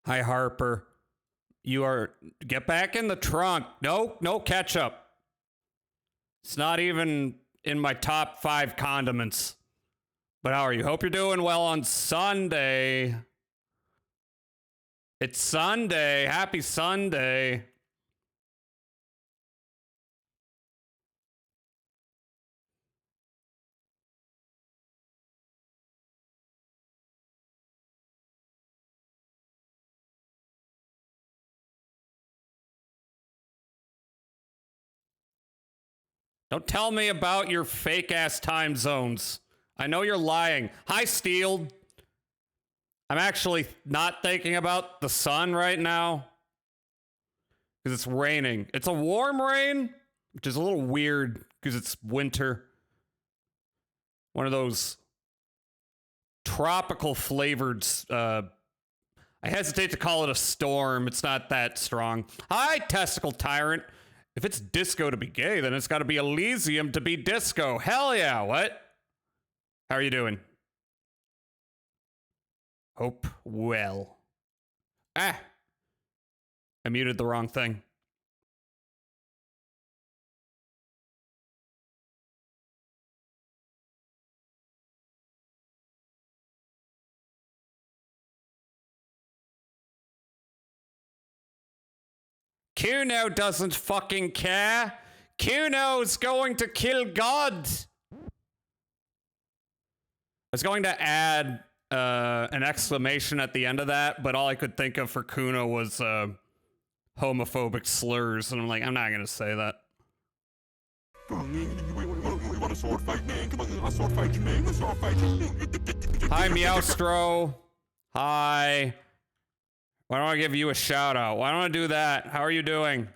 Hi, Harper. You are. Get back in the trunk. No, no ketchup. It's not even in my top 5 condiments. But how are you? Hope you're doing well on Sunday. It's Sunday. Happy Sunday. Don't tell me about your fake ass time zones. I know you're lying. Hi, Steel. I'm actually not thinking about the sun right now because it's raining. It's a warm rain, which is a little weird because it's winter. One of those tropical flavored. I hesitate to call it a storm. It's not that strong. Hi, Testicle Tyrant. If it's disco to be gay, then it's got to be Elysium to be disco. Hell yeah, what? How are you doing? Hope well. I muted the wrong thing. Kuno doesn't fucking care. Kuno's going to kill God. I was going to add an exclamation at the end of that, but all I could think of for Kuno was homophobic slurs, and I'm like, I'm not going to say that. Hi, Meowstro. Hi. Why don't I give you a shout out? Why don't I do that? How are you doing?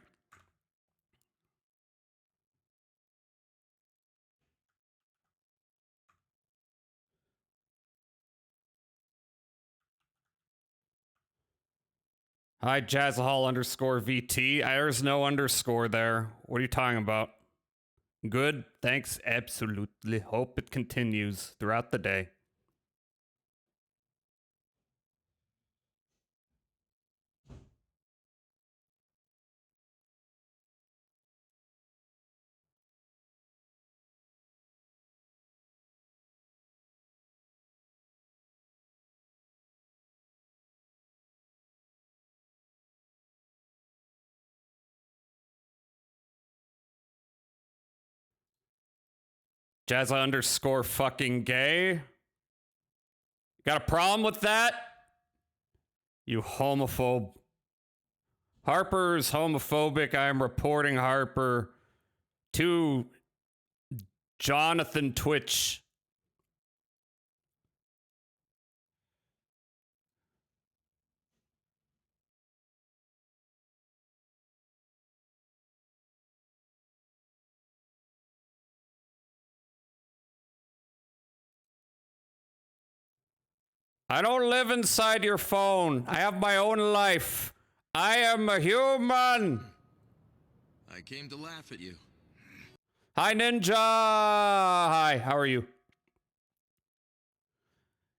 Hi, Jazzahall underscore VT. There's no underscore there. What are you talking about? Good. Thanks. Absolutely. Hope it continues throughout the day. Jazza underscore fucking gay. Got a problem with that? You homophobe. Harper's homophobic. I am reporting Harper to Jonathan Twitch. I don't live inside your phone. I have my own life. I am a human. I came to laugh at you. Hi, Ninja. Hi, how are you?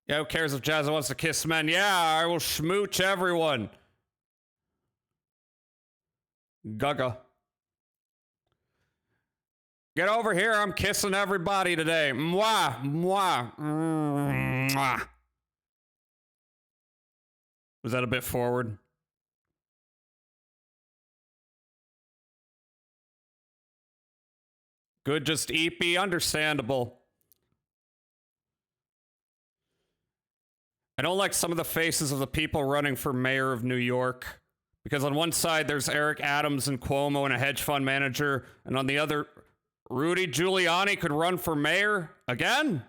Yeah, who cares if Jazza wants to kiss men? Yeah, I will schmooch everyone. Gaga. Get over here. I'm kissing everybody today. Mwah, mwah, mwah. Was that a bit forward? Good, just EP, understandable. I don't like some of the faces of the people running for mayor of New York. Because on one side, there's Eric Adams and Cuomo and a hedge fund manager. And on the other, Rudy Giuliani could run for mayor again?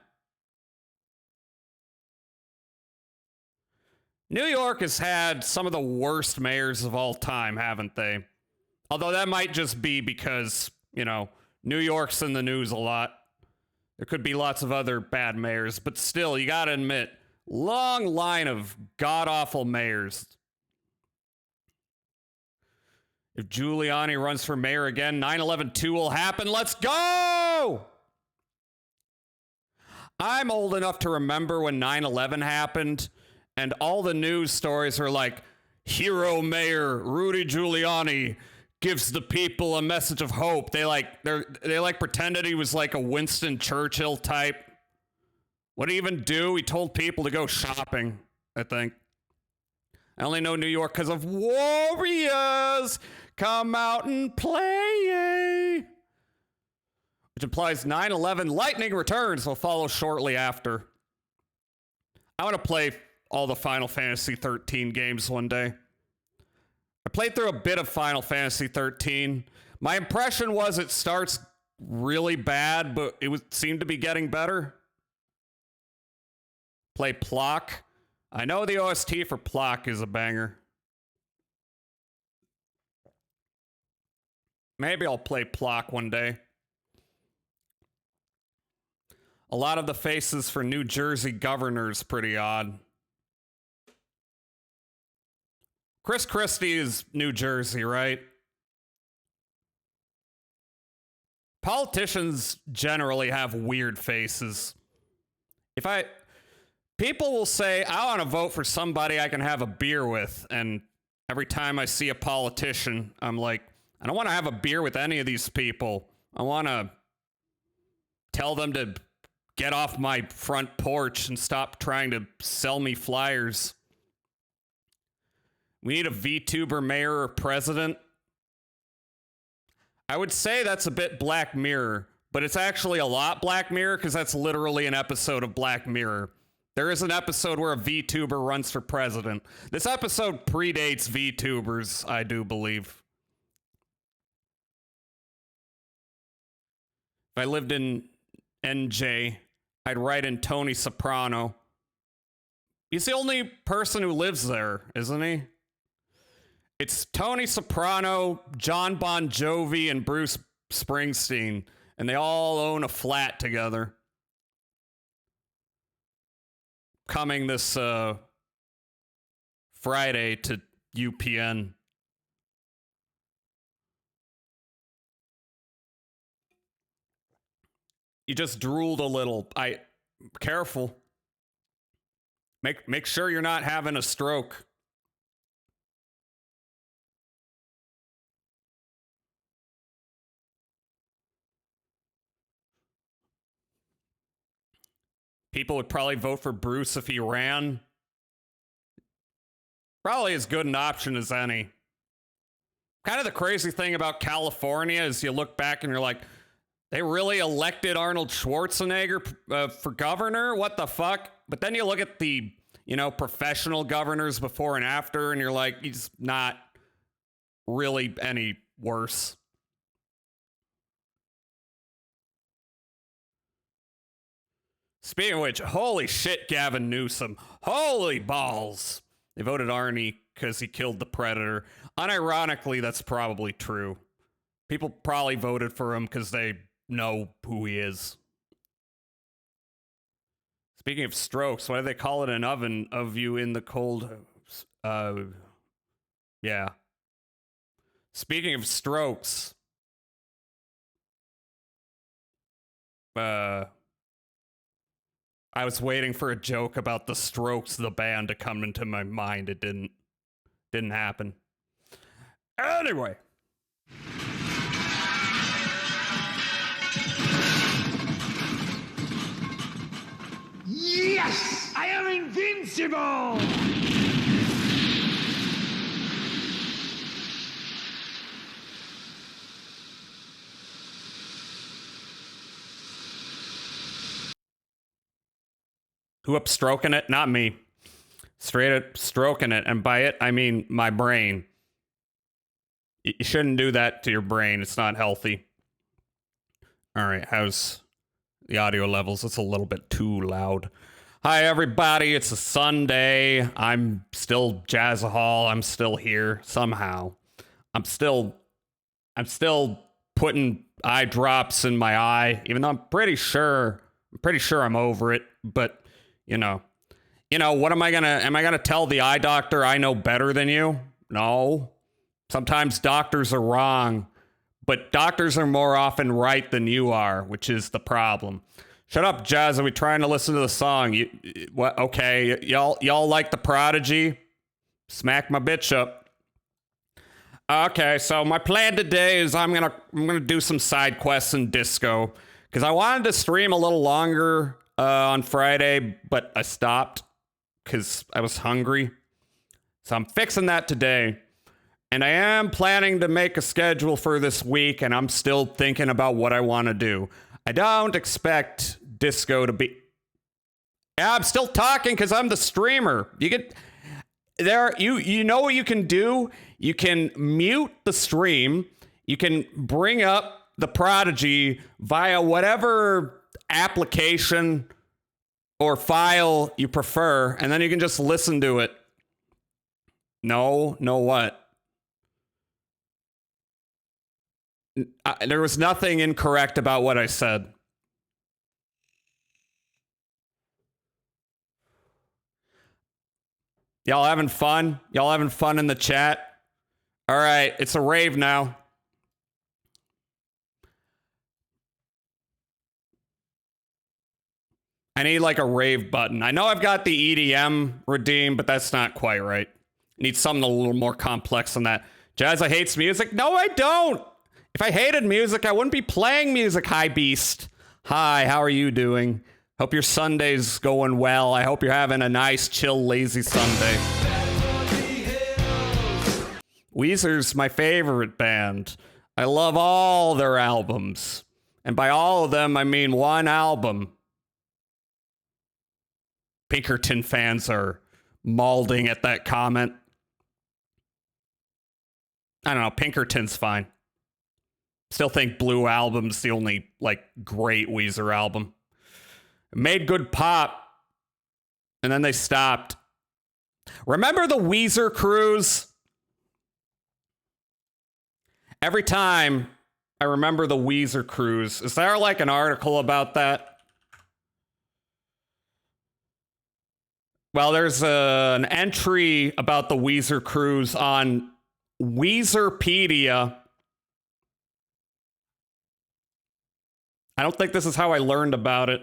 New York has had some of the worst mayors of all time, haven't they? Although that might just be because, you know, New York's in the news a lot. There could be lots of other bad mayors, but still, you gotta admit, long line of god-awful mayors. If Giuliani runs for mayor again, 9/11-2 will happen. Let's go! I'm old enough to remember when 9/11 happened, and all the news stories are like, hero mayor Rudy Giuliani gives the people a message of hope. They pretended he was like a Winston Churchill type. What did he even do? He told people to go shopping, I think. I only know New York because of Warriors. Come out and play. Which implies 9/11 Lightning Returns will follow shortly after. I want to play all the Final Fantasy 13 games one day. I played through a bit of Final Fantasy 13. My impression was it starts really bad, but it seemed to be getting better. Play Plock. I know the OST for Plock is a banger. Maybe I'll play Plock one day. A lot of the faces for New Jersey governors pretty odd. Chris Christie is New Jersey, right? Politicians generally have weird faces. People will say, I want to vote for somebody I can have a beer with. And every time I see a politician, I'm like, I don't want to have a beer with any of these people. I want to tell them to get off my front porch and stop trying to sell me flyers. We need a VTuber mayor or president. I would say that's a bit Black Mirror, but it's actually a lot Black Mirror because that's literally an episode of Black Mirror. There is an episode where a VTuber runs for president. This episode predates VTubers, I do believe. If I lived in NJ, I'd write in Tony Soprano. He's the only person who lives there, isn't he? It's Tony Soprano, John Bon Jovi, and Bruce Springsteen, and they all own a flat together. Coming this Friday to UPN. You just drooled a little. Careful. Make sure you're not having a stroke. People would probably vote for Bruce if he ran. Probably as good an option as any. Kind of the crazy thing about California is you look back and you're like, they really elected Arnold Schwarzenegger for governor? What the fuck? But then you look at the, professional governors before and after, and you're like, he's not really any worse. Speaking of which, holy shit, Gavin Newsom. Holy balls. They voted Arnie because he killed the Predator. Unironically, that's probably true. People probably voted for him because they know who he is. Speaking of strokes, why do they call it an oven of you in the cold? Yeah. Speaking of strokes, I was waiting for a joke about the Strokes, the band, to come into my mind. It didn't happen. Anyway. Yes! I am invincible! Who up stroking it? Not me. Straight up stroking it. And by it, I mean my brain. You shouldn't do that to your brain. It's not healthy. All right, how's the audio levels? It's a little bit too loud. Hi, everybody. It's a Sunday. I'm still Jazzahol. I'm still here somehow. I'm still putting eye drops in my eye, even though I'm pretty sure I'm over it. But what am I gonna tell the eye doctor I know better than you? No. Sometimes doctors are wrong, but doctors are more often right than you are, which is the problem. Shut up, Jazz. Are we trying to listen to the song? What? Okay, y'all like The Prodigy? Smack my bitch up. Okay, so my plan today is I'm gonna do some side quests in Disco because I wanted to stream a little longer on Friday, but I stopped because I was hungry. So I'm fixing that today. And I am planning to make a schedule for this week, and I'm still thinking about what I want to do. I don't expect Disco to be... Yeah, I'm still talking because I'm the streamer. You get... You know what you can do? You can mute the stream. You can bring up the Prodigy via whatever application or file you prefer, and then you can just listen to it. No what? There was nothing incorrect about what I said. Y'all having fun? Y'all having fun in the chat? All right, it's a rave now. I need like a rave button. I know I've got the EDM redeemed, but that's not quite right. I need something a little more complex than that. Jazza hates music? No, I don't. If I hated music, I wouldn't be playing music. Hi, Beast. Hi, how are you doing? Hope your Sunday's going well. I hope you're having a nice, chill, lazy Sunday. Weezer's my favorite band. I love all their albums. And by all of them, I mean one album. Pinkerton fans are mauling at that comment. I don't know. Pinkerton's fine. Still think Blue Album's the only, like, great Weezer album. It made good pop. And then they stopped. Remember the Weezer cruise? Every time I remember the Weezer cruise. Is there, like, an article about that? Well, there's an entry about the Weezer cruise on Weezerpedia. I don't think this is how I learned about it.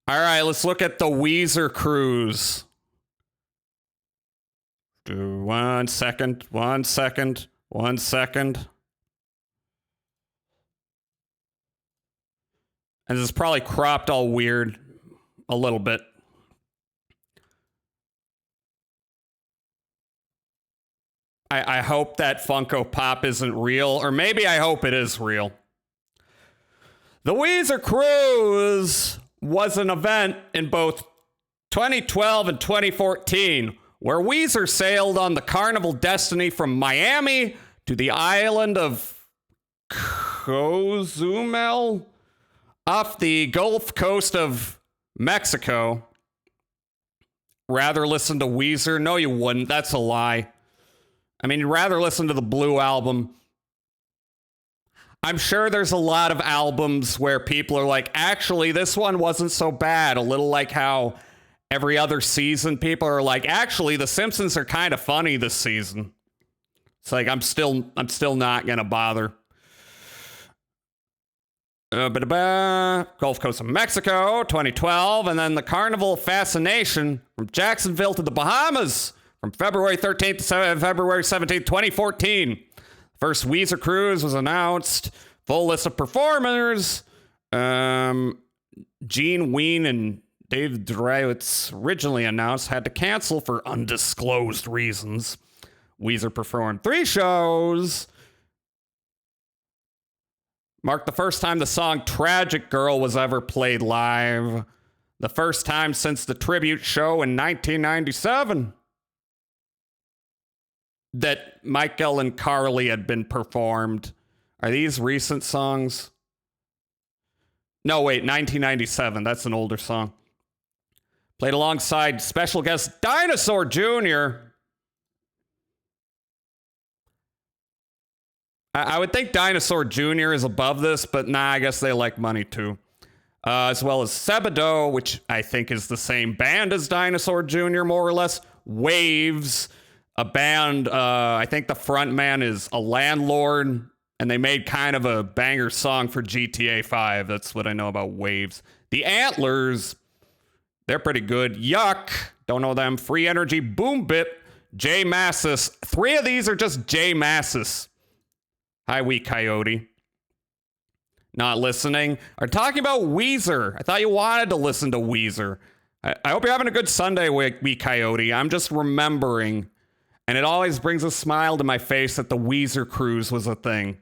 All right, let's look at the Weezer cruise. 1 second, 1 second, 1 second. And this is probably cropped all weird a little bit. I hope that Funko Pop isn't real, or maybe I hope it is real. The Weezer Cruise was an event in both 2012 and 2014 where Weezer sailed on the Carnival Destiny from Miami to the island of Cozumel off the Gulf Coast of Mexico. Rather listen to Weezer? No, you wouldn't. That's a lie. I mean, you'd rather listen to the Blue Album. I'm sure there's a lot of albums where people are like, actually, this one wasn't so bad. A little like how every other season people are like, actually, The Simpsons are kind of funny this season. It's like, I'm still not going to bother. Gulf Coast of Mexico, 2012, and then the Carnival Fascination from Jacksonville to the Bahamas from February 13th to February 17th, 2014. First Weezer cruise was announced. Full list of performers. Gene Ween and David Drewitz originally announced had to cancel for undisclosed reasons. Weezer performed 3 shows. Marked the first time the song Tragic Girl was ever played live. The first time since the tribute show in 1997 that Michael and Carly had been performed. Are these recent songs? No, wait, 1997. That's an older song. Played alongside special guest Dinosaur Jr. I would think Dinosaur Jr. is above this, but nah, I guess they like money too. As well as Sebado, which I think is the same band as Dinosaur Jr., more or less. Waves, a band, I think the front man is a landlord, and they made kind of a banger song for GTA 5. That's what I know about Waves. The Antlers, They're pretty good. Yuck. Don't know them. Free Energy, Boom Bip, J Massis. 3 of these are just J Massis. Hi, Wee Coyote. Not listening. Are talking about Weezer. I thought you wanted to listen to Weezer. I hope you're having a good Sunday, Wee Coyote. I'm just remembering. And it always brings a smile to my face that the Weezer cruise was a thing.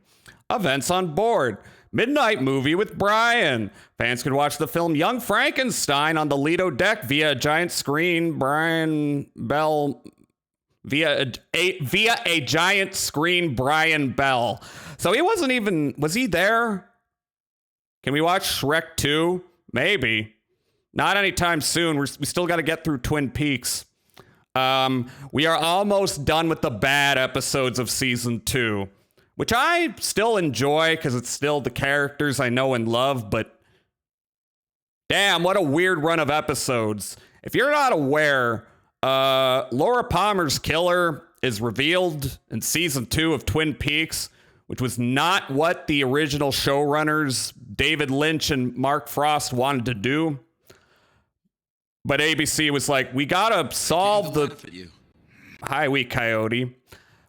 Events on board. Midnight movie with Brian. Fans could watch the film Young Frankenstein on the Lido deck via a giant screen. Brian Bell via a giant screen. Brian Bell. So he wasn't even. Was he there? Can we watch Shrek 2? Maybe. Not anytime soon. We still got to get through Twin Peaks. We are almost done with the bad episodes of season 2. Which I still enjoy because it's still the characters I know and love, but damn, what a weird run of episodes. If you're not aware, Laura Palmer's killer is revealed in season 2 of Twin Peaks, which was not what the original showrunners, David Lynch and Mark Frost, wanted to do. But ABC was like, we gotta solve the... Hi, Wee Coyote.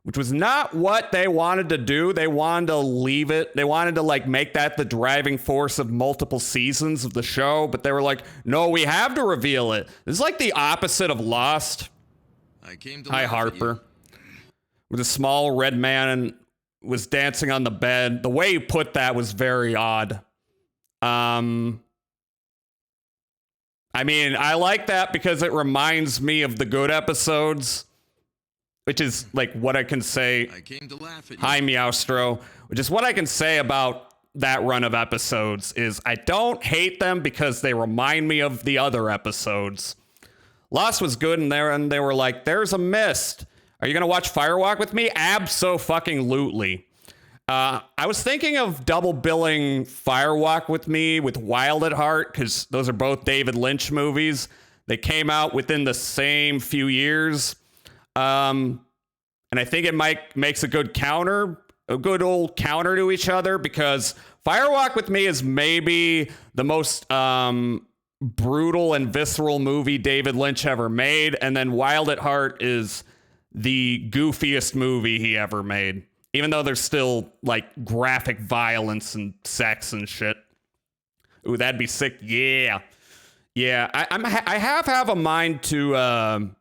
Which was not what they wanted to do. They wanted to leave it. They wanted to like make that the driving force of multiple seasons of the show. But they were like, no, we have to reveal it. This is like the opposite of Lost. Hi, Harper. With a small red man was dancing on the bed. The way you put that was very odd. I mean, I like that because it reminds me of the good episodes. Which is like what I can say. I came to laugh at you. Hi, Meowstro. Which is what I can say about that run of episodes is I don't hate them because they remind me of the other episodes. Lost was good in there, and they were like, "There's a mist. Are you gonna watch Firewalk with me?" Abso-fucking-lutely. I was thinking of double billing Firewalk with me with Wild at Heart because those are both David Lynch movies. They came out within the same few years. And I think it makes a good old counter to each other because Firewalk with Me is maybe the most brutal and visceral movie David Lynch ever made, and then Wild at Heart is the goofiest movie he ever made, even though there's still like graphic violence and sex and shit. Ooh, that'd be sick. Yeah. I have a mind to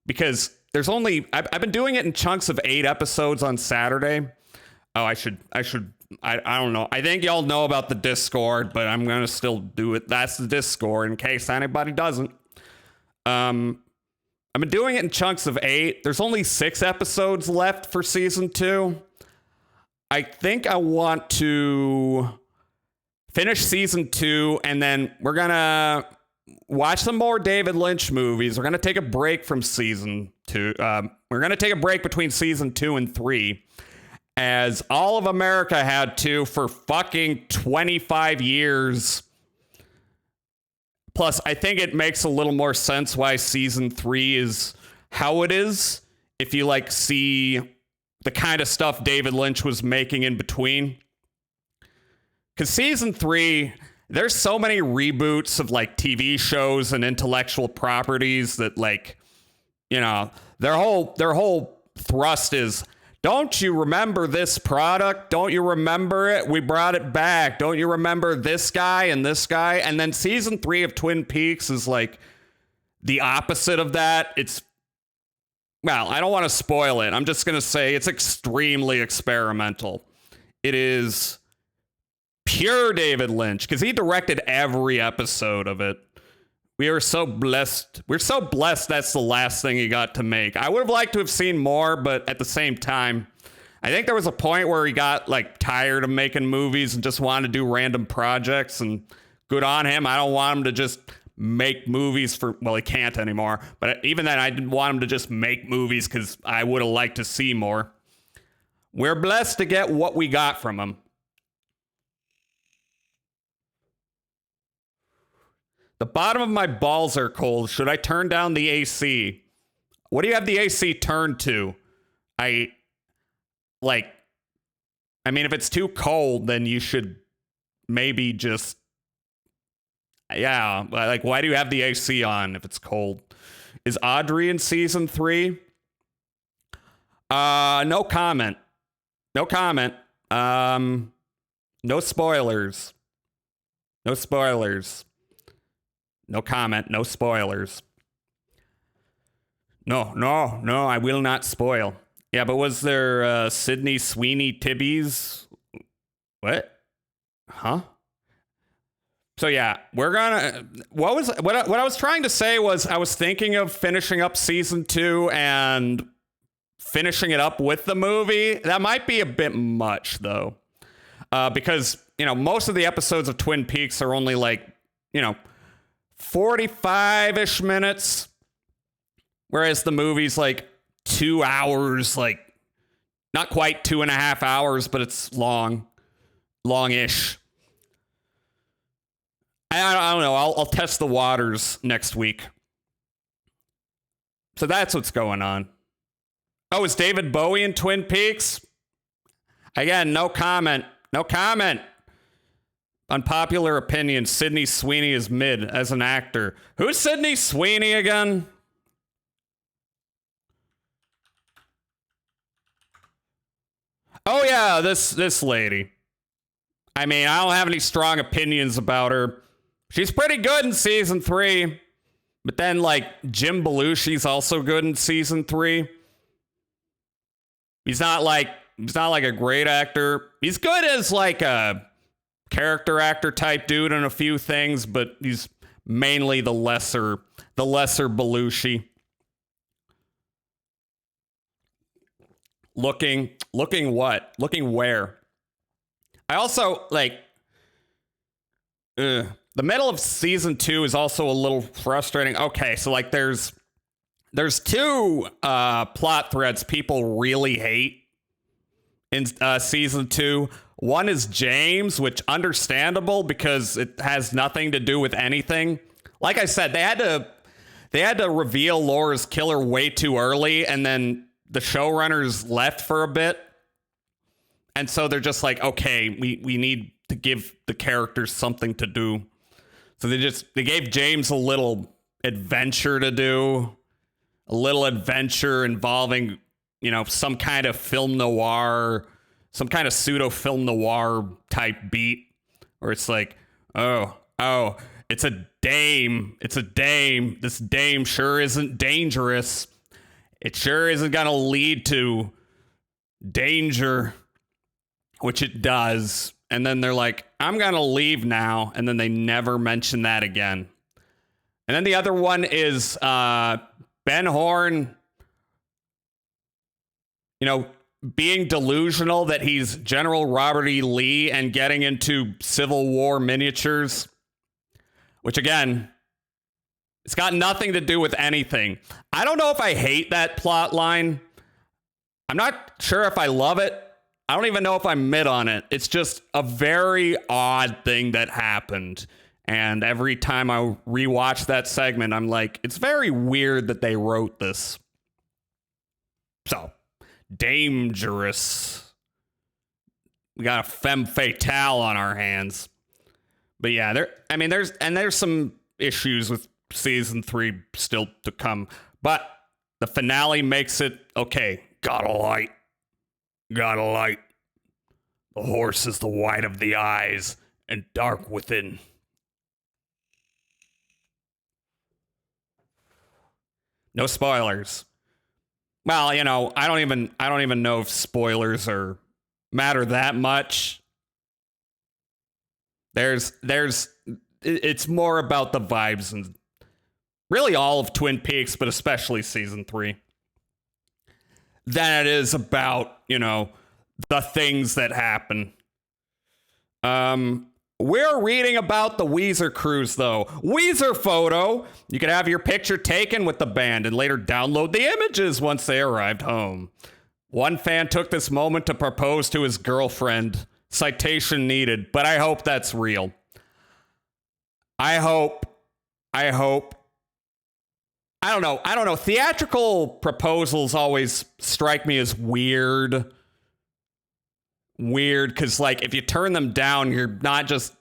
because there's only I've been doing it in chunks of 8 episodes on Saturday. Oh, I don't know. I think y'all know about the Discord, but I'm gonna still do it. That's the Discord in case anybody doesn't. I've been doing it in chunks of 8. There's only 6 episodes left for season 2. I think I want to finish season 2, and then we're gonna watch some more David Lynch movies. We're going to take a break from season 2. We're going to take a break between season 2 and 3, as all of America had to for fucking 25 years. Plus, I think it makes a little more sense why season 3 is how it is if you like see the kind of stuff David Lynch was making in between. Because season 3... there's so many reboots of like TV shows and intellectual properties that like, you know, their whole thrust is, don't you remember this product? Don't you remember it? We brought it back. Don't you remember this guy and this guy? And then season 3 of Twin Peaks is like the opposite of that. It's, well, I don't want to spoil it. I'm just going to say it's extremely experimental. It is pure David Lynch, because he directed every episode of it. We are so blessed. We're so blessed that's the last thing he got to make. I would have liked to have seen more, but at the same time, I think there was a point where he got like tired of making movies and just wanted to do random projects, and good on him. I don't want him to just make movies for, well, he can't anymore. But even then, I didn't want him to just make movies because I would have liked to see more. We're blessed to get what we got from him. The bottom of my balls are cold. Should I turn down the AC? What do you have the AC turned to? I mean, if it's too cold, then you should maybe just, Yeah, like, why do you have the AC on if it's cold? Is Audrey in season 3? No comment. No comment. No spoilers. No spoilers. No comment. No spoilers. No, I will not spoil. Yeah, but was there Sydney Sweeney Tibbies? What? Huh? So yeah, we're gonna. What I was trying to say was I was thinking of finishing up season 2 and finishing it up with the movie. That might be a bit much though, because most of the episodes of Twin Peaks are only like 45-ish minutes, whereas the movie's like 2 hours, like not quite 2.5 hours, but it's longish. I don't know. I'll test the waters next week. So that's what's going on. Oh, is David Bowie in Twin Peaks? Again, no comment. No comment. Unpopular opinion, Sydney Sweeney is mid as an actor. Who's Sydney Sweeney again? Oh yeah, this lady. I mean, I don't have any strong opinions about her. She's pretty good in season 3. But then, like, Jim Belushi's also good in season 3. He's not like a great actor. He's good as like a character actor type dude in a few things, but he's mainly the lesser Belushi. Looking what? Looking where? I also like the middle of season 2 is also a little frustrating. Okay, so like there's 2 plot threads people really hate in season 2. One is James, which understandable because it has nothing to do with anything. Like I said, they had to reveal Laura's killer way too early, and then the showrunners left for a bit. And so they're just like, okay, we need to give the characters something to do. So they gave James a little adventure to do, a little adventure involving, some kind of film noir, some kind of pseudo film noir type beat, where it's like, oh, it's a dame. It's a dame. This dame sure isn't dangerous. It sure isn't going to lead to danger, which it does. And then they're like, I'm going to leave now. And then they never mention that again. And then the other one is Ben Horn, being delusional that he's General Robert E. Lee and getting into Civil War miniatures, which again, it's got nothing to do with anything. I don't know if I hate that plot line. I'm not sure if I love it. I don't even know if I'm mid on it. It's just a very odd thing that happened. And every time I rewatch that segment, I'm like, it's very weird that they wrote this. So, dangerous. We got a femme fatale on our hands. But yeah, there's some issues with season 3 still to come. But the finale makes it okay. Got a light. The horse is the white of the eyes and dark within. No spoilers. Well, I don't even know if spoilers matter that much. It's more about the vibes and really all of Twin Peaks, but especially season 3. Than it is about, the things that happen. We're reading about the Weezer cruise, though. Weezer photo. You could have your picture taken with the band and later download the images once they arrived home. One fan took this moment to propose to his girlfriend. Citation needed, but I hope that's real. I hope. I don't know. Theatrical proposals always strike me as weird. weird because, like, if you turn them down, you're not just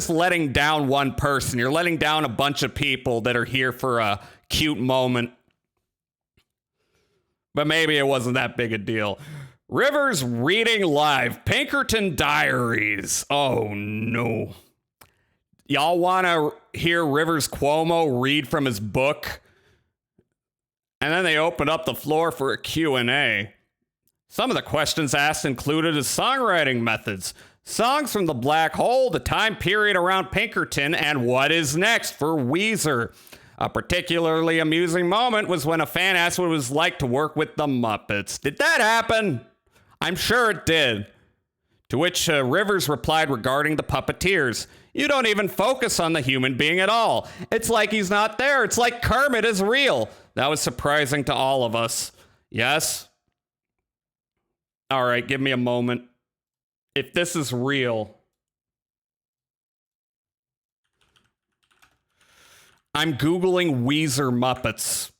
letting down one person. You're letting down a bunch of people that are here for a cute moment. But maybe it wasn't that big a deal. Rivers reading live Pinkerton Diaries. Oh no. Y'all want to hear Rivers Cuomo read from his book? And then they opened up the floor for a Q&A. Some of the questions asked included his songwriting methods, songs from the Black Hole, the time period around Pinkerton, and what is next for Weezer. A particularly amusing moment was when a fan asked what it was like to work with the Muppets. Did that happen? I'm sure it did. To which Rivers replied regarding the puppeteers, "You don't even focus on the human being at all. It's like he's not there. It's like Kermit is real." That was surprising to all of us. Yes? All right, give me a moment. If this is real... I'm Googling Weezer Muppets.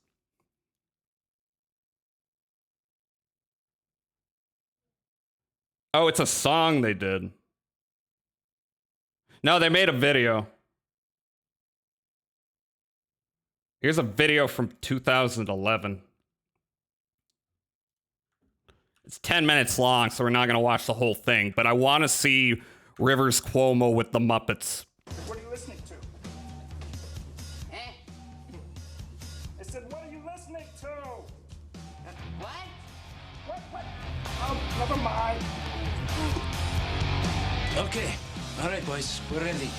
Oh, it's a song they did. No, they made a video. Here's a video from 2011. It's 10 minutes long, so we're not going to watch the whole thing, but I want to see Rivers Cuomo with the Muppets. What are you listening to? I said, what are you listening to? What? Oh, never mind. Okay. All right, boys. We're ready.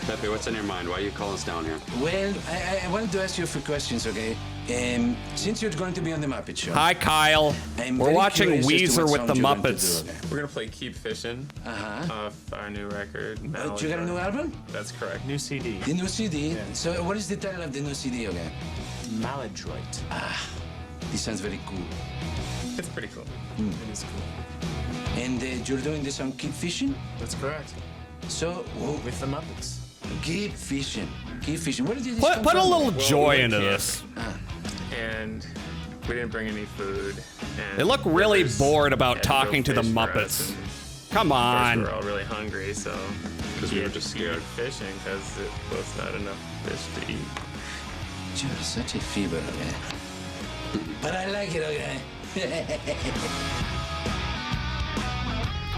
Pepe, what's on your mind? Why are you calling us down here? Well, I wanted to ask you a few questions, okay? Since you're going to be on the Muppet Show. Hi, Kyle. We're watching Weezer with the Muppets. We're gonna play Keep Fishing off our new record. You got a new album? That's correct. New CD. The new CD? Yeah. So what is the title of the new CD, okay? Maladroit. This sounds very cool. It's pretty cool. It is cool. And you're doing this on Keep Fishing? That's correct. So, With the Muppets. Keep Fishing. Keep Fishing. Where did this come Put a from? little joy into this. And we didn't bring any food. And They look really Rivers bored about had to talking go to the fish for us, Muppets. and Come of course, on. we were all really hungry, so Because we were just scared. fishing because it was not enough fish to eat. You're such a fever, okay? But I like it, okay?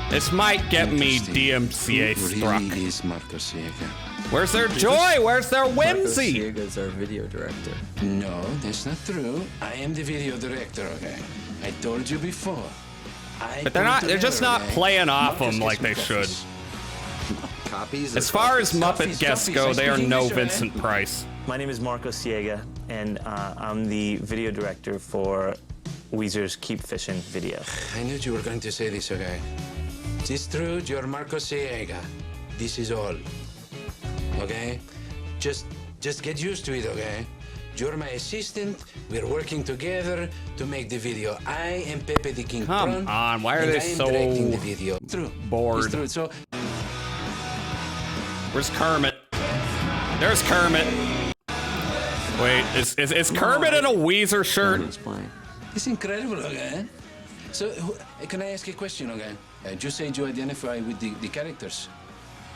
This might get me Interesting. DMCA Who struck. really is Marco Siega? Where's their joy? Where's their whimsy? Siega's our video director. No, that's not true. I am the video director, okay? I told you before. But they're just not playing off them like they should. Copies? As far as Muppet Coffees, guests coffees. go, I they are speak no English, okay? Vincent Price. My name is Marco Siega, and I'm the video director for Weezer's Keep Fishing video. I knew you were going to say this, okay? It's true, you're Marco Siega. This is all. Okay? Just get used to it, okay? You're my assistant. We're working together to make the video. I am Pepe the King Come Tron, on, why are and they I am so directing the video. True. bored? It's true. So Where's Kermit? There's Kermit. Wait, is Kermit in a Weezer shirt? Explain. it's incredible, okay? So can I ask a question, okay? You said you identify with the characters.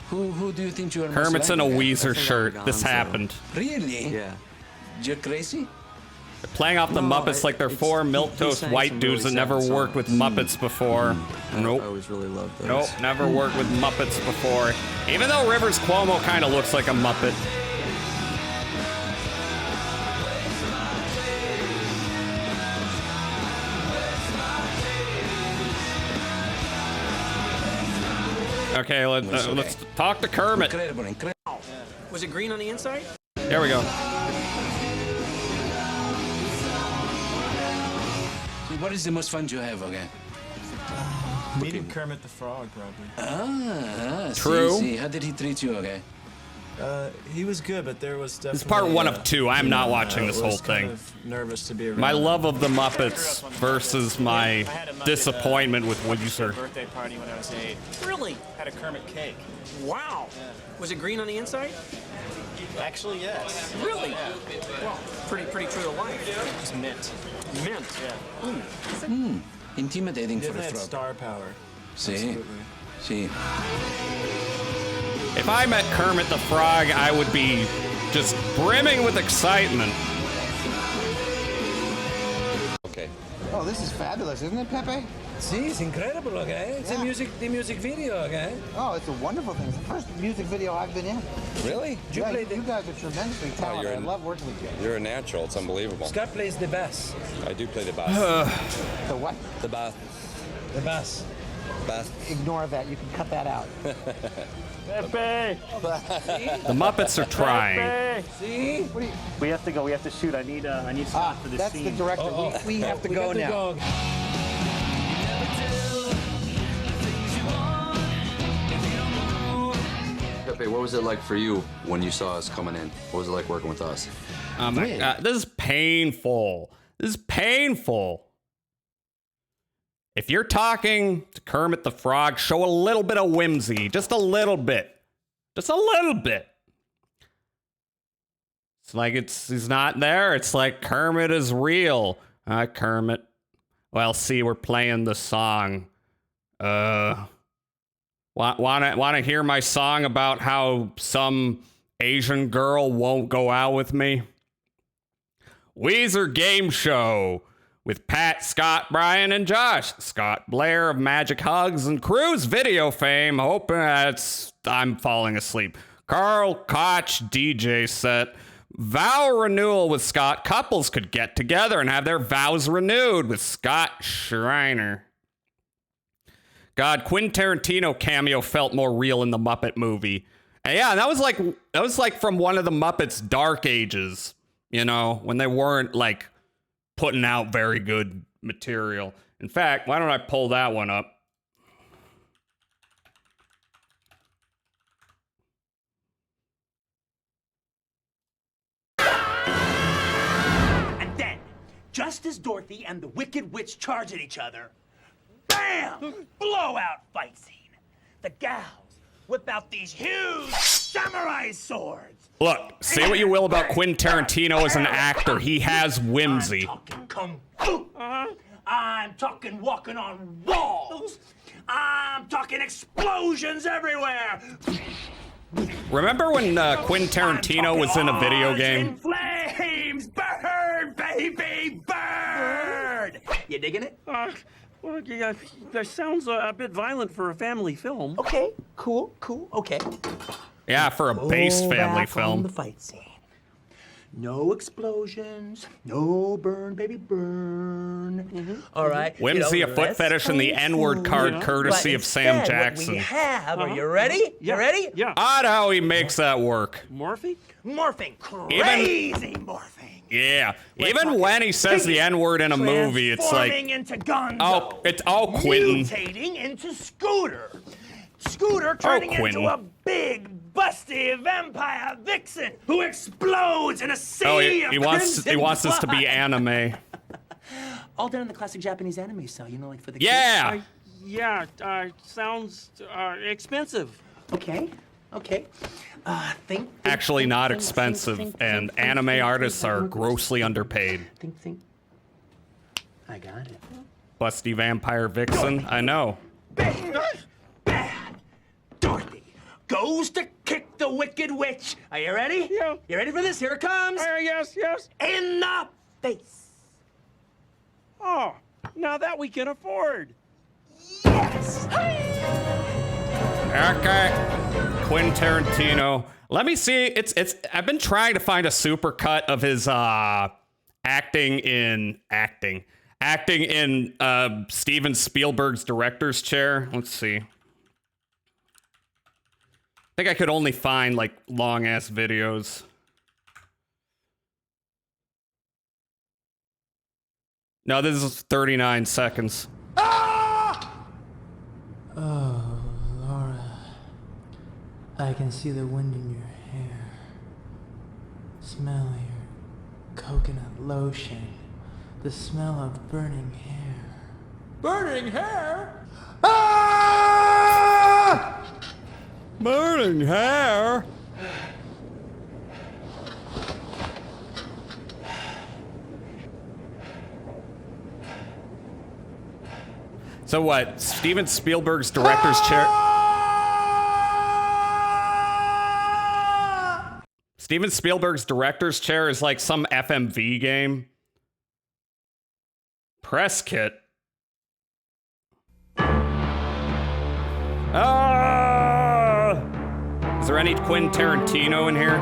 Who do you think you are? Kermit's in a most like, okay? Weezer shirt. This Gonzo. happened. Really? Yeah. You're crazy? They're playing off the No, Muppets like they're it's- four he milquetoast sang white some dudes that really never sad worked with songs. Muppets before. I Nope. always really loved those. Nope, never worked with Muppets before. Even though Rivers Cuomo kind of looks like a Muppet. Okay, let's talk to Kermit. Incredible, incredible. Was it green on the inside? There we go. What is the most fun you have, okay? Meeting Kermit the Frog, probably. True. See. How did he treat you, okay? He was good, but there was definitely. It's part one of two. I'm not watching this whole was kind thing. of nervous to be around. My love of the Muppets versus my I had a Muppet, disappointment with Weezer. birthday party when I was 8. Really? Had a Kermit cake. Wow. Was it green on the inside? Actually, yes. Really? Well, pretty true to life. It was mint. Mint. Yeah. Intimidating for Definitely a had frog. star power. See? See? If I met Kermit the Frog, I would be just brimming with excitement. Okay. Oh, this is fabulous, isn't it, Pepe? See, it's incredible, okay? It's the music video, okay? Oh, it's a wonderful thing. It's the first music video I've been in. Really? Did you play you guys are tremendously talented. I love working with you. You're a natural. It's unbelievable. Scott plays the bass. I do play the bass. The what? The bass. The bass. Bass. Ignore that. You can cut that out. Pepe! The Muppets are trying. Pepe! See? What do you... We have to go. We have to shoot. I need Scott for this That's scene. the director. We have to go now. Pepe, what was it like for you when you saw us coming in? What was it like working with us? Oh my God, this is painful. This is painful. If you're talking to Kermit the Frog, show a little bit of whimsy. Just a little bit. Just a little bit. It's like he's not there. It's like Kermit is real. Kermit. Well, see, we're playing the song. Want to hear my song about how some Asian girl won't go out with me? Weezer Game Show with Pat, Scott, Brian, and Josh. Scott Blair of Magic Hugs and Cruise video fame. I'm falling asleep. Carl Koch DJ set. Vow renewal with Scott. Couples could get together and have their vows renewed with Scott Schreiner. God, Quentin Tarantino cameo felt more real in the Muppet movie. And yeah, that was like from one of the Muppets' dark ages, you know, when they weren't like putting out very good material. In fact, why don't I pull that one up? And then, just as Dorothy and the Wicked Witch charge at each other, bam! Blowout fight scene. The gals whip out these huge samurai swords. Look, say what you will about Quentin Tarantino as an actor. He has whimsy. I'm talking kung fu. I'm talking walking on walls. I'm talking explosions everywhere. Remember when Quentin Tarantino was in a video game? In flames, burn, baby, burn. You digging it? Well, yeah, that sounds a bit violent for a family film. Okay, cool, okay. Yeah, for a base family film. The fight scene. No explosions, no burn, baby, burn. All right. Whimsy, a foot fetish, and the N-word card courtesy of Sam Jackson. What we have, are you ready? Yeah. You ready? Yeah. Odd how he makes that work. Morphing? Morphing, crazy morphing. Yeah, even when he says the N-word in a movie, it's like, transforming into Gonzo. oh, it's all Quentin. Mutating into Scooter. Scooter turning into a big, busty vampire vixen who explodes in a sea of he wants this to be anime. All done in the classic Japanese anime style, you know, like for the Yeah. kids. Yeah, sounds expensive. Okay. Think. Actually not expensive, and anime artists are grossly underpaid. Think. I got it. Busty vampire vixen, I know. Bad. Dorothy goes to kick the Wicked Witch. Are you ready? Yeah. You ready for this? Here it comes. Yes. In the face. Oh, now that we can afford. Yes. Okay. Quentin Tarantino. Let me see. I've been trying to find a supercut of his acting in Steven Spielberg's director's chair. Let's see. I think I could only find like long ass videos. No, this is 39 seconds. Oh, Laura. I can see the wind in your hair. Smell your coconut lotion. The smell of burning hair. Burning hair? Ah! Burning hair? So what? Steven Spielberg's director's chair. Steven Spielberg's director's chair is like some FMV game. Press kit. Is there any Quentin Tarantino in here?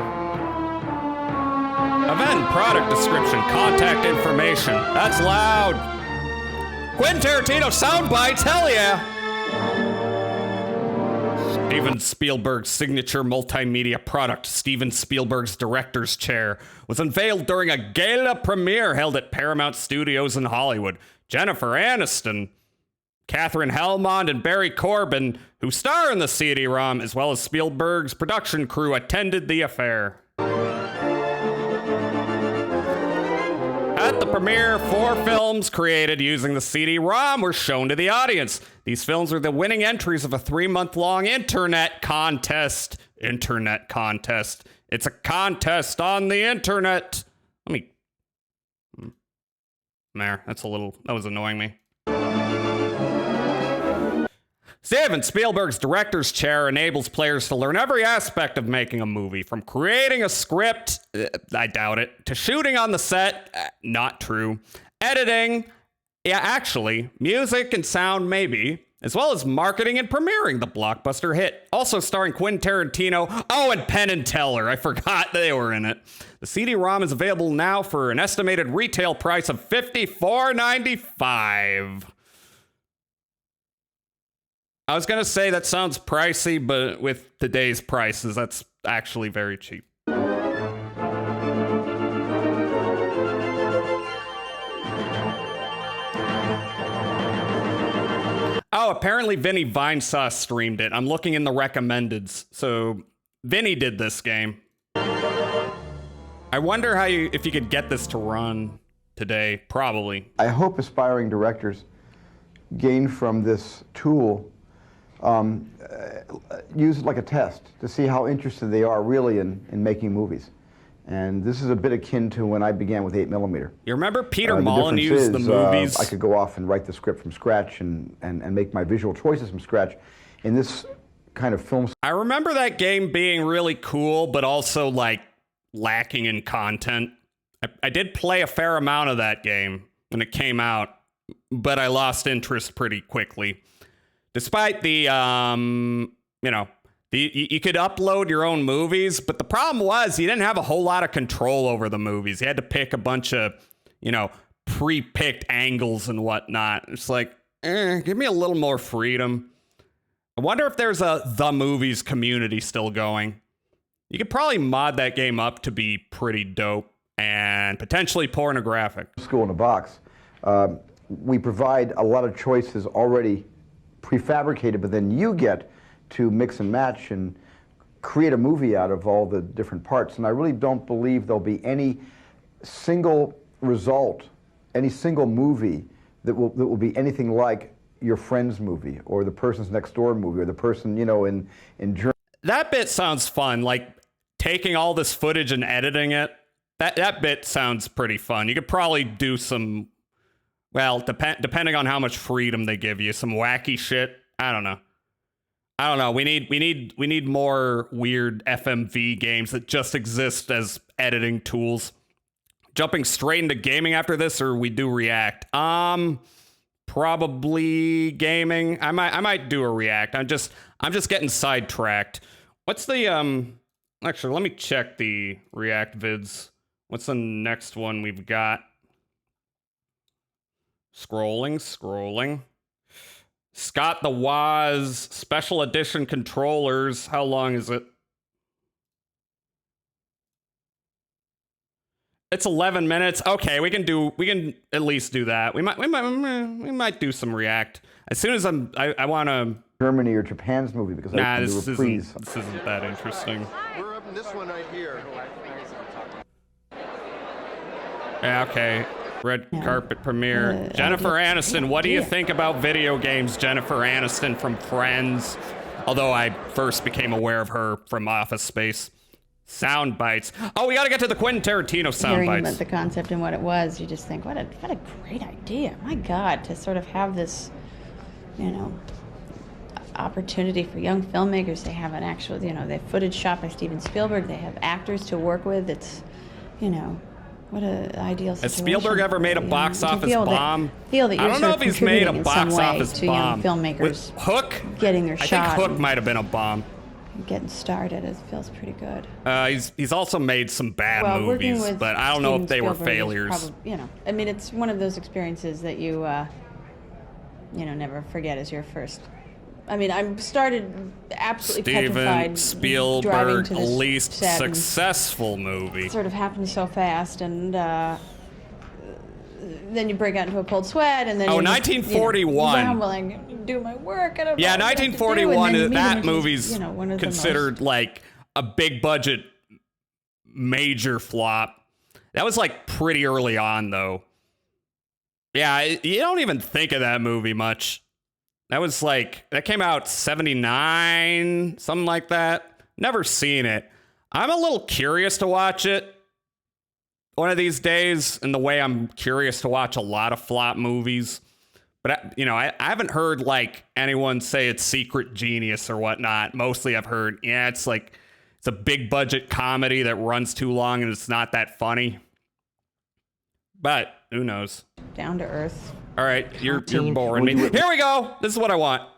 Event, product description, contact information. That's loud. Quentin Tarantino sound bites, hell yeah. Steven Spielberg's signature multimedia product, Steven Spielberg's director's chair, was unveiled during a gala premiere held at Paramount Studios in Hollywood. Jennifer Aniston, Catherine Helmond, and Barry Corbin, who star in the CD-ROM, as well as Spielberg's production crew, attended the affair. At the premiere, 4 films created using the CD-ROM were shown to the audience. These films are the winning entries of a 3-month-long internet contest. Internet contest. It's a contest on the internet. Let me... There, that was annoying me. Steven Spielberg's director's chair enables players to learn every aspect of making a movie, from creating a script, I doubt it, to shooting on the set, not true, editing, yeah, actually, music and sound maybe, as well as marketing and premiering the blockbuster hit. Also starring Quentin Tarantino, and Penn and Teller, I forgot they were in it. The CD-ROM is available now for an estimated retail price of $54.95. I was gonna say that sounds pricey, but with today's prices, that's actually very cheap. Oh, apparently Vinny Vinesauce streamed it. I'm looking in the recommendeds. So Vinny did this game. I wonder if you could get this to run today. Probably. I hope aspiring directors gain from this tool, use it like a test to see how interested they are really in making movies. And this is a bit akin to when I began with 8mm. You remember Peter Molyneux's The Movies? I could go off and write the script from scratch and make my visual choices from scratch. In this kind of film... I remember that game being really cool, but also, like, lacking in content. I did play a fair amount of that game when it came out, but I lost interest pretty quickly. Despite the, you could upload your own movies, but the problem was you didn't have a whole lot of control over the movies. You had to pick a bunch of, pre-picked angles and whatnot. It's like, give me a little more freedom. I wonder if there's a The Movies community still going. You could probably mod that game up to be pretty dope and potentially pornographic. School in a box. We provide a lot of choices already prefabricated, but then you get to mix and match and create a movie out of all the different parts. And I really don't believe there'll be any single result, any single movie that will be anything like your friend's movie or the person's next door movie or the person, in Germany. That bit sounds fun, like taking all this footage and editing it. That bit sounds pretty fun. You could probably do some, depending on how much freedom they give you, some wacky shit. I don't know. We need more weird FMV games that just exist as editing tools. Jumping straight into gaming after this, or we do React? Probably gaming. I might do a React. I'm just getting sidetracked. What's the actually, let me check the React vids. What's the next one we've got? Scrolling. Scott the Woz Special Edition controllers. How long is it? It's 11 minutes. Okay, we can at least do that. We might do some React. As soon as I want to Germany or Japan's movie because I can do a reprise. This isn't that interesting. We're up in this one right here. Yeah, okay. Red carpet premiere. Jennifer Aniston, what do you think about video games? Jennifer Aniston from Friends. Although I first became aware of her from Office Space. Sound bites. Oh, we got to get to the Quentin Tarantino sound Hearing bites. about the concept and what it was, you just think, what a great idea. My God, to sort of have this opportunity for young filmmakers. They have an actual, they have footage shot by Steven Spielberg. They have actors to work with. It's, what an ideal situation. Has Spielberg ever made a box office bomb? Feel that I you're don't know if he's made a box office to bomb. young filmmakers With Hook, getting their I shot. think Hook might have been a bomb. Getting started. It feels pretty good. He's also made some bad Working movies, with but I don't know Steven if they were Spielberg is failures. probably, it's one of those experiences that you, never forget as your first. I started absolutely petrified. Steven driving Spielberg, to this least set and successful movie. It sort of happened so fast, and then you break out into a cold sweat, and then Oh, you just, 1941. well, I do my work. I don't know Yeah, what I have to do, and 1941. then That Meeting, movie's which is, one of the considered like a big budget major flop. That was like pretty early on, though. Yeah, you don't even think of that movie much. That came out 79, something like that. Never seen it. I'm a little curious to watch it one of these days, in the way I'm curious to watch a lot of flop movies. But, I haven't heard like anyone say it's secret genius or whatnot. Mostly I've heard, it's a big budget comedy that runs too long and it's not that funny. But who knows? Down to earth. All right, you're boring me. Here we go. This is what I want.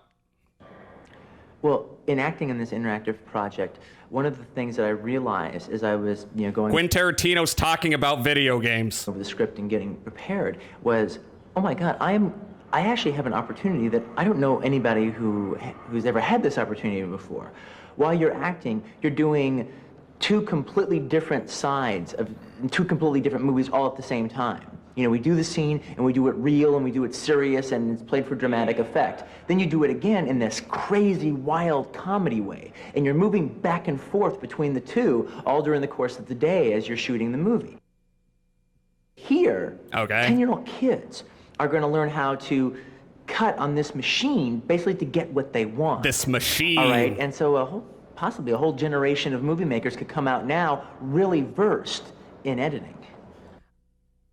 Well, in acting in this interactive project, one of the things that I realized as I was, going Quentin Tarantino's talking about video games over the script and getting prepared was, oh my God, I actually have an opportunity that I don't know anybody who's ever had this opportunity before. While you're acting, you're doing two completely different sides of two completely different movies all at the same time. We do the scene and we do it real and we do it serious and it's played for dramatic effect. Then you do it again in this crazy, wild comedy way. And you're moving back and forth between the two all during the course of the day as you're shooting the movie. Here, 10-year-old kids are going to learn how to cut on this machine basically to get what they want. This machine. All right, and so possibly a whole generation of movie makers could come out now really versed in editing.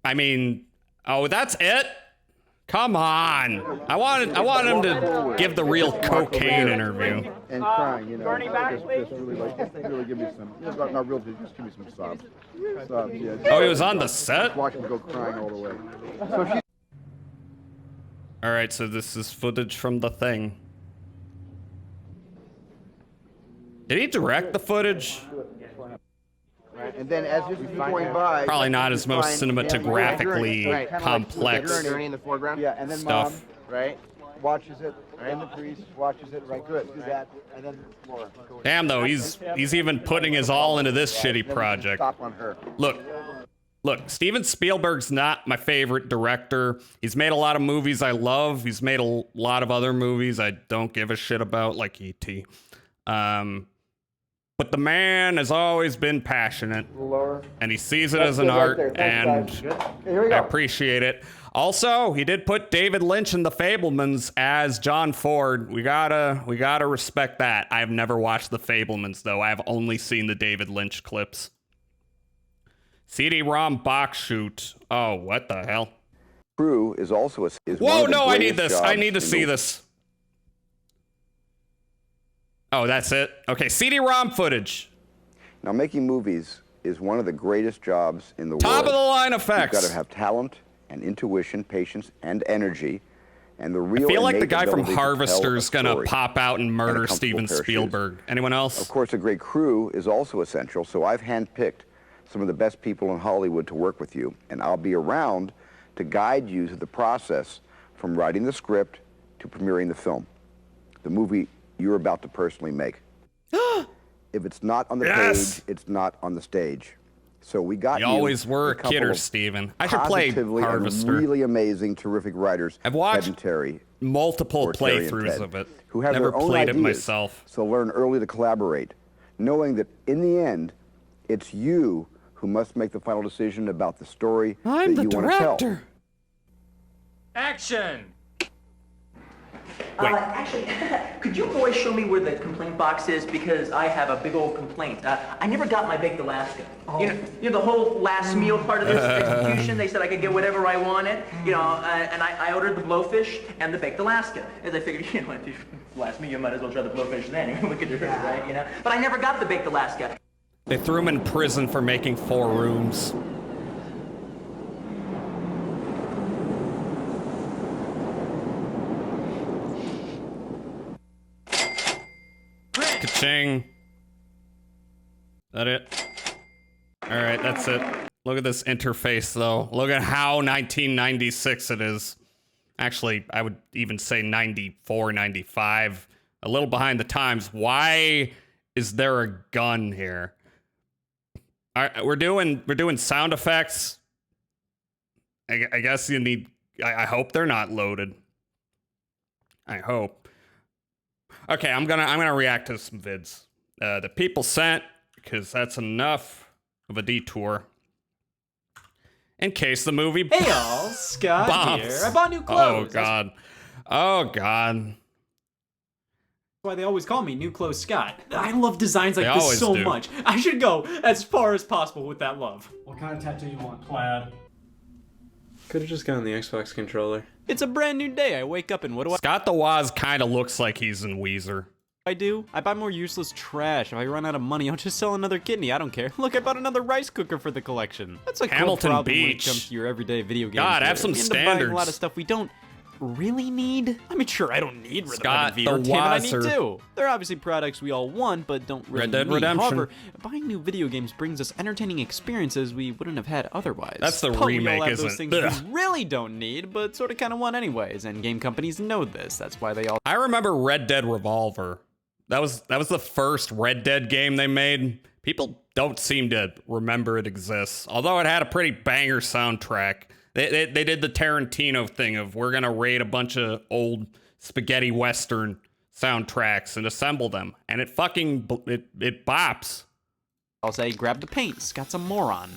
That's it? Come on. I want him to give the real cocaine interview. And crying, Bernie back, please. Just really give me some, not real, just give me some sobs. Sobs, yeah. Oh, he was on the set? Watch him go crying all the way. So she. All right, so this is footage from The Thing. Did he direct the footage? And then as this is going by, probably not his most cinematographically complex yeah, and then stuff. Mom, right, watches it, and the priest watches it, right, good, do that, and then Laura. Damn, though, he's even putting his all into this shitty project. Stop on her. Look, Steven Spielberg's not my favorite director. He's made a lot of movies I love. He's made a lot of other movies I don't give a shit about, like E.T. But the man has always been passionate, and he sees it as an art, and I appreciate it. Also, he did put David Lynch in The Fabelmans as John Ford. We gotta respect that. I have never watched The Fabelmans, though. I have only seen the David Lynch clips. CD-ROM box shoot. Oh, what the hell? Crew is also is Whoa, no, I need this. I need to see this. Oh, that's it? Okay, CD-ROM footage. Now, making movies is one of the greatest jobs in the world. Top of the line effects. You've got to have talent and intuition, patience, and energy. And the real I feel like the guy from Harvester is going to pop out and murder Steven Spielberg. Anyone else? Of course, a great crew is also essential, so I've handpicked some of the best people in Hollywood to work with you, and I'll be around to guide you through the process from writing the script to premiering the film, the movie you're about to personally make. If it's not on the page, it's not on the stage. So we got you. You always were a kidder, Steven. I should play Harvester. Really amazing, terrific writers. I've watched Ted and Terry, multiple Terry and playthroughs Ted, of it. who have Never their own played ideas, it myself. So learn early to collaborate, knowing that in the end, it's you who must make the final decision about the story that you want to tell. Action! Actually, could you boys show me where the complaint box is? Because I have a big old complaint. I never got my baked Alaska. You know the whole last meal part of this execution. They said I could get whatever I wanted. You know, and I ordered the blowfish and the baked Alaska. As I figured, you know, if you last meal, you might as well try the blowfish then. Look at it, right? You know. But I never got the baked Alaska. They threw him in prison for making 4 rooms. Ka-ching. That it? Alright, that's it. Look at this interface, though. Look at how 1996 it is. Actually, I would even say 94, 95. A little behind the times. Why is there a gun here? Alright, we're doing sound effects. I guess you need... I hope they're not loaded. I hope. Okay, I'm gonna react to some vids. The people sent, because that's enough of a detour. In case the movie Hey y'all, Scott bombs. here. I bought new clothes. Oh god. Oh god. That's why they always call me New Clothes Scott. I love designs like They this always so do. much. I should go as far as possible with that love. What kind of tattoo you want? Plaid. Could have just gotten the Xbox controller. It's a brand new day. I wake up and what do Scott the Woz kind of looks like he's in Weezer. I do? I buy more useless trash. If I run out of money, I'll just sell another kidney. I don't care. Look, I bought another rice cooker for the collection. That's a cool Hamilton problem when it Beach. comes to your everyday video games. God, have some We end up buying a lot standards. of stuff we don't really need. I mean, sure, I don't need Red Scott Dead the Redemption, but I need Wazzer. to. They're obviously products we all want, but don't really Red Dead need. Redemption. However, buying new video games brings us entertaining experiences we wouldn't have had otherwise. That's the But we all remake, have those isn't things it? we really don't need, but sort of kind of want anyways, and game companies know this. That's why they all... I remember Red Dead Revolver. That was the first Red Dead game they made. People don't seem to remember it exists, although it had a pretty banger soundtrack. They did the Tarantino thing of we're gonna raid a bunch of old spaghetti western soundtracks and assemble them, and it bops. I'll say, grab the paint. Scott's a moron.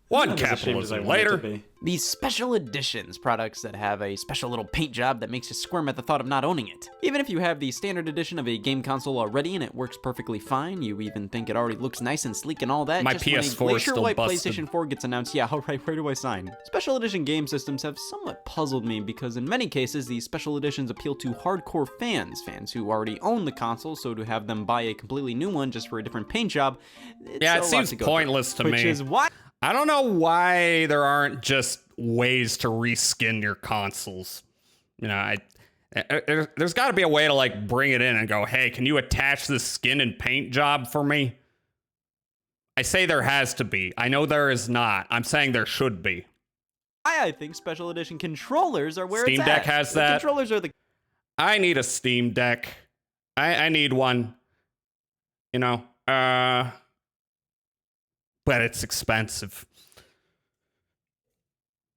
One Not as ashamed as I capitalism want it to later. be. These special editions, products that have a special little paint job that makes you squirm at the thought of not owning it. Even if you have the standard edition of a game console already and it works perfectly fine, you even think it already looks nice and sleek and all that, My just when a PS4 is Glacier still White busted. PlayStation 4 gets announced, yeah, alright, where do I sign? Special edition game systems have somewhat puzzled me because in many cases, these special editions appeal to hardcore fans who already own the console, so to have them buy a completely new one just for a different paint job, it's Yeah, a it lot seems to go through. pointless to me. Which is why I don't know why there aren't just ways to reskin your consoles. You know, there's got to be a way to like bring it in and go, hey, can you attach this skin and paint job for me? I say there has to be. I know there is not. I'm saying there should be. I think special edition controllers are where Steam it's at. Deck has The that. controllers are the... I need a Steam Deck. I need one. You know, but it's expensive.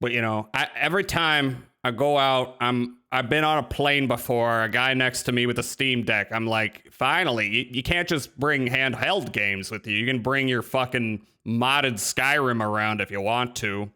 But you know, every time I go out, I've been on a plane before, a guy next to me with a Steam Deck. I'm like, finally, you can't just bring handheld games with you. You can bring your fucking modded Skyrim around if you want to.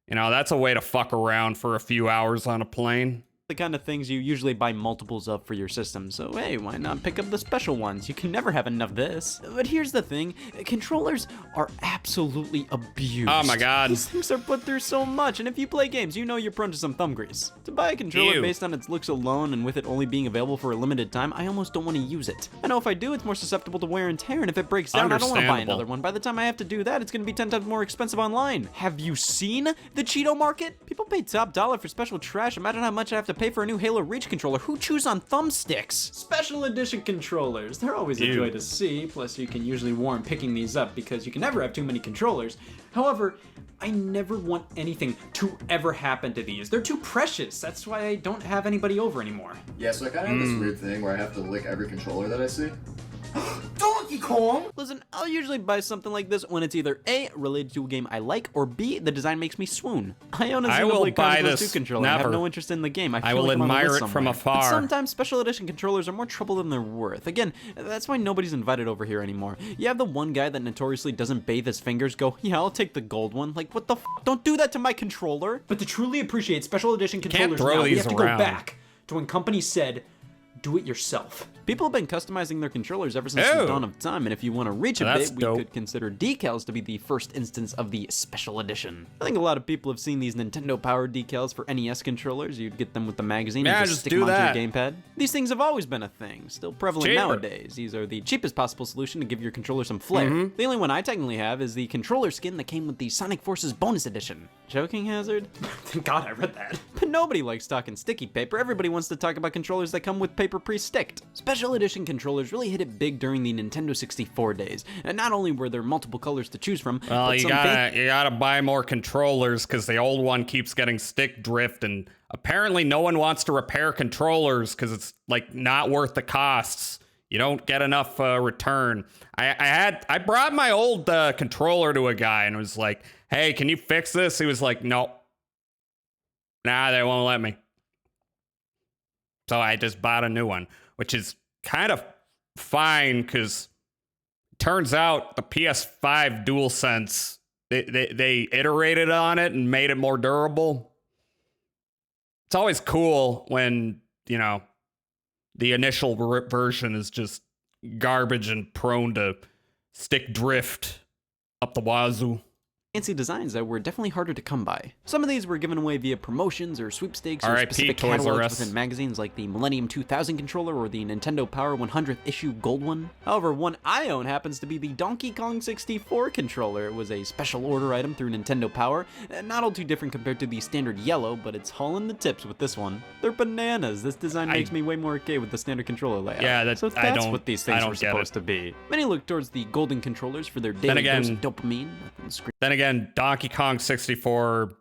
You know, that's a way to fuck around for a few hours on a plane. the kind of things you usually buy multiples of for your system, so hey, why not pick up the special ones? You can never have enough of this. But here's the thing, controllers are absolutely abused. Oh my god. These things are put through so much, and if you play games, you know you're prone to some thumb grease. To buy a controller Ew. based on its looks alone, and with it only being available for a limited time, I almost don't want to use it. I know if I do, it's more susceptible to wear and tear, and if it breaks down, I don't want to buy Understandable. another one. By the time I have to do that, it's going to be 10 times more expensive online. Have you seen the Cheeto market? People pay top dollar for special trash. Imagine how much I have to pay for a new Halo Reach controller. Who chews on thumbsticks? Special edition controllers. They're always a Ew. joy to see. Plus, you can usually warn picking these up because you can never have too many controllers. However, I never want anything to ever happen to these. They're too precious. That's why I don't have anybody over anymore. Yeah, so I kind of have this weird thing where I have to lick every controller that I see. Donkey Kong! Listen, I'll usually buy something like this when it's either A, related to a game I like, or B, the design makes me swoon. I own a I will Xenoblade buy Chronicles this 2 controller. I have never. no interest in the game. I feel will like I'm on the admire list it from somewhere. afar. But sometimes special edition controllers are more trouble than they're worth. Again, that's why nobody's invited over here anymore. You have the one guy that notoriously doesn't bathe his fingers go, yeah, I'll take the gold one. Like, what the f? Don't do that to my controller. But to truly appreciate special edition can't controllers throw now, we these have to around. go back to when companies said, do it yourself. People have been customizing their controllers ever since the dawn of time, and if you want to reach a bit, we could consider decals to be the first instance of the special edition. I think a lot of people have seen these Nintendo Power decals for NES controllers. You'd get them with the magazine and just stick them onto your gamepad. These things have always been a thing, still prevalent nowadays. These are the cheapest possible solution to give your controller some flair. The only one I technically have is the controller skin that came with the Sonic Forces bonus edition. Joking hazard? Thank God I read that. But nobody likes talking sticky paper. Everybody wants to talk about controllers that come with paper pre-sticked. Special edition controllers really hit it big during the Nintendo 64 days, and not only were there multiple colors to choose from, well, but you gotta buy more controllers because the old one keeps getting stick drift, and apparently no one wants to repair controllers because it's like not worth the costs. You don't get enough return. I brought my old controller to a guy and was like, "Hey, can you fix this?" He was like, "No, nah, they won't let me." So I just bought a new one, which is kind of fine because turns out the PS5 DualSense, they iterated on it and made it more durable. It's always cool when, you know, the initial version is just garbage and prone to stick drift up the wazoo. Fancy designs that were definitely harder to come by. Some of these were given away via promotions or sweepstakes or specific catalogs within magazines like the Millennium 2000 controller or the Nintendo Power 100th issue gold one. However, one I own happens to be the Donkey Kong 64 controller. It was a special order item through Nintendo Power, not all too different compared to the standard yellow, but it's hauling the tips with this one. They're bananas. This design makes me way more okay with the standard controller layout. Yeah, that's what these things were supposed to be. Many look towards the golden controllers for their daily dose of dopamine. Then again, Donkey Kong 64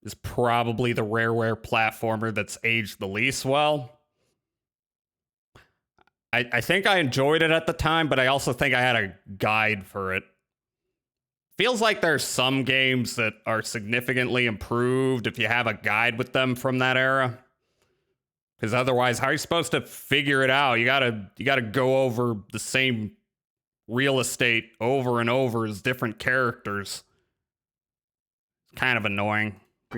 is probably the Rareware platformer that's aged the least well. I think I enjoyed it at the time, but I also think I had a guide for it. Feels like there's some games that are significantly improved if you have a guide with them from that era. Because otherwise, how are you supposed to figure it out? You gotta go over the same real estate over and over as different characters. Kind of annoying.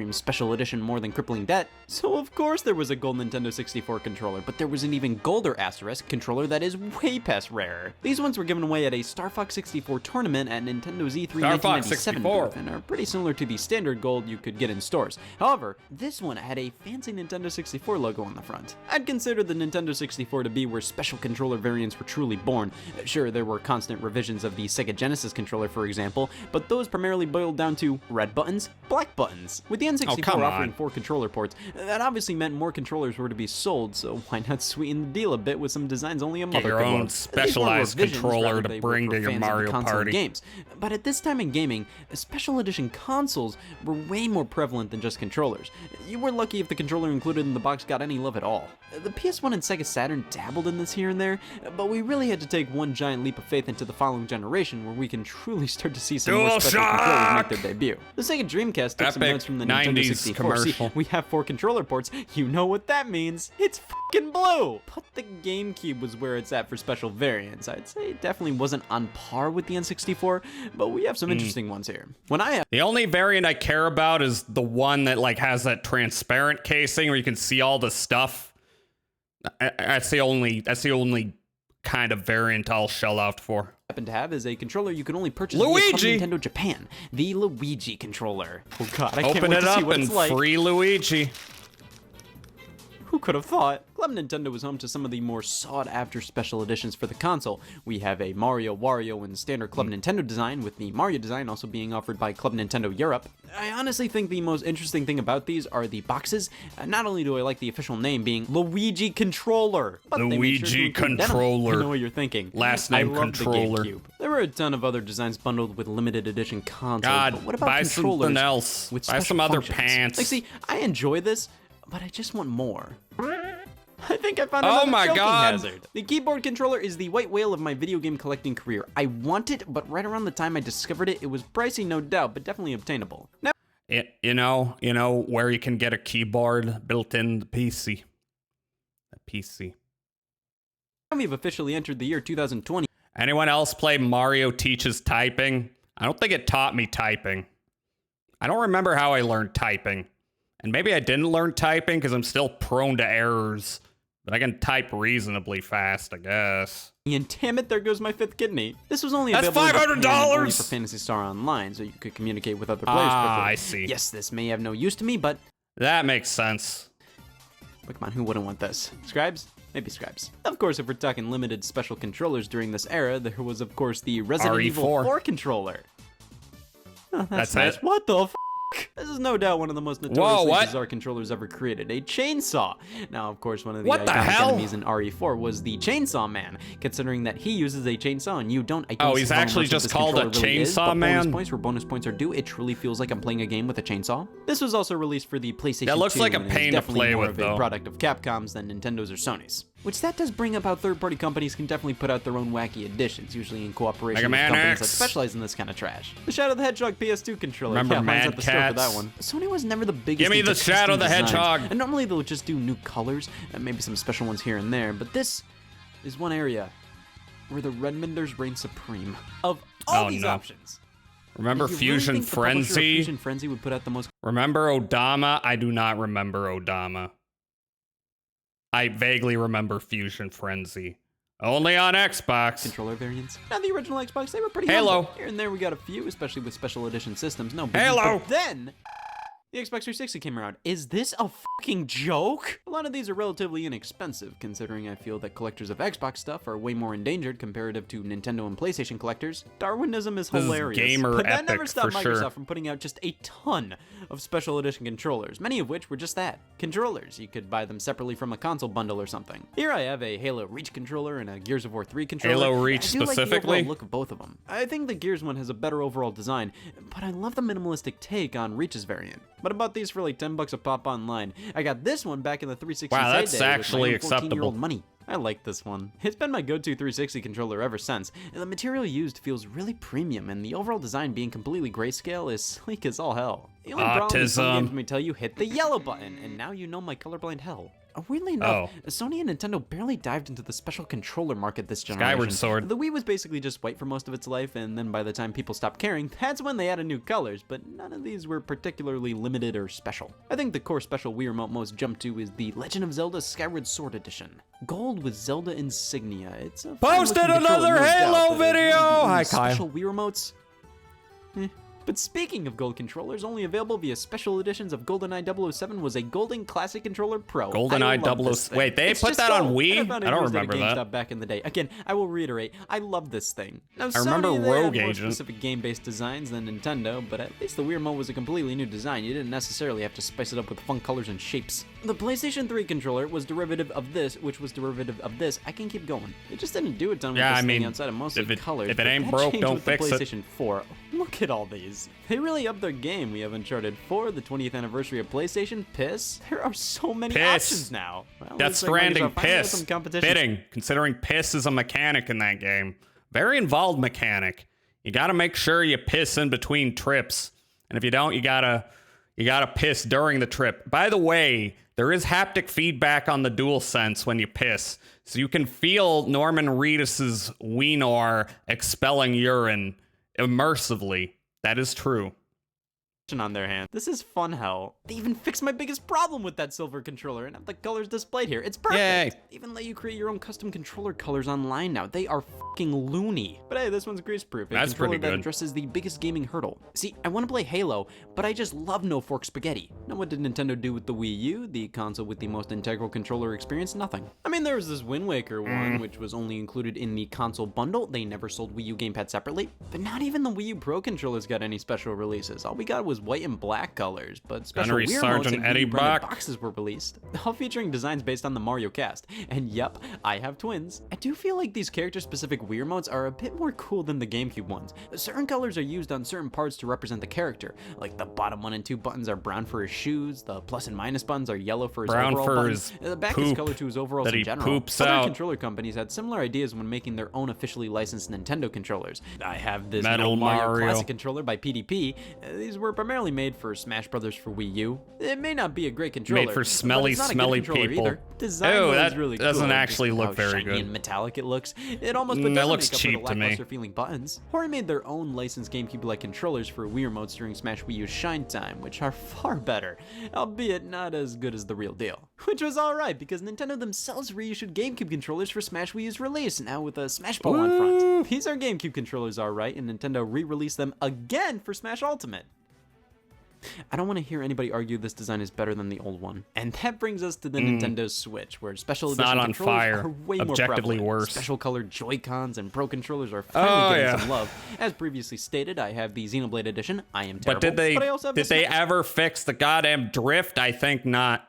Special edition More Than Crippling Debt. So of course there was a gold Nintendo 64 controller, but there was an even golder asterisk controller that is way past rare. These ones were given away at a Star Fox 64 tournament at Nintendo's E3 1997 booth, and are pretty similar to the standard gold you could get in stores. However, this one had a fancy Nintendo 64 logo on the front. I'd consider the Nintendo 64 to be where special controller variants were truly born. Sure, there were constant revisions of the Sega Genesis controller, for example, but those primarily boiled down to red buttons, black buttons. With the N64 offering 4 controller ports, that obviously meant more controllers were to be sold, so why not sweeten the deal a bit with some designs only a mother could love. Get your own specialized controller to bring to your Mario Party games. But at this time in gaming, special edition consoles were way more prevalent than just controllers. You were lucky if the controller included in the box got any love at all. The PS1 and Sega Saturn dabbled in this here and there, but we really had to take one giant leap of faith into the following generation where we can truly start to see some more special controllers make their debut. The Sega Dreamcast took some notes from the Nintendo 64. Commercial. See, we have 4 controller ports. You know what that means. It's fucking blue. But the GameCube was where it's at for special variants. I'd say it definitely wasn't on par with the N64, but we have some interesting ones here. The only variant I care about is the one that like has that transparent casing where you can see all the stuff. That's the only kind of variant I'll shell out for. Happen to have is a controller you can only purchase Luigi! via Nintendo Japan, the Luigi controller. Oh god, I Open can't wait it to see up what and it's like. free Luigi. Who could have thought? Club Nintendo was home to some of the more sought-after special editions for the console. We have a Mario, Wario, and standard Club Nintendo design, with the Mario design also being offered by Club Nintendo Europe. I honestly think the most interesting thing about these are the boxes. Not only do I like the official name being Luigi Controller, but Luigi Controller. I know what you're thinking. Last name Controller. The GameCube. There were a ton of other designs bundled with limited edition consoles. God, but what about buy controllers something else. with Buy some other pants. Like, see, I enjoy this, but I just want more. I think I found Oh another my choking God. hazard. The keyboard controller is the white whale of my video game collecting career. I want it, but right around the time I discovered it, it was pricey, no doubt, but definitely obtainable. Now, You know where you can get a keyboard built in the PC. A PC. we've officially entered the year 2020. Anyone else play Mario Teaches Typing? I don't think it taught me typing. I don't remember how I learned typing. And maybe I didn't learn typing because I'm still prone to errors. But I can type reasonably fast, I guess. And damn it, there goes my 5th kidney. This was only That's available $500! only for Phantasy Star Online, so you could communicate with other players quickly. I see. Yes, this may have no use to me, but... That makes sense. But come on, who wouldn't want this? Scribes? Maybe Scribes. Of course, if we're talking limited special controllers during this era, there was, of course, the Resident Evil 4 controller. Oh, that's nice. It. What the f***? This is no doubt one of the most notoriously bizarre controllers ever created, a chainsaw. Now, of course, one of the iconic enemies in RE4 was the Chainsaw Man. Considering that he uses a chainsaw and you don't, I don't he's actually just called a Chainsaw Man? Bonus points where bonus points are due, it truly feels like I'm playing a game with a chainsaw. This was also released for the PlayStation 2. That looks like a pain to play with, though. A product of Capcom's than Nintendo's or Sony's. Which that does bring up how third-party companies can definitely put out their own wacky additions, usually in cooperation with companies that specialize in this kind of trash. The Shadow the Hedgehog PS2 controller. Remember mine's at the store for Mad that one. Sony was never the biggest. Give me the Shadow the Hedgehog. And normally they'll just do new colors and maybe some special ones here and there, but this is one area where the Redmonders reign supreme. Of all these options. Remember Fusion Frenzy? Fusion Frenzy would put out the most. Remember Odama? I do not remember Odama. I vaguely remember Fusion Frenzy. Only on Xbox. Controller variants. Now, the original Xbox, they were pretty Halo. humble. Here and there, we got a few, especially with special edition systems. No biggie. Halo. But then, the Xbox 360 came around. Is this a fucking joke? A lot of these are relatively inexpensive, considering I feel that collectors of Xbox stuff are way more endangered comparative to Nintendo and PlayStation collectors. Darwinism is hilarious. This is gamer but that epic, never stopped for Microsoft sure. from putting out just a ton of special edition controllers, many of which were just that, controllers. You could buy them separately from a console bundle or something. Here I have a Halo Reach controller and a Gears of War 3 controller. Halo Reach I do specifically? like the overall look of both of them. I think the Gears one has a better overall design, but I love the minimalistic take on Reach's variant. But I bought these for like $10 a pop online. I got this one back in the 360 Wow, side that's day actually with my own 14-year-old acceptable. money. I like this one. It's been my go-to 360 controller ever since. The material used feels really premium, and the overall design being completely grayscale is sleek as all hell. The only problem is some games may tell you hit the yellow button, and now you know my colorblind hell. Weirdly enough, Sony and Nintendo barely dived into the special controller market this generation. Skyward Sword. The Wii was basically just white for most of its life, and then by the time people stopped caring, that's when they added new colors, but none of these were particularly limited or special. I think the core special Wii remote most jumped to is the Legend of Zelda Skyward Sword Edition. Gold with Zelda insignia. It's a Posted another Halo video! Hi, Kyle. Special Wii remotes? But speaking of gold controllers, only available via special editions of GoldenEye 007 was a Golden Classic Controller Pro. GoldenEye 007. Wait, they put that on Wii? I don't remember that. Back in the day. Again, I will reiterate, I love this thing. Now, I remember Sony, they Rogue had more Agent. specific game-based designs than Nintendo, but at least the Wii remote was a completely new design. You didn't necessarily have to spice it up with fun colors and shapes. The PlayStation 3 controller was derivative of this, which was derivative of this. I can keep going. It just didn't do a ton with this thing outside of mostly colors. If it but ain't that broke, changed don't with fix the it. PlayStation 4. Look at all these. They really upped their game. We have Uncharted 4, the 20th anniversary of PlayStation, Piss. There are so many options now. Well, Death looks like Stranding, Microsoft finally has Piss. some competition. Fitting, considering Piss is a mechanic in that game. Very involved mechanic. You gotta make sure you piss in between trips. And if you don't, you gotta piss during the trip. By the way, there is haptic feedback on the DualSense when you piss. So you can feel Norman Reedus's wiener expelling urine immersively. That is true. On their hand. This is fun hell. They even fixed my biggest problem with that silver controller and have the colors displayed here. It's perfect. Yay. They even let you create your own custom controller colors online now. They are fucking loony. But hey, this one's grease-proof. A That's controller pretty that good. addresses the biggest gaming hurdle. See, I want to play Halo, but I just love no fork spaghetti. Now, what did Nintendo do with the Wii U, the console with the most integral controller experience? Nothing. I mean, there was this Wind Waker one, which was only included in the console bundle. They never sold Wii U gamepad separately. But not even the Wii U Pro controllers got any special releases. All we got was white and black colors, but special Gunnery Wii remotes Sergeant and Eddie Wii branded Bach. boxes were released, all featuring designs based on the Mario cast. And yep, I have twins. I do feel like these character-specific Wii remotes are a bit more cool than the GameCube ones. Certain colors are used on certain parts to represent the character, like the bottom 1 and 2 buttons are brown for his shoes, the plus and minus buttons are yellow for his Brown overall for buttons, his and the back is poop colored to his overalls that in he general. poops Other out. controller companies had similar ideas when making their own officially licensed Nintendo controllers. I have this Metal Metal Mario Mario. Classic controller by PDP. These were primarily made for Smash Brothers for Wii U. It may not be a great controller. Made for but smelly, it's not a good smelly controller people. either. Design Oh, was that really doesn't cool, actually just look how very shiny good. and metallic it looks. It almost but That doesn't looks make up cheap for the to me. lackluster feeling buttons. Hori made their own licensed GameCube-like controllers for Wii remotes during Smash Wii U's Shine Time, which are far better, albeit not as good as the real deal. Which was alright, because Nintendo themselves reissued GameCube controllers for Smash Wii U's release, now with a Smash Ball on front. These are GameCube controllers alright, and Nintendo re-released them again for Smash Ultimate. I don't want to hear anybody argue this design is better than the old one. And that brings us to the Nintendo Switch, where special It's edition not on controllers fire. are way more Objectively prevalent. worse. Special colored Joy-Cons and Pro controllers are finally getting yeah. some love. As previously stated, I have the Xenoblade Edition. I am terrible. But did I also have they the Smash- ever fix the goddamn drift? I think not.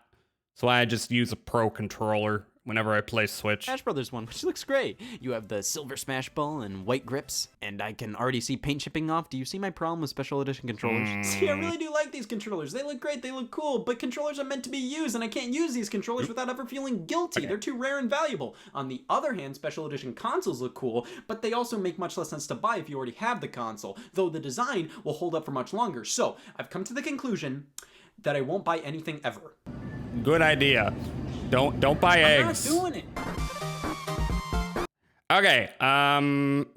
That's why I just use a Pro controller whenever I play Switch. Smash Brothers one, which looks great. You have the silver Smash Ball and white grips, and I can already see paint chipping off. Do you see my problem with special edition controllers? See, I really do like these controllers. They look great, they look cool, but controllers are meant to be used, and I can't use these controllers without ever feeling guilty. They're too rare and valuable. On the other hand, special edition consoles look cool, but they also make much less sense to buy if you already have the console, though the design will hold up for much longer. So, I've come to the conclusion that I won't buy anything ever. Good idea. Don't buy eggs. I'm not doing it. Okay,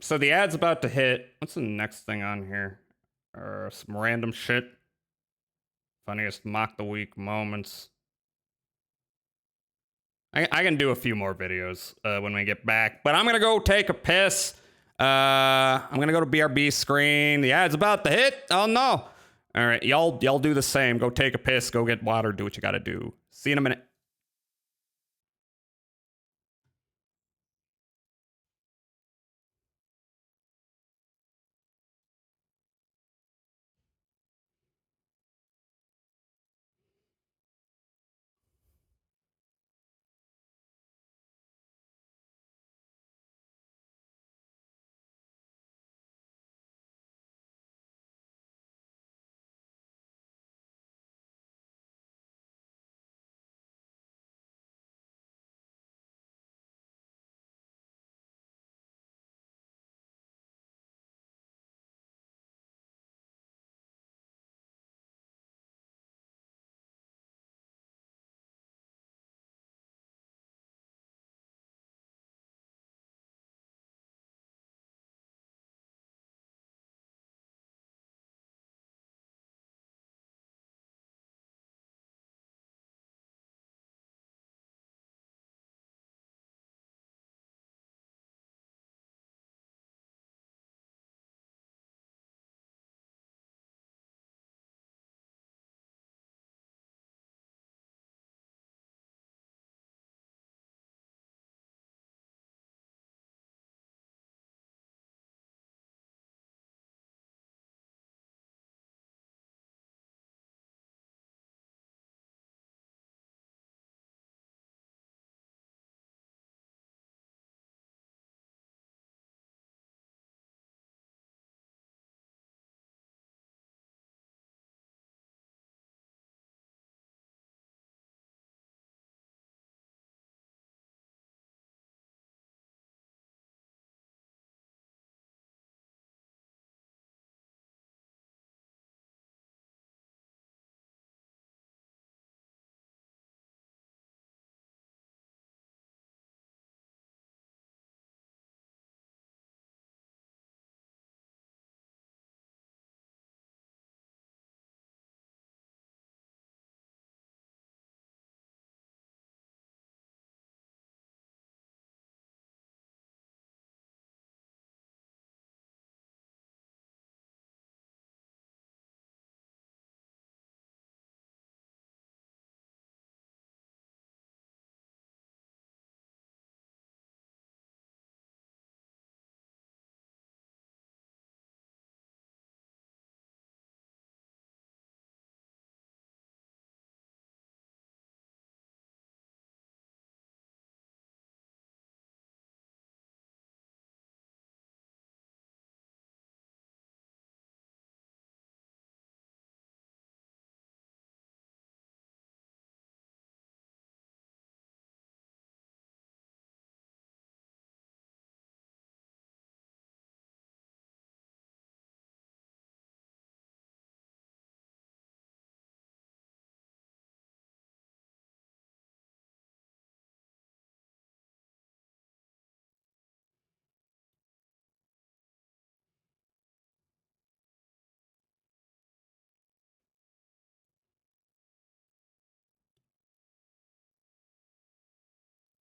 so the ad's about to hit. What's the next thing on here? Some random shit. Funniest mock the week moments. I can do a few more videos when we get back, but I'm gonna go take a piss. I'm gonna go to BRB screen. The ad's about to hit. Oh no! All right, y'all do the same. Go take a piss. Go get water. Do what you gotta do. See you in a minute.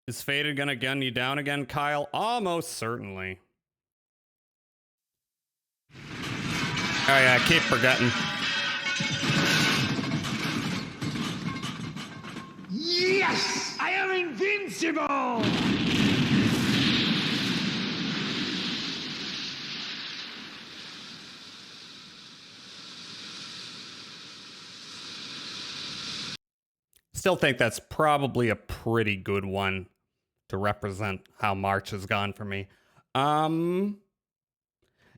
Is Faded gonna gun you down again, Kyle? Almost certainly. Oh yeah, I keep forgetting. Yes! I am invincible! Still think that's probably a pretty good one to represent how March has gone for me. Yeah,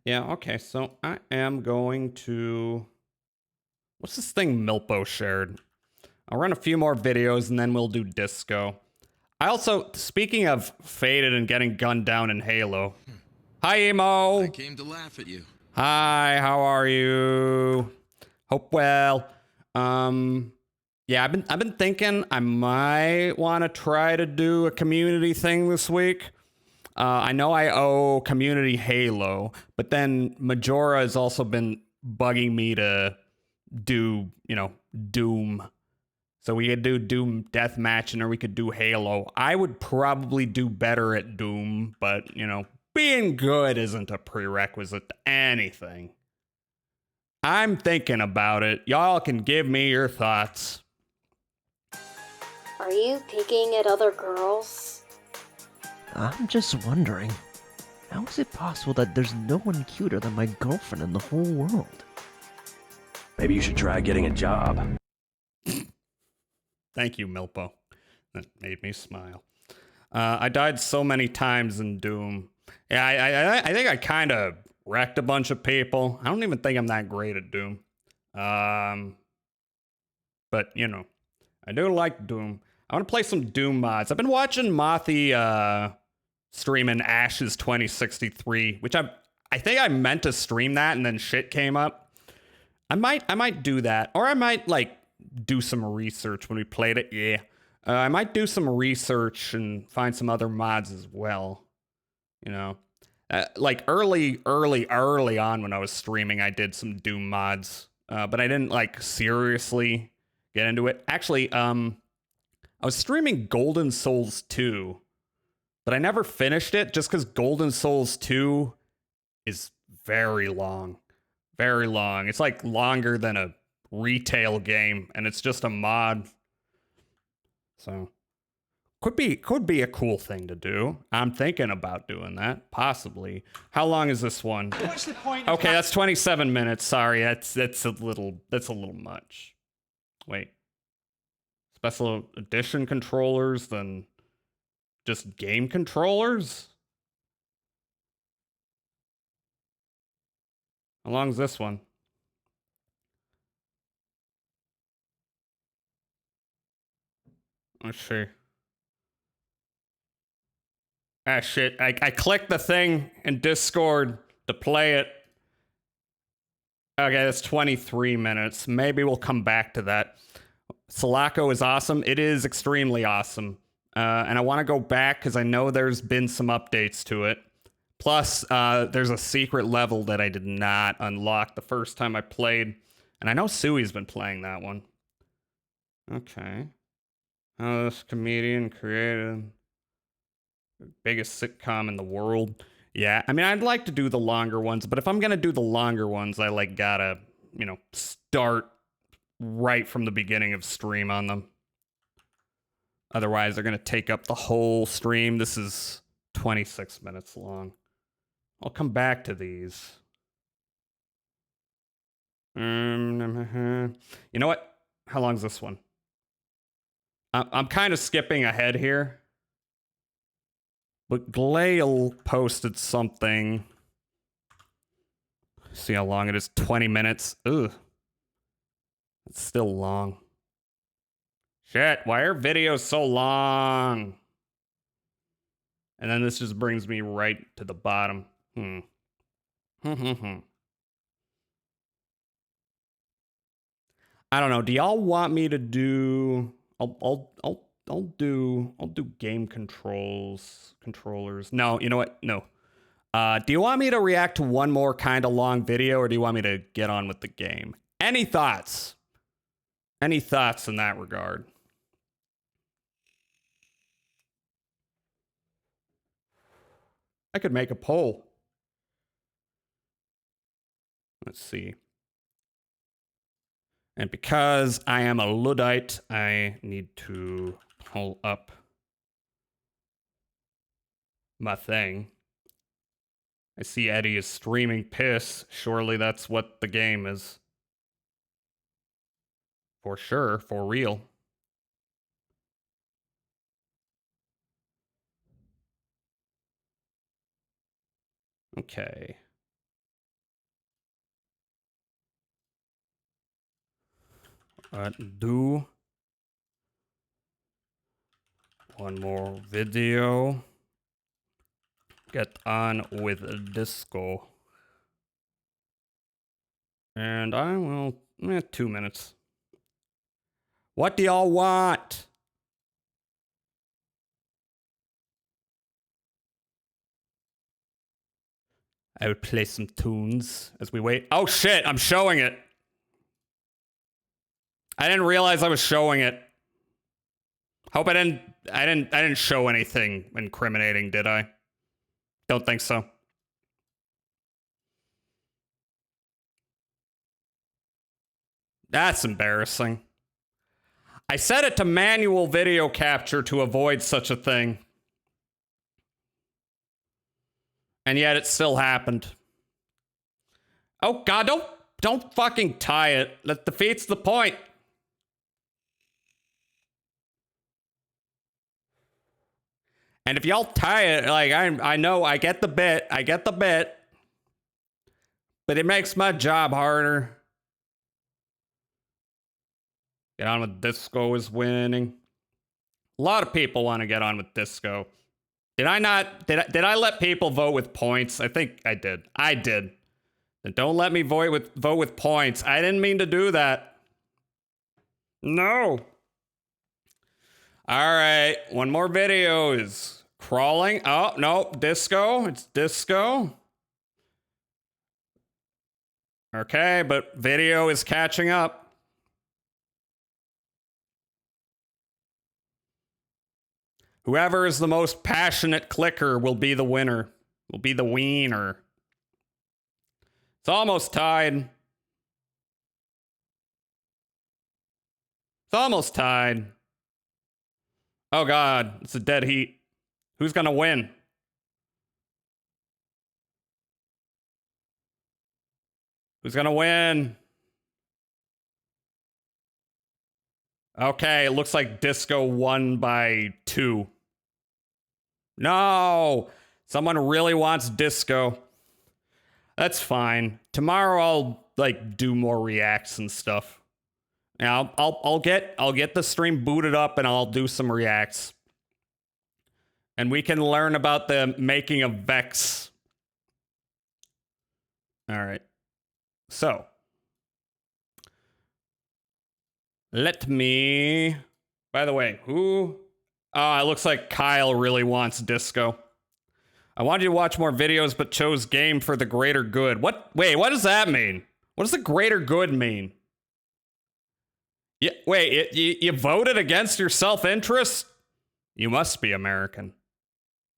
okay, so I am going to... What's this thing Milpo shared? I'll run a few more videos and then we'll do Disco. I also, speaking of Faded and getting gunned down in Halo. Hi, Emo! I came to laugh at you. Hi, how are you? Hope well. Yeah, I've been thinking I might want to try to do a community thing this week. I know I owe community Halo, but then Majora has also been bugging me to do, you know, Doom. So we could do Doom Deathmatch, or we could do Halo. I would probably do better at Doom, but, you know, being good isn't a prerequisite to anything. I'm thinking about it. Y'all can give me your thoughts. Are you peeking at other girls? I'm just wondering, how is it possible that there's no one cuter than my girlfriend in the whole world? Maybe you should try getting a job. Thank you, Milpo. That made me smile. I died so many times in Doom. Yeah, I think I kind of wrecked a bunch of people. I don't even think I'm that great at Doom. But, you know, I do like Doom. I want to play some Doom mods. I've been watching Mothy streaming Ashes 2063, which I think I meant to stream that and then shit came up. I might do that, or I might like do some research when we played it. Yeah, I might do some research and find some other mods as well. You know, like early on when I was streaming, I did some Doom mods, but I didn't like seriously get into it. Actually, I was streaming Golden Souls 2, but I never finished it just because Golden Souls 2 is very long. Very long. It's like longer than a retail game, and it's just a mod. So, could be a cool thing to do. I'm thinking about doing that, possibly. How long is this one? What's the point? Okay, that's 27 minutes. Sorry, that's a little much. Wait. Special edition controllers, then just game controllers? How long is this one? Let's see. Ah, shit. I clicked the thing in Discord to play it. Okay, that's 23 minutes. Maybe we'll come back to that. Sulaco is awesome. It is extremely awesome. And I want to go back because I know there's been some updates to it. Plus, there's a secret level that I did not unlock the first time I played. And I know Sui's been playing that one. Okay. How this comedian created the biggest sitcom in the world. Yeah, I mean, I'd like to do the longer ones, but if I'm going to do the longer ones, I like gotta, you know, start right from the beginning of stream on them. Otherwise, they're going to take up the whole stream. This is 26 minutes long. I'll come back to these. You know what? How long's this one? I'm kind of skipping ahead here. But Glail posted something. See how long it is? 20 minutes. Ugh. It's still long. Shit, why are videos so long? And then this just brings me right to the bottom. I don't know. Do y'all want me to do? I'll do game controllers. No, you know what? No. Do you want me to react to one more kind of long video, or do you want me to get on with the game? Any thoughts? Any thoughts in that regard? I could make a poll. Let's see. And because I am a Luddite, I need to pull up my thing. I see Eddie is streaming piss. Surely that's what the game is. For sure, for real. Okay. Do one more video. Get on with disco. And I will, 2 minutes. What do y'all want? I would play some tunes as we wait. Oh shit, I'm showing it. I didn't realize I was showing it. Hope I didn't show anything incriminating, did I? Don't think so. That's embarrassing. I set it to manual video capture to avoid such a thing. And yet it still happened. Oh god, don't fucking tie it. That defeats the point. And if y'all tie it, like, I know, I get the bit. But it makes my job harder. Get on with disco is winning. A lot of people want to get on with disco. Did I not? Did I let people vote with points? I think I did. I did. Then don't let me vote with points. I didn't mean to do that. No. All right, one more video is crawling. Oh, no, disco. It's disco. Okay, but video is catching up. Whoever is the most passionate clicker will be the winner. Will be the wiener. It's almost tied. It's almost tied. Oh god, it's a dead heat. Who's gonna win? Who's gonna win? Okay, it looks like disco won by 2. No! Someone really wants disco. That's fine. Tomorrow I'll like do more reacts and stuff. Now I'll get the stream booted up and I'll do some reacts. And we can learn about the making of Vex. All right. So, let me, by the way, who? Oh, it looks like Kyle really wants disco. I wanted you to watch more videos, but chose game for the greater good. What? Wait, what does that mean? What does the greater good mean? Wait, you voted against your self-interest? You must be American.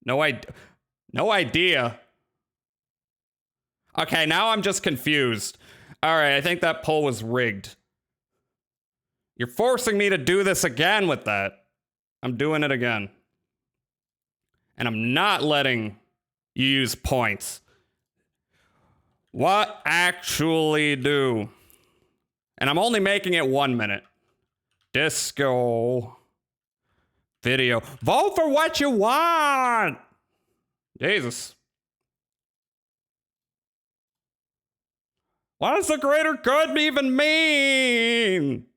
No idea. Okay, now I'm just confused. All right, I think that poll was rigged. You're forcing me to do this again with that. I'm doing it again. And I'm not letting you use points. What actually do? And I'm only making it 1 minute. Disco video. Vote for what you want. Jesus. What does the greater good even mean?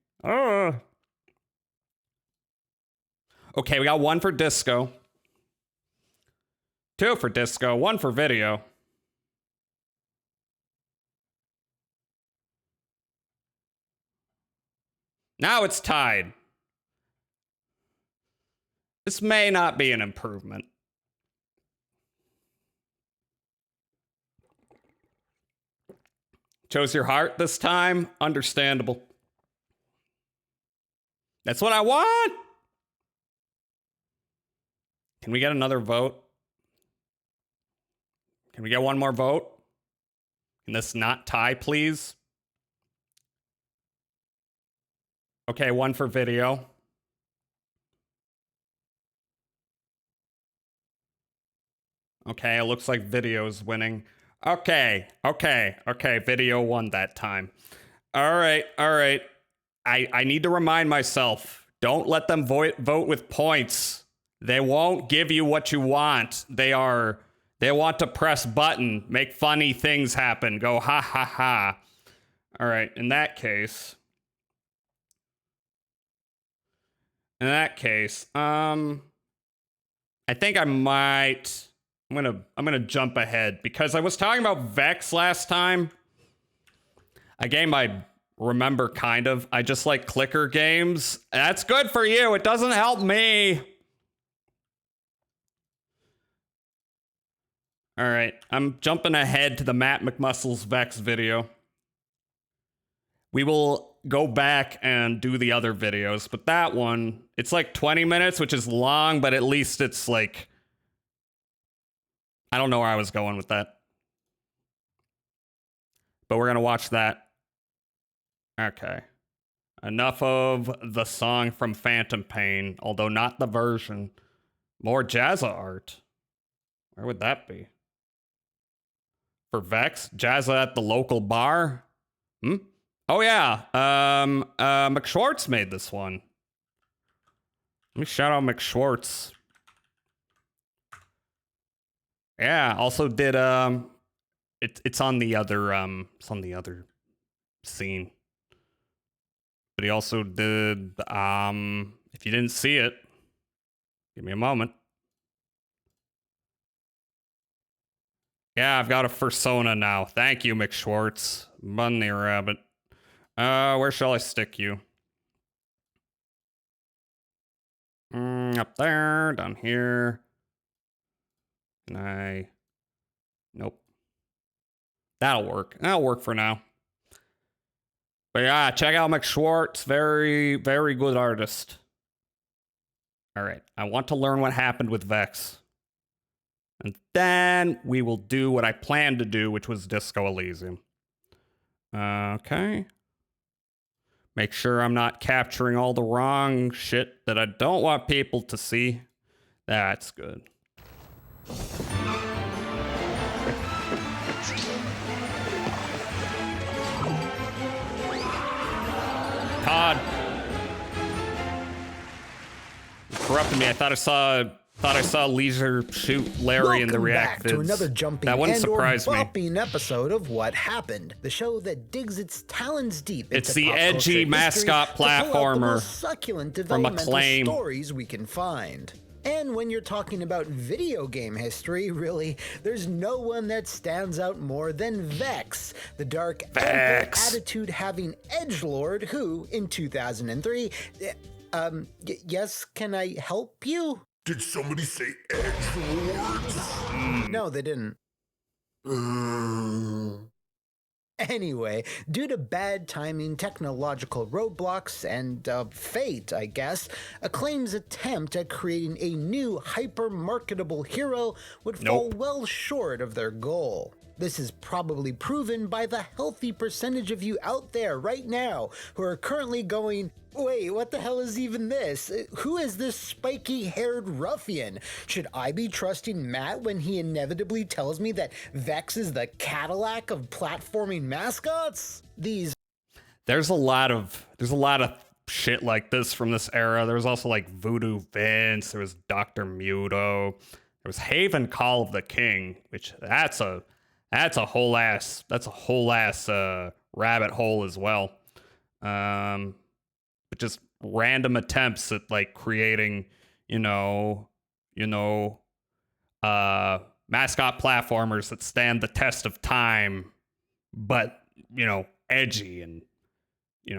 Okay, we got 1 for disco. 2 for disco, 1 for video. Now it's tied. This may not be an improvement. Chose your heart this time? Understandable. That's what I want! Can we get another vote? Can we get one more vote? Can this not tie, please? Okay, one for video. Okay, it looks like video's winning. Okay, video won that time. All right. I need to remind myself, don't let them vote with points. They won't give you what you want. They want to press button, make funny things happen, go ha ha ha. All right, in that case, I think I'm gonna jump ahead because I was talking about Vex last time. A game I remember kind of. I just like clicker games. That's good for you. It doesn't help me. All right, I'm jumping ahead to the Matt McMuscles Vex video. We will go back and do the other videos, but that one, it's like 20 minutes, which is long, but at least it's like, I don't know where I was going with that. But we're going to watch that. Okay. Enough of the song from Phantom Pain, although not the version. More Jazza art. Where would that be? For Vex? Jazza at the local bar? Oh yeah. McSchwartz made this one. Let me shout out McSchwartz. Yeah, also did it's on the other scene. But he also did if you didn't see it, give me a moment. Yeah, I've got a persona now. Thank you, McSchwartz. Bunny Rabbit. Where shall I stick you? Up there, down here. Nope. That'll work. That'll work for now. But yeah, check out McSchwartz. Very, very good artist. All right. I want to learn what happened with Vex. And then we will do what I planned to do, which was Disco Elysium. Okay. Make sure I'm not capturing all the wrong shit that I don't want people to see. That's good. Todd. You corrupted me. I thought I saw Leisure shoot Larry in the React Welcome back vids. to another jumping That wouldn't and surprise or me. bopping episode of What Happened, the show that digs its talons deep It's into the pop edgy culture mascot history to pull out the platformer most succulent from developmental Acclaim. stories we can find. And when you're talking about video game history, really, there's no one that stands out more than Vex, the dark attitude-having edgelord who, in 2003, yes, can I help you? Did somebody say edgelords? No, they didn't. Anyway, due to bad timing, technological roadblocks, and fate, I guess, Acclaim's attempt at creating a new hyper-marketable hero would fall well short of their goal. This is probably proven by the healthy percentage of you out there right now who are currently going, wait, what the hell is even this? Who is this spiky-haired ruffian? Should I be trusting Matt when he inevitably tells me that Vex is the Cadillac of platforming mascots? There's a lot of shit like this from this era. There was also like Voodoo Vince. There was Dr. Muto. There was Haven Call of the King, which that's a whole ass rabbit hole as well. But just random attempts at like creating, mascot platformers that stand the test of time, but edgy and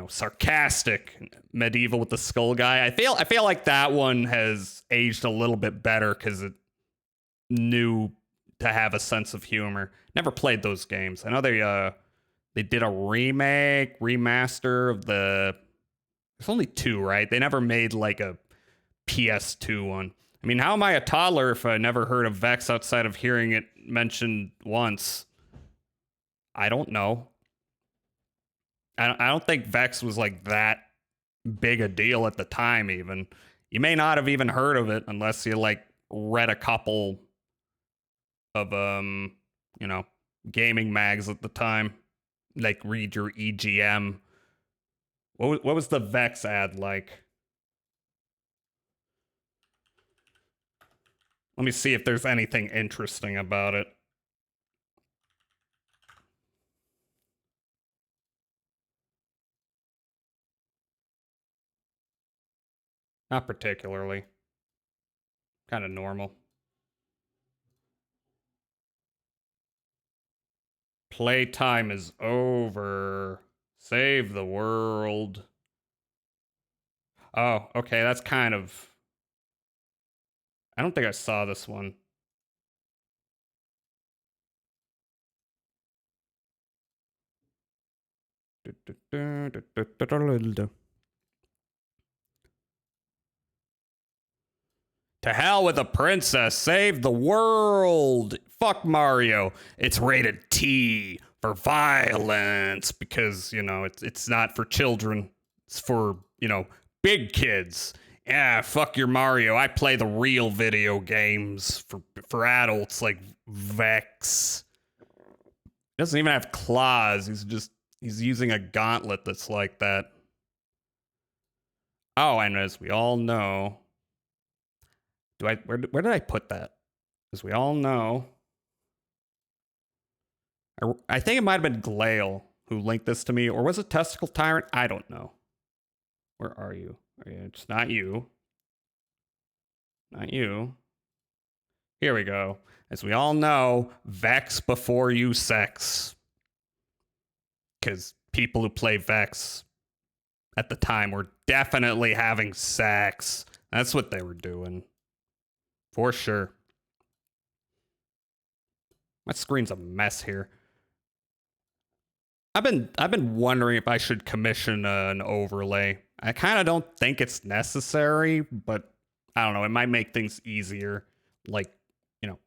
sarcastic, medieval with the skull guy. I feel like that one has aged a little bit better because it knew to have a sense of humor. Never played those games. I know they did a remaster of the. There's only two, right? They never made like a PS2 one. I mean, how am I a toddler if I never heard of Vex outside of hearing it mentioned once? I don't know. I don't think Vex was like that big a deal at the time even. You may not have even heard of it unless you like read a couple of you know, gaming mags at the time. Like read your EGM. What was the Vex ad like? Let me see if there's anything interesting about it. Not particularly. Kind of normal. Playtime is over. Save the world. Oh, okay, that's kind of... I don't think I saw this one. To hell with a princess, save the world. Fuck Mario. It's rated T for violence because, you know, it's not for children. It's for, you know, big kids. Yeah, fuck your Mario. I play the real video games for adults like Vex. He doesn't even have claws. He's using a gauntlet that's like that. Oh, and as we all know, where did I put that? As we all know, I think it might have been Glail who linked this to me, or was it Testicle Tyrant? I don't know. Where are you? It's not you. Not you. Here we go. As we all know, Vex before you sex. Because people who play Vex at the time were definitely having sex. That's what they were doing. For sure. My screen's a mess here. I've been wondering if I should commission an overlay. I kind of don't think it's necessary, but I don't know. It might make things easier, like, you know,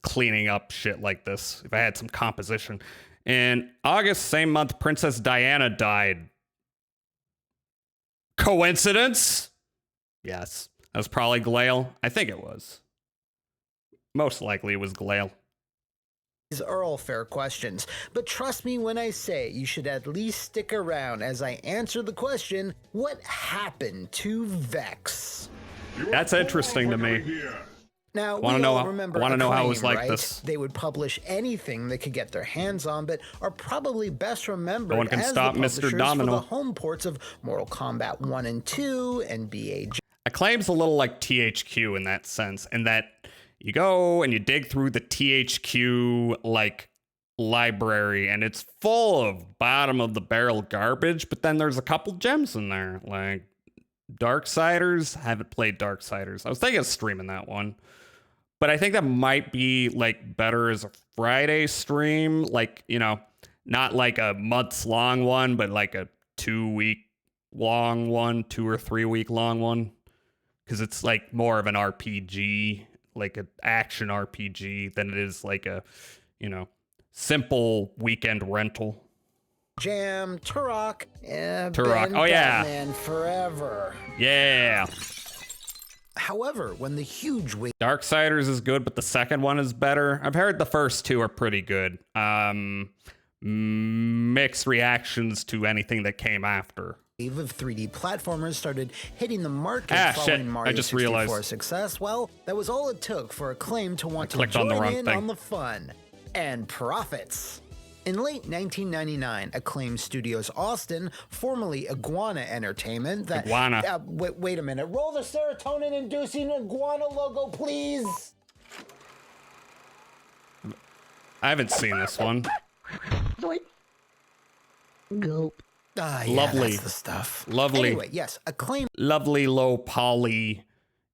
cleaning up shit like this if I had some composition. In August, same month, Princess Diana died. Coincidence? Yes. That was probably Glail. I think it was. Most likely it was Glail. These are all fair questions, but trust me when I say you should at least stick around as I answer the question, what happened to Vex? That's interesting to me. Now, I want to know how it was like right? this. They would publish anything they could get their hands on, but are probably best remembered No one can as stop the publishers Mr. Domino. for the home ports of Mortal Kombat 1 and 2 and BAJ. Acclaim's a little like THQ in that sense, in that you go and you dig through the THQ like library and it's full of bottom of the barrel garbage, but then there's a couple gems in there, like Darksiders. Haven't played Darksiders. I was thinking of streaming that one, but I think that might be like better as a Friday stream, like, you know, not like a months long one, but like a 2 week long one, 2 or 3 week long one, because it's like more of an RPG, like an action RPG, than it is like a, you know, simple weekend rental. Jam, Turok, Turok. Ben Oh yeah, Batman Forever. Yeah. However, when the huge wave Darksiders is good, but the second one is better. I've heard the first two are pretty good. Mixed reactions to anything that came after. Wave of 3D platformers started hitting the market following Mario I just 64 realized. success. Well, that was all it took for Acclaim to want to clicked on the join wrong in thing. on the fun and profits. In late 1999, Acclaim Studios Austin, formerly Iguana Entertainment, that Iguana. wait a minute, roll the serotonin-inducing Iguana logo, please. I haven't seen this one. Gulp. Yeah, Lovely. that's the stuff. Lovely. Anyway, yes, Acclaim. Lovely low poly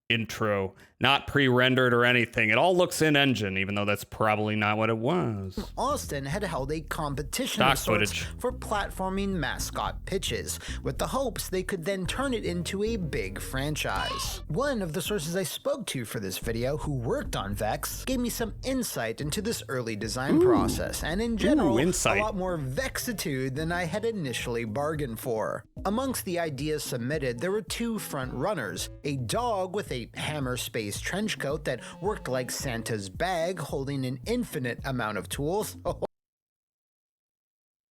intro. not pre-rendered or anything. It all looks in-engine, even though that's probably not what it was. Austin had held a competition Stock of sorts footage. for platforming mascot pitches, with the hopes they could then turn it into a big franchise. One of the sources I spoke to for this video, who worked on Vex, gave me some insight into this early design process, and in general, a lot more Vexitude than I had initially bargained for. Amongst the ideas submitted, there were two front runners: a dog with a hammer space trench coat that worked like Santa's bag, holding an infinite amount of tools.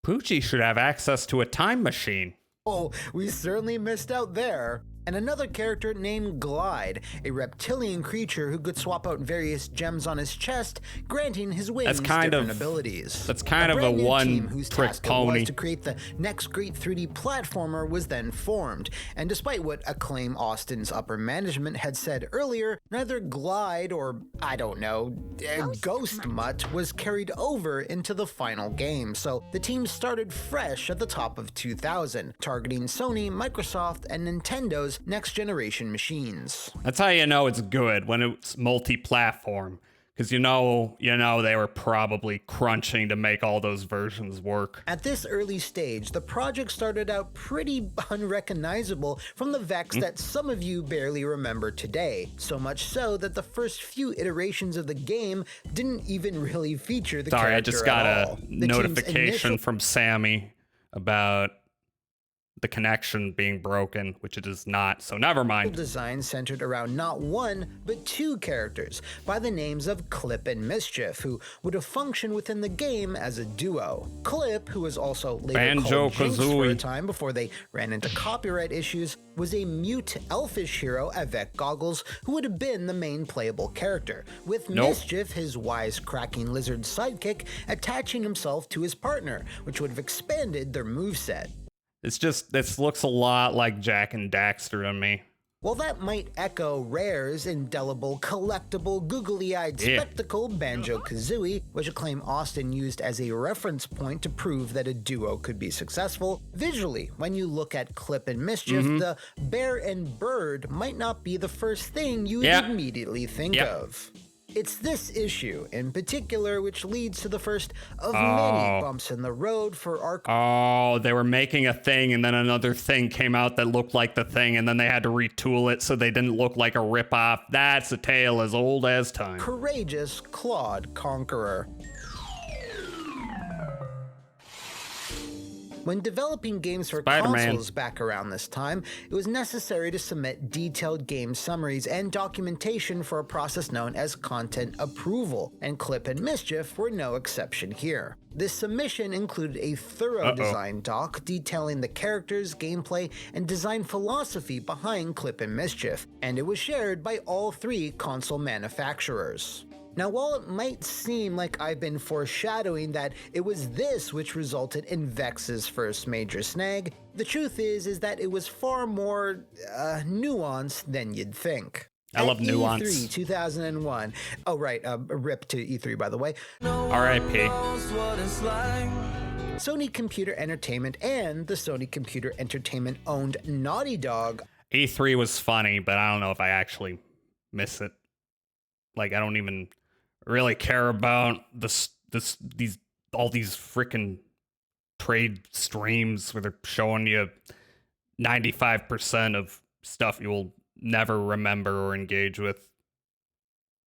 Poochie should have access to a time machine. Oh, we certainly missed out there. And another character named Glide, a reptilian creature who could swap out various gems on his chest, granting his wings different abilities. That's kind of a brand new team one whose trick task it pony. was to create the next great 3D platformer was then formed. And despite what Acclaim Austin's upper management had said earlier, neither Glide or, I don't know, Ghost Mutt was carried over into the final game. So the team started fresh at the top of 2000, targeting Sony, Microsoft, and Nintendo's next generation machines. That's how you know it's good, when it's multi-platform. Because you know they were probably crunching to make all those versions work. At this early stage, the project started out pretty unrecognizable from the Vex that some of you barely remember today. So much so that the first few iterations of the game didn't even really feature the character Sorry, I just got at a all. The team's notification initial from Sammy about the connection being broken, which it is not, so never mind. design centered around not one, but two characters by the names of Clip and Mischief, who would have functioned within the game as a duo. Clip, who was also later called Jinx for a time before they ran into copyright issues, was a mute elfish hero, Avec Goggles, who would have been the main playable character, with Mischief, his wisecracking lizard sidekick, attaching himself to his partner, which would have expanded their moveset. This looks a lot like Jak and Daxter to me. While that might echo Rare's indelible, collectible, googly-eyed spectacle Banjo-Kazooie, which Acclaim Austin used as a reference point to prove that a duo could be successful, visually, when you look at Clip and Mischief, the bear and bird might not be the first thing you would immediately think of. It's this issue, in particular, which leads to the first of many bumps in the road for our... Oh, they were making a thing, and then another thing came out that looked like the thing, and then they had to retool it so they didn't look like a ripoff. That's a tale as old as time. courageous Claude Conqueror. When developing games for consoles back around this time, it was necessary to submit detailed game summaries and documentation for a process known as content approval, and Clip and Mischief were no exception here. This submission included a thorough design doc detailing the characters, gameplay, and design philosophy behind Clip and Mischief, and it was shared by all three console manufacturers. Now, while it might seem like I've been foreshadowing that it was this which resulted in Vex's first major snag, the truth is that it was far more nuanced than you'd think. I love nuance. E3 2001. Oh, right. RIP to E3, by the way. R.I.P. Sony Computer Entertainment and the Sony Computer Entertainment owned Naughty Dog. E3 was funny, but I don't know if I actually miss it. Like, I don't even really care about all these freaking trade streams where they're showing you 95% of stuff you will never remember or engage with.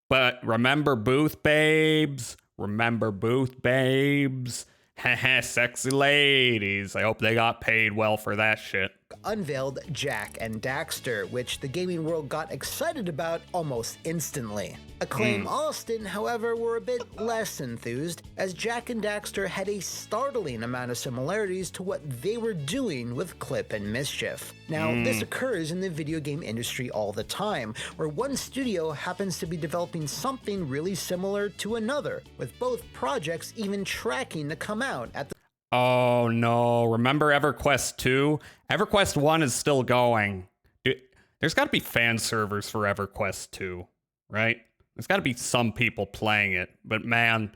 But remember Booth Babes? Remember Booth Babes? Haha, sexy ladies. I hope they got paid well for that shit. Unveiled Jak and Daxter, which the gaming world got excited about almost instantly. Acclaim Austin, however, were a bit less enthused, as Jak and Daxter had a startling amount of similarities to what they were doing with Clip and Mischief. Now, this occurs in the video game industry all the time, where one studio happens to be developing something really similar to another, with both projects even tracking to come out at the... Oh no, remember EverQuest 2? EverQuest 1 is still going. Dude, there's got to be fan servers for EverQuest 2, right? There's got to be some people playing it, but man,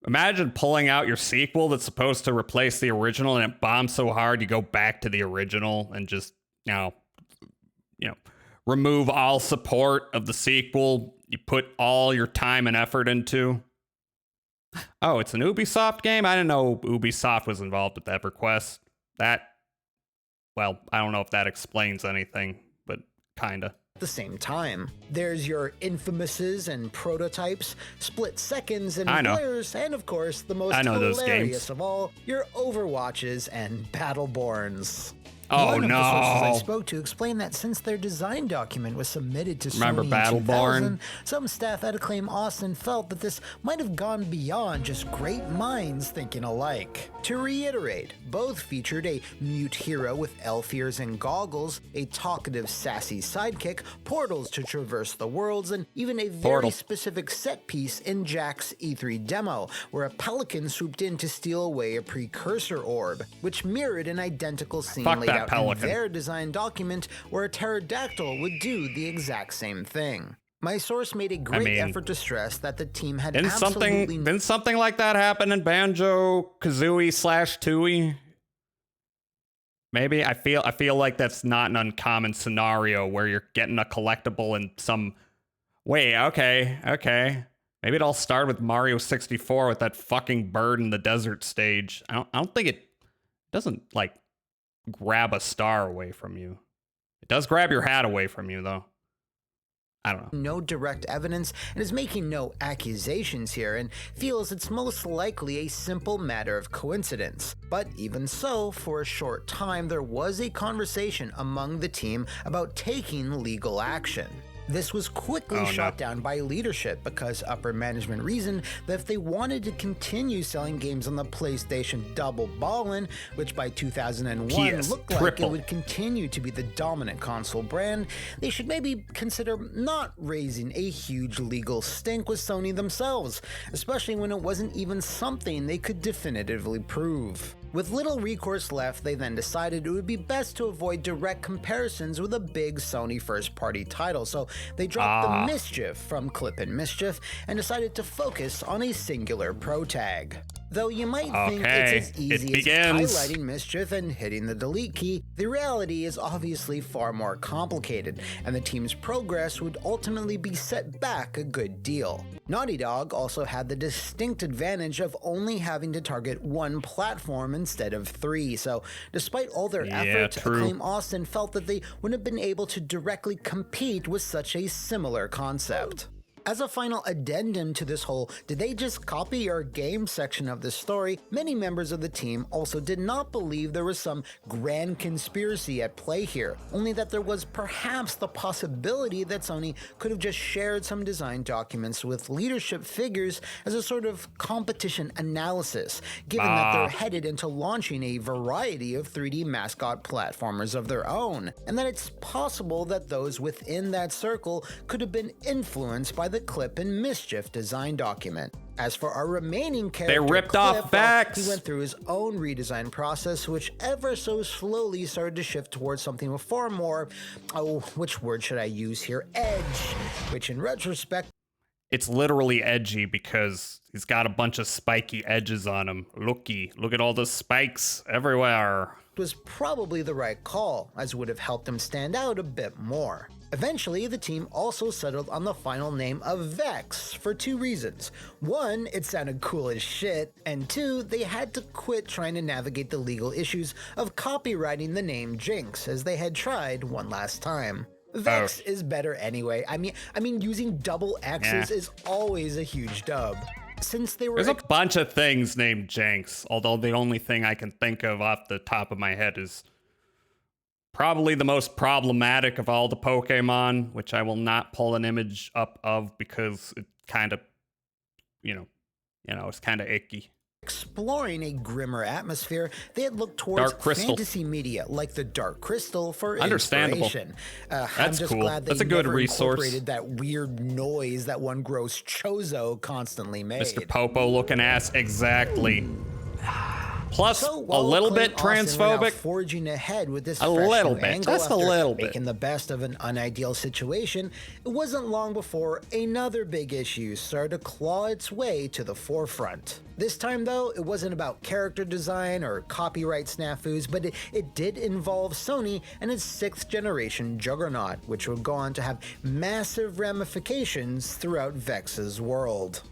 imagine pulling out your sequel that's supposed to replace the original and it bombs so hard you go back to the original and just, you know, remove all support of the sequel you put all your time and effort into. Oh, it's an Ubisoft game? I didn't know Ubisoft was involved with EverQuest. Well, I don't know if that explains anything, but kinda. At the same time, there's your Infamouses and Prototypes, Split Seconds and Blurs, and of course, the most hilarious of all, your Overwatches and Battleborns. Oh, One of no. the sources I spoke to explained that since their design document was submitted to Remember Sony in Battleborn? 2000, some staff at Acclaim Austin felt that this might have gone beyond just great minds thinking alike. To reiterate, both featured a mute hero with elf ears and goggles, a talkative, sassy sidekick, portals to traverse the worlds, and even a very specific set piece in Jack's E3 demo, where a pelican swooped in to steal away a precursor orb, which mirrored an identical scene laid out in their design document where a pterodactyl would do the exact same thing. My source made a great effort to stress that the team had Didn't something like that happen in Banjo-Kazooie/Tooie? Maybe I feel like that's not an uncommon scenario where you're getting a collectible in some way. Okay. Maybe it all started with Mario 64 with that fucking bird in the desert stage. I don't think it doesn't like grab a star away from you. It does grab your hat away from you though. I don't know. No direct evidence and is making no accusations here and feels it's most likely a simple matter of coincidence. But even so, for a short time, there was a conversation among the team about taking legal action. This was quickly shot down by leadership because upper management reasoned that if they wanted to continue selling games on the PlayStation Double Ballin', which by 2001 looked like it would continue to be the dominant console brand, they should maybe consider not raising a huge legal stink with Sony themselves, especially when it wasn't even something they could definitively prove. With little recourse left, they then decided it would be best to avoid direct comparisons with a big Sony first-party title, so they dropped the Mischief from Clip and Mischief and decided to focus on a singular pro tag. Though you might think it's as easy as highlighting Mischief and hitting the delete key, the reality is obviously far more complicated, and the team's progress would ultimately be set back a good deal. Naughty Dog also had the distinct advantage of only having to target one platform instead of 3, so despite all their effort, Acclaim Austin felt that they wouldn't have been able to directly compete with such a similar concept. As a final addendum to this whole "did they just copy your game" section of this story, many members of the team also did not believe there was some grand conspiracy at play here, only that there was perhaps the possibility that Sony could have just shared some design documents with leadership figures as a sort of competition analysis, given that they're headed into launching a variety of 3D mascot platformers of their own, and that it's possible that those within that circle could have been influenced by the Clip and Mischief design document. As for our remaining character, they ripped off Vex. He went through his own redesign process, which ever so slowly started to shift towards something with far more, which word should I use here? Edge, which in retrospect, it's literally edgy because he's got a bunch of spiky edges on him. Look at all the spikes everywhere. Was probably the right call, as would have helped him stand out a bit more. Eventually, the team also settled on the final name of Vex for 2 reasons. 1, it sounded cool as shit, and 2, they had to quit trying to navigate the legal issues of copywriting the name Jinx, as they had tried one last time. Vex is better anyway. I mean, using double X's is always a huge dub. Since they were There's a bunch of things named Jinx, although the only thing I can think of off the top of my head is probably the most problematic of all the Pokemon, which I will not pull an image up of because it kind of, it's kind of icky. Exploring a grimmer atmosphere, they had looked towards fantasy media like the Dark Crystal for inspiration. That's I'm just cool. glad That's they a good never resource. incorporated that weird noise that one gross Chozo constantly made. Mr. Popo looking ass, exactly. Plus, So a while little Clint bit Austin went out transphobic. forging ahead with this A fresh little new bit, angle just a after little bit. making the best of an unideal situation, it wasn't long before another big issue started to claw its way to the forefront. This time, though, it wasn't about character design or copyright snafus, but it did involve Sony and its 6th generation Juggernaut, which would go on to have massive ramifications throughout Vex's world.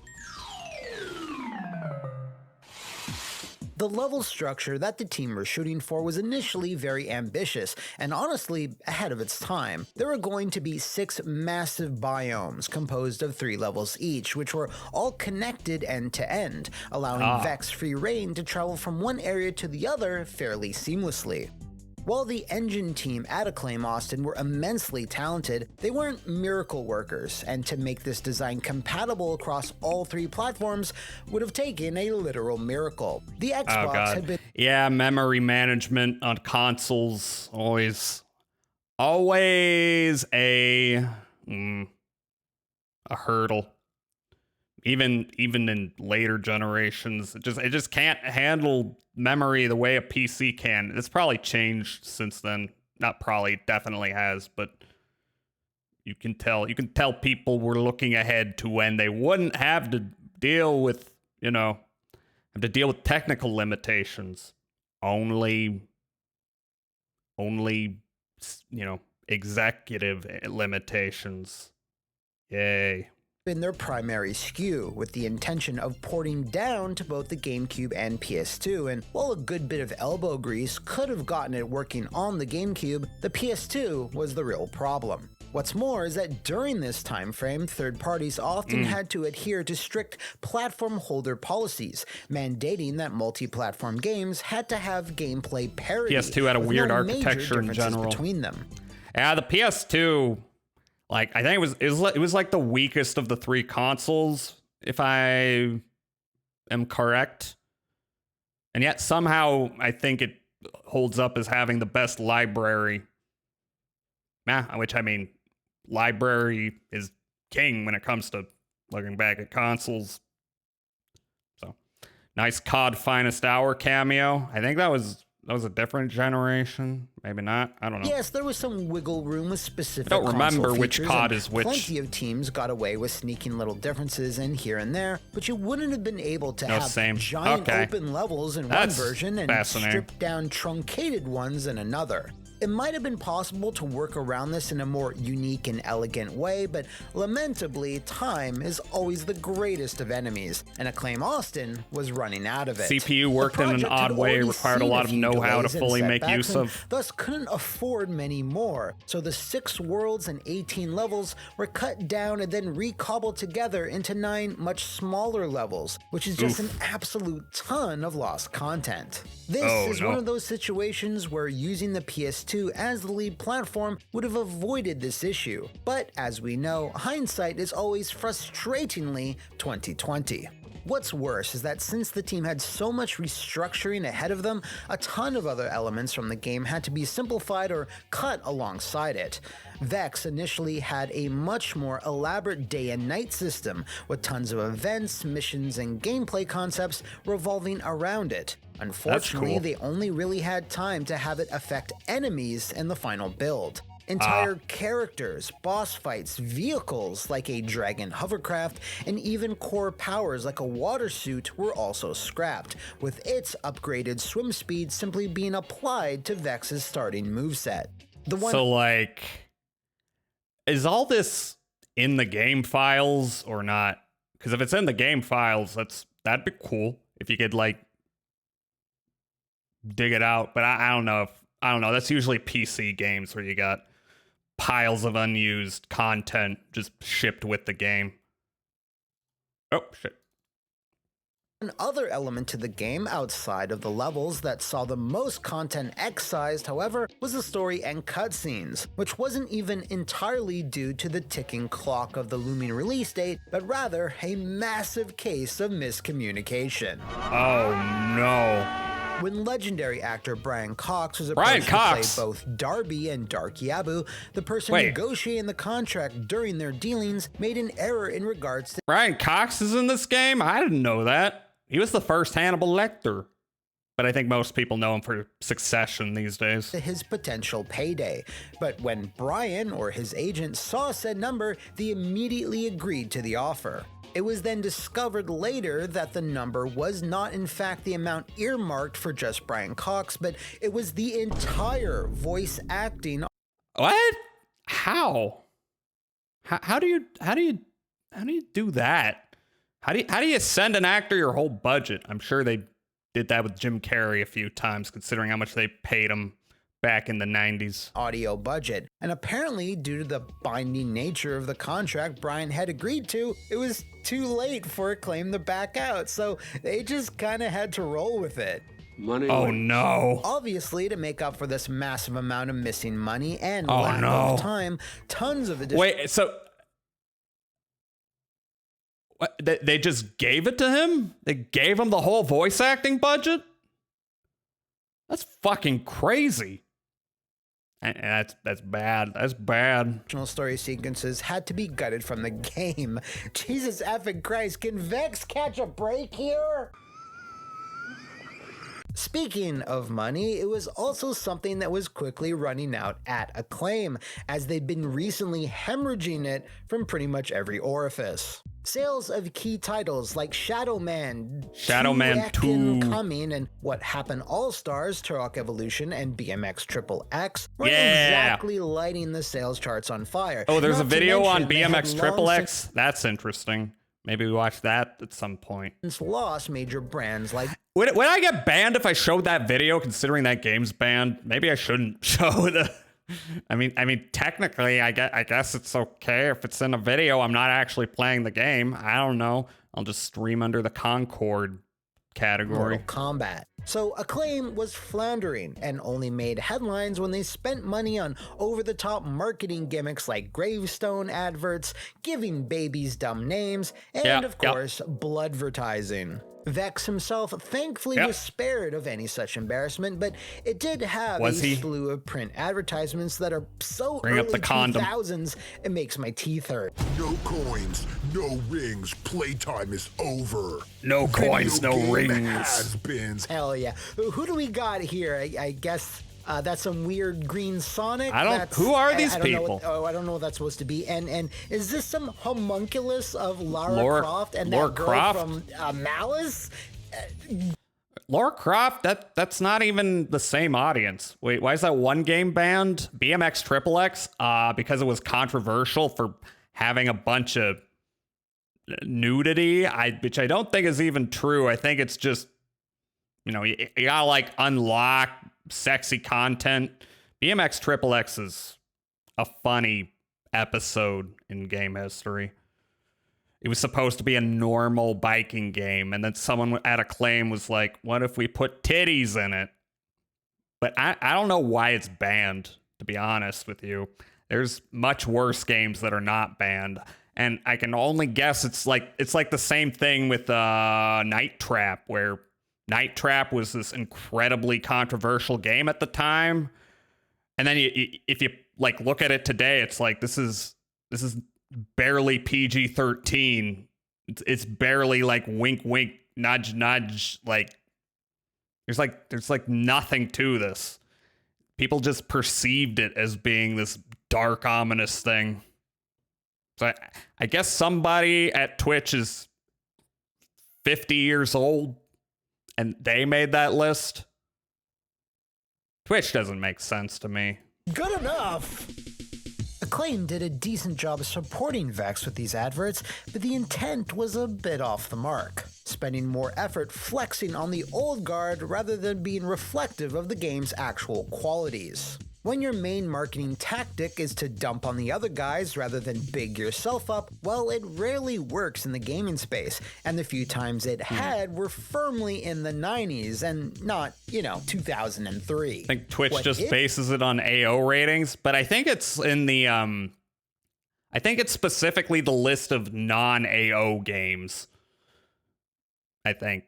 The level structure that the team were shooting for was initially very ambitious and honestly ahead of its time. There were going to be 6 massive biomes composed of 3 levels each, which were all connected end to end, allowing Vex free reign to travel from one area to the other fairly seamlessly. While the engine team at Acclaim Austin were immensely talented, they weren't miracle workers, and to make this design compatible across all 3 platforms would have taken a literal miracle. The Xbox had been— Yeah, memory management on consoles always a hurdle. Even in later generations, it just can't handle memory the way a PC can. It's probably changed since then. Not probably, definitely has, but you can tell people were looking ahead to when they wouldn't have to deal with, technical limitations. Only, executive limitations. Yay. Been their primary SKU, with the intention of porting down to both the GameCube and PS2, and while a good bit of elbow grease could have gotten it working on the GameCube, the PS2 was the real problem. What's more is that during this time frame, third parties often had to adhere to strict platform holder policies, mandating that multi-platform games had to have gameplay parity. PS2 had a weird architecture in general between them. Yeah, the PS2, I think it was like the weakest of the 3 consoles, if I am correct. And yet somehow I think it holds up as having the best library. Which, I mean, library is king when it comes to looking back at consoles. So, nice COD Finest Hour cameo. I think that was a different generation. Maybe not. I don't know. Yes, there was some wiggle room with specific I don't remember console which features, COD and is which. Plenty of teams got away with sneaking little differences in here and there, but you wouldn't have been able to have giant open levels in one version and stripped down truncated ones in another. It might have been possible to work around this in a more unique and elegant way, but lamentably, time is always the greatest of enemies, and Acclaim Austin was running out of it. CPU worked in an odd way, required a lot of know-how to fully make use of. Thus couldn't afford many more, so the 6 worlds and 18 levels were cut down and then recobbled together into 9 much smaller levels, which is just an absolute ton of lost content. This is one of those situations where using the PS2 as the lead platform would have avoided this issue, but as we know, hindsight is always frustratingly 2020. What's worse is that since the team had so much restructuring ahead of them, a ton of other elements from the game had to be simplified or cut alongside it. Vex initially had a much more elaborate day and night system, with tons of events, missions, and gameplay concepts revolving around it. Unfortunately, they only really had time to have it affect enemies in the final build. Entire characters, boss fights, vehicles like a dragon hovercraft, and even core powers like a water suit were also scrapped, with its upgraded swim speed simply being applied to Vex's starting moveset. Is all this in the game files or not? Because if it's in the game files, that'd be cool if you could dig it out. But I don't know. That's usually PC games where you got piles of unused content just shipped with the game. Oh, shit. Another element to the game outside of the levels that saw the most content excised, however, was the story and cutscenes, which wasn't even entirely due to the ticking clock of the looming release date, but rather a massive case of miscommunication. Oh no. When legendary actor Brian Cox was approached to play both Darby and Dark Yabu, the person negotiating the contract during their dealings made an error in regards to— Brian Cox is in this game? I didn't know that. He was the first Hannibal Lecter. But I think most people know him for Succession these days. His potential payday. But when Brian or his agent saw said number, they immediately agreed to the offer. It was then discovered later that the number was not in fact the amount earmarked for just Brian Cox, but it was the entire voice acting. What? How? How do you do that? How do you send an actor your whole budget? I'm sure they did that with Jim Carrey a few times, considering how much they paid him back in the 90s. Audio budget. And apparently, due to the binding nature of the contract Brian had agreed to, it was too late for Acclaim to back out, so they just kind of had to roll with it. Money. Oh no. Obviously, to make up for this massive amount of missing money and Oh, lack no. of time, tons of additional... Wait, so what, they just gave it to him? They gave him the whole voice acting budget? That's fucking crazy. And that's bad. That's bad. Story sequences had to be gutted from the game. Jesus effing Christ, can Vex catch a break here? Speaking of money, it was also something that was quickly running out at Acclaim, as they'd been recently hemorrhaging it from pretty much every orifice. Sales of key titles like Shadow Man 2 coming, and What Happened All Stars, Turok Evolution, and BMX XXX were exactly lighting the sales charts on fire. Oh, there's Not a to video on mention they had BMX long XXX? That's interesting. Maybe we watch that at some point. since lost major brands like Would I get banned if I showed that video, considering that game's banned? Maybe I shouldn't show the... I mean, technically, I guess it's okay if it's in a video. I'm not actually playing the game. I don't know. I'll just stream under the Concord category. Mortal Kombat. So Acclaim was floundering and only made headlines when they spent money on over-the-top marketing gimmicks like gravestone adverts, giving babies dumb names, and of course, bloodvertising. Vex himself thankfully was spared of any such embarrassment, but it did have a slew of print advertisements that are so Bring early up the condom. 2000s, it makes my teeth hurt. No coins, no rings. Playtime is over. No coins, no Video game rings. has-beens. Hell yeah. Who do we got here? I guess that's some weird green Sonic. Who are these I don't know people? I don't know what that's supposed to be. And is this some homunculus of Lara Croft and Lara that girl Croft? from Malice? Lara Croft, that's not even the same audience. Wait, why is that one game banned? BMX XXX, because it was controversial for having a bunch of nudity, which I don't think is even true. I think it's just, you gotta like unlock sexy content. BMX XXX is a funny episode in game history. It was supposed to be a normal biking game, and then someone at Acclaim was like, what if we put titties in it? But I don't know why it's banned, to be honest with you. There's much worse games that are not banned. And I can only guess it's like the same thing with Night Trap, where Night Trap was this incredibly controversial game at the time. And then if you like look at it today, it's like this is barely PG-13. It's barely like wink wink nudge nudge. Like there's nothing to this. People just perceived it as being this dark, ominous thing. So I guess somebody at Twitch is 50 years old and they made that list. Twitch doesn't make sense to me. Good enough. Acclaim did a decent job of supporting Vex with these adverts, but the intent was a bit off the mark, spending more effort flexing on the old guard rather than being reflective of the game's actual qualities. When your main marketing tactic is to dump on the other guys rather than big yourself up, well, it rarely works in the gaming space, and the few times it had were firmly in the 90s and not, 2003. I think Twitch bases it on AO ratings, but I think it's in the, I think it's specifically the list of non-AO games, I think,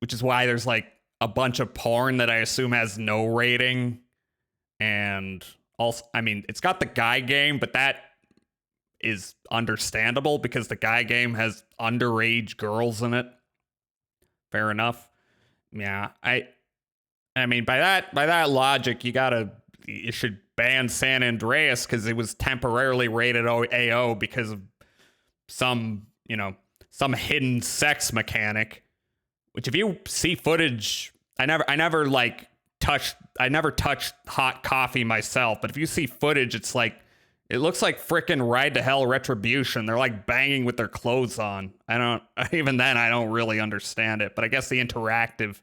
which is why there's like a bunch of porn that I assume has no rating. And also, I mean, it's got the Guy game, but that is understandable because the Guy game has underage girls in it. Fair enough. Yeah, I mean, by that logic, you should ban San Andreas because it was temporarily rated AO because of some hidden sex mechanic. Which, if you see footage, I never touched hot coffee myself, but if you see footage, it's like, it looks like frickin' Ride to Hell Retribution. They're like banging with their clothes on. Even then, I don't really understand it, but I guess the interactive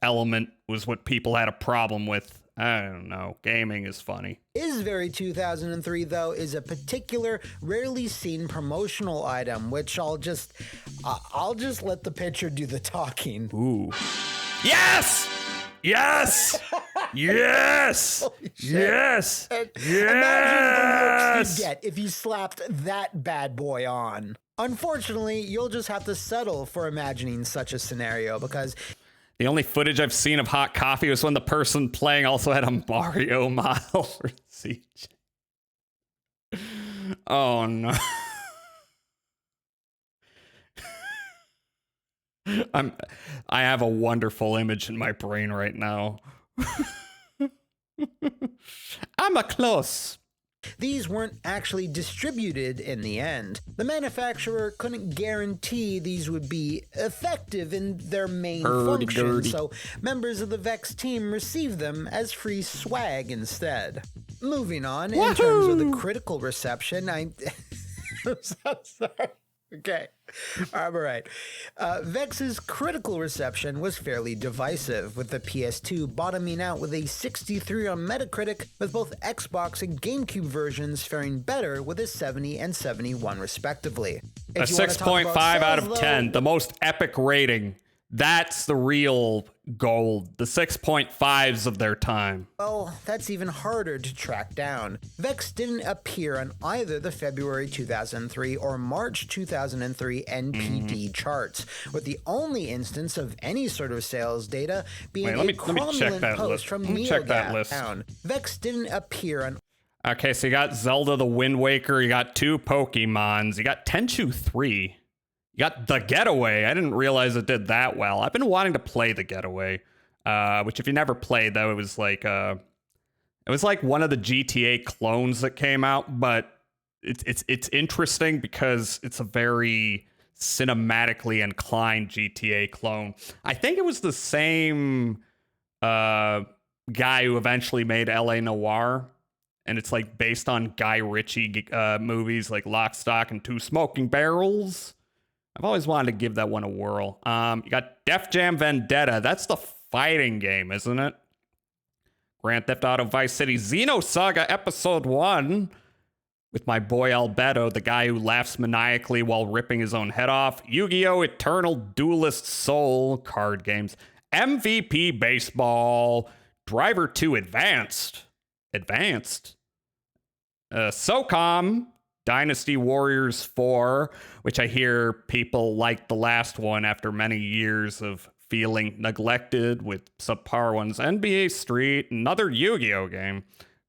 element was what people had a problem with. I don't know. Gaming is funny. Is Very 2003, though, is a particular, rarely seen promotional item, which I'll just let the picture do the talking. Ooh. Yes! Yes! Yes! Yes! Imagine the looks you'd get if you slapped that bad boy on. Unfortunately, you'll just have to settle for imagining such a scenario because the only footage I've seen of hot coffee was when the person playing also had a Mario model for CJ. Oh no. I have a wonderful image in my brain right now. I'm a close. These weren't actually distributed in the end. The manufacturer couldn't guarantee these would be effective in their main function, so members of the Vex team received them as free swag instead. Moving on, in terms of the critical reception, I'm so sorry. Okay. All right. Vex's critical reception was fairly divisive, with the PS2 bottoming out with a 63 on Metacritic, with both Xbox and GameCube versions faring better with a 70 and 71 respectively. A 6.5 out of 10, the most epic rating. That's the real gold, the 6.5s of their time. Well, that's even harder to track down. Vex didn't appear on either the February 2003 or March 2003 NPD charts, with the only instance of any sort of sales data being a cromulent post from NeoGAF. Vex didn't appear on... Okay, so you got Zelda the Wind Waker, you got 2 Pokemons, you got Tenchu 3. You got The Getaway. I didn't realize it did that well. I've been wanting to play The Getaway, which if you never played, though, it was like one of the GTA clones that came out, but it's interesting because it's a very cinematically inclined GTA clone. I think it was the same guy who eventually made LA Noire, and it's like based on Guy Ritchie movies like Lock, Stock, and Two Smoking Barrels. I've always wanted to give that one a whirl. You got Def Jam Vendetta. That's the fighting game, isn't it? Grand Theft Auto Vice City. Xenosaga Episode 1 with my boy Albedo, the guy who laughs maniacally while ripping his own head off. Yu-Gi-Oh! Eternal Duelist Soul card games. MVP Baseball. Driver 2 Advanced. SOCOM. Dynasty Warriors 4, which I hear people like the last one after many years of feeling neglected with subpar ones. NBA Street, another Yu-Gi-Oh game.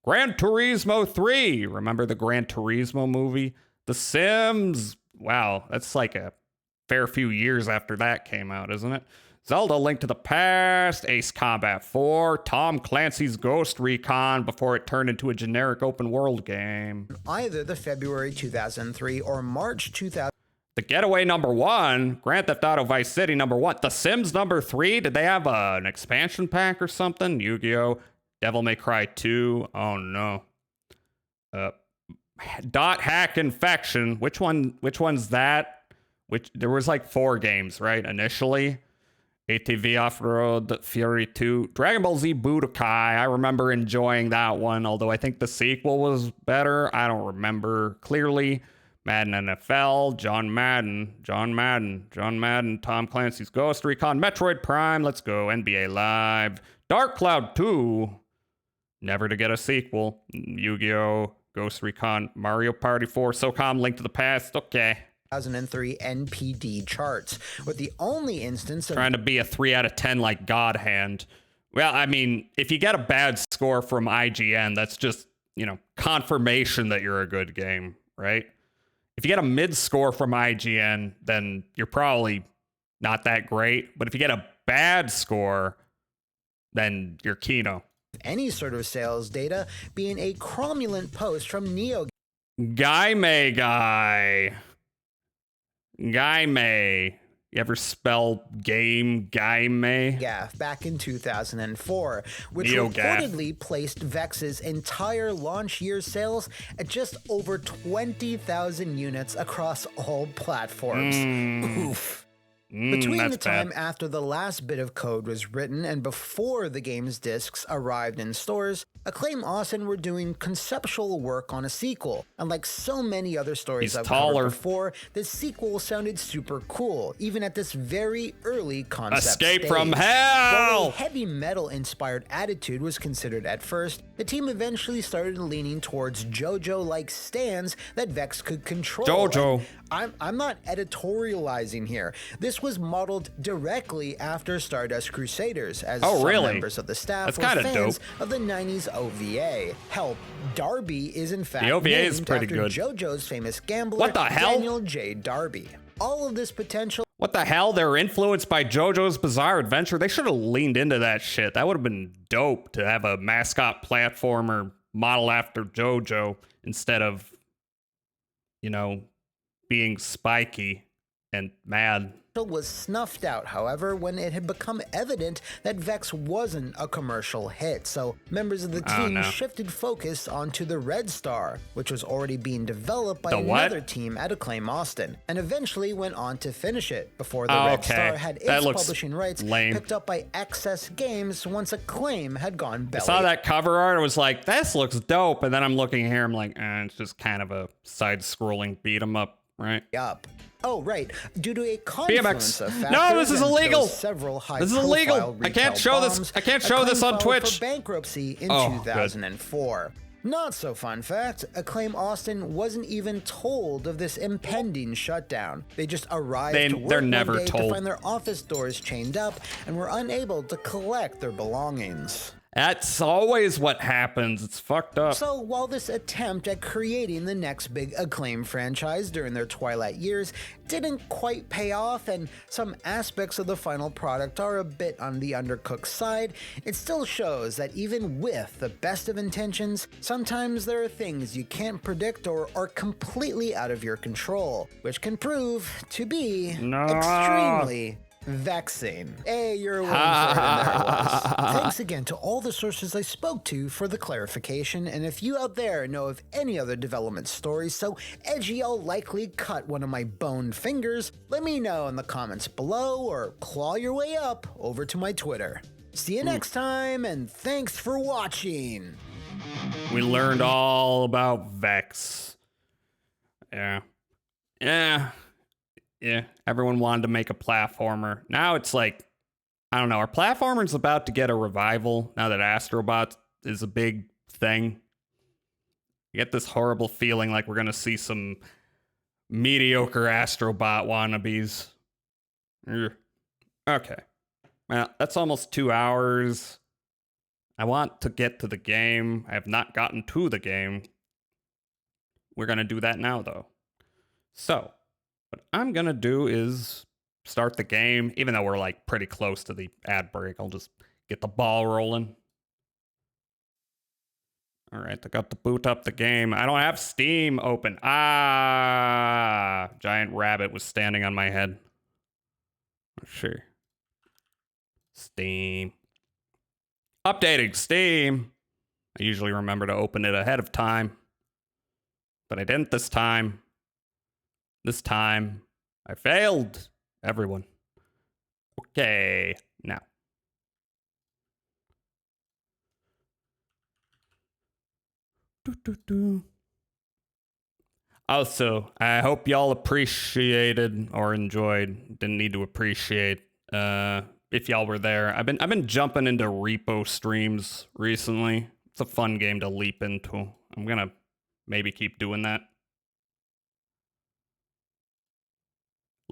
Gran Turismo 3, remember the Gran Turismo movie? The Sims, wow, that's like a fair few years after that came out, isn't it? Zelda Link to the Past, Ace Combat 4, Tom Clancy's Ghost Recon before it turned into a generic open world game. Either the February 2003 or March 2000. The Getaway #1, Grand Theft Auto Vice City #1, The Sims #3. Did they have an expansion pack or something? Yu-Gi-Oh! Devil May Cry 2. Oh no. Dot Hack Infection. Which one's that? There was like 4 games, right? Initially. ATV Off-Road Fury 2, Dragon Ball Z Budokai. I remember enjoying that one, although I think the sequel was better. I don't remember clearly. Madden NFL, John Madden, Tom Clancy's Ghost Recon, Metroid Prime, let's go, NBA Live, Dark Cloud 2, never to get a sequel, Yu-Gi-Oh!, Ghost Recon, Mario Party 4, SOCOM, Link to the Past, okay. 2003 NPD charts, with the only instance of trying to be a 3 out of 10 like God Hand. Well, I mean, if you get a bad score from IGN, that's just, confirmation that you're a good game, right? If you get a mid score from IGN, then you're probably not that great. But if you get a bad score, then you're Kino. Any sort of sales data being a cromulent post from Neo. Gaime guy. Gaime. You ever spell game Gaime? Yeah, back in 2004, which NeoGAF. reportedly placed Vex's entire launch year sales at just over 20,000 units across all platforms. Oof. Between that's the time bad. after the last bit of code was written and before the game's discs arrived in stores, Acclaim Austin were doing conceptual work on a sequel. And like so many other stories He's I've taller. covered before, the sequel sounded super cool, even at this very early concept Escape stage. from hell! While a heavy metal-inspired attitude was considered at first, the team eventually started leaning towards JoJo-like stands that Vex could control. JoJo. And I'm not editorializing here. This was modeled directly after Stardust Crusaders, as Oh, some really? members of the staff That's were kinda fans dope. of the 90s OVA. Hell, Darby is in fact The OVA is named pretty after good. JoJo's famous gambler, What the hell? Daniel J. Darby. All of this potential What the hell? They're influenced by JoJo's Bizarre Adventure. They should have leaned into that shit. That would have been dope to have a mascot platformer model after JoJo instead of, you know, being spiky and mad. was snuffed out, however, when it had become evident that Vex wasn't a commercial hit, so members of the Oh, team no. shifted focus onto the Red Star, which was already being developed by The what? another team at Acclaim Austin, and eventually went on to finish it before the Oh, Red okay. Star had That its looks publishing rights lame. picked up by Excess Games once Acclaim had gone belly I saw that cover art. I was like, this looks dope. And then I'm looking here. I'm like, it's just kind of a side-scrolling beat 'em up, right? up. Oh, right. Due to a confluence BMX. of factors, No, this is and illegal. those several This is illegal. high-profile I can't retail show this. bombs, I can't show this Acclaim on filed Twitch. for bankruptcy in Oh, good. 2004. Not so fun fact, Acclaim Austin wasn't even told of this impending shutdown. They just arrived to work they're one never day to told. find their office doors chained up and were unable to collect their belongings. That's always what happens. It's fucked up. So while this attempt at creating the next big Acclaim franchise during their twilight years didn't quite pay off and some aspects of the final product are a bit on the undercooked side, it still shows that even with the best of intentions, sometimes there are things you can't predict or are completely out of your control, which can prove to be extremely vexing. Hey, you're waiting for it, and there it was. Thanks again to all the sources I spoke to for the clarification, and if you out there know of any other development stories so edgy I'll likely cut one of my boned fingers, let me know in the comments below or claw your way up over to my Twitter. See you next time, and thanks for watching. We learned all about Vex. Yeah. Everyone wanted to make a platformer. Now it's like, I don't know, are platformers about to get a revival now that Astrobot is a big thing? I get this horrible feeling like we're going to see some mediocre Astrobot wannabes. Ugh. Okay. Well, that's almost 2 hours. I want to get to the game. I have not gotten to the game. We're going to do that now, though. So, what I'm going to do is start the game. Even though we're like pretty close to the ad break, I'll just get the ball rolling. All right, I got to boot up the game. I don't have Steam open. Giant rabbit was standing on my head. Sure. Steam. Updating Steam. I usually remember to open it ahead of time, but I didn't this time. This time, I failed everyone. Okay, now. Also, I hope y'all appreciated or enjoyed. Didn't need to appreciate. If y'all were there, I've been jumping into repo streams recently. It's a fun game to leap into. I'm gonna maybe keep doing that.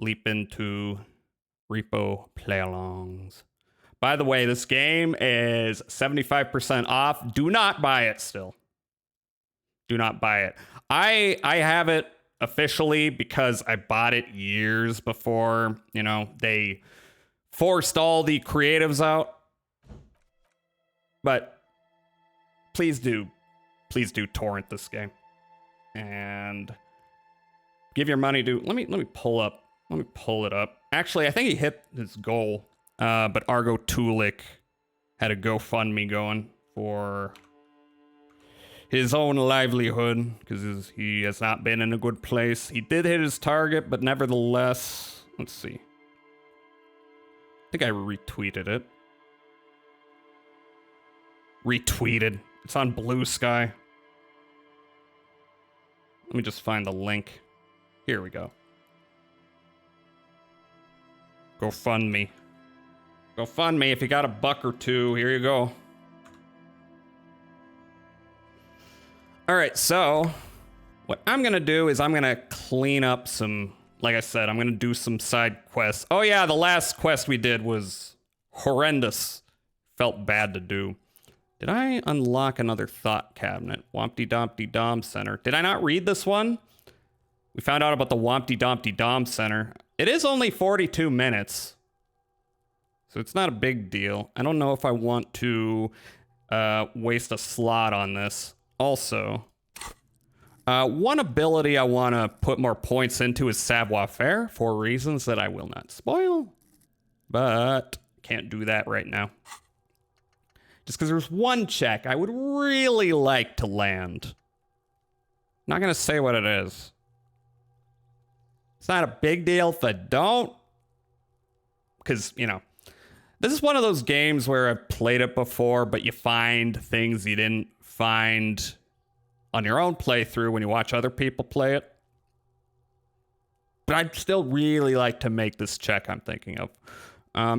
Leap into repo play-alongs. By the way, this game is 75% off. Do not buy it still. Do not buy it. I have it officially because I bought it years before, they forced all the creatives out. But please do torrent this game. And give your money to, let me pull it up. Actually, I think he hit his goal. But Argo Tulik had a GoFundMe going for his own livelihood because he has not been in a good place. He did hit his target, but nevertheless, let's see. I think I retweeted it. Retweeted. It's on Blue Sky. Let me just find the link. Here we go. GoFundMe. GoFundMe, if you got $1 or $2, here you go. All right, so what I'm gonna do is I'm gonna clean up some, like I said, I'm gonna do some side quests. Oh yeah, the last quest we did was horrendous. Felt bad to do. Did I unlock another thought cabinet? Wompty Dompty Dom Center. Did I not read this one? We found out about the Wompty Dompty Dom Center. It is only 42 minutes. So it's not a big deal. I don't know if I want to waste a slot on this. Also, one ability I want to put more points into is Savoir-Faire for reasons that I will not spoil. But can't do that right now. Just because there's one check I would really like to land. Not going to say what it is. It's not a big deal if I don't. Because, you know, this is one of those games where I've played it before, but you find things you didn't find on your own playthrough when you watch other people play it. But I'd still really like to make this check I'm thinking of.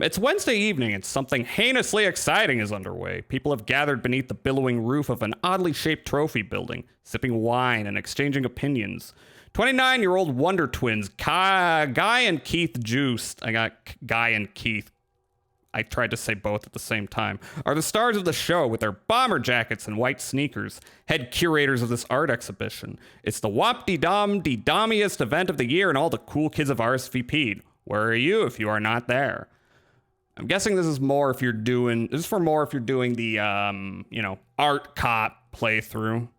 It's Wednesday evening and something heinously exciting is underway. People have gathered beneath the billowing roof of an oddly shaped trophy building, sipping wine and exchanging opinions. 29-year-old Wonder Twins, Guy and Keith Juiced. I got Guy and Keith. I tried to say both at the same time, are the stars of the show with their bomber jackets and white sneakers, head curators of this art exhibition. It's the wop-de-dom-de-dommiest event of the year and all the cool kids have RSVP'd. Where are you if you are not there? I'm guessing this is for more if you're doing the, you know, art cop playthrough.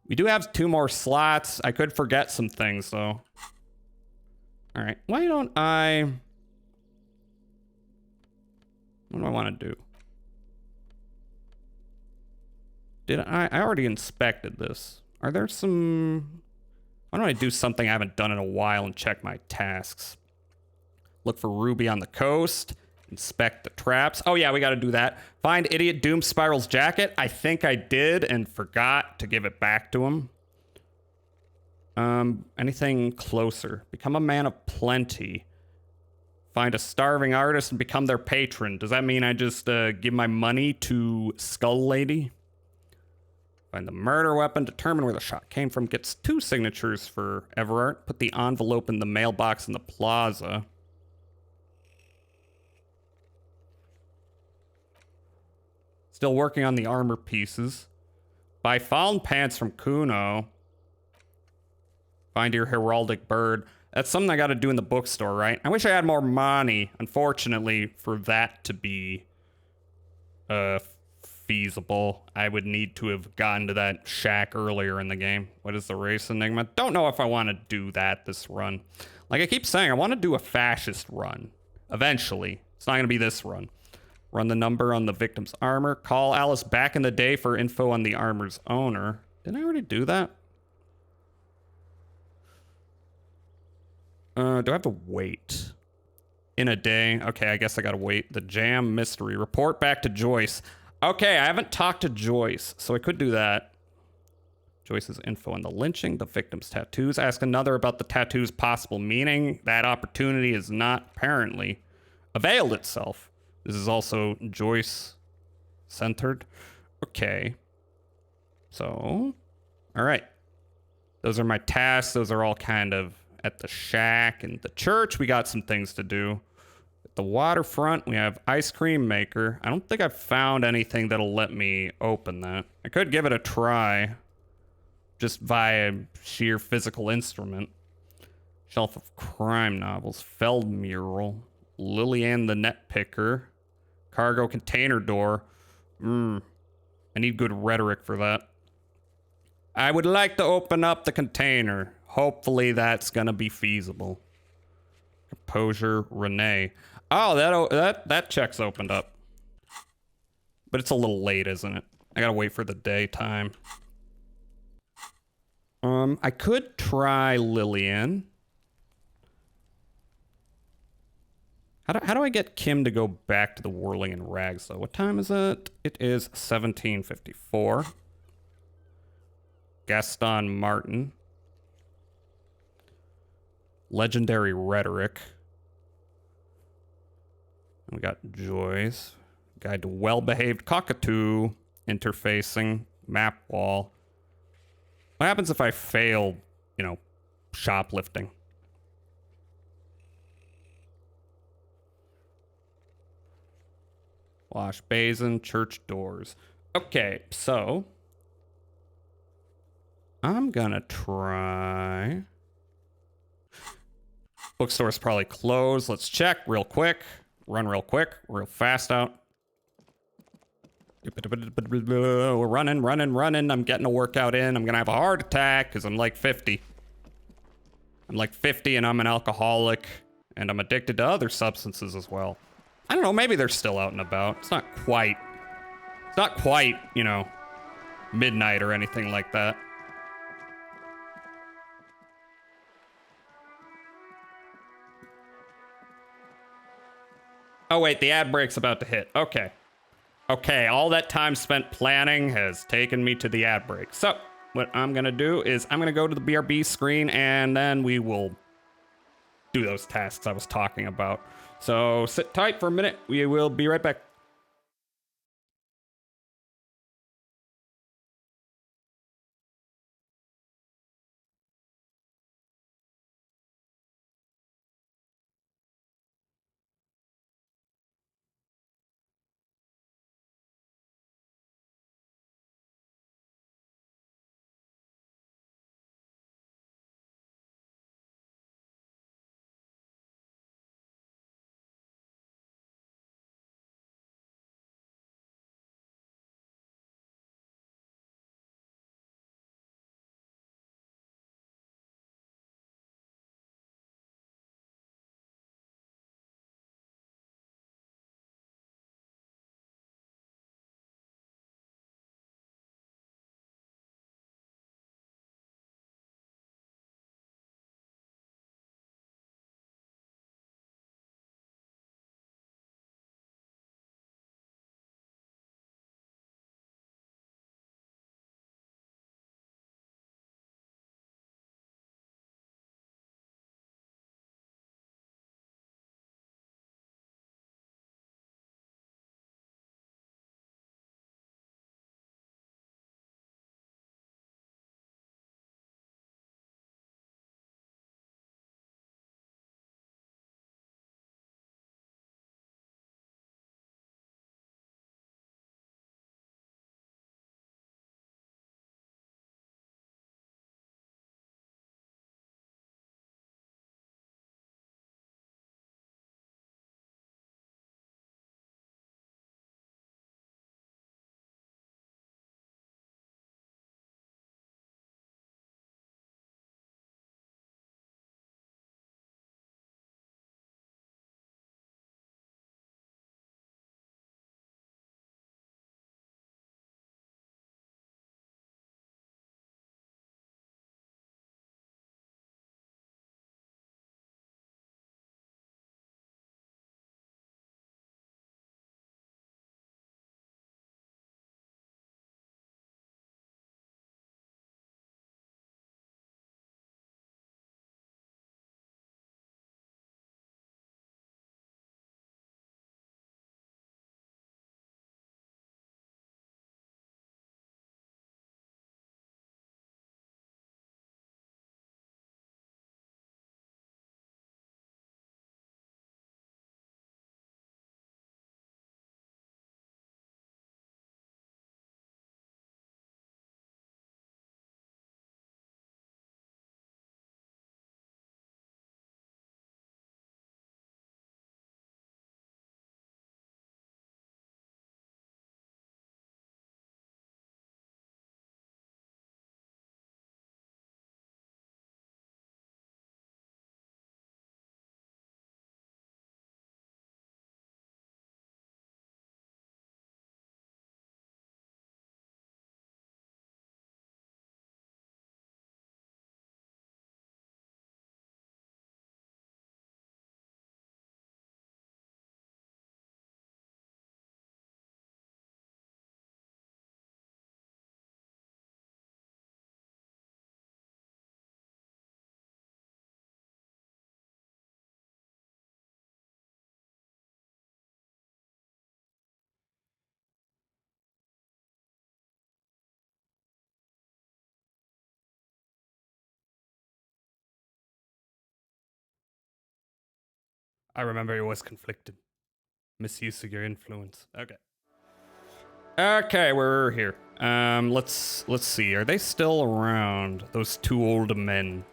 We do have 2 more slots. I could forget some things though. All right, why don't I... What do I want to do? I already inspected this. Are there some... Why don't I do something I haven't done in a while and check my tasks? Look for Ruby on the coast. Inspect the traps. Oh yeah, we got to do that. Find Idiot Doom Spiral's jacket. I think I did and forgot to give it back to him. Anything closer? Become a man of plenty. Find a starving artist and become their patron. Does that mean I just give my money to Skull Lady? Find the murder weapon. Determine where the shot came from. Gets 2 signatures for Everart. Put the envelope in the mailbox in the plaza. Still working on the armor pieces. Buy fallen pants from Kuno. Find your heraldic bird. That's something I got to do in the bookstore, right? I wish I had more money, unfortunately, for that to be feasible. I would need to have gotten to that shack earlier in the game. What is the race enigma? Don't know if I want to do that this run. Like I keep saying, I want to do a fascist run. Eventually. It's not going to be this run. Run the number on the victim's armor. Call Alice back in the day for info on the armor's owner. Didn't I already do that? Do I have to wait? In a day? Okay, I guess I gotta wait. The jam mystery. Report back to Joyce. Okay, I haven't talked to Joyce, so I could do that. Joyce's info on the lynching, the victim's tattoos. Ask another about the tattoo's possible meaning. That opportunity has not apparently availed itself. This is also Joyce-centered. Okay. So, all right. Those are my tasks. Those are all kind of at the shack and the church. We got some things to do. At the waterfront, we have ice cream maker. I don't think I've found anything that'll let me open that. I could give it a try. Just via sheer physical instrument. Shelf of crime novels. Feld mural. Lillian the net picker. Cargo container door. I need good rhetoric for that. I would like to open up the container. Hopefully that's gonna be feasible. Composure, Renee. Oh, that check's opened up. But it's a little late, isn't it? I gotta wait for the daytime. I could try Lillian. How do I get Kim to go back to the whirling in rags, though? What time is it? It is 17:54. Gaston Martin. Legendary rhetoric. We got Joyce. Guide to well-behaved cockatoo. Interfacing. Map wall. What happens if I fail, you know, shoplifting? Wash basin, church doors. Okay, so I'm gonna try. Bookstore's probably closed. Let's check real quick. Run real quick, real fast out. We're running. I'm getting a workout in. I'm gonna have a heart attack because I'm like 50. I'm like 50 and I'm an alcoholic and I'm addicted to other substances as well. I don't know, maybe they're still out and about. It's not quite, you know, midnight or anything like that. Oh wait, the ad break's about to hit. Okay. Okay, all that time spent planning has taken me to the ad break. So, what I'm gonna do is I'm gonna go to the BRB screen and then we will do those tasks I was talking about. So, sit tight for a minute. We will be right back. I remember it was conflicted. Misuse of your influence. Okay. Okay, we're here. Let's see. Are they still around? Those two old men.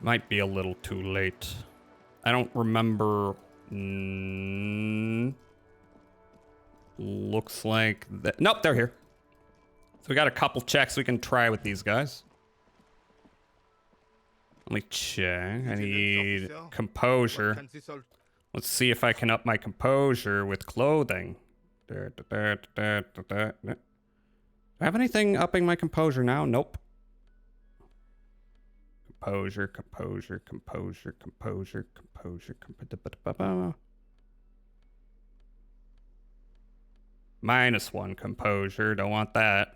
Might be a little too late. I don't remember. Looks like that. Nope, they're here. So we got a couple checks we can try with these guys. Let me check. I need composure. Let's see if I can up my composure with clothing. Do I have anything upping my composure now? Nope. Composure. -1 composure. Don't want that.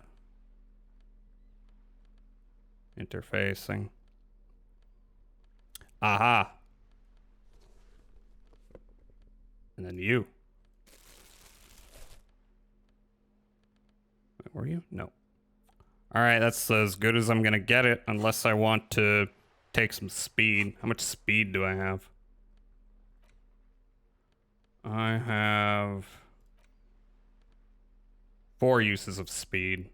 Interfacing. Aha. And then you. Were you? No. Alright, that's as good as I'm gonna get it, unless I want to take some speed. How much speed do I have? I have 4 uses of speed.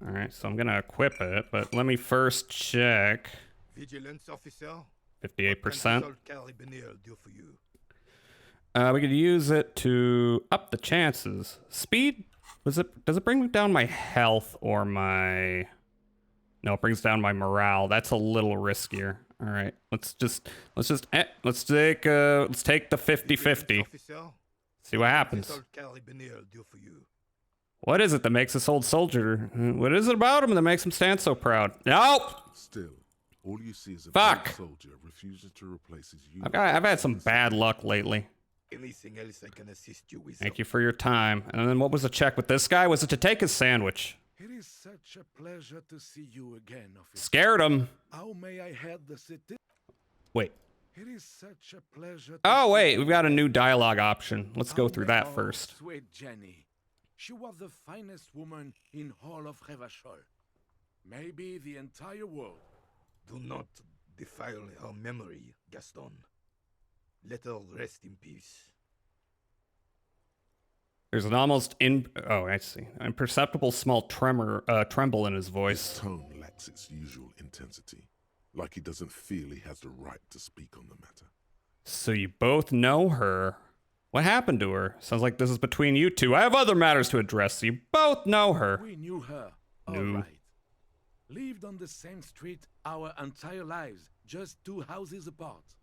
Alright, so I'm gonna equip it, but let me first check. Vigilance officer. 58%. Do for you? We could use it to up the chances. Speed? Does it bring down my health or my... No, it brings down my morale. That's a little riskier. All right, let's take the 50-50. See what happens. What is it that makes this old soldier? What is it about him that makes him stand so proud? Nope. Still, all you see is a Fuck. soldier refuses to replace his unit. I've had some bad luck lately. Anything else I can assist you with? Thank you for your time. And then what was the check with this guy? Was it to take his sandwich? It is such a pleasure to see you again, officer. Scared him. How may I head the city? Wait. It is such a pleasure. Oh, wait. We've got a new dialogue option. Let's go through that first. Sweet Jenny. She was the finest woman in all of Revachol. Maybe the entire world. Do not defile her memory, Gaston. Let her rest in peace. There's an almost I see. Imperceptible small tremble in his voice. His tone lacks its usual intensity, like he doesn't feel he has the right to speak on the matter. So you both know her. What happened to her? Sounds like this is between you two. I have other matters to address. So you both know her. We knew her. No. All right. Lived on the same street our entire lives, just 2 houses apart.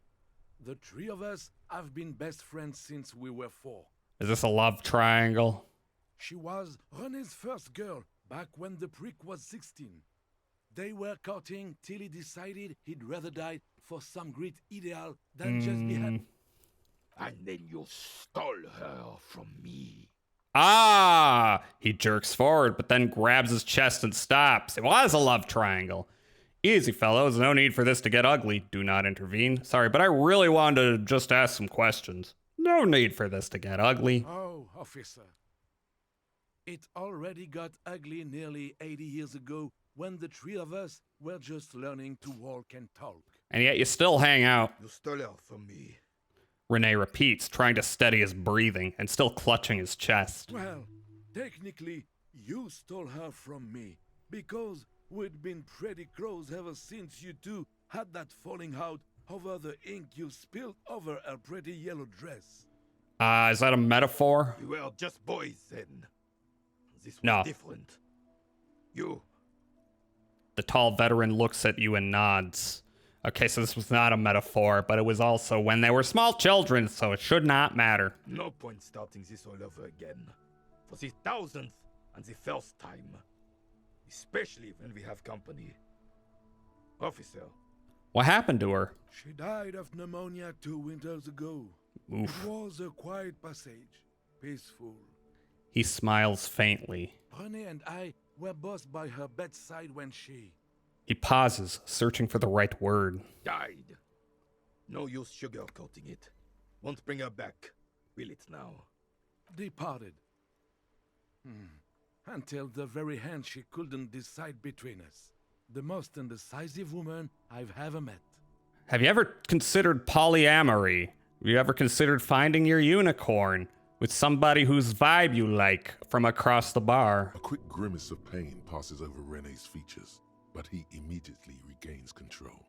The 3 of us have been best friends since we were 4. Is this a love triangle? She was René's first girl back when the prick was 16. They were courting till he decided he'd rather die for some great ideal than just be happy. And then you stole her from me. Ah! He jerks forward, but then grabs his chest and stops. It was a love triangle. Easy, fellows. No need for this to get ugly. Do not intervene. Sorry, but I really wanted to just ask some questions. No need for this to get ugly. Oh, officer. It already got ugly nearly 80 years ago when the 3 of us were just learning to walk and talk. And yet you still hang out. You stole her from me. René repeats, trying to steady his breathing and still clutching his chest. Well, technically, you stole her from me because we'd been pretty close ever since you two had that falling out over the ink you spilled over her pretty yellow dress. Is that a metaphor? You were just boys then. This was No. different. You. The tall veteran looks at you and nods. Okay, so this was not a metaphor, but it was also when they were small children, so it should not matter. No point starting this all over again. For the 1000th and the first time. Especially when we have company. Officer. What happened to her? She died of pneumonia 2 winters ago. Oof. It was a quiet passage. Peaceful. He smiles faintly. René and I were both by her bedside when she... He pauses, searching for the right word. died. No use sugarcoating it. Won't bring her back. Will it now? Departed. Until the very end she couldn't decide between us. The most indecisive woman I've ever met. Have you ever considered polyamory? Have you ever considered finding your unicorn with somebody whose vibe you like from across the bar? A quick grimace of pain passes over Rene's features, but he immediately regains control.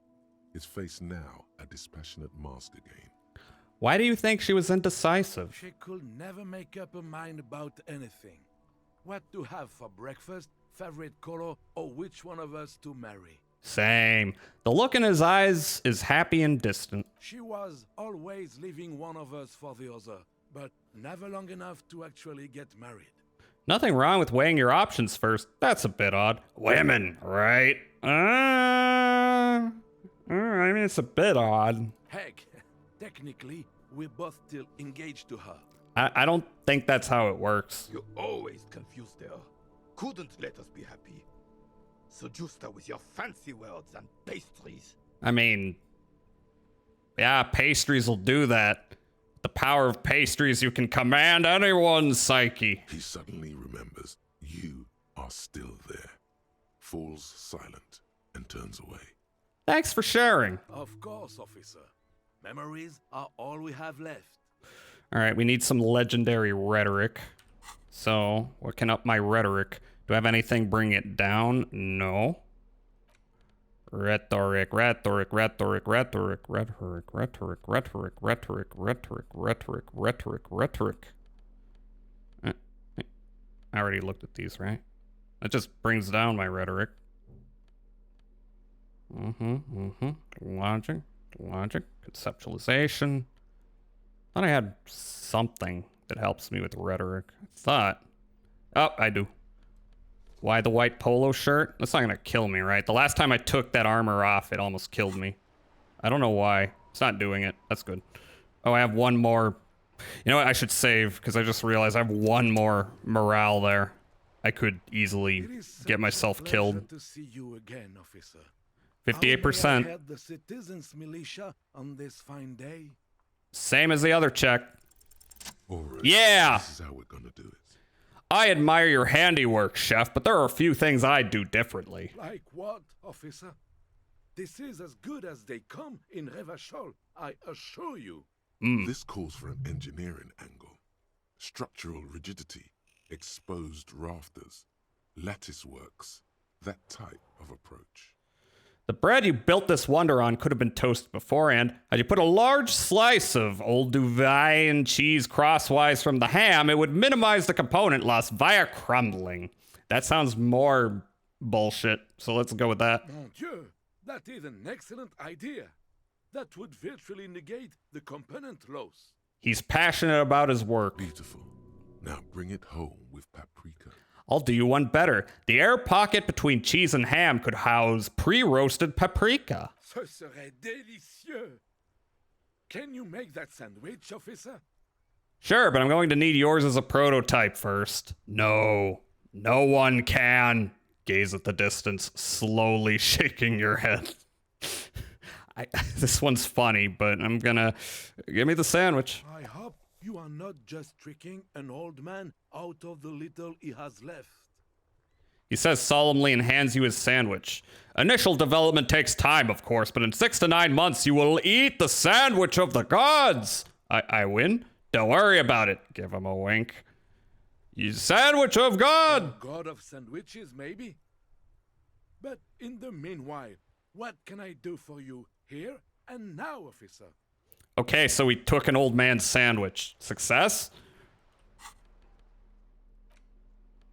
His face now a dispassionate mask again. Why do you think she was indecisive? She could never make up her mind about anything. What to have for breakfast, favorite color, or which one of us to marry. Same. The look in his eyes is happy and distant. She was always leaving one of us for the other, but never long enough to actually get married. Nothing wrong with weighing your options first. That's a bit odd. Women, right? I mean, it's a bit odd. Heck, technically, we're both still engaged to her. I don't think that's how it works. You always confused her. Couldn't let us be happy. Seduced her with your fancy words and pastries. I mean, yeah, pastries will do that. The power of pastries, you can command anyone's psyche. He suddenly remembers you are still there, falls silent, and turns away. Thanks for sharing. Of course, officer. Memories are all we have left. All right, we need some legendary rhetoric. So, what can up my rhetoric? Do I have anything bring it down? No. Rhetoric. I already looked at these, right? That just brings down my rhetoric. Logic, conceptualization. Thought I had something that helps me with rhetoric. I thought. Oh, I do. Why the white polo shirt? That's not gonna kill me, right? The last time I took that armor off, it almost killed me. I don't know why. It's not doing it. That's good. Oh, I have one more. You know what? I should save, because I just realized I have one more morale there. I could easily get myself killed. To see you again, officer. 58%. Had the citizens militia on this fine day. Same as the other check. Right, yeah! This is how we're gonna do it. I admire your handiwork, Chef, but there are a few things I'd do differently. Like what, officer? This is as good as they come in Revachol, I assure you. This calls for an engineering angle. Structural rigidity, exposed rafters, lattice works, that type of approach. The bread you built this wonder on could have been toasted beforehand. Had you put a large slice of old Duvian cheese crosswise from the ham, it would minimize the component loss via crumbling. That sounds more bullshit, so let's go with that. Mon Dieu, that is an excellent idea. That would virtually negate the component loss. He's passionate about his work. Beautiful. Now bring it home with paprika. I'll do you one better. The air pocket between cheese and ham could house pre-roasted paprika. Ce serait délicieux. Can you make that sandwich, officer? Sure, but I'm going to need yours as a prototype first. No, no one can. Gaze at the distance, slowly shaking your head. This one's funny, but I'm gonna... Give me the sandwich. I hope you are not just tricking an old man out of the little he has left. He says solemnly and hands you his sandwich. Initial development takes time, of course, but in 6 to 9 months you will eat the sandwich of the gods. I win? Don't worry about it. Give him a wink. You sandwich of God! God of sandwiches, maybe? But in the meanwhile, what can I do for you here and now, officer? Okay, so we took an old man's sandwich. Success?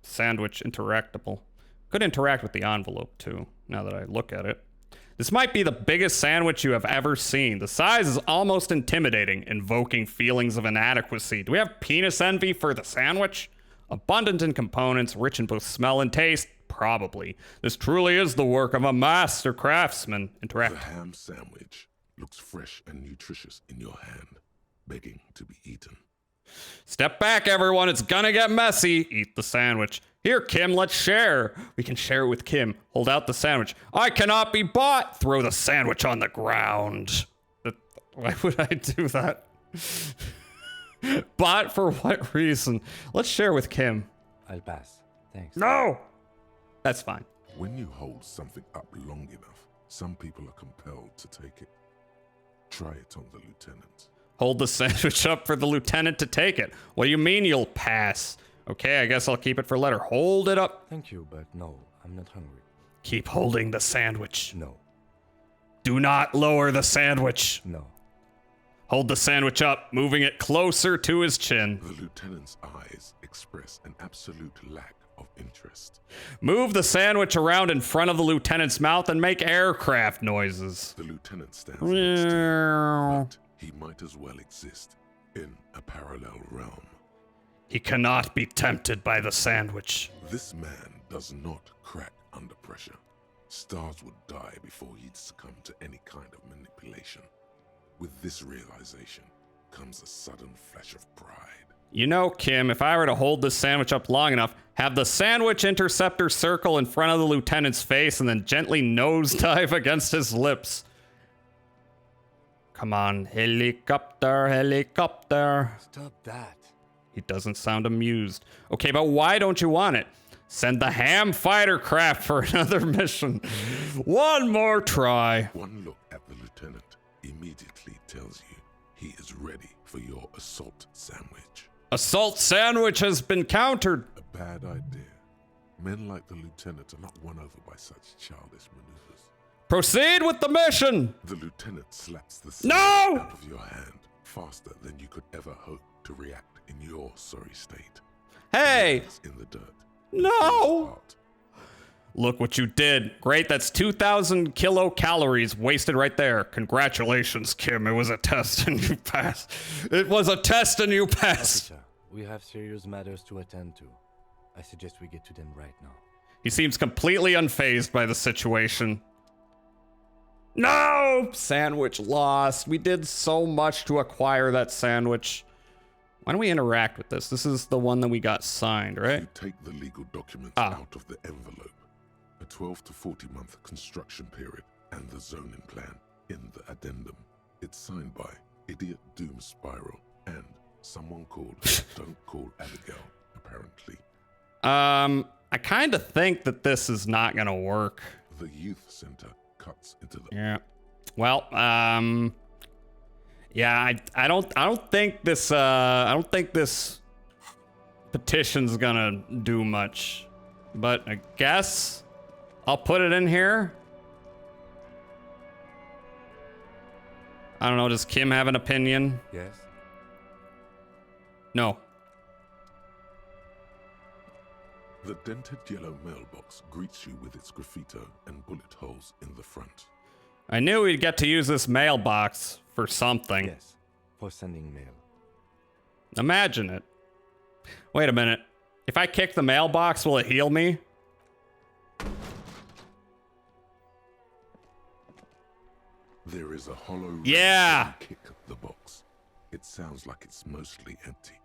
Sandwich interactable. Could interact with the envelope, too, now that I look at it. This might be the biggest sandwich you have ever seen. The size is almost intimidating, invoking feelings of inadequacy. Do we have penis envy for the sandwich? Abundant in components, rich in both smell and taste? Probably. This truly is the work of a master craftsman. Interact. The ham sandwich looks fresh and nutritious in your hand, begging to be eaten. Step back, everyone. It's gonna get messy. Eat the sandwich. Here, Kim, let's share. We can share it with Kim. Hold out the sandwich. I cannot be bought. Throw the sandwich on the ground. Why would I do that? Bought for what reason? Let's share with Kim. I'll pass. Thanks. No! That's fine. When you hold something up long enough, Some people are compelled to take it. Try it on the lieutenant. Hold the sandwich up for the lieutenant to take it. What do you mean you'll pass? Okay, I guess I'll keep it for later. Hold it up. Thank you, but no, I'm not hungry. Keep holding the sandwich. No. Do not lower the sandwich. No. Hold the sandwich up, moving it closer to his chin. The lieutenant's eyes express an absolute lack of interest. Move the sandwich around in front of the lieutenant's mouth and make aircraft noises. The lieutenant stands next to him, but he might as well exist in a parallel realm. He cannot be tempted by the sandwich. This man does not crack under pressure. Stars would die before he'd succumb to any kind of manipulation. With this realization comes a sudden flash of pride. You know, Kim, if I were to hold this sandwich up long enough, have the sandwich interceptor circle in front of the lieutenant's face and then gently nosedive against his lips. Come on, helicopter, helicopter. Stop that. He doesn't sound amused. Okay, but why don't you want it? Send the ham fighter craft for another mission. One more try. One look at the lieutenant immediately tells you he is ready for your assault sandwich. Assault sandwich has been countered. A bad idea. Men like the lieutenant are not won over by such childish maneuvers. Proceed with the mission. The lieutenant slaps the sandwich out of your hand faster than you could ever hope to react in your sorry state. Hey! In the dirt. No! Look what you did. Great, that's 2,000 kilocalories wasted right there. Congratulations, Kim. It was a test and you passed. It was a test and you passed. Officer, we have serious matters to attend to. I suggest we get to them right now. He seems completely unfazed by the situation. No! Sandwich lost. We did so much to acquire that sandwich. Why don't we interact with this? This is the one that we got signed, right? You take the legal documents out of the envelope. A 12 to 40 month construction period and the zoning plan in the addendum. It's signed by Idiot Doom Spiral and someone called Don't Call Abigail, apparently. I kind of think that this is not gonna work. The youth center cuts into the... Yeah. Well, yeah, I don't think this petition's gonna do much. But I guess I'll put it in here. I don't know, does Kim have an opinion? Yes. No. The dented yellow mailbox greets you with its graffito and bullet holes in the front. I knew we'd get to use this mailbox for something. Yes, for sending mail. Imagine it. Wait a minute. If I kick the mailbox, will it heal me? There is a hollow ring Yeah. when you kick the box. It sounds like it's mostly empty.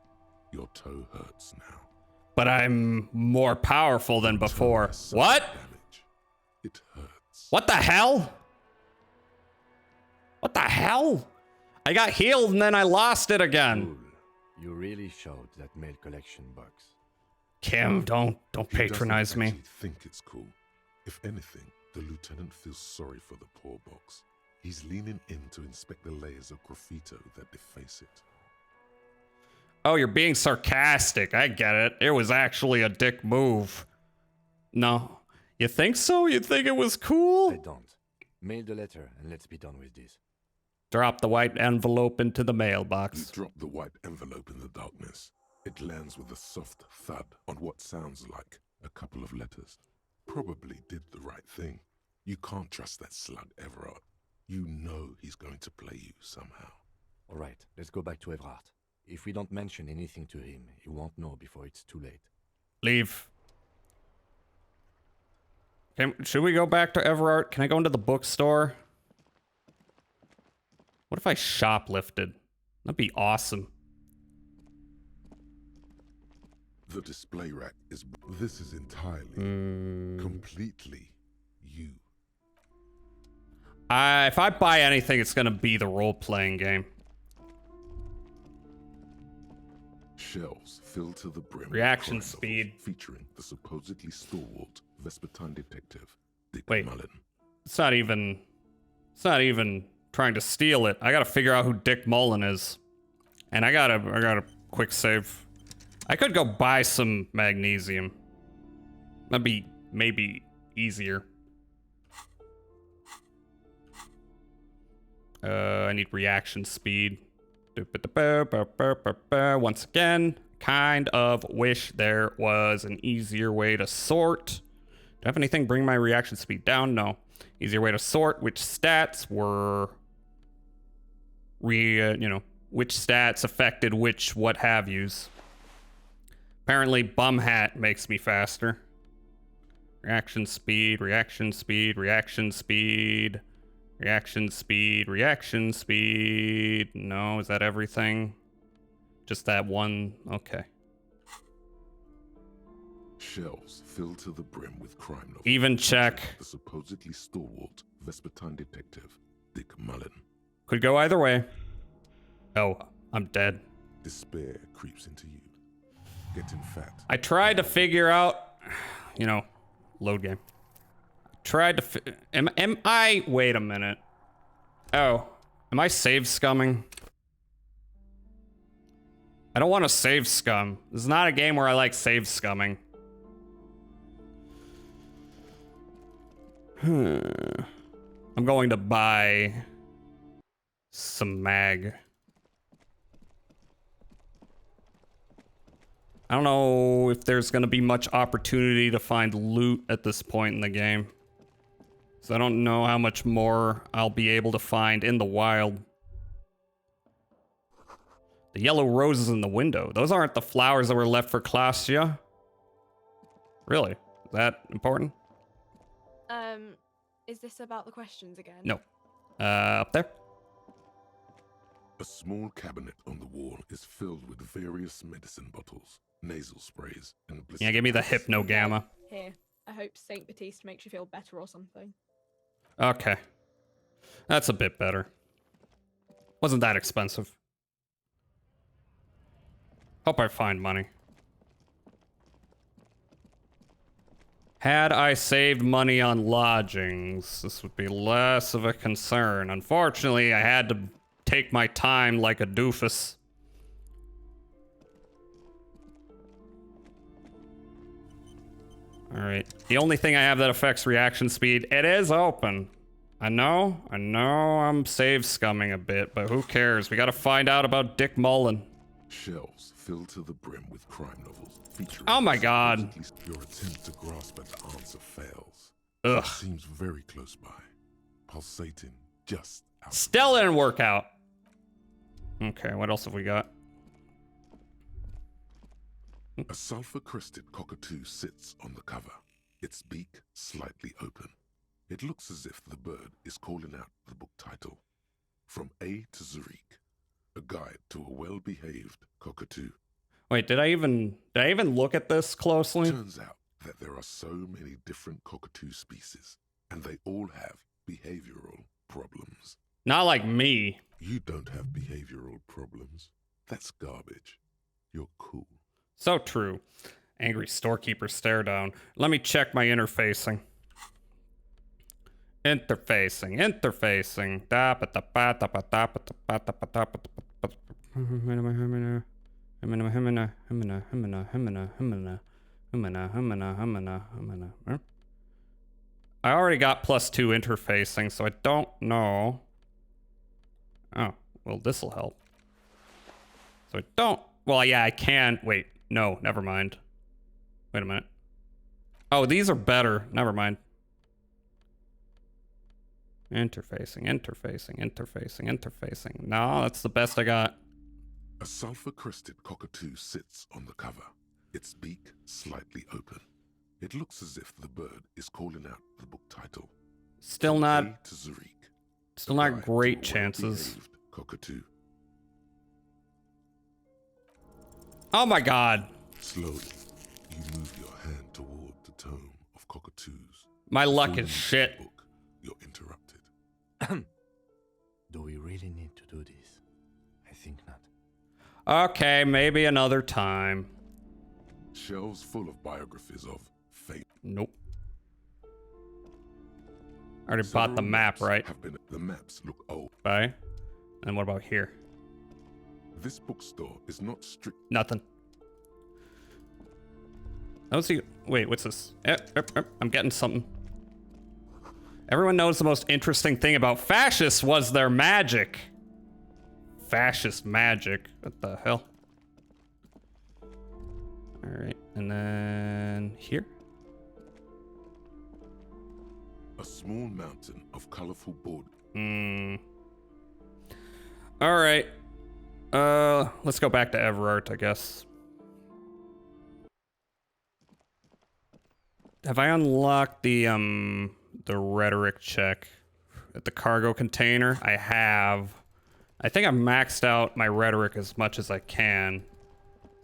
Your toe hurts now. But I'm more powerful than before. What? It hurts. What the hell? What the hell? I got healed and then I lost it again. Cool. You really showed that mail collection bugs. Kim, don't patronize me. He doesn't actually think it's cool. If anything, the lieutenant feels sorry for the poor box. He's leaning in to inspect the layers of graffito that deface it. Oh, you're being sarcastic. I get it. It was actually a dick move. No. You think so? You think it was cool? I don't. Mail the letter and let's be done with this. Drop the white envelope into the mailbox. You drop the white envelope in the darkness. It lands with a soft thud on what sounds like a couple of letters. Probably did the right thing. You can't trust that slug Everard. You know he's going to play you somehow. All right, let's go back to Everard. If we don't mention anything to him, he won't know before it's too late. Leave. Should we go back to Everard? Can I go into the bookstore? What if I shoplifted? That'd be awesome. The display rack is... This is entirely, completely you. If I buy anything, it's gonna be the role-playing game. Shelves filled to the brim. Reaction with crime speed. novels featuring the supposedly stalwart Vespertine detective, Dick Wait. Mullen. It's not even trying to steal it. I gotta figure out who Dick Mullen is. And I gotta quick save. I could go buy some magnesium. That'd be maybe easier. I need reaction speed. Once again, kind of wish there was an easier way to sort. Do I have anything bring my reaction speed down? No. Easier way to sort which stats were which stats affected which what have yous. Apparently bum hat makes me faster. Reaction speed, reaction speed, reaction speed, reaction speed, reaction speed. No, is that everything? Just that one? Okay. Shelves filled to the brim with crime novels. Even check. The supposedly stalwart Vespertine detective, Dick Mullen. Could go either way. Oh, I'm dead. Despair creeps into you. Getting fat. I tried to figure out, load game. Tried to, am I, wait a minute. Oh, am I save scumming? I don't want to save scum. This is not a game where I like save scumming. I'm going to buy some mag. I don't know if there's going to be much opportunity to find loot at this point in the game. So I don't know how much more I'll be able to find in the wild. The yellow roses in the window. Those aren't the flowers that were left for Klasya. Really? Is that important? Is this about the questions again? No. Up there? A small cabinet on the wall is filled with various medicine bottles, nasal sprays, and yeah, give me the Hypno Gamma. Here. I hope Saint Baptiste makes you feel better or something. Okay. That's a bit better. Wasn't that expensive. Hope I find money. Had I saved money on lodgings, this would be less of a concern. Unfortunately, I had to take my time like a doofus. Alright. The only thing I have that affects reaction speed, it is open. I know I'm save scumming a bit, but who cares? We gotta find out about Dick Mullen. Shelves filled to the brim with crime novels featuring. Oh my god. Your attempt to grasp an answer fails. Ugh. It seems very close by. Pulsating just out. Still didn't work out. Okay, what else have we got? A sulfur-crested cockatoo sits on the cover, its beak slightly open. It looks as if the bird is calling out the book title, From A to Zurich, a guide to a well-behaved cockatoo. Wait, did I even look at this closely? Turns out that there are so many different cockatoo species, and they all have behavioral problems. Not like me. You don't have behavioral problems. That's garbage. You're cool. So true. Angry storekeeper stare down. Let me check my interfacing. Interfacing. I already got +2 interfacing, so I don't know. Oh, well, this'll help. So I don't. Well, yeah, I can. Wait, no, never mind. Wait a minute. Oh, these are better. Never mind. Interfacing. No, that's the best I got. A sulfur-crested cockatoo sits on the cover, its beak slightly open. It looks as if the bird is calling out the book title. Still not. A to Zurich, still not great chances. Cockatoo. Oh my god. Slowly, you move your hand toward the tome of cockatoos. My luck is shit. Book, you're interrupted. Do we really need to do this? I think not. Okay, maybe another time. Shelves full of biographies of fate. Nope. I already bought the map, right? The maps look old. Bye. And what about here? This bookstore is not strict. Nothing. I don't see. Wait, what's this? I'm getting something. Everyone knows the most interesting thing about fascists was their magic. Fascist magic. What the hell? Alright, and then here. A small mountain of colorful board. Alright. Let's go back to Everard, I guess. Have I unlocked the rhetoric check at the cargo container? I have. I think I've maxed out my rhetoric as much as I can.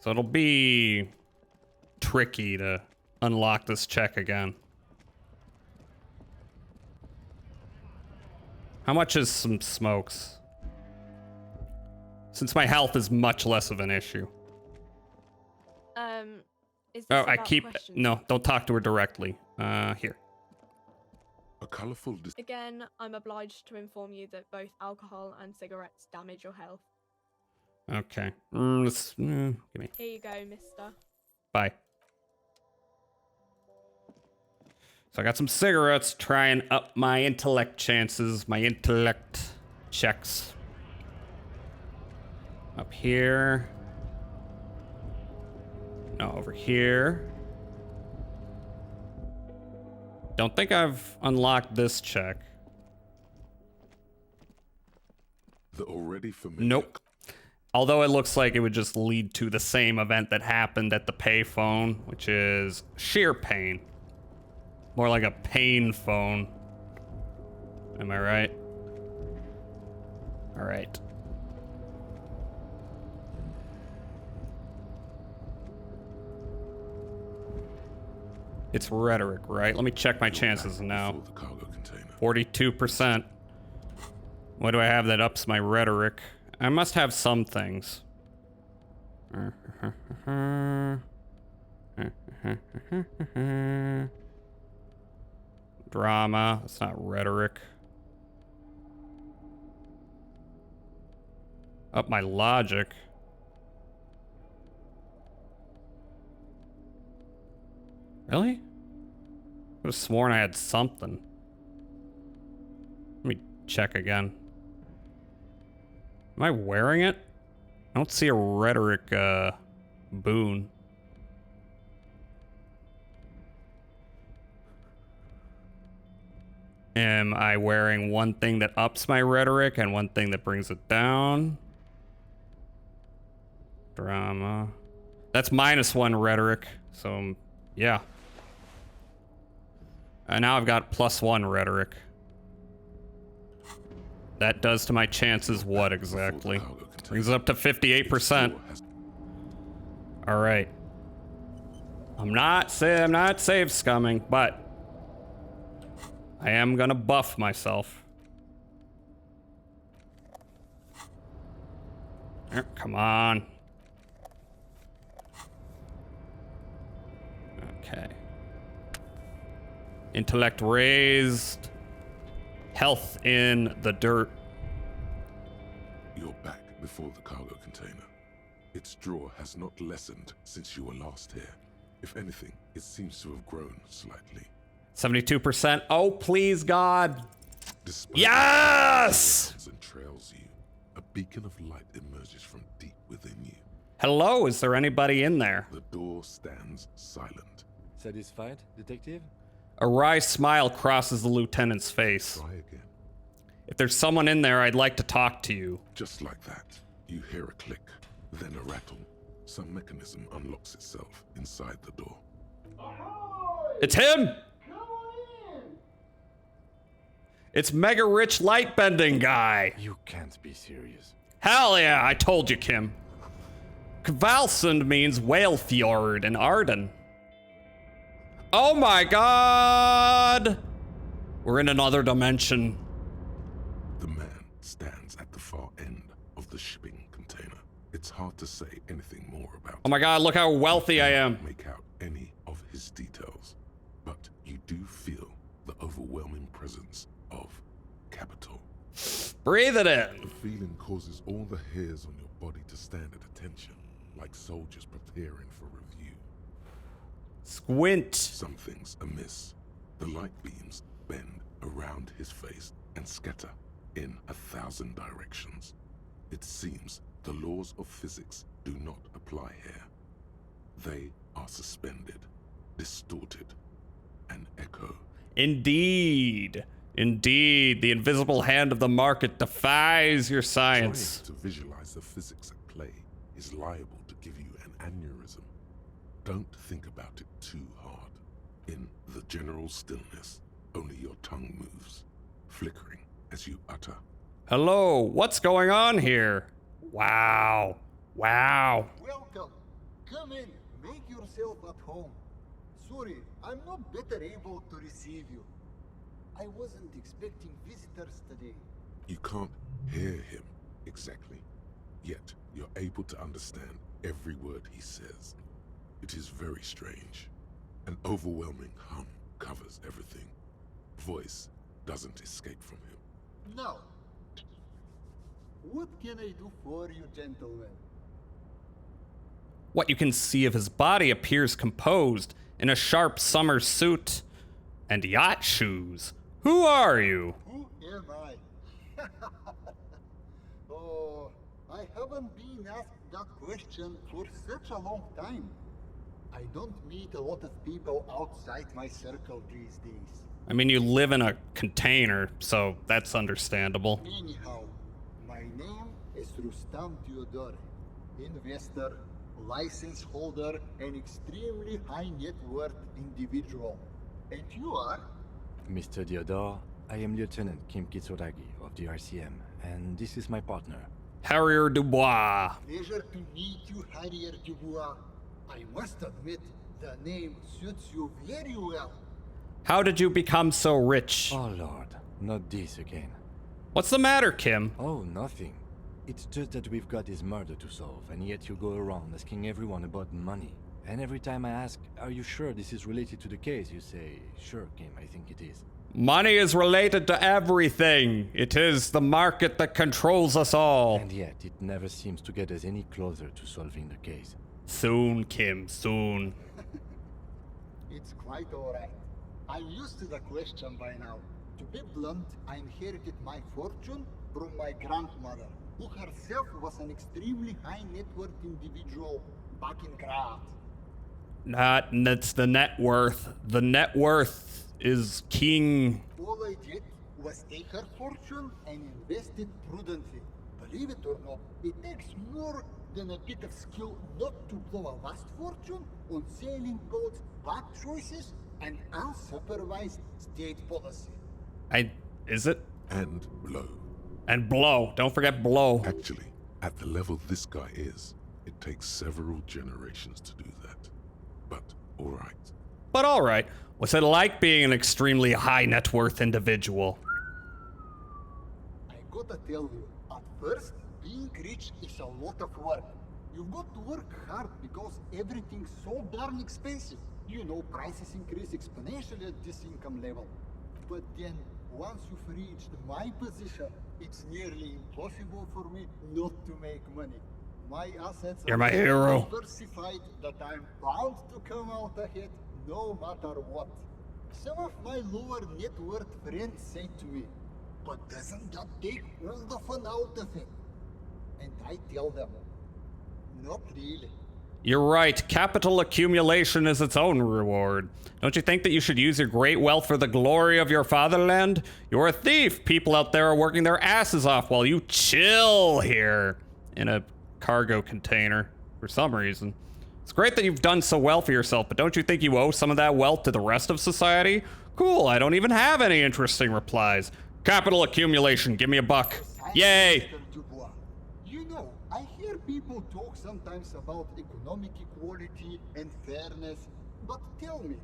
So it'll be tricky to unlock this check again. How much is some smokes? Since my health is much less of an issue. Is this Oh, I about keep... questions? No, don't talk to her directly. Here. A colorful... Again, I'm obliged to inform you that both alcohol and cigarettes damage your health. Okay. Give me. Here you go, mister. Bye. So I got some cigarettes, try and up my intellect chances, my intellect checks. Up here. No, over here. Don't think I've unlocked this check. The already familiar. Nope. Although it looks like it would just lead to the same event that happened at the payphone, which is sheer pain. More like a pain phone. Am I right? All right. It's rhetoric, right? Let me check my chances now. 42%. What do I have that ups my rhetoric? I must have some things. Drama. That's not rhetoric. Up my logic. Really? I would have sworn I had something. Let me check again. Am I wearing it? I don't see a rhetoric boon. Am I wearing one thing that ups my rhetoric and one thing that brings it down? Drama. That's -1 rhetoric. So, yeah. And now I've got +1 rhetoric. That does to my chances what exactly? Brings it up to 58%. All right. I'm not save scumming, but I am gonna buff myself. Come on. Okay. Intellect raised. Health in the dirt. You're back before the cargo container. Its draw has not lessened since you were last here. If anything, it seems to have grown slightly. 72%. Oh, please, God. Despite Yes! And trails you, a beacon of light emerges from deep within you. Hello, is there anybody in there? The door stands silent. Satisfied, detective? A wry smile crosses the lieutenant's face. Try again. If there's someone in there, I'd like to talk to you. Just like that, you hear a click, then a rattle. Some mechanism unlocks itself inside the door. It's him! It's Mega Rich Lightbending guy. You can't be serious. Hell yeah, I told you, Kim. Kvalsund means whale fjord in Arden. Oh my god! We're in another dimension. The man stands at the far end of the shipping container. It's hard to say anything more about Oh my god, look how wealthy I am. Make out any of his details, but you do feel the overwhelming presence of capital. Breathe it in. The feeling causes all the hairs on your body to stand at attention, like soldiers preparing for review. Squint. Something's amiss. The light beams bend around his face and scatter in 1,000 directions. It seems the laws of physics do not apply here. They are suspended, distorted, and echo. Indeed. Indeed, the invisible hand of the market defies your science. Trying to visualize the physics at play is liable to give you an aneurysm. Don't think about it too hard. In the general stillness, only your tongue moves, flickering as you utter. Hello, what's going on here? Wow. Wow. Welcome. Come in. Make yourself at home. Sorry, I'm not better able to receive you. I wasn't expecting visitors today. You can't hear him exactly, yet you're able to understand every word he says. It is very strange. An overwhelming hum covers everything. Voice doesn't escape from him. Now, what can I do for you, gentlemen? What you can see of his body appears composed in a sharp summer suit and yacht shoes. Who are you? Who am I? Oh, I haven't been asked that question for such a long time. I don't meet a lot of people outside my circle these days. I mean, you live in a container, so that's understandable. Anyhow, my name is Rustam Teodor, investor, license holder, and extremely high net worth individual. And you are? Mr. Teodor, I am Lieutenant Kim Kitsuragi of the RCM, and this is my partner. Harrier Dubois. Pleasure to meet you, Harrier Dubois. I must admit, the name suits you very well. How did you become so rich? Oh Lord, not this again. What's the matter, Kim? Oh, nothing. It's just that we've got this murder to solve, and yet you go around asking everyone about money. And every time I ask, are you sure this is related to the case, you say, sure, Kim, I think it is. Money is related to everything. It is the market that controls us all. And yet, it never seems to get us any closer to solving the case. Soon, Kim, soon. It's quite alright. I'm used to the question by now. To be blunt, I inherited my fortune from my grandmother, who herself was an extremely high net worth individual back in Graz. That's the net worth. The net worth is king. All I did was take her fortune and invest it prudently. Believe it or not, it takes more than a bit of skill not to blow a vast fortune on sailing boats, bad choices, and unsupervised state policy. Is it? And blow. And blow. Don't forget blow. Actually, at the level this guy is, it takes several generations to do that. But alright. But alright. What's it like being an extremely high net worth individual? I gotta tell you, at first, being rich is a lot of work. You've got to work hard because everything's so darn expensive. You know, prices increase exponentially at this income level. But then, once you've reached my position, it's nearly impossible for me not to make money. My assets You're are my so hero. diversified that I'm bound to come out ahead no matter what. Some of my lower net worth friends say to me, but doesn't that take all the fun out of it? And I tell them, not really. You're right. Capital accumulation is its own reward. Don't you think that you should use your great wealth for the glory of your fatherland? You're a thief. People out there are working their asses off while you chill here in a cargo container for some reason. It's great that you've done so well for yourself, but don't you think you owe some of that wealth to the rest of society? Cool, I don't even have any interesting replies. Capital accumulation, give me a buck. Yay! Mr. Dubois, you know, I hear people talk sometimes about economic equality and fairness, but tell me,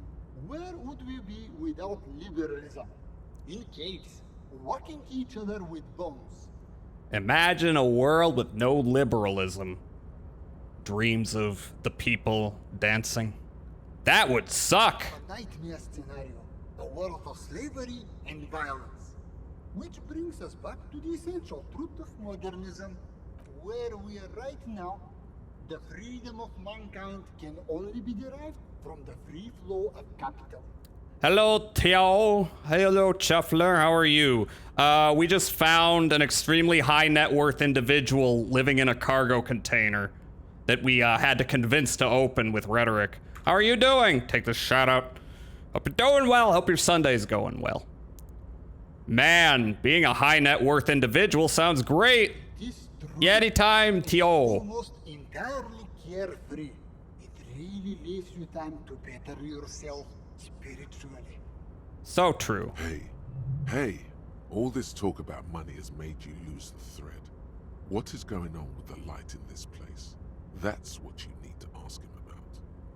where would we be without liberalism? In caves, whacking each other with bombs. Imagine a world with no liberalism. Dreams of the people dancing. That would suck! A nightmare scenario. a world of slavery and violence. Which brings us back to the essential truth of modernism, where we are right now. The freedom of mankind can only be derived from the free flow of capital. Hello, Teo. Hello, Chuffler. How are you? We just found an extremely high net worth individual living in a cargo container that we had to convince to open with rhetoric. How are you doing? Take this shout out. Hope you're doing well. Hope your Sunday's going well. Man, being a high net worth individual sounds great. Yeah, anytime, Teo. Almost entirely carefree. It really leaves you time to better yourself spiritually. So true. Hey, all this talk about money has made you lose the thread. What is going on with the light in this place? That's what you need to ask him about.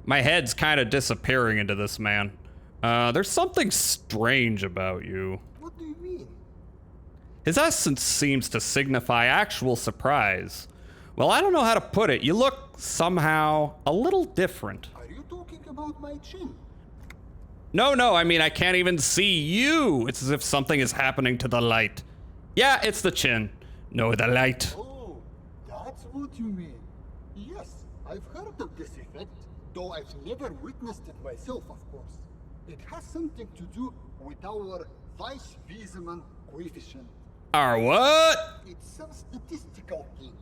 My head's kind of disappearing into this man. There's something strange about you. What do you mean? His essence seems to signify actual surprise. Well, I don't know how to put it. You look somehow a little different. Are you talking about my chin? No, I mean, I can't even see you. It's as if something is happening to the light. Yeah, it's the chin. No, the light. Oh, that's what you mean. Yes, I've heard of this effect, though I've never witnessed it myself, of course. It has something to do with our Weis-Wiesemann coefficient. Our what? It's some statistical thing.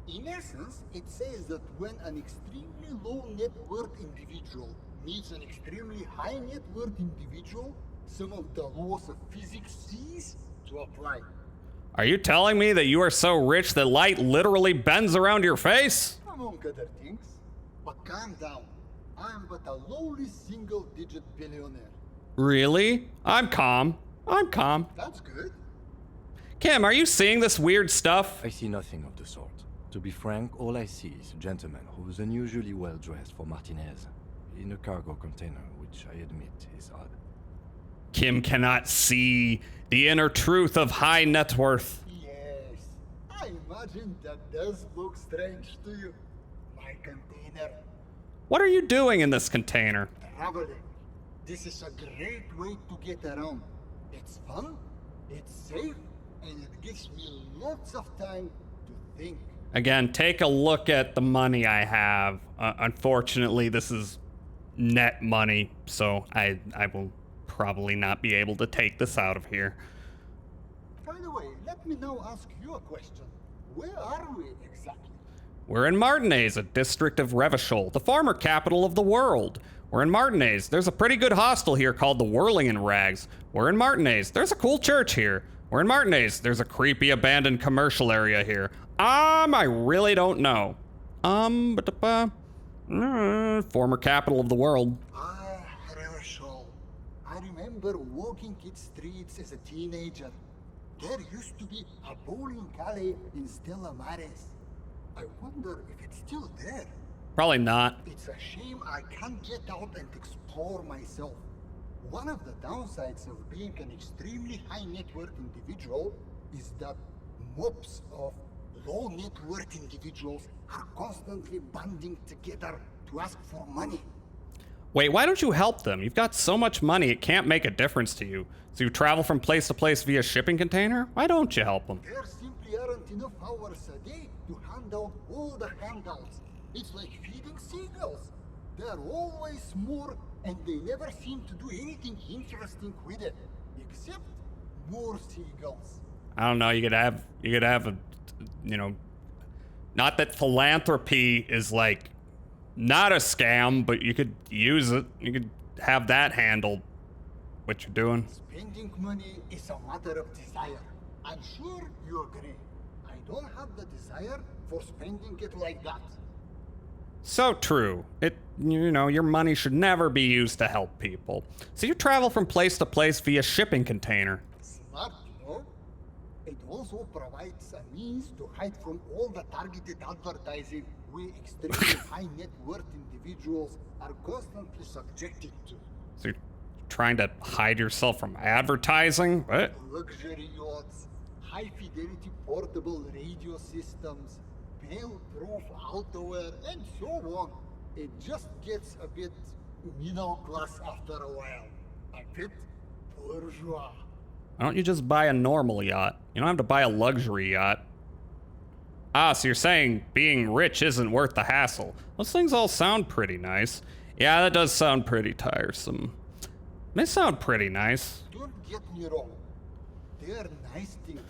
In essence, it says that when an extremely low net worth individual meets an extremely high net worth individual, some of the laws of physics cease to apply. Are you telling me that you are so rich that light literally bends around your face? Among other things. But calm down. I am but a lowly single-digit billionaire. Really? I'm calm. That's good. Kim, are you seeing this weird stuff? I see nothing of the sort. To be frank, all I see is a gentleman who's unusually well dressed for Martinez, in a cargo container, which I admit is odd. Kim cannot see the inner truth of high net worth. Yes, I imagine that does look strange to you. My container. What are you doing in this container? Traveling. This is a great way to get around. It's fun, it's safe, and it gives me lots of time to think. Again, take a look at the money I have. Unfortunately, this is net money, so I will probably not be able to take this out of here. By the way, let me now ask you a question. Where are we exactly? We're in Martinez, a district of Revachol, the former capital of the world. We're in Martinez. There's a pretty good hostel here called the Whirling in Rags. We're in Martinez. There's a cool church here. We're in Martinez. There's a creepy abandoned commercial area here. I really don't know. Former capital of the world. Revachol. I remember walking its streets as a teenager. There used to be a bowling alley in Stella Maris. I wonder if it's still there. Probably not. It's a shame I can't get out and explore myself. One of the downsides of being an extremely high net worth individual is that mobs of low net worth individuals are constantly banding together to ask for money. Wait, why don't you help them? You've got so much money, it can't make a difference to you. So you travel from place to place via shipping container? Why don't you help them? There simply aren't enough hours a day to hand out all the handouts. It's like feeding seagulls. There are always more, and they never seem to do anything interesting with it, except more seagulls. I don't know, you could have a, you know, not that philanthropy is like, not a scam, but you could use it. You could have that handled, what you're doing. Spending money is a matter of desire. I'm sure you agree. I don't have the desire for spending it like that. So true. Your money should never be used to help people. So you travel from place to place via shipping container. Smart, no? It also provides a means to hide from all the targeted advertising we extremely high net worth individuals are constantly subjected to. So you're trying to hide yourself from advertising? What? Luxury yachts, high fidelity portable radio systems, fail-proof outerwear, and so on. It just gets a bit middle class after a while. A bit bourgeois. Why don't you just buy a normal yacht? You don't have to buy a luxury yacht. Ah, so you're saying being rich isn't worth the hassle. Those things all sound pretty nice. Yeah, that does sound pretty tiresome. They sound pretty nice. Don't get me wrong. They are nice things.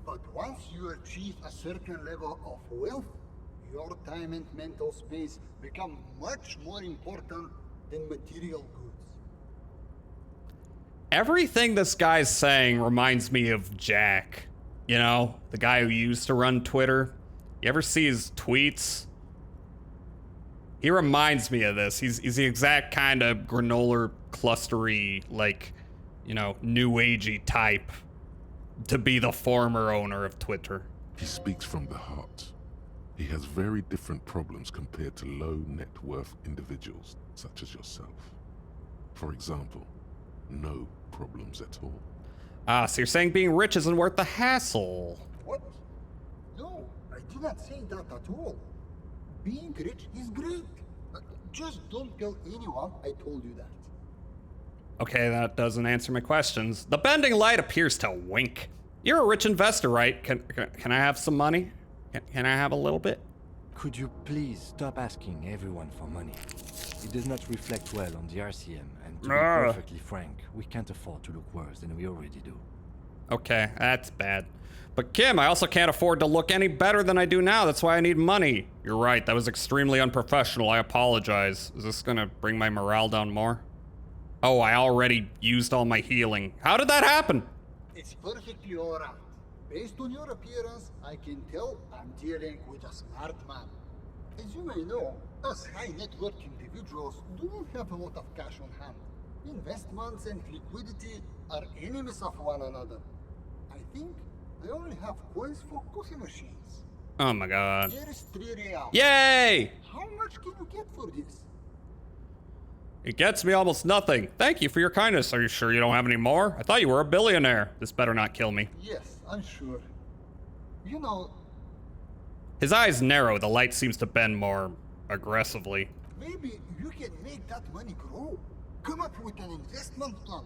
But once you achieve a certain level of wealth, your time and mental space become much more important than material goods. Everything this guy's saying reminds me of Jack. You know, the guy who used to run Twitter. You ever see his tweets? He reminds me of this. He's the exact kind of granola clustery, like, you know, new agey type to be the former owner of Twitter. He speaks from the heart. He has very different problems compared to low net worth individuals such as yourself. For example, no problems at all. Ah, so you're saying being rich isn't worth the hassle. What? No, I did not say that at all. Being rich is great. Just don't tell anyone I told you that. Okay, that doesn't answer my questions. The bending light appears to wink. You're a rich investor, right? Can I have some money? Can I have a little bit? Could you please stop asking everyone for money? It does not reflect well on the RCM, and to be perfectly frank, we can't afford to look worse than we already do. Okay, that's bad. But Kim, I also can't afford to look any better than I do now. That's why I need money. You're right, that was extremely unprofessional. I apologize. Is this gonna bring my morale down more? Oh, I already used all my healing. How did that happen? It's perfectly alright. Based on your appearance, I can tell I'm dealing with a smart man. As you may know, us high net worth individuals do not have a lot of cash on hand. Investments and liquidity are enemies of one another. I think I only have coins for coffee machines. Oh my god. Here is 3 reals. Yay! How much can you get for this? It gets me almost nothing. Thank you for your kindness. Are you sure you don't have any more? I thought you were a billionaire. This better not kill me. Yes, I'm sure. You know... His eyes narrow. The light seems to bend more aggressively. Maybe you can make that money grow. Come up with an investment plan.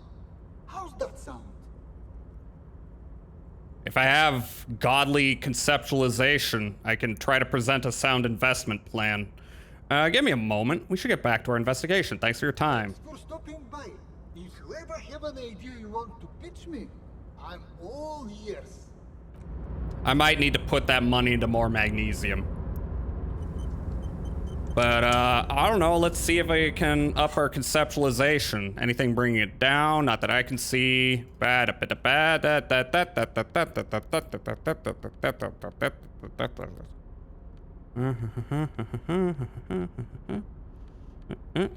How's that sound? If I have godly conceptualization, I can try to present a sound investment plan. Give me a moment. We should get back to our investigation. Thanks for your time. Thanks for stopping by. If you ever have an idea you want to pitch me, I'm all ears. I might need to put that money into more magnesium. But, I don't know. Let's see if I can up our conceptualization. Anything bringing it down? Not that I can see.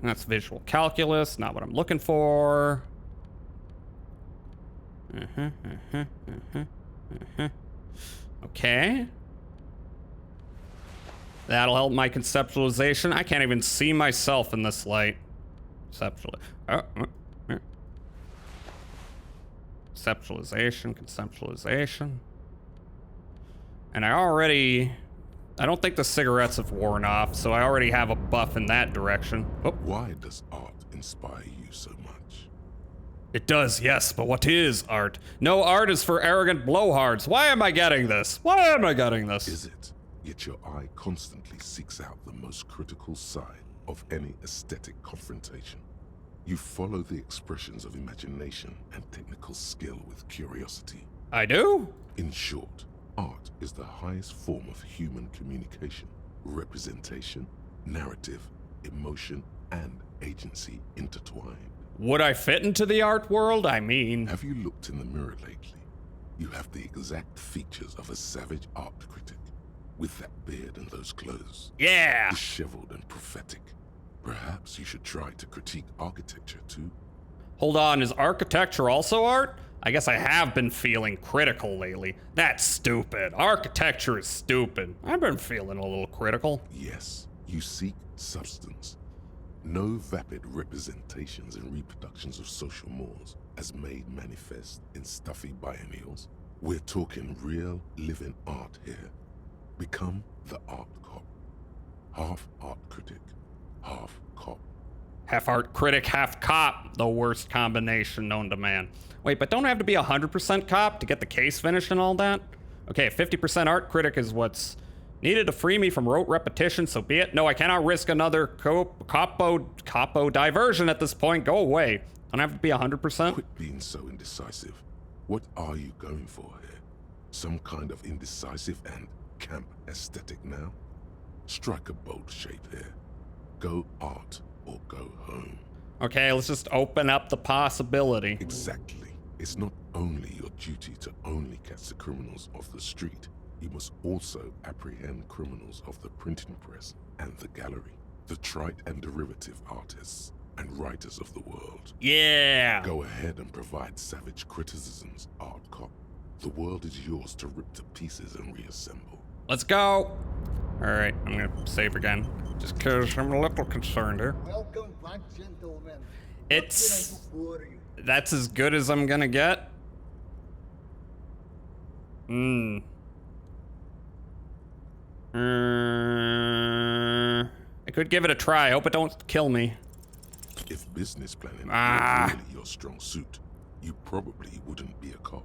That's visual calculus, not what I'm looking for. Okay. That'll help my conceptualization. I can't even see myself in this light. Conceptualization. And I don't think the cigarettes have worn off, so I already have a buff in that direction. Oh. Why does art inspire you so much? It does, yes, but what is art? No, art is for arrogant blowhards. Why am I getting this? Why am I getting this? Is it? Yet your eye constantly seeks out the most critical side of any aesthetic confrontation. You follow the expressions of imagination and technical skill with curiosity. I do? In short, art is the highest form of human communication, representation, narrative, emotion, and agency intertwined. Would I fit into the art world? I mean... Have you looked in the mirror lately? You have the exact features of a savage art critic, with that beard and those clothes. Yeah! Disheveled and prophetic. Perhaps you should try to critique architecture too. Hold on, is architecture also art? I guess I have been feeling critical lately. That's stupid. Architecture is stupid. I've been feeling a little critical. Yes, you seek substance. No vapid representations and reproductions of social mores as made manifest in stuffy biennials. We're talking real, living art here. Become the art cop. Half art critic, half cop. Half art critic, half cop. The worst combination known to man. Wait, but don't I have to be 100% cop to get the case finished and all that? Okay, 50% art critic is what's needed to free me from rote repetition, so be it. No, I cannot risk another capo diversion at this point. Go away. Don't I have to be 100%? Quit being so indecisive. What are you going for here? Some kind of indecisive and camp aesthetic now? Strike a bold shape here. Go art or go home. Okay, let's just open up the possibility. Exactly. It's not only your duty to only catch the criminals off the street, you must also apprehend criminals of the printing press and the gallery, the trite and derivative artists and writers of the world. Yeah! Go ahead and provide savage criticisms, Art Cop. The world is yours to rip to pieces and reassemble. Let's go! Alright, I'm gonna save again. Just because I'm a little concerned here. Welcome back, gentlemen. It's... That's as good as I'm gonna get. I could give it a try. I hope it don't kill me. If business planning was really your strong suit, you probably wouldn't be a cop.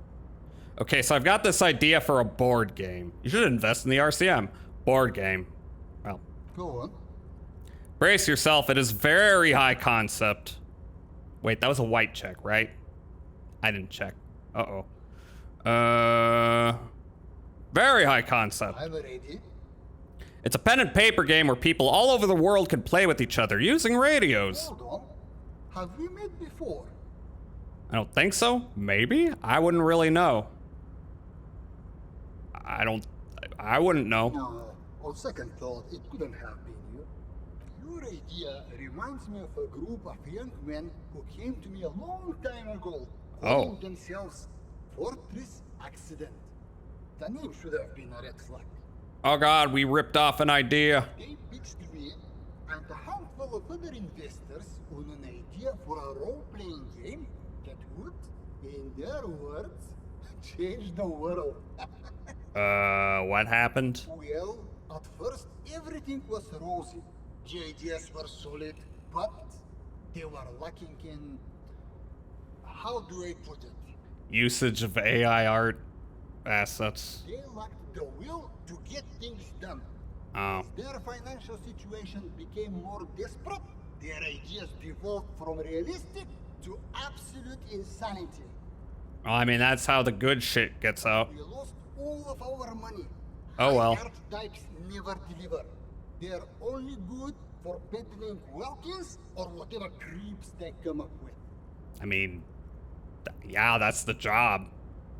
Okay, so I've got this idea for a board game. You should invest in the RCM. Board game. Well. Go on. Brace yourself. It is very high concept. Wait, that was a white check, right? I didn't check. Uh-oh. Very high concept. I'm ready. It's a pen and paper game where people all over the world can play with each other using radios. Hold on. Have we met before? I don't think so. Maybe? I wouldn't really know. I wouldn't know. No, on second thought, it couldn't have been you. Your idea reminds me of a group of young men who came to me a long time ago, calling themselves Fortress Accident. The name should have been a red flag. Oh god, we ripped off an idea. They pitched me and a handful of other investors on an idea for a role-playing game that would, in their words, change the world. What happened? Well, at first everything was rosy. The ideas were solid, but they were lacking in... how do I put it? Usage of AI art assets. They lacked the will to get things done. Oh. As their financial situation became more desperate, their ideas devolved from realistic to absolute insanity. Well, I mean, that's how the good shit gets out. We lost all of our money. Oh well. Archetypes never deliver. They're only good for peddling Welkins or whatever creeps they come up with. I mean, yeah, that's the job.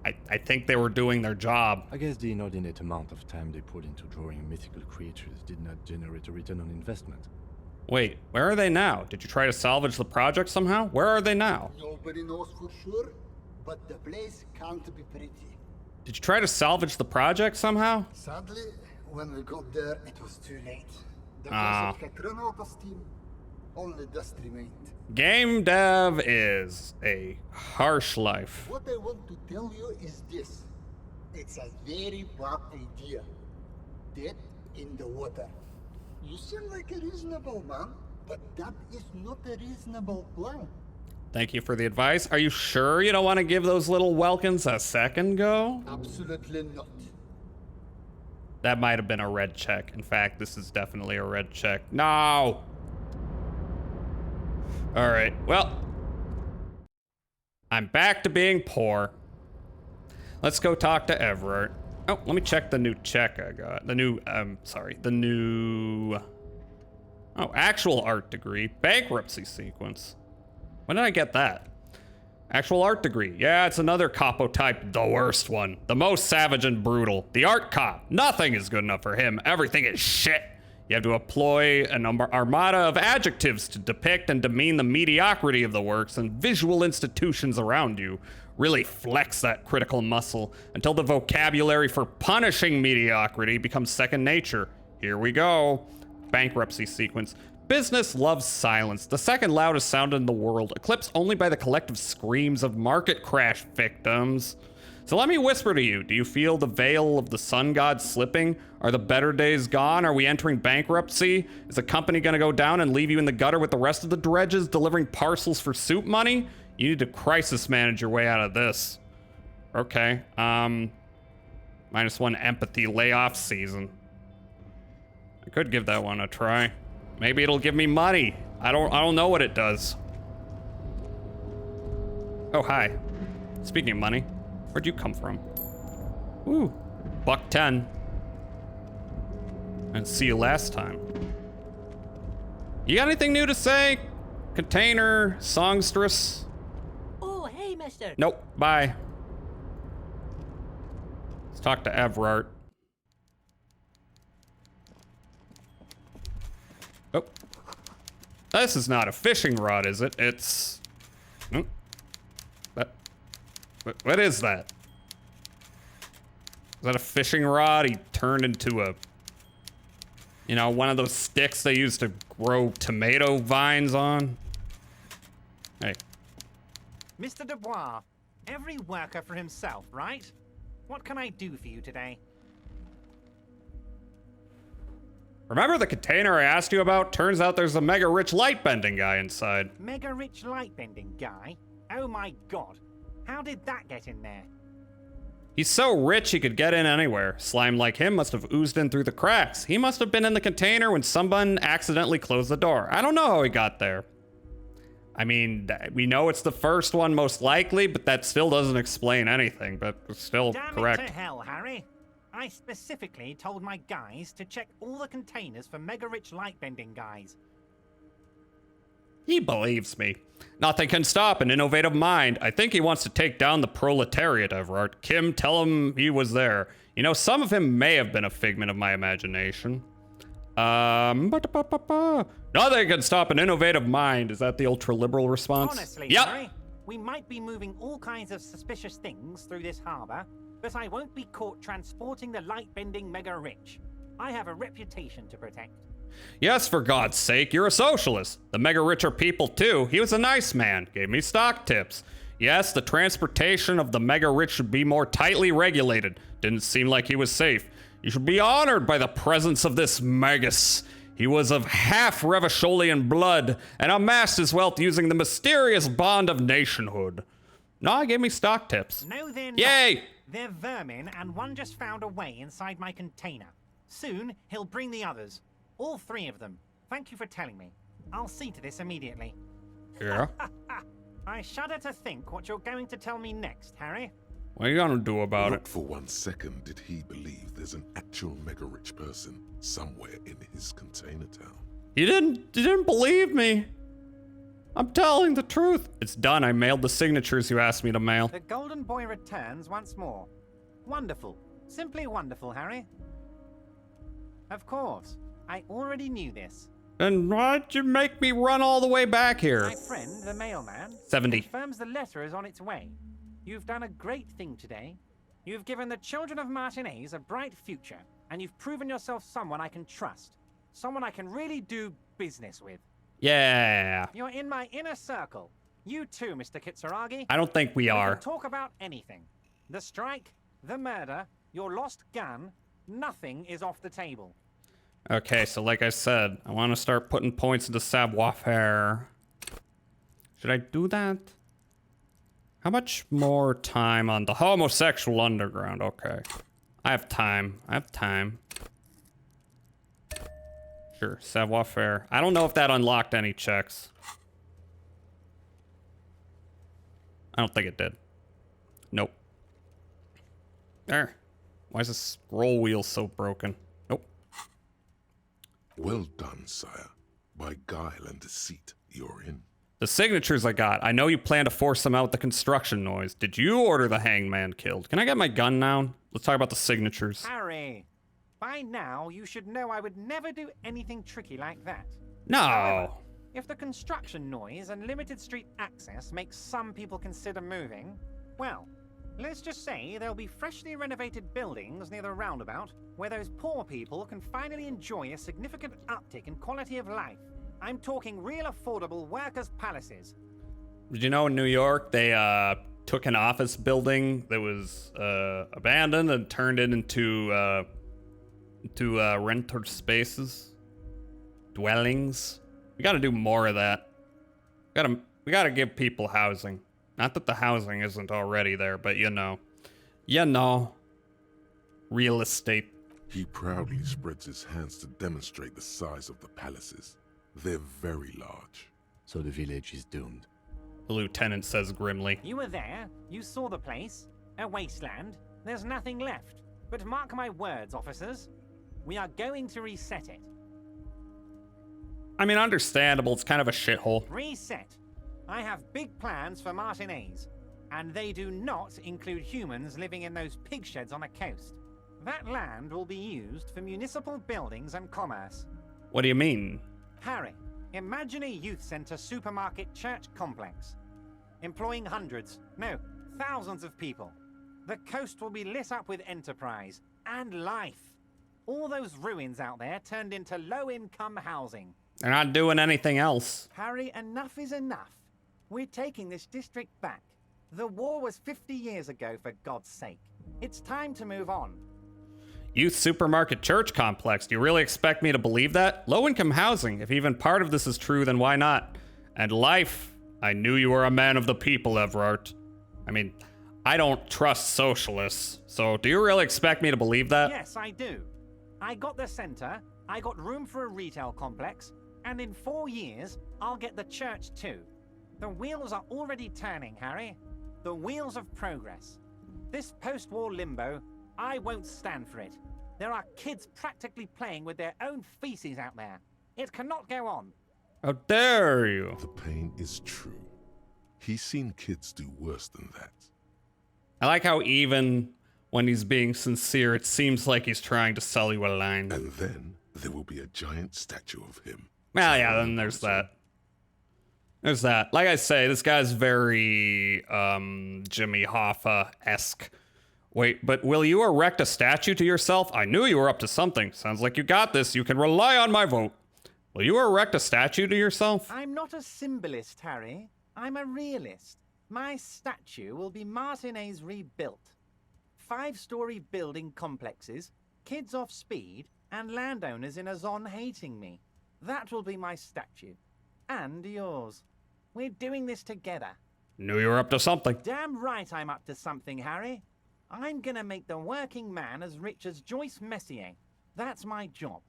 I think they were doing their job. I guess the inordinate amount of time they put into drawing mythical creatures did not generate a return on investment. Wait, where are they now? Did you try to salvage the project somehow? Where are they now? Nobody knows for sure, but the place can't be pretty. Did you try to salvage the project somehow? Sadly, when we got there, it was too late. The concept had run out of steam. Only dust remained. Game dev is a harsh life. What I want to tell you is this. It's a very bad idea. Dead in the water. You seem like a reasonable man, but that is not a reasonable plan. Thank you for the advice. Are you sure you don't want to give those little Welkins a second go? Absolutely not. That might have been a red check. In fact, this is definitely a red check. No! All right, well, I'm back to being poor. Let's go talk to Everett. Oh, let me check the new check I got. The new, oh, actual art degree, bankruptcy sequence. When did I get that? Actual art degree. Yeah, it's another capo type, the worst one. The most savage and brutal. The art cop. Nothing is good enough for him. Everything is shit. You have to employ an armada of adjectives to depict and demean the mediocrity of the works and visual institutions around you. Really flex that critical muscle until the vocabulary for punishing mediocrity becomes second nature. Here we go. Bankruptcy sequence. business loves silence, the second loudest sound in the world, eclipsed only by the collective screams of market crash victims. So let me whisper to you, do you feel the veil of the sun god slipping? Are the better days gone? Are we entering bankruptcy? Is the company gonna go down and leave you in the gutter with the rest of the dredges delivering parcels for soup money? You need to crisis manage your way out of this. Okay, -1 empathy layoff season. I could give that one a try. Maybe it'll give me money. I don't know what it does. Oh, hi. Speaking of money, where'd you come from? Ooh, $1.10. And see you last time. You got anything new to say? Container, songstress? Oh, hey, mister. Nope, bye. Let's talk to Everard. Oh. This is not a fishing rod, is it? It's... What is that? Is that a fishing rod he turned into a... You know, one of those sticks they used to grow tomato vines on? Hey. Mr. Dubois, every worker for himself, right? What can I do for you today? Remember the container I asked you about? Turns out there's a mega rich light bending guy inside. Mega rich light bending guy? Oh my god. How did that get in there? He's so rich he could get in anywhere. Slime like him must have oozed in through the cracks. He must have been in the container when someone accidentally closed the door. I don't know how he got there. I mean, we know it's the first one most likely, but that still doesn't explain anything, but it's still correct. Damn it to hell, Harry. I specifically told my guys to check all the containers for mega rich light bending guys. He believes me. Nothing can stop an innovative mind. I think he wants to take down the proletariat, Everard. Kim, tell him he was there. You know, some of him may have been a figment of my imagination. Nothing can stop an innovative mind. Is that the ultra-liberal response? Honestly, yep. Harry, we might be moving all kinds of suspicious things through this harbor, but I won't be caught transporting the light-bending mega-rich. I have a reputation to protect. Yes, for God's sake, you're a socialist. The mega-rich are people too. He was a nice man, gave me stock tips. Yes, the transportation of the mega-rich should be more tightly regulated. Didn't seem like he was safe. You should be honored by the presence of this Magus. He was of half Revacholian blood and amassed his wealth using the mysterious bond of nationhood. No, he gave me stock tips. No, they're not. Yay! They're vermin, and one just found a way inside my container. Soon, he'll bring the others. All 3 of them. Thank you for telling me. I'll see to this immediately. Yeah? I shudder to think what you're going to tell me next, Harry. What are you gonna do about Not it? for 1 second did he believe there's an actual mega-rich person somewhere in his container town. You didn't believe me. I'm telling the truth. It's done. I mailed the signatures you asked me to mail. The Golden Boy returns once more. Wonderful. Simply wonderful, Harry. Of course. I already knew this. And why'd you make me run all the way back here? My friend, the mailman, 70. confirms the letter is on its way. You've done a great thing today. You've given the children of Martinez a bright future, and you've proven yourself someone I can trust. Someone I can really do business with. Yeah. You're in my inner circle. You too, Mr. Kitsuragi. I don't think we are. can talk about anything. The strike, the murder, your lost gun, nothing is off the table. Okay, so like I said, I want to start putting points into savoir-faire. Should I do that? How much more time on the homosexual underground? Okay. I have time. Sure, savoir-faire. I don't know if that unlocked any checks. I don't think it did. Nope. There. Why is the scroll wheel so broken? Nope. Well done, sire. By guile and deceit, you're in. The signatures I got. I know you plan to force them out with the construction noise. Did you order the hangman killed? Can I get my gun now? Let's talk about the signatures. Harry, by now you should know I would never do anything tricky like that. No. However, if the construction noise and limited street access makes some people consider moving, well, let's just say there'll be freshly renovated buildings near the roundabout where those poor people can finally enjoy a significant uptick in quality of life. I'm talking real affordable workers' palaces. Did you know in New York they took an office building that was abandoned and turned it into renter spaces, dwellings? We got to do more of that. We got to give people housing. Not that the housing isn't already there, but you know, real estate. He proudly spreads his hands to demonstrate the size of the palaces. They're very large. So the village is doomed. The lieutenant says grimly. You were there. You saw the place. A wasteland. There's nothing left. But mark my words, officers. We are going to reset it. I mean, understandable. It's kind of a shithole. Reset. I have big plans for Martinez. And they do not include humans living in those pig sheds on the coast. That land will be used for municipal buildings and commerce. What do you mean? Harry, imagine a youth center supermarket church complex. Employing hundreds, no, thousands of people. The coast will be lit up with enterprise and life. All those ruins out there turned into low-income housing. They're not doing anything else. Harry, enough is enough. We're taking this district back. The war was 50 years ago, for God's sake. It's time to move on. Youth supermarket church complex. Do you really expect me to believe that? Low-income housing. If even part of this is true, then why not? And life. I knew you were a man of the people, Everard. I mean, I don't trust socialists. So do you really expect me to believe that? Yes, I do. I got the center, I got room for a retail complex, and in 4 years, I'll get the church too. The wheels are already turning, Harry. The wheels of progress. This post-war limbo, I won't stand for it. There are kids practically playing with their own feces out there. It cannot go on. How dare you? The pain is true. He's seen kids do worse than that. I like how even when he's being sincere, it seems like he's trying to sell you a line. And then there will be a giant statue of him. Well, yeah, then there's that. There's that. Like I say, this guy's very Jimmy Hoffa-esque. Wait, but will you erect a statue to yourself? I knew you were up to something. Sounds like you got this. You can rely on my vote. Will you erect a statue to yourself? I'm not a symbolist, Harry. I'm a realist. My statue will be Martinez rebuilt. 5-story building complexes, kids off speed, and landowners in a zone hating me. That will be my statue. And yours. We're doing this together. Knew you were up to something. Damn right I'm up to something, Harry. I'm gonna make the working man as rich as Joyce Messier. That's my job.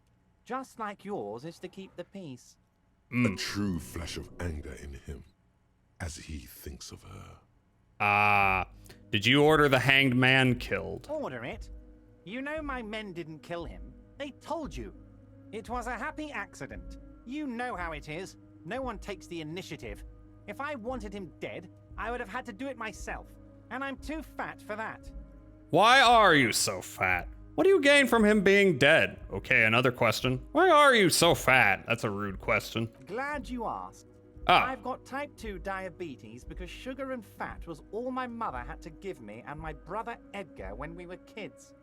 Just like yours is to keep the peace. A true flash of anger in him, as he thinks of her. Did you order the hanged man killed? Order it? You know my men didn't kill him. They told you. It was a happy accident. You know how it is. No one takes the initiative. If I wanted him dead, I would have had to do it myself. And I'm too fat for that. Why are you so fat? What do you gain from him being dead? Okay, another question. Why are you so fat? That's a rude question. Glad you asked. Ah. I've got type 2 diabetes because sugar and fat was all my mother had to give me and my brother Edgar when we were kids.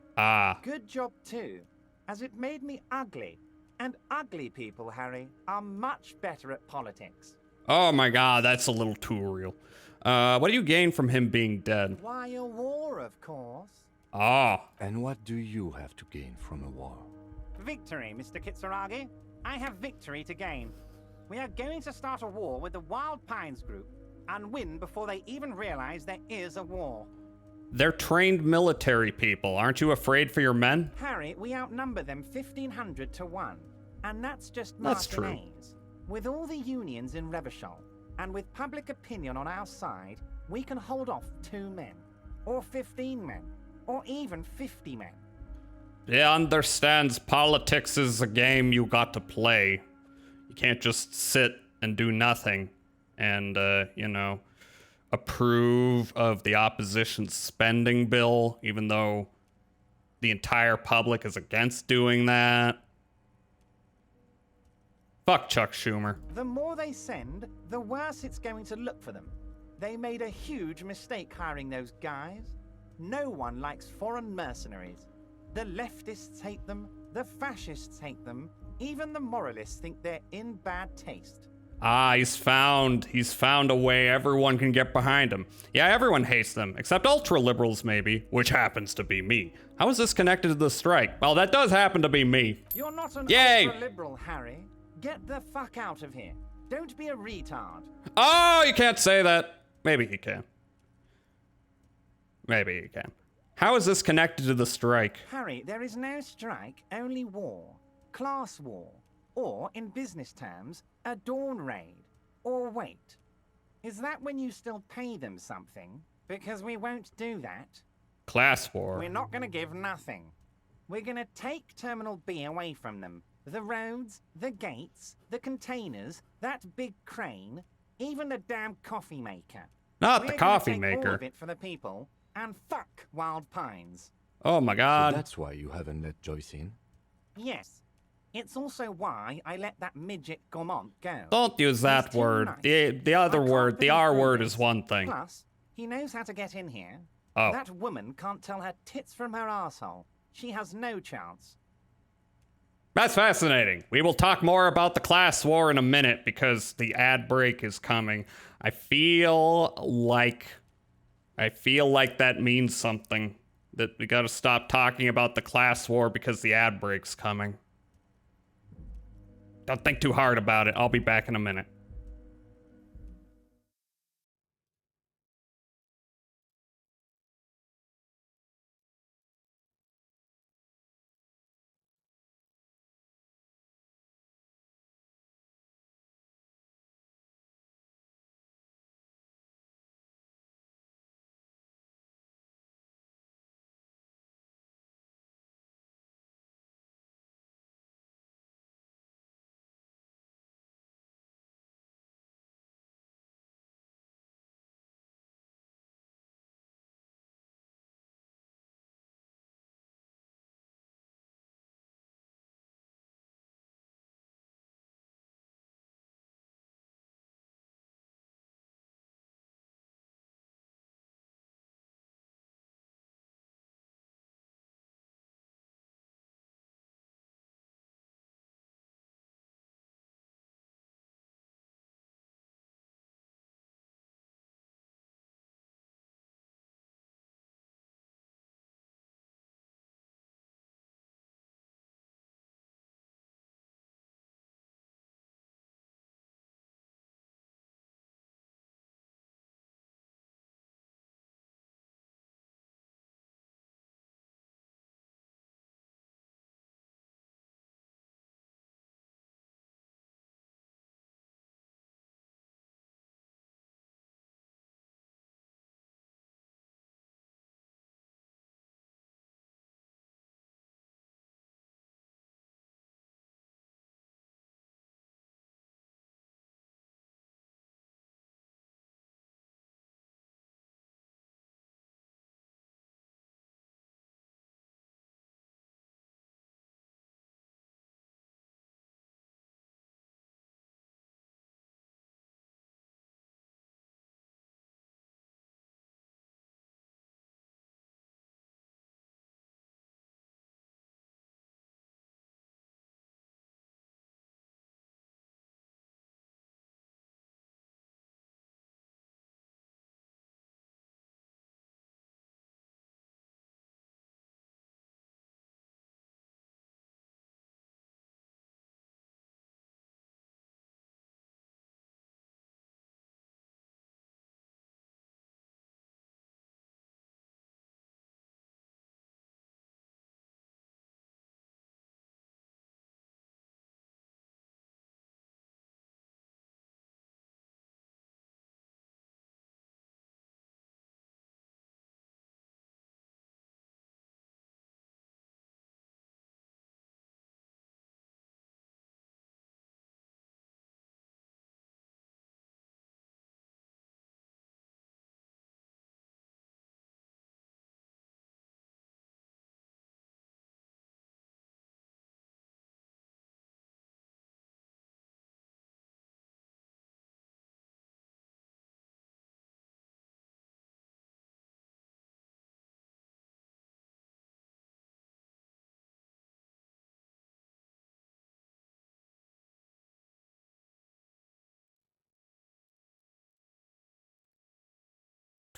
Good job too, as it made me ugly. And ugly people, Harry, are much better at politics. Oh my god, that's a little too real. What do you gain from him being dead? Why, a war, of course. And what do you have to gain from a war? Victory, Mr. Kitsuragi. I have victory to gain. We are going to start a war with the Wild Pines group and win before they even realize there is a war. They're trained military people. Aren't you afraid for your men? Harry, we outnumber them 1,500 to 1. And that's just That's true. Martinez. With all the unions in Revachol, and with public opinion on our side, we can hold off 2 men, or 15 men, or even 50 men. He understands politics is a game you got to play. You can't just sit and do nothing and, approve of the opposition's spending bill, even though the entire public is against doing that. Fuck Chuck Schumer. The more they send, the worse it's going to look for them. They made a huge mistake hiring those guys. No one likes foreign mercenaries. The leftists hate them, the fascists hate them, Even the moralists think they're in bad taste. Ah, he's found a way everyone can get behind him. Yeah, everyone hates them, except ultra-liberals maybe, which happens to be me. How is this connected to the strike? Well, that does happen to be me. You're not an Yay! ultra-liberal, Harry. Get the fuck out of here. Don't be a retard. Oh, you can't say that. Maybe he can. Maybe he can. How is this connected to the strike? Harry, there is no strike, only war. Class war. Or, in business terms, a dawn raid. Or wait. Is that when you still pay them something? Because we won't do that. Class war. We're not gonna give nothing. We're gonna take Terminal B away from them. The roads, the gates, the containers, that big crane, even the damn coffee maker. Not the coffee We're gonna take maker. all of it for the people, and fuck Wild Pines. Oh my god. So that's why you haven't let Joyce in? Yes. It's also why I let that midget Gaumont go. Don't use that word. The other word, the R word is one thing. Plus, he knows how to get in here. Oh. That woman can't tell her tits from her asshole. She has no chance. That's fascinating. We will talk more about the class war in a minute because the ad break is coming. I feel like that means something. That we gotta stop talking about the class war because the ad break's coming. Don't think too hard about it. I'll be back in a minute.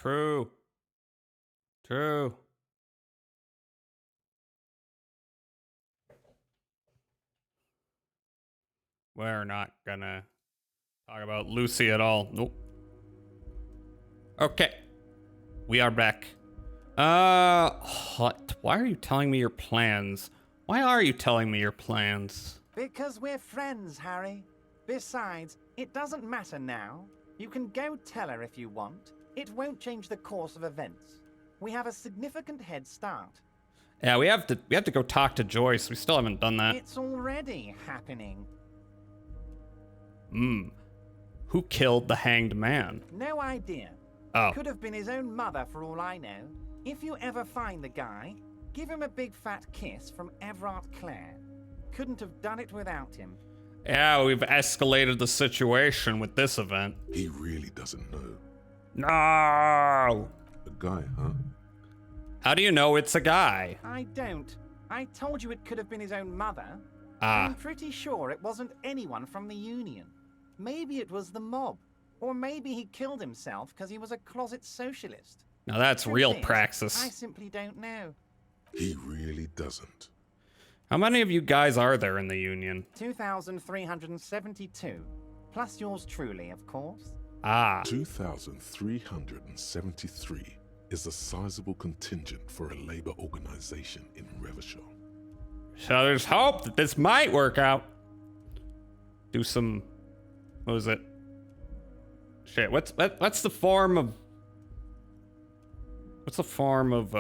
True. True. We're not gonna talk about Lucy at all. Nope. Okay. We are back. What? Why are you telling me your plans? Why are you telling me your plans? Because we're friends, Harry. Besides, it doesn't matter now. You can go tell her if you want. It won't change the course of events. We have a significant head start. Yeah, we have to go talk to Joyce. We still haven't done that. It's already happening. Who killed the hanged man? No idea. Oh. Could have been his own mother for all I know. If you ever find the guy, give him a big fat kiss from Everard Clare. Couldn't have done it without him. Yeah, we've escalated the situation with this event. He really doesn't know. No! A guy, huh? How do you know it's a guy? I don't. I told you it could have been his own mother. Ah. I'm pretty sure it wasn't anyone from the Union. Maybe it was the mob. Or maybe he killed himself because he was a closet socialist. Now that's Truth real is, praxis. I simply don't know. He really doesn't. How many of you guys are there in the Union? 2,372. Plus yours truly, of course. Ah. 2,373 is a sizable contingent for a labor organization in Revachol. So there's hope that this might work out. Do some... What was it? Shit, what's the form of... What's the form of,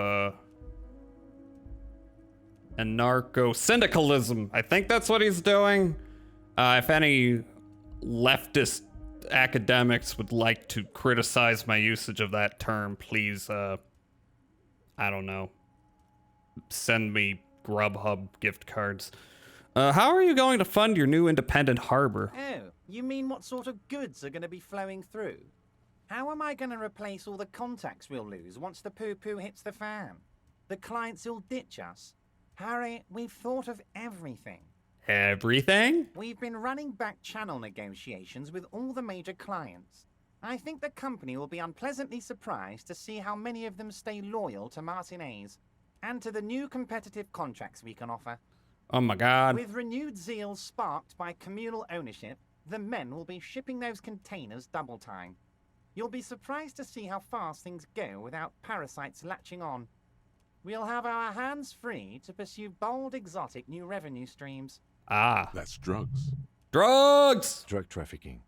anarcho-syndicalism? I think that's what he's doing. If any leftist academics would like to criticize my usage of that term, please, I don't know, send me Grubhub gift cards. How are you going to fund your new independent harbor? Oh, you mean what sort of goods are going to be flowing through? How am I going to replace all the contacts we'll lose once the poo-poo hits the fan? The clients will ditch us. Harry, we've thought of everything. Everything? We've been running back channel negotiations with all the major clients. I think the company will be unpleasantly surprised to see how many of them stay loyal to Martinez and to the new competitive contracts we can offer. Oh my god. With renewed zeal sparked by communal ownership, the men will be shipping those containers double time. You'll be surprised to see how fast things go without parasites latching on. We'll have our hands free to pursue bold, exotic new revenue streams. Ah. That's drugs. Drugs! Drug trafficking.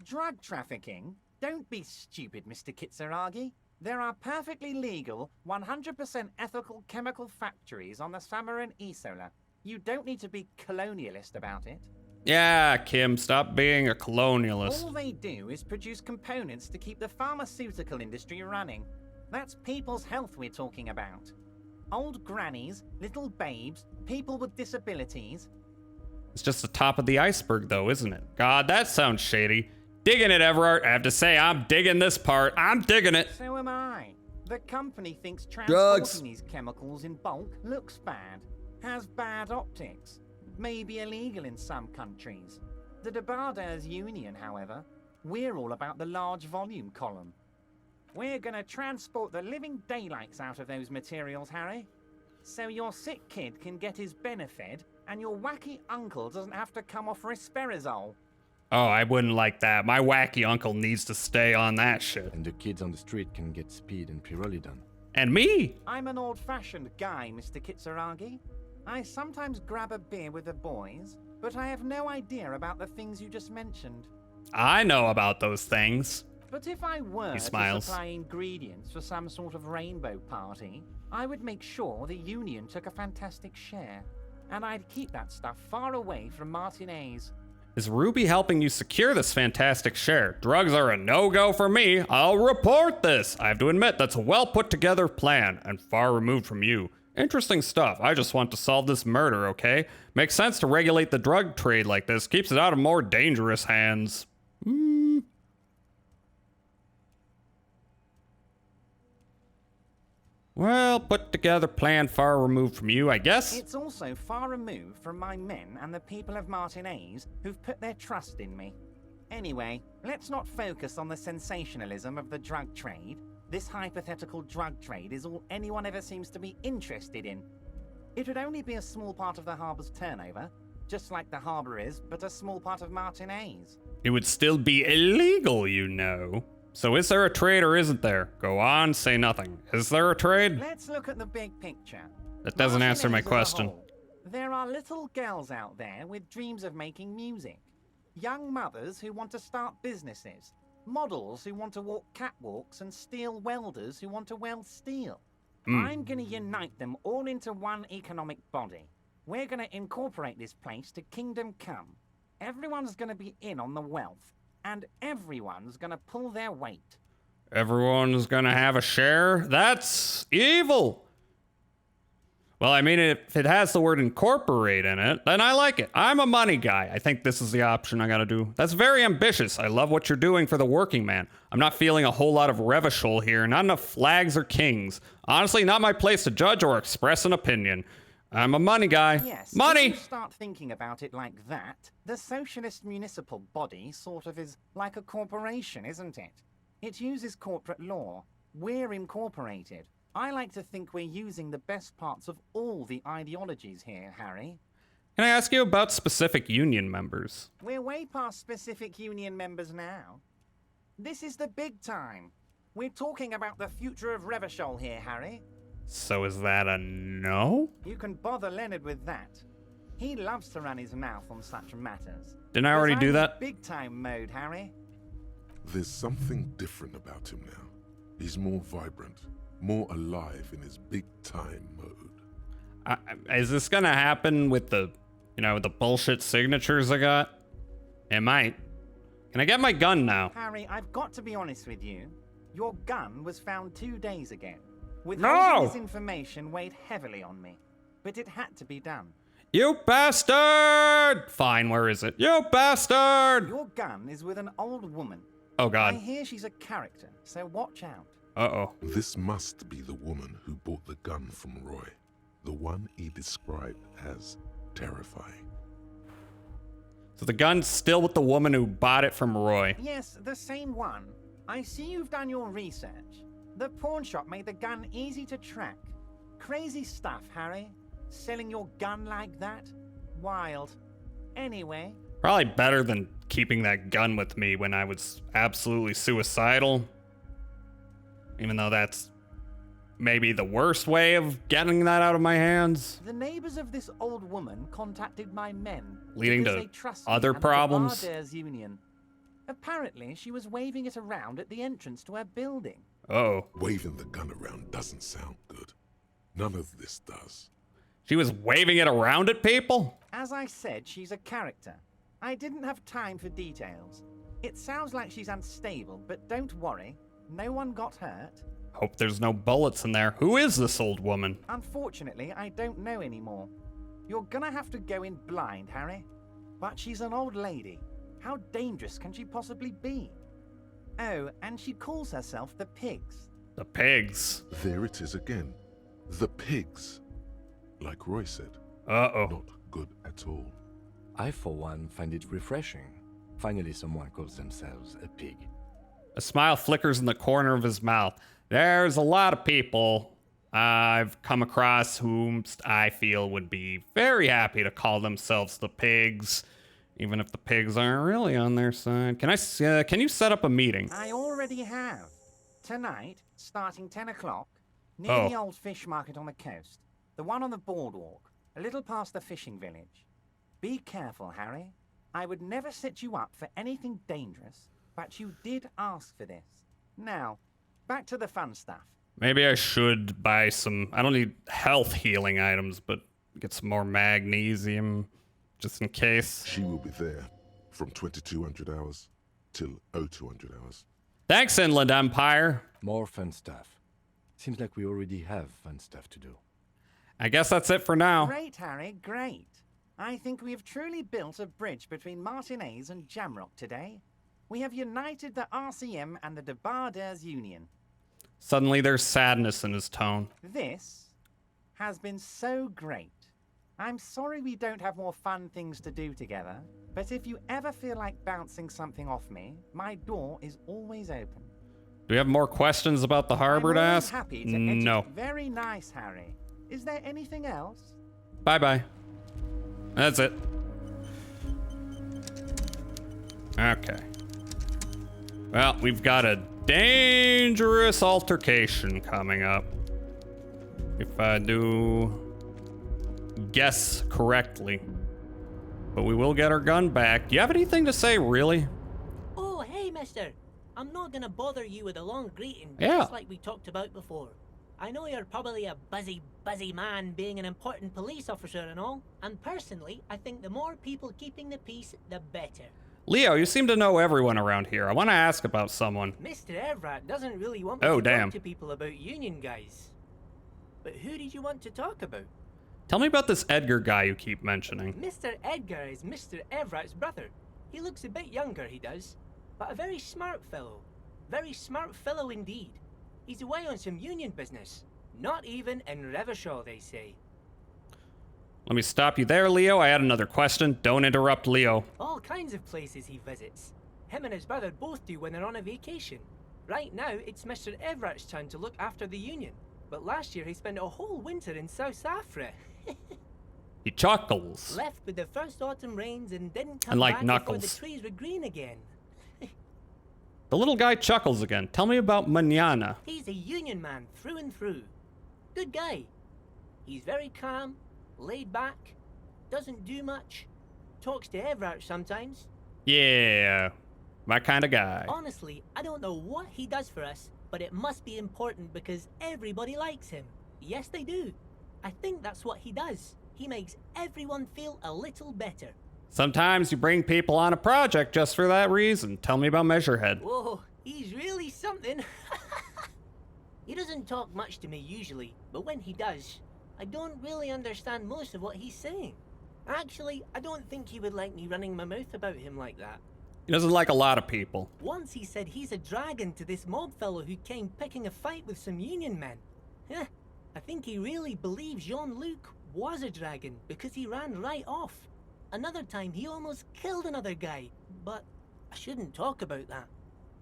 Drug trafficking? Don't be stupid, Mr. Kitsuragi. There are perfectly legal, 100% ethical chemical factories on the Samaran Isola. You don't need to be colonialist about it. Yeah, Kim, stop being a colonialist. All they do is produce components to keep the pharmaceutical industry running. That's people's health we're talking about. Old grannies, little babes, people with disabilities. It's just the top of the iceberg, though, isn't it? God, that sounds shady. Digging it, Everard. I have to say, I'm digging this part. I'm digging it. So am I. The company thinks transporting these chemicals in bulk looks bad, has bad optics, may be illegal in some countries. The Debarders Union, however, we're all about the large volume column. We're gonna transport the living daylights out of those materials, Harry. So your sick kid can get his Benefed, and your wacky uncle doesn't have to come off Risperazole. Oh, I wouldn't like that. My wacky uncle needs to stay on that shit. And the kids on the street can get speed and pyrrolidone. And me? I'm an old-fashioned guy, Mr. Kitsuragi. I sometimes grab a beer with the boys, but I have no idea about the things you just mentioned. I know about those things. But if I were to supply ingredients for some sort of rainbow party, I would make sure the Union took a fantastic share. And I'd keep that stuff far away from Martinez. Is Ruby helping you secure this fantastic share? Drugs are a no-go for me. I'll report this. I have to admit, that's a well-put-together plan and far removed from you. Interesting stuff. I just want to solve this murder, okay? Makes sense to regulate the drug trade like this. Keeps it out of more dangerous hands. Well, put together plan far removed from you, I guess. It's also far removed from my men and the people of Martinez who've put their trust in me. Anyway, let's not focus on the sensationalism of the drug trade. This hypothetical drug trade is all anyone ever seems to be interested in. It would only be a small part of the harbor's turnover, just like the harbor is, but a small part of Martinez. It would still be illegal, you know. So is there a trade or isn't there? Go on, say nothing. Is there a trade? Let's look at the big picture. That doesn't answer my Martinez as a question. whole. There are little girls out there with dreams of making music. Young mothers who want to start businesses. Models who want to walk catwalks and steel welders who want to weld steel. I'm gonna unite them all into one economic body. We're gonna incorporate this place to Kingdom Come. Everyone's gonna be in on the wealth, and everyone's gonna pull their weight. Everyone's gonna have a share? That's evil. Well, I mean, if it has the word incorporate in it, then I like it. I'm a money guy. I think this is the option I gotta do. That's very ambitious. I love what you're doing for the working man. I'm not feeling a whole lot of Revachol here, not enough flags or kings. Honestly, not my place to judge or express an opinion. I'm a money guy. Yes, Money! if you start thinking about it like that, the socialist municipal body sort of is like a corporation, isn't it? It uses corporate law. We're incorporated. I like to think we're using the best parts of all the ideologies here, Harry. Can I ask you about specific union members? We're way past specific union members now. This is the big time. We're talking about the future of Revachol here, Harry. So is that a no? You can bother Leonard with that. He loves to run his mouth on such matters. Didn't I already But do I'm in that? Big time mode, Harry. There's something different about him now. He's more vibrant, more alive in his big time mode. Is this gonna happen with the, the bullshit signatures I got? It might. Can I get my gun now? Harry, I've got to be honest with you. Your gun was found 2 days ago. No! Withholding this information weighed heavily on me, but it had to be done. You bastard! Fine, where is it? You bastard! Your gun is with an old woman. Oh god. I hear she's a character, so watch out. Uh-oh. This must be the woman who bought the gun from Roy. The one he described as terrifying. So the gun's still with the woman who bought it from Roy. Yes, the same one. I see you've done your research. The pawn shop made the gun easy to track. Crazy stuff, Harry. Selling your gun like that? Wild. Anyway. Probably better than keeping that gun with me when I was absolutely suicidal. Even though that's maybe the worst way of getting that out of my hands. The neighbors of this old woman contacted my men. Leading because to they trust me other and problems. The Bardairs Union. Apparently, she was waving it around at the entrance to her building. Uh-oh. Waving the gun around doesn't sound good. None of this does. She was waving it around at people? As I said, she's a character. I didn't have time for details. It sounds like she's unstable, but don't worry. No one got hurt. Hope there's no bullets in there. Who is this old woman? Unfortunately, I don't know anymore. You're gonna have to go in blind, Harry. But she's an old lady. How dangerous can she possibly be? Oh, and she calls herself the Pigs. The Pigs. There it is again. The pigs. Like Roy said. Uh-oh. Not good at all. I, for one, find it refreshing. Finally, someone calls themselves a pig. A smile flickers in the corner of his mouth. There's a lot of people I've come across whom I feel would be very happy to call themselves the Pigs, even if the pigs aren't really on their side. Can you set up a meeting? I already have. Tonight, starting 10 o'clock, near the old fish market on the coast. The one on the boardwalk, a little past the fishing village. Be careful, Harry. I would never set you up for anything dangerous, but you did ask for this. Now, back to the fun stuff. Maybe I should buy some, I don't need health healing items, but get some more magnesium, just in case. She will be there from 2200 hours till 0200 hours. Thanks, Inland Empire. More fun stuff. Seems like we already have fun stuff to do. I guess that's it for now. Great, Harry, great. I think we have truly built a bridge between Martinez and Jamrock today. We have united the RCM and the De Bardairs Union. Suddenly there's sadness in his tone. This has been so great. I'm sorry we don't have more fun things to do together, but if you ever feel like bouncing something off me, my door is always open. Do we have more questions about the harbor to ask? Happy to No. Very nice, Harry. Is there anything else? Bye-bye. That's it. Okay. Well, we've got a dangerous altercation coming up. If I do guess correctly. But we will get our gun back. Do you have anything to say, really? Oh, hey, mister. I'm not gonna bother you with a long greeting, Yeah. just like we talked about before. I know you're probably a busy man being an important police officer and all, and personally, I think the more people keeping the peace, the better. Leo, you seem to know everyone around here. I want to ask about someone. Mr. Evrat doesn't really want me Oh, to damn. talk to people about union guys. But who did you want to talk about? Tell me about this Edgar guy you keep mentioning. Mr. Edgar is Mr. Evrat's brother. He looks a bit younger, he does, but a very smart fellow. Very smart fellow indeed. He's away on some union business. Not even in Revershaw, they say. Let me stop you there, Leo. I had another question. Don't interrupt Leo. All kinds of places he visits. Him and his brother both do when they're on a vacation. Right now, it's Mr. Everett's turn to look after the union. But last year he spent a whole winter in South Africa. He chuckles. Left with the first autumn rains and didn't come And like back Knuckles. before the trees were green again. The little guy chuckles again. Tell me about Manana. He's a union man through and through. Good guy. He's very calm, laid back, doesn't do much, talks to Everett sometimes. Yeah, my kind of guy. Honestly, I don't know what he does for us, but it must be important because everybody likes him. Yes, they do. I think that's what he does. He makes everyone feel a little better. Sometimes you bring people on a project just for that reason. Tell me about Measurehead. Whoa, he's really something. He doesn't talk much to me usually, but when he does, I don't really understand most of what he's saying. Actually, I don't think he would like me running my mouth about him like that. He doesn't like a lot of people. Once he said he's a dragon to this mob fellow who came picking a fight with some union men. I think he really believes Jean-Luc was a dragon because he ran right off. Another time he almost killed another guy, but I shouldn't talk about that.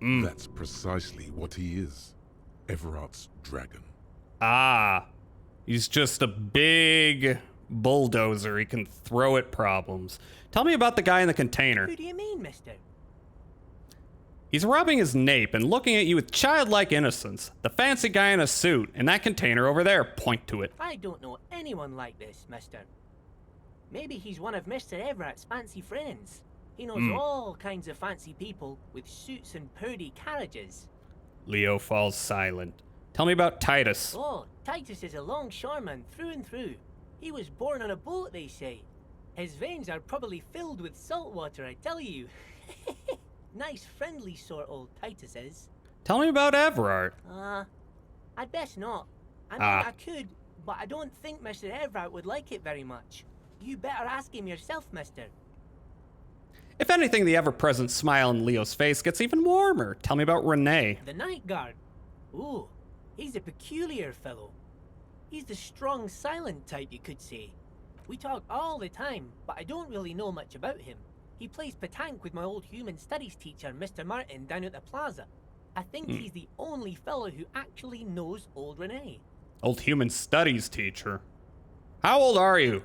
That's precisely what he is. Everart's dragon. Ah, he's just a big bulldozer. He can throw at problems. Tell me about the guy in the container. Who do you mean, mister? He's rubbing his nape and looking at you with childlike innocence. The fancy guy in a suit, in that container over there, point to it. I don't know anyone like this, mister. Maybe he's one of Mr. Everett's fancy friends. He knows all kinds of fancy people with suits and purdy carriages. Leo falls silent. Tell me about Titus. Oh, Titus is a longshoreman through and through. He was born on a boat, they say. His veins are probably filled with salt water, I tell you. Nice, friendly sort, old Titus is. Tell me about Everard. I'd best not. I mean, I could, but I don't think Mr. Everard would like it very much. You better ask him yourself, mister. If anything, the ever-present smile on Leo's face gets even warmer. Tell me about Renee. The night guard. Ooh, he's a peculiar fellow. He's the strong, silent type, you could say. We talk all the time, but I don't really know much about him. He plays petanque with my old human studies teacher, Mr. Martin, down at the plaza. I think he's the only fellow who actually knows old Renee. Old human studies teacher. How old are you?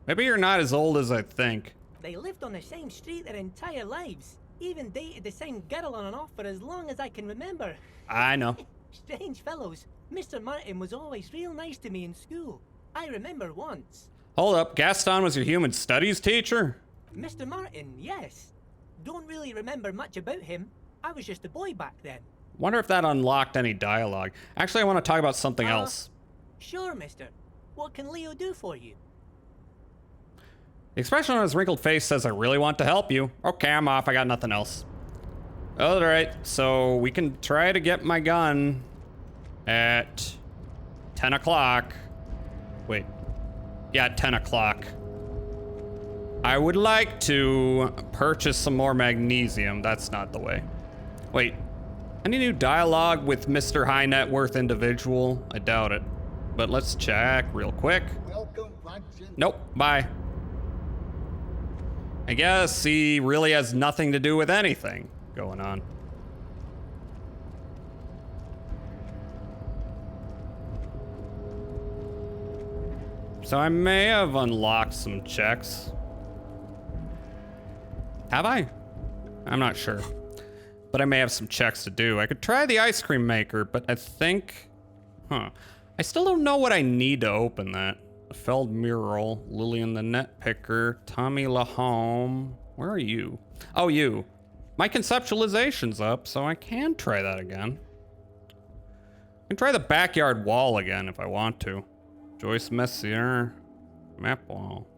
Maybe you're not as old as I think. They lived on the same street their entire lives. Even dated the same girl on and off for as long as I can remember. I know. Strange fellows. Mr. Martin was always real nice to me in school. I remember once. Hold up, Gaston was your human studies teacher? Mr. Martin, yes. Don't really remember much about him. I was just a boy back then. Wonder if that unlocked any dialogue. Actually, I want to talk about something else. Sure, mister. What can Leo do for you? The expression on his wrinkled face says, I really want to help you. Okay, I'm off. I got nothing else. Alright, so we can try to get my gun at 10 o'clock. Wait. Yeah, 10 o'clock. I would like to purchase some more magnesium. That's not the way. Wait. Any new dialogue with Mr. High Net Worth individual? I doubt it. But let's check real quick. Welcome back, gentlemen. Nope, bye. I guess he really has nothing to do with anything going on. So I may have unlocked some checks. Have I? I'm not sure. But I may have some checks to do. I could try the ice cream maker, but I think... Huh. I still don't know what I need to open that. The Feld mural, Lillian the net picker, Tommy Lahome. Where are you? Oh, you. My conceptualization's up, so I can try that again. I can try the backyard wall again if I want to. Joyce Messier. Map wall.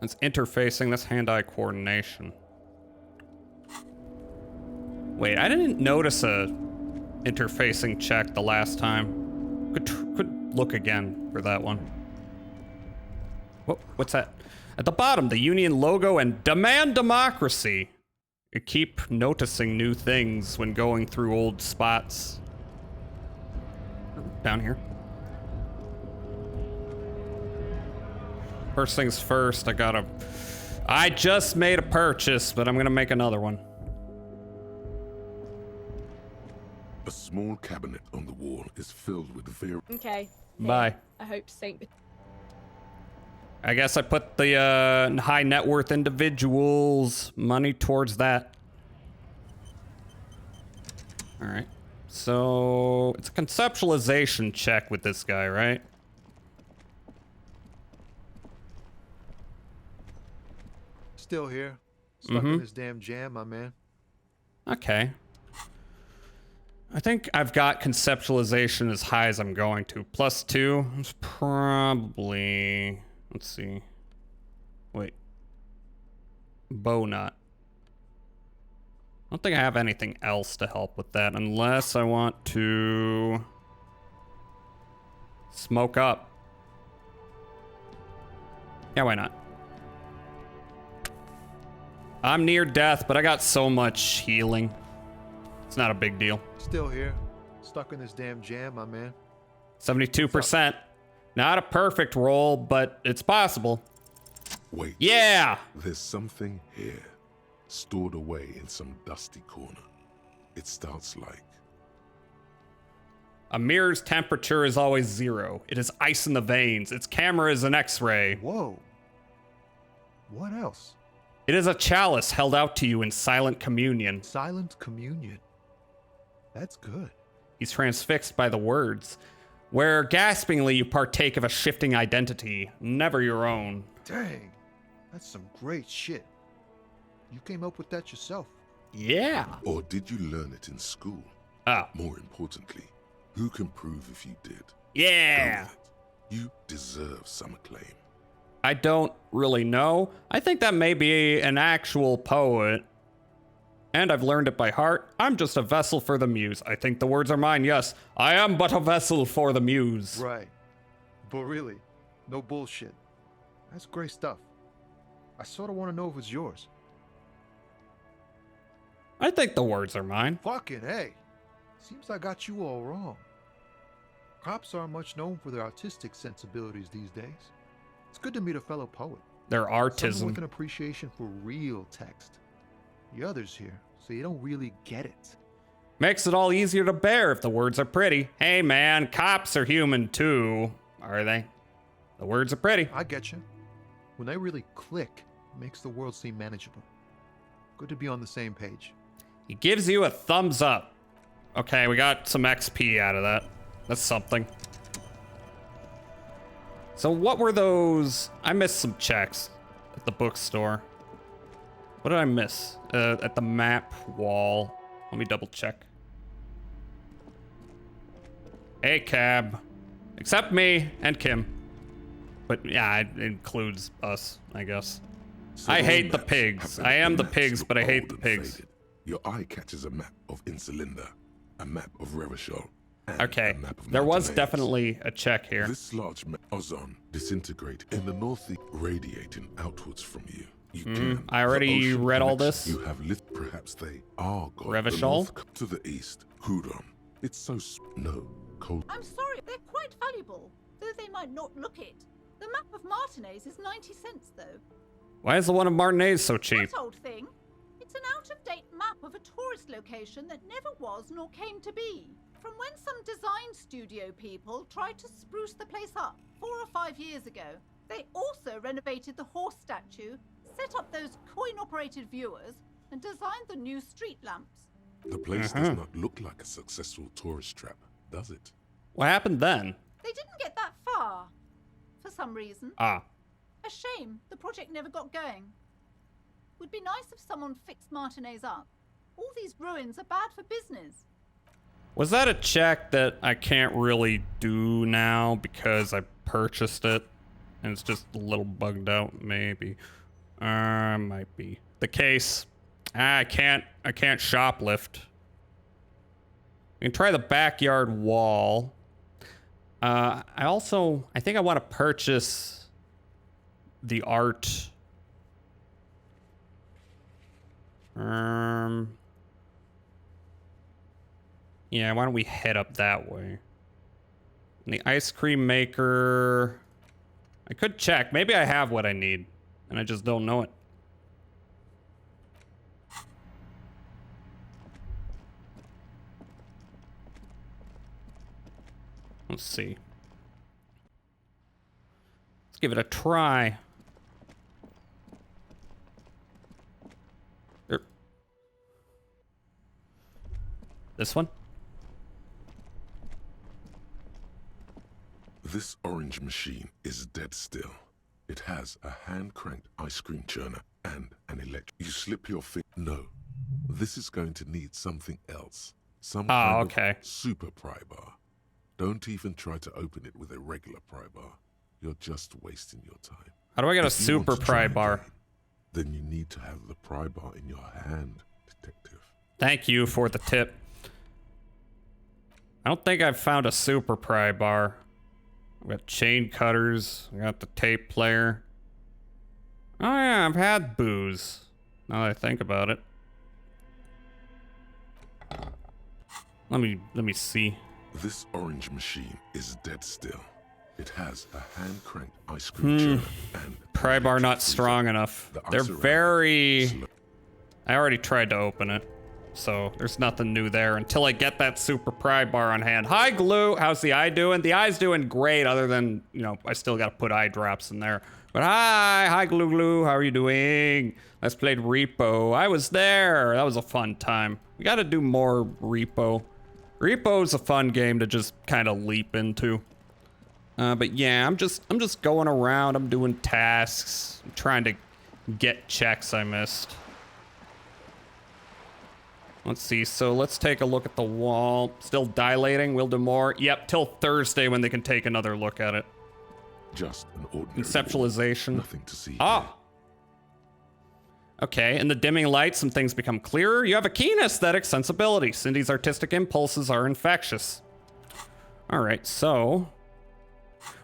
That's interfacing. That's hand-eye coordination. Wait, I didn't notice a interfacing check the last time. Could look again for that one. What's that? At the bottom, the Union logo and demand democracy. You keep noticing new things when going through old spots. Down here. First things first, I just made a purchase, but I'm gonna make another one. A small cabinet on the wall is filled with Okay. Bye. I hope Saint. I guess I put the high net worth individuals' money towards that. All right. So it's a conceptualization check with this guy, right? Still here. Stuck in this damn jam, my man. Okay. I think I've got conceptualization as high as I'm going to. +2. It's probably... Let's see. Wait. Bow knot. I don't think I have anything else to help with that unless I want to smoke up. Yeah, why not? I'm near death, but I got so much healing. It's not a big deal. Still here. Stuck in this damn jam, my man. 72%. Not a perfect roll, but it's possible. Wait. Yeah! There's something here, stored away in some dusty corner. It starts like... A mirror's temperature is always 0. It is ice in the veins. Its camera is an X-ray. Whoa. What else? It is a chalice held out to you in silent communion. Silent communion. That's good. He's transfixed by the words, where gaspingly you partake of a shifting identity, never your own. Dang, that's some great shit. You came up with that yourself. Yeah. Or did you learn it in school? More importantly, who can prove if you did? Yeah. You deserve some acclaim. I don't really know. I think that may be an actual poet. And I've learned it by heart. I'm just a vessel for the muse. I think the words are mine, yes. I am but a vessel for the muse. Right. But really, no bullshit. That's great stuff. I sort of want to know if it's yours. I think the words are mine. Fucking hey. Seems I got you all wrong. Cops aren't much known for their artistic sensibilities these days. It's good to meet a fellow poet. Their artism. Someone with an appreciation for real text. The others here, so you don't really get it. Makes it all easier to bear if the words are pretty. Hey man, cops are human too. Are they? The words are pretty. I get you. When they really click, it makes the world seem manageable. Good to be on the same page. He gives you a thumbs up. Okay, we got some XP out of that. That's something. So what were those? I missed some checks at the bookstore. What did I miss? At the map wall. Let me double check. Hey, cab. Except me and Kim. But yeah, it includes us, I guess. So I all hate the maps pigs. have I am the maps pigs, look but I hate old the and pigs. faded. Your eye catches a map of Insulinda, a map of Revachol. Okay, there was definitely a check here. This large map, Ozon, disintegrate in the northeast, radiating outwards from you. You can. I already The ocean read all connects this. You have lived, perhaps they are gone. Revachol? The north to the east, Hudon. It's so no cold. I'm sorry, they're quite valuable, though they might not look it. The map of Martinez is 90 cents, though. Why is the one of Martinez so cheap? That old thing. It's an out-of-date map of a tourist location that never was nor came to be. From when some design studio people tried to spruce the place up 4 or 5 years ago, they also renovated the horse statue, set up those coin-operated viewers, and designed the new street lamps. The place does not look like a successful tourist trap, does it? What happened then? They didn't get that far, for some reason. Ah. A shame the project never got going. Would be nice if someone fixed Martinez up. All these ruins are bad for business. Was that a check that I can't really do now because I purchased it and it's just a little bugged out? Maybe. Might be the case. I can't shoplift. You can try the backyard wall. I think I want to purchase the art. Yeah, why don't we head up that way? And the ice cream maker, I could check. Maybe I have what I need and I just don't know it. Let's see. Let's give it a try. This one? This orange machine is dead still. It has a hand-cranked ice cream churner and an electric. You slip your finger. No, this is going to need something else. Some kind of super pry bar. Don't even try to open it with a regular pry bar. You're just wasting your time. How do I get a super pry bar? Then you need to have the pry bar in your hand, detective. Thank you for the tip. I don't think I've found a super pry bar. I've got chain cutters. I got the tape player. Oh yeah, I've had booze. Now that I think about it. Let me see. This orange machine is dead still. It has a hand-cranked ice cream churner and pry bar not strong enough. They're very... I already tried to open it, so there's nothing new there until I get that super pry bar on hand. Hi, Glue. How's the eye doing? The eye's doing great, other than, you know, I still got to put eye drops in there. But hi, Glue. How are you doing? Let's play Repo. I was there. That was a fun time. We got to do more Repo. Repo's a fun game to just kind of leap into. But yeah, I'm just going around. I'm doing tasks. I'm trying to get checks I missed. Let's see. So let's take a look at the wall. Still dilating. We'll do more. Yep, till Thursday when they can take another look at it. Just an ordinary conceptualization. Nothing to see. Ah. Okay, in the dimming light, some things become clearer. You have a keen aesthetic sensibility. Cindy's artistic impulses are infectious. All right, so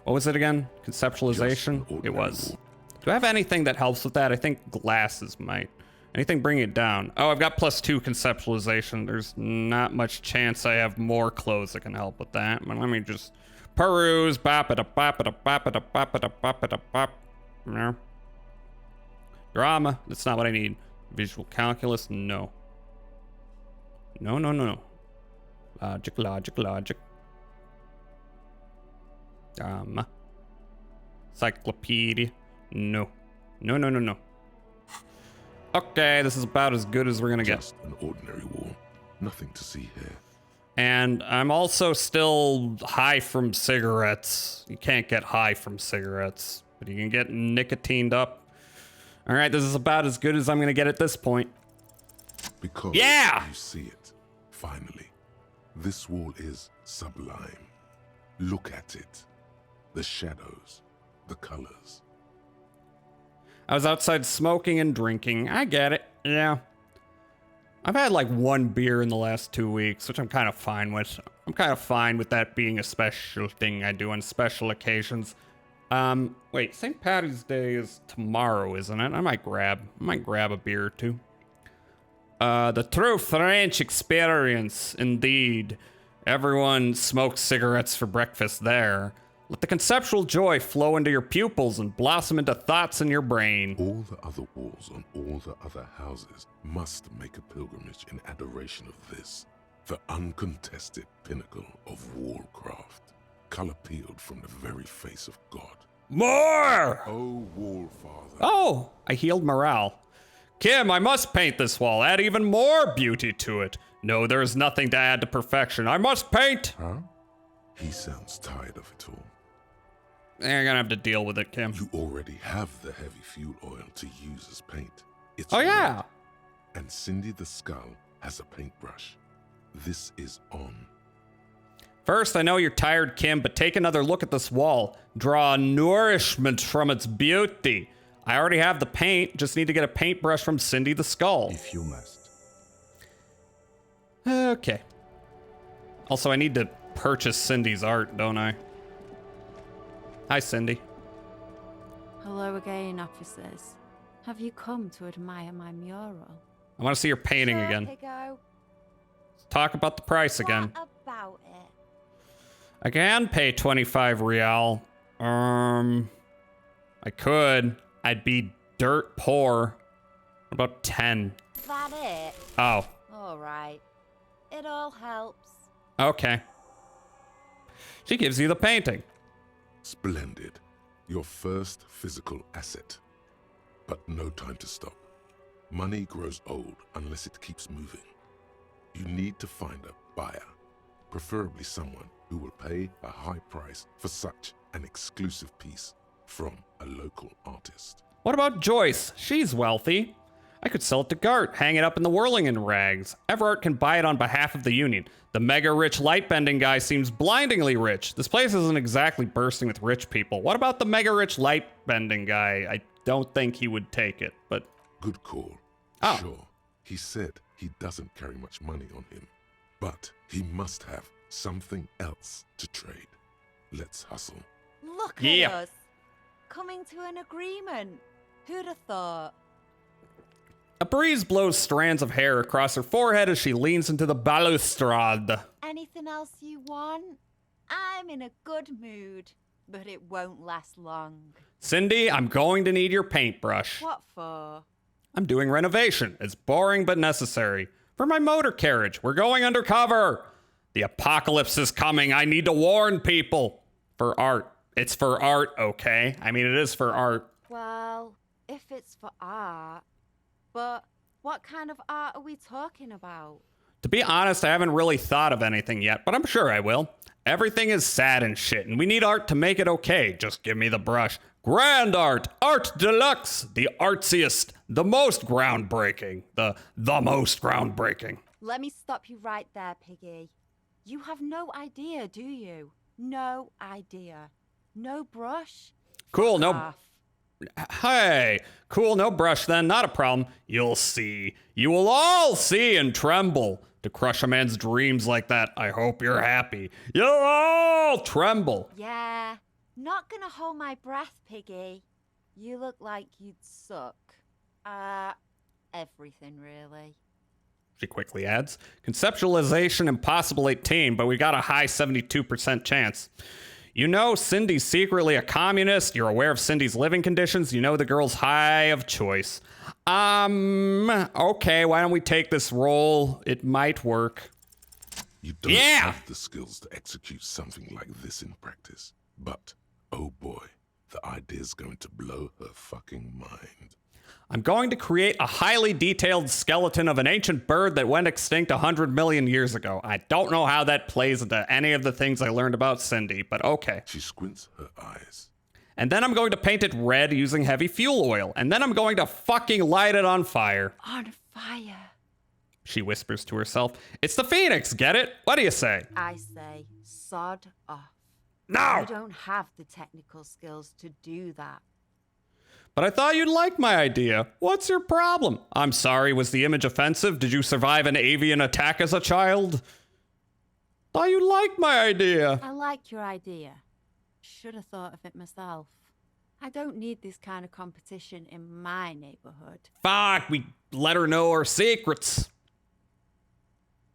what was it again? Conceptualization? It was. Do I have anything that helps with that? I think glasses might. Anything bring it down? Oh, I've got +2 conceptualization. There's not much chance I have more clothes that can help with that. But let me just peruse. Bop-a-da-bop-a-da-bop-a-da-bop-a-da-bop-a-da-bop. No. Drama. That's not what I need. Visual calculus. No. No. Logic. Encyclopedia. No. Okay, this is about as good as we're gonna get. Just an ordinary wall. Nothing to see here. And I'm also still high from cigarettes. You can't get high from cigarettes, but you can get nicotined up. All right, this is about as good as I'm gonna get at this point. Because you see it, finally. This wall is sublime. Look at it. The shadows, the colors. I was outside smoking and drinking. I get it, yeah. I've had like 1 beer in the last 2 weeks, which I'm kind of fine with. I'm kind of fine with that being a special thing I do on special occasions. Wait, St. Patty's Day is tomorrow, isn't it? I might grab a beer or two. The true French experience, indeed. Everyone smokes cigarettes for breakfast there. Let the conceptual joy flow into your pupils and blossom into thoughts in your brain. All the other walls on all the other houses must make a pilgrimage in adoration of this. The uncontested pinnacle of wallcraft, color peeled from the very face of God. More! Oh, Wallfather. Oh, I healed morale. Kim, I must paint this wall. Add even more beauty to it. No, there is nothing to add to perfection. I must paint! Huh? He sounds tired of it all. You're gonna have to deal with it, Kim. You already have the heavy fuel oil to use as paint. It's yeah. red. And Cindy the Skull has a paintbrush. This is on. First, I know you're tired, Kim, but take another look at this wall. Draw nourishment from its beauty. I already have the paint, just need to get a paintbrush from Cindy the Skull. If you must. Okay. Also, I need to purchase Cindy's art, don't I? Hi, Cindy. Hello again, officers. Have you come to admire my mural? I want to see your painting again. Pigo. Let's talk about the price again. What about it? I can pay 25 real. I could. I'd be dirt poor. What about 10? That it? Oh, All right. It all helps. okay. She gives you the painting. Splendid. Your first physical asset. But no time to stop. Money grows old unless it keeps moving. You need to find a buyer, preferably someone who will pay a high price for such an exclusive piece from a local artist. What about Joyce? She's wealthy. I could sell it to Gart, hang it up in the Whirlington rags. Everart can buy it on behalf of the Union. The mega-rich light-bending guy seems blindingly rich. This place isn't exactly bursting with rich people. What about the mega-rich light-bending guy? I don't think he would take it, but... Good call. Oh. Sure, he said he doesn't carry much money on him, but he must have something else to trade. Let's hustle. Look Yeah. at us. Coming to an agreement. Who'd have thought? A breeze blows strands of hair across her forehead as she leans into the balustrade. Anything else you want? I'm in a good mood, but it won't last long. Cindy, I'm going to need your paintbrush. What for? I'm doing renovation. It's boring but necessary. For my motor carriage. We're going undercover. The apocalypse is coming. I need to warn people. For art. It's for art, okay? I mean, it is for art. Well, if it's for art, but what kind of art are we talking about? To be honest, I haven't really thought of anything yet, but I'm sure I will. Everything is sad and shit, and we need art to make it okay. Just give me the brush. Grand art, art deluxe, the artsiest, the most groundbreaking, the most groundbreaking. Let me stop you right there, Piggy. You have no idea, do you? No idea. No brush? Cool, no... Off. Hey, cool, no brush then, not a problem. You'll see. You will all see and tremble. To crush a man's dreams like that, I hope you're happy. You'll all tremble. Yeah, not gonna hold my breath, Piggy. You look like you'd suck. Everything really. She quickly adds. Conceptualization impossible 18, but we got a high 72% chance. You know Cindy's secretly a communist. You're aware of Cindy's living conditions. You know the girl's high of choice. Okay, why don't we take this role? It might work. You don't have the skills to execute something like this in practice. But, oh boy, the idea's going to blow her fucking mind. I'm going to create a highly detailed skeleton of an ancient bird that went extinct 100 million years ago. I don't know how that plays into any of the things I learned about Cindy, but okay. She squints her eyes. And then I'm going to paint it red using heavy fuel oil. And then I'm going to fucking light it on fire. On fire. She whispers to herself. It's the Phoenix, get it? What do you say? I say, sod off. No! You don't have the technical skills to do that. But I thought you'd like my idea. What's your problem? I'm sorry, was the image offensive? Did you survive an avian attack as a child? Thought you'd like my idea. I like your idea. Should have thought of it myself. I don't need this kind of competition in my neighborhood. Fuck, we let her know our secrets.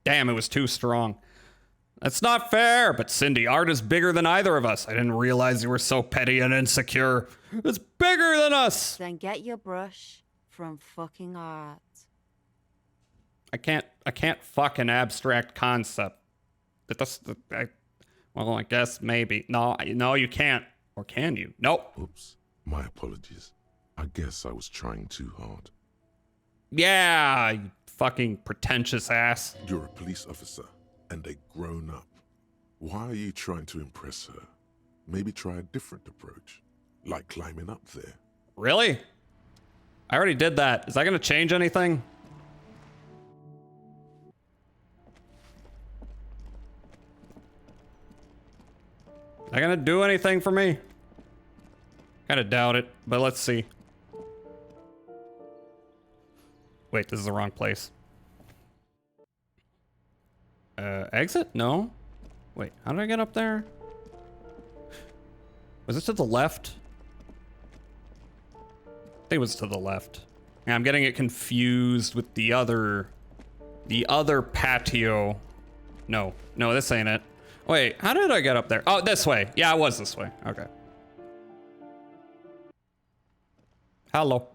Damn, it was too strong. That's not fair, but Cindy, art is bigger than either of us. I didn't realize you were so petty and insecure. It's bigger than us. Then get your brush from fucking art. I can't fuck an abstract concept. Well, I guess maybe. No, you can't. Or can you? Nope. Oops. My apologies. I guess I was trying too hard. Yeah, you fucking pretentious ass. You're a police officer and a grown-up. Why are you trying to impress her? Maybe try a different approach, like climbing up there. Really? I already did that. Is that gonna change anything? Is that gonna do anything for me? Kinda doubt it, but let's see. Wait, this is the wrong place. Exit? No. Wait, how did I get up there? Was it to the left? I think it was to the left. Yeah, I'm getting it confused with the other patio. No, this ain't it. Wait, how did I get up there? Oh, this way. Yeah, it was this way. Okay. Hello.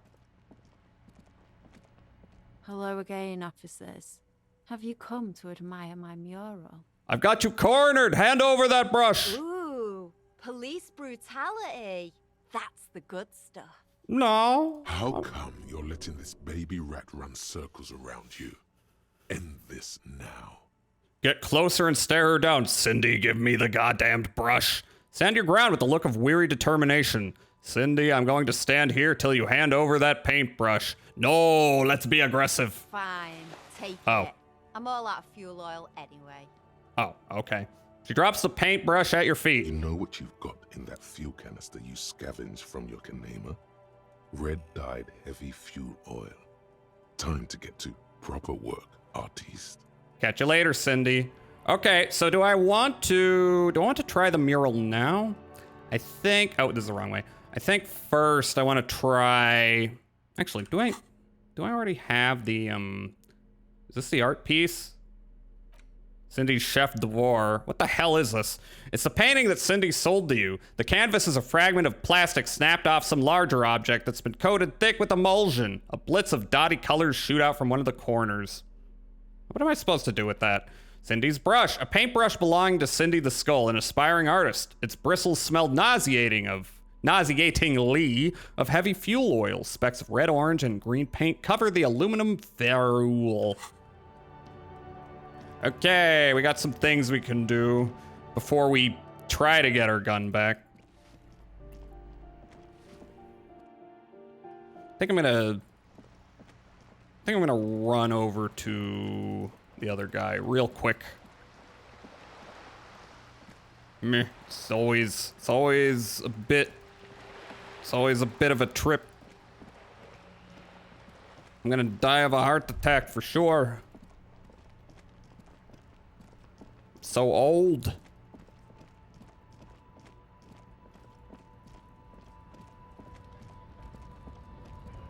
Hello again, officers. Have you come to admire my mural? I've got you cornered. Hand over that brush. Ooh, police brutality. That's the good stuff. No. How come you're letting this baby rat run circles around you? End this now. Get closer and stare her down. Cindy, give me the goddamned brush. Stand your ground with a look of weary determination. Cindy, I'm going to stand here till you hand over that paintbrush. No, let's be aggressive. Fine, take Oh. it. I'm all out of fuel oil anyway. Oh, okay. She drops the paintbrush at your feet. You know what you've got in that fuel canister you scavenged from your Kanema? Red-dyed heavy fuel oil. Time to get to proper work, artiste. Catch you later, Cindy. Okay, so do I want to try the mural now? I think, oh, this is the wrong way. I think first I want to try, actually, do I already have the, is this the art piece? Cindy's Chef d'Oeuvre. What the hell is this? It's the painting that Cindy sold to you. The canvas is a fragment of plastic snapped off some larger object that's been coated thick with emulsion. A blitz of dotty colors shoot out from one of the corners. What am I supposed to do with that? Cindy's brush. A paintbrush belonging to Cindy the Skull, an aspiring artist. Its bristles smelled nauseatingly of heavy fuel oil. Specks of red, orange, and green paint cover the aluminum ferrule. Okay, we got some things we can do before we try to get our gun back. I think I'm gonna run over to the other guy real quick. Meh. It's always a bit of a trip. I'm gonna die of a heart attack for sure. So old.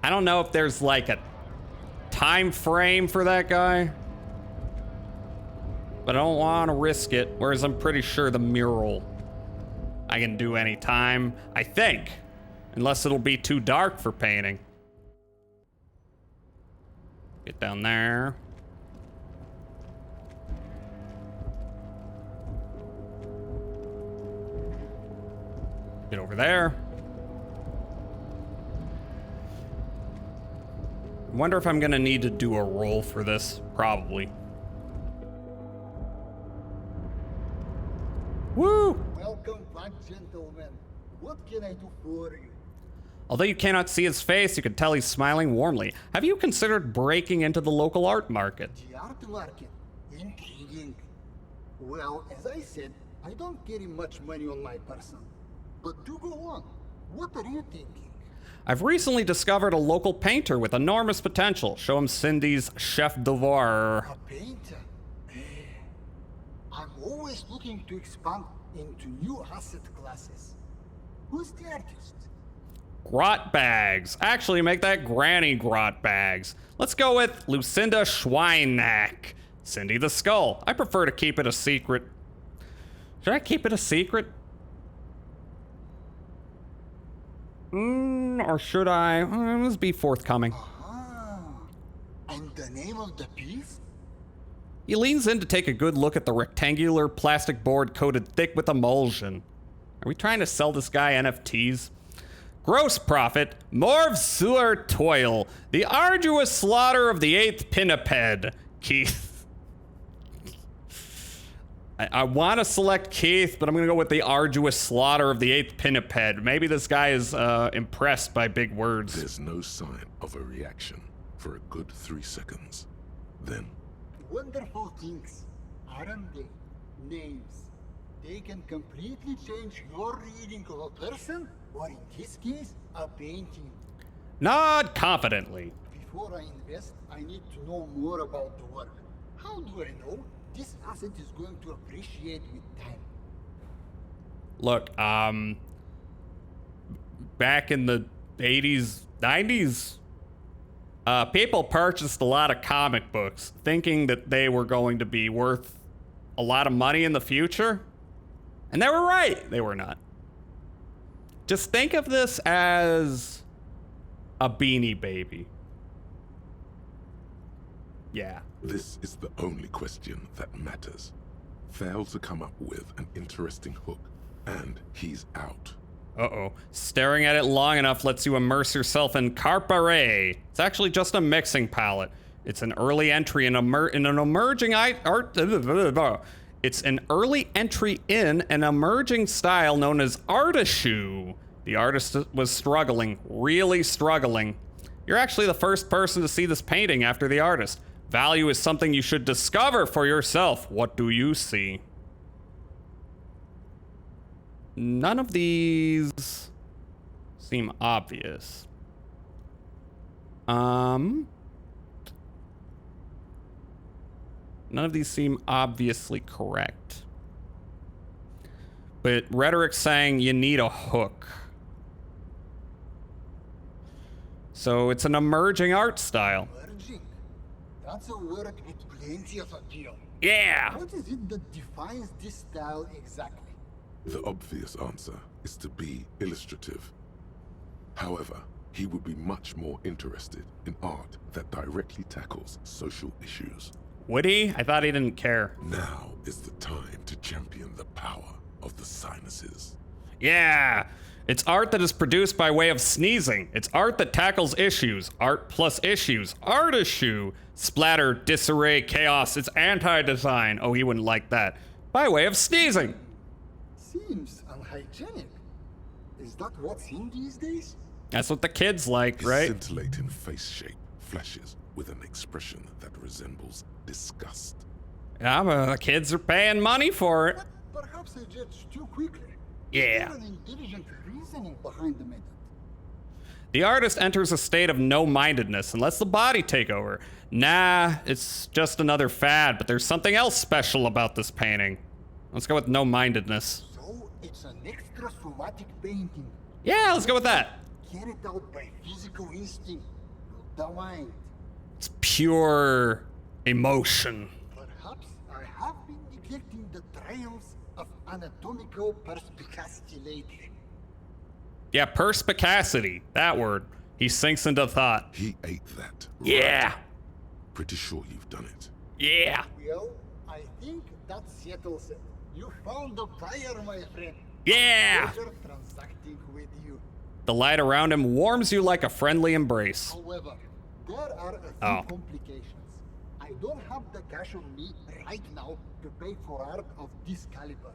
I don't know if there's like a time frame for that guy, but I don't want to risk it. Whereas I'm pretty sure the mural I can do anytime, I think, unless it'll be too dark for painting. Get down there. Get over there. I wonder if I'm gonna need to do a roll for this. Probably. Woo! Welcome back, gentlemen. What can I do for you? Although you cannot see his face, you can tell he's smiling warmly. Have you considered breaking into the local art market? The art market? Intriguing. Well, as I said, I don't carry much money on my person. But do go on. What are you thinking? I've recently discovered a local painter with enormous potential. Show him Cindy's Chef d'Oeuvre. A painter? I'm always looking to expand into new asset classes. Who's the artist? Grot Bags. Actually, make that Granny Grot Bags. Let's go with Lucinda Schweineck. Cindy the Skull. I prefer to keep it a secret. Should I keep it a secret? Or should I? Let's be forthcoming. And the name of the piece? He leans in to take a good look at the rectangular plastic board coated thick with emulsion. Are we trying to sell this guy NFTs? Gross profit, Morv Sewer Toil, the arduous slaughter of the 8th pinniped. Keith. I want to select Keith, but I'm going to go with the arduous slaughter of the 8th pinniped. Maybe this guy is impressed by big words. There's no sign of a reaction for a good 3 seconds. Then, Wonderful things, aren't they? Names. They can completely change your reading of a person, or in this case, a painting. Nod confidently. Before I invest, I need to know more about the work. How do I know this asset is going to appreciate with time? Look, back in the 80s, 90s, people purchased a lot of comic books thinking that they were going to be worth a lot of money in the future. And they were right. They were not. Just think of this as a Beanie Baby. Yeah. this is the only question that matters. Fail to come up with an interesting hook, and he's out. Uh-oh. Staring at it long enough lets you immerse yourself in Carpare. It's actually just a mixing palette. It's an early entry in an emerging art. It's an early entry in an emerging style known as Artishu. The artist was struggling, really struggling. You're actually the first person to see this painting after the artist. Value is something you should discover for yourself. What do you see? None of these seem obvious. None of these seem obviously correct. But Rhetoric's saying you need a hook. So it's an emerging art style. Emerging? That's a word with plenty of appeal. Yeah! What is it that defines this style exactly? The obvious answer is to be illustrative. However, he would be much more interested in art that directly tackles social issues. Would he? I thought he didn't care. Now is the time to champion the power of the sinuses. Yeah! It's art that is produced by way of sneezing. It's art that tackles issues. Art plus issues. Artishu. Splatter, disarray, chaos. It's anti-design. Oh, he wouldn't like that. By way of sneezing. Seems unhygienic. Is that what's in these days? That's what the kids like, His right? scintillating face shape flashes with an expression that resembles disgust. Yeah, but the kids are paying money for it. But perhaps I judged too quickly. Yeah. Is there an intelligent reasoning behind the method? The artist enters a state of no-mindedness and lets the body take over. Nah, it's just another fad, but there's something else special about this painting. Let's go with no-mindedness. So it's an extra somatic painting. Yeah, let's go with that. Carried out by physical instinct, not the mind. It's pure emotion. Perhaps I have been neglecting the triumphs of anatomical perspicacity lately. Yeah, perspicacity. That word. He sinks into thought. He ate that. Yeah. Pretty sure you've done it. Yeah. Well, I think that settles it. You found the buyer, my friend. Yeah. Pleasure transacting with you. The light around him warms you like a friendly embrace. However, there are a few complications. I don't have the cash on me right now to pay for art of this caliber.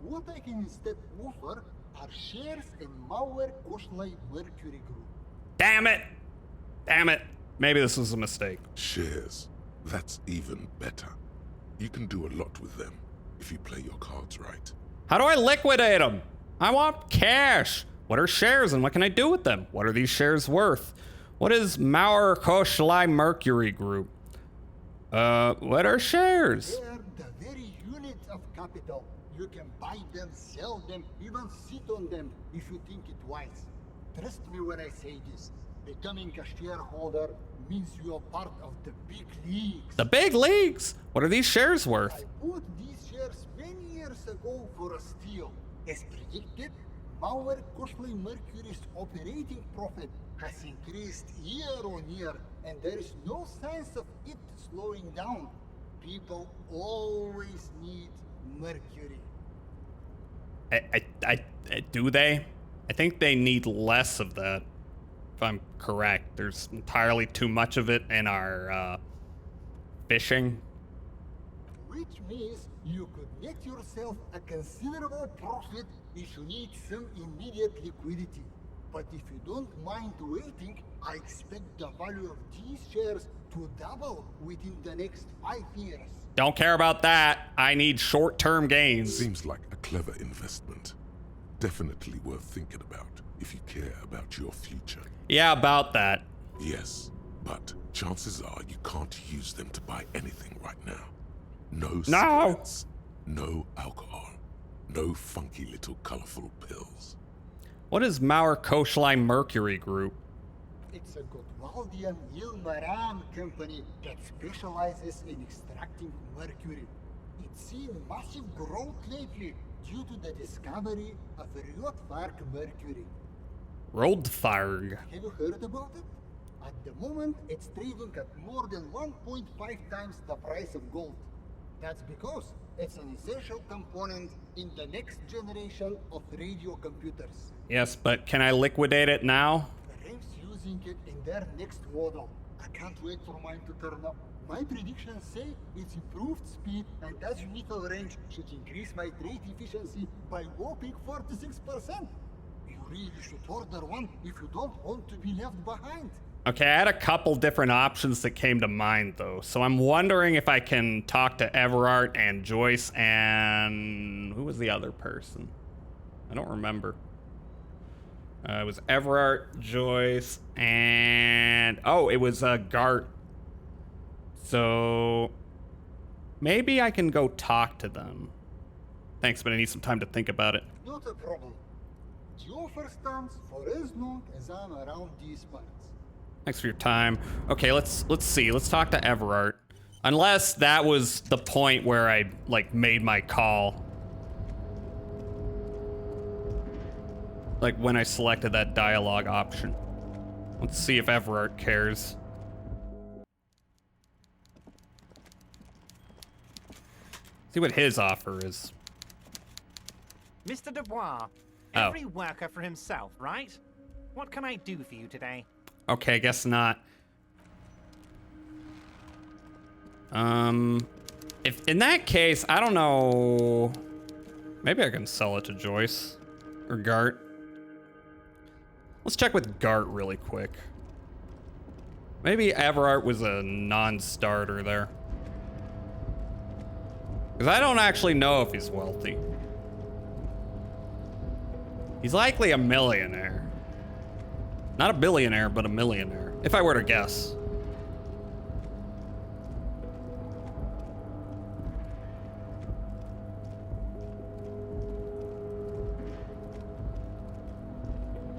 What I can instead offer are shares in Mauer Koshlai Mercury Group. Damn it! Damn it. Maybe this was a mistake. Shares. That's even better. You can do a lot with them if you play your cards right. How do I liquidate them? I want cash. What are shares and what can I do with them? What are these shares worth? What is Mauer Koshlai Mercury Group? What are shares? They are the very units of capital. You can buy them, sell them, even sit on them if you think it wise. Trust me when I say this. Becoming a shareholder means you are part of the big leagues. The big leagues? What are these shares worth? I bought these shares many years ago for a steal. As predicted, Mauer Koshlai Mercury's operating profit has increased year on year and there is no signs of it slowing down. People always need mercury. Do they? I think they need less of that, if I'm correct. There's entirely too much of it in our fishing. Which means you could make yourself a considerable profit if you need some immediate liquidity. But if you don't mind waiting, I expect the value of these shares to double within the next 5 years. Don't care about that. I need short-term gains. Seems like a clever investment. Definitely worth thinking about if you care about your future. Yeah, about that. Yes, but chances are you can't use them to buy anything right now. No No! cigarettes, no alcohol, no funky little colorful pills. What is Mauer Koschlein Mercury Group? It's a Gotwaldian Ilmaran company that specializes in extracting mercury. It's seen massive growth lately due to the discovery of Rotvark mercury. Roldfarg. Have you heard about it? At the moment, it's trading at more than 1.5 times the price of gold. That's because it's an essential component in the next generation of radio computers. Yes, but can I liquidate it now? Ram's using it in their next model. I can't wait for mine to turn up. My predictions say its improved speed and azimuthal range should increase my trade efficiency by whopping 46%. You really should order one if you don't want to be left behind. Okay, I had a couple different options that came to mind, though. So I'm wondering if I can talk to Everard and Joyce and... who was the other person? I don't remember. It was Everard, Joyce, and... oh, it was Gart. So... maybe I can go talk to them. Thanks, but I need some time to think about it. Not a problem. The offer stands for as long as I'm around these parts. Thanks for your time. Okay, let's see. Let's talk to Everard. Unless that was the point where I, like, made my call. Like, when I selected that dialogue option. Let's see if Everard cares. See what his offer is. Mr. Dubois, Oh. every worker for himself, right? What can I do for you today? Okay, guess not. If in that case, I don't know. Maybe I can sell it to Joyce or Gart. Let's check with Gart really quick. Maybe Everard was a non-starter there. Because I don't actually know if he's wealthy. He's likely a millionaire. Not a billionaire, but a millionaire, if I were to guess.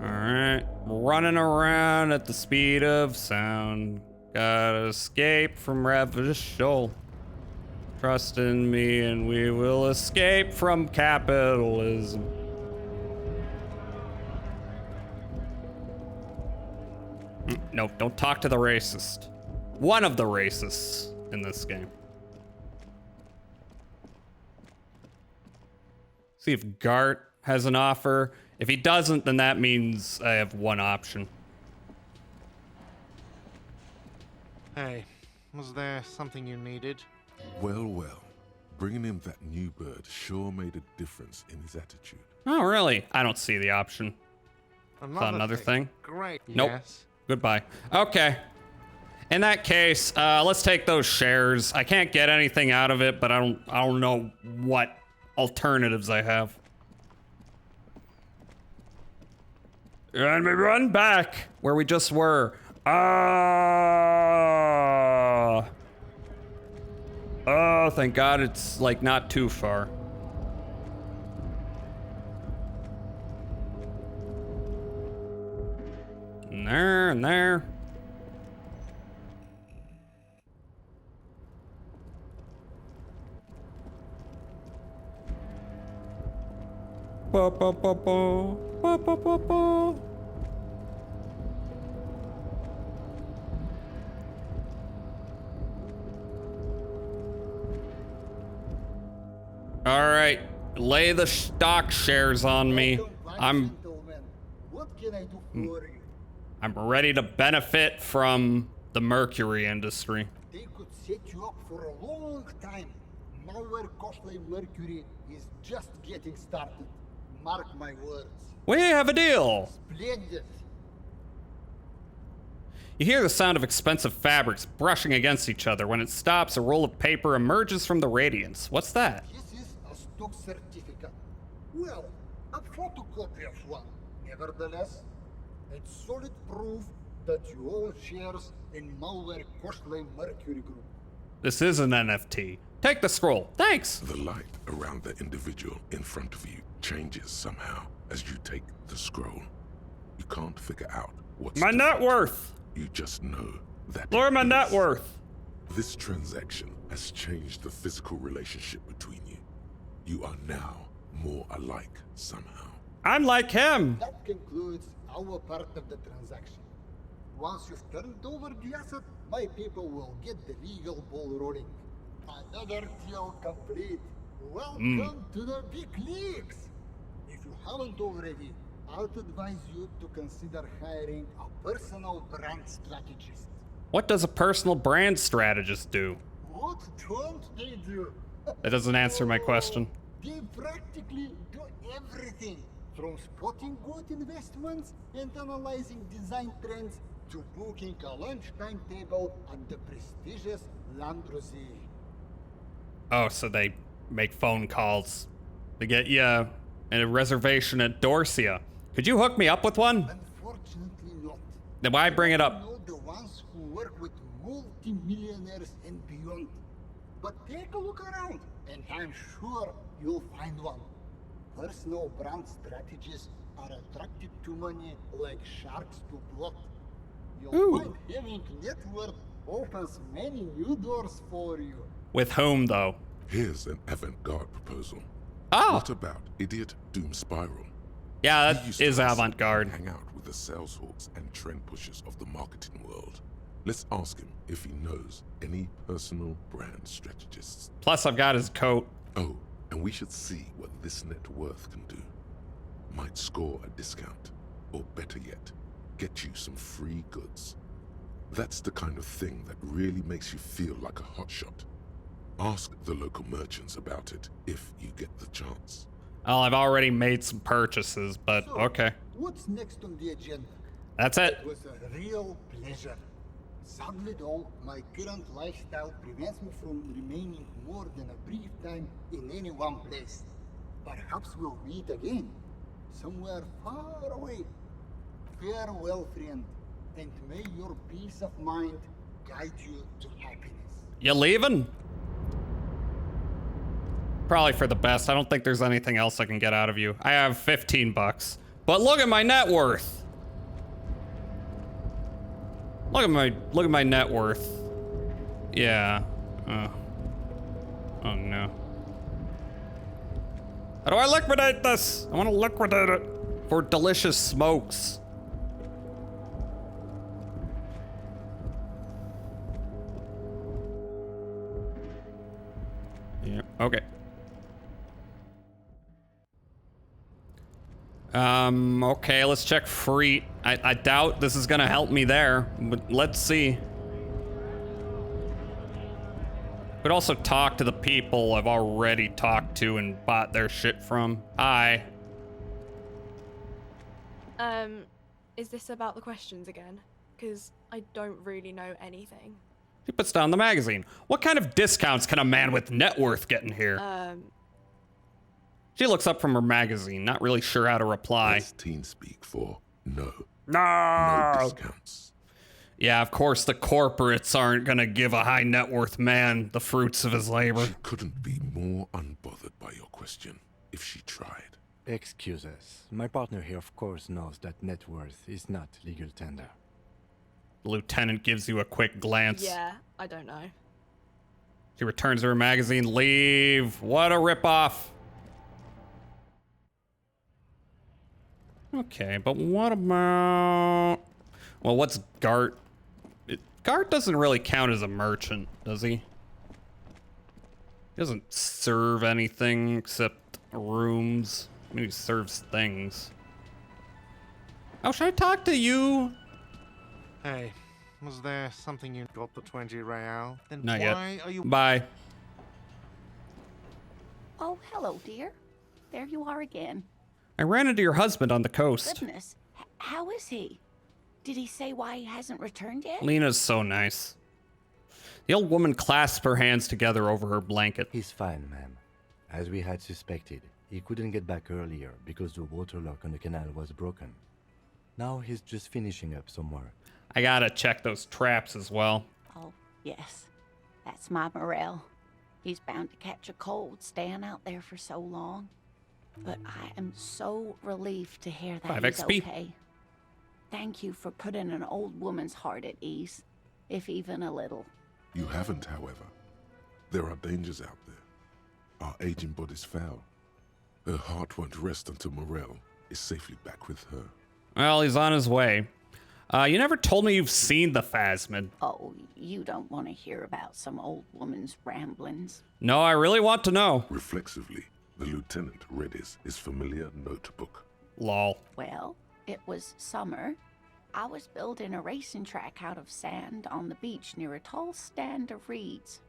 Alright, running around at the speed of sound. Gotta escape from Revachol. Trust in me and we will escape from capitalism. Nope, don't talk to the racist. One of the racists in this game. See if Gart has an offer. If he doesn't, then that means I have one option. Hey, was there something you needed? Well, well. Bringing him that new bird sure made a difference in his attitude. Oh, really? I don't see the option. Another thing? Great. Nope. Yes. Goodbye. Okay. In that case, let's take those shares. I can't get anything out of it, but I don't know what alternatives I have. And we run back where we just were. Oh, thank God it's like not too far. And there, and there. Ba ba ba ba ba ba ba ba. lay the stock shares on me. I'm What can I do for you? I'm ready to benefit from the mercury industry. They could set you up for a long time. Malware Cosplay Mercury is just getting started. Mark my words. We have a deal. Splendid. You hear the sound of expensive fabrics brushing against each other. When it stops, a roll of paper emerges from the radiance. What's that? This is a stock certificate. Well, a photocopy of one. Nevertheless, it's solid proof that you own shares in Malware Cosplay Mercury Group. This is an NFT. Take the scroll. Thanks. The light around the individual in front of you changes somehow as you take the scroll. You can't figure out what's My net worth. You just know that. Lower my net worth. This transaction has changed the physical relationship between you. You are now more alike somehow. I'm like him. That concludes our part of the transaction. Once you've turned over the asset, my people will get the legal ball rolling. Another deal complete. Welcome to the big leagues. If you haven't already, I'd advise you to consider hiring a personal brand strategist. What does a personal brand strategist do? What don't they do? That doesn't answer my question. They practically do everything, from spotting good investments and analyzing design trends to booking a lunchtime table at the prestigious Landrosier. Oh, so they make phone calls. They get you a reservation at Dorsia. Could you hook me up with one? Unfortunately not. Then why bring it up? I know the ones who work with multi-millionaires and beyond. But take a look around, and I'm sure you'll find one. Personal brand strategists are attracted to money like sharks to blood. You'll find having net worth opens many new doors for you. With whom, though? Here's an avant-garde proposal. Oh. What about Idiot Doom Spiral? Yeah, He that used is to avant-garde. hang out with the sales hawks and trend pushers of the marketing world. Let's ask him if he knows any personal brand strategists. Plus, I've got his coat. Oh, and we should see what this net worth can do. Might score a discount, or better yet, get you some free goods. That's the kind of thing that really makes you feel like a hotshot. Ask the local merchants about it if you get the chance. Oh, I've already made some purchases, but So, okay. What's next on the agenda? That's it. It was a real pleasure. Sadly though, my current lifestyle prevents me from remaining more than a brief time in any one place. Perhaps we'll meet again, somewhere far away. Farewell, friend, and may your peace of mind guide you to happiness. You leaving? Probably for the best. I don't think there's anything else I can get out of you. I have 15 bucks. But look at my net worth. Look at my net worth. Yeah. Oh no. How do I liquidate this? I want to liquidate it for delicious smokes. Yeah, okay. Okay, let's check Freet. I doubt this is gonna help me there, but let's see. Could also talk to the people I've already talked to and bought their shit from. Hi. Is this about the questions again? Because I don't really know anything. She puts down the magazine. What kind of discounts can a man with net worth get in here? She looks up from her magazine, not really sure how to reply. That's teen speak for no. No discounts. Yeah, of course the corporates aren't gonna give a high net worth man the fruits of his labor. She couldn't be more unbothered by your question if she tried. Excuse us. My partner here, of course, knows that net worth is not legal tender. The lieutenant gives you a quick glance. Yeah, I don't know. She returns her magazine. Leave. What a ripoff. Okay, but what about... Well, what's Gart? Gart doesn't really count as a merchant, does he? He doesn't serve anything except Rooms. Maybe he serves things. Oh, should I talk to you? Hey, was there something you got the 20 real? Then Not why yet. are you... Bye. Oh, hello, dear. There you are again. I ran into your husband on the coast. Goodness, how is he? Did he say why he hasn't returned yet? Lena's so nice. The old woman clasped her hands together over her blanket. He's fine, ma'am. As we had suspected, he couldn't get back earlier because the water lock on the canal was broken. Now he's just finishing up some work. I gotta check those traps as well. Oh, yes. That's my Morel. He's bound to catch a cold staying out there for so long. But I am so relieved to hear that 5 he's XP. okay. Thank you for putting an old woman's heart at ease, if even a little. You haven't, however. There are dangers out there. Our aging body's foul. Her heart won't rest until Morel is safely back with her. Well, he's on his way. You never told me you've seen the Phasmid. Oh, you don't want to hear about some old woman's ramblings. No, I really want to know. Reflexively, the lieutenant read his familiar notebook. Lol. Well, it was summer. I was building a racing track out of sand on the beach near a tall stand of reeds.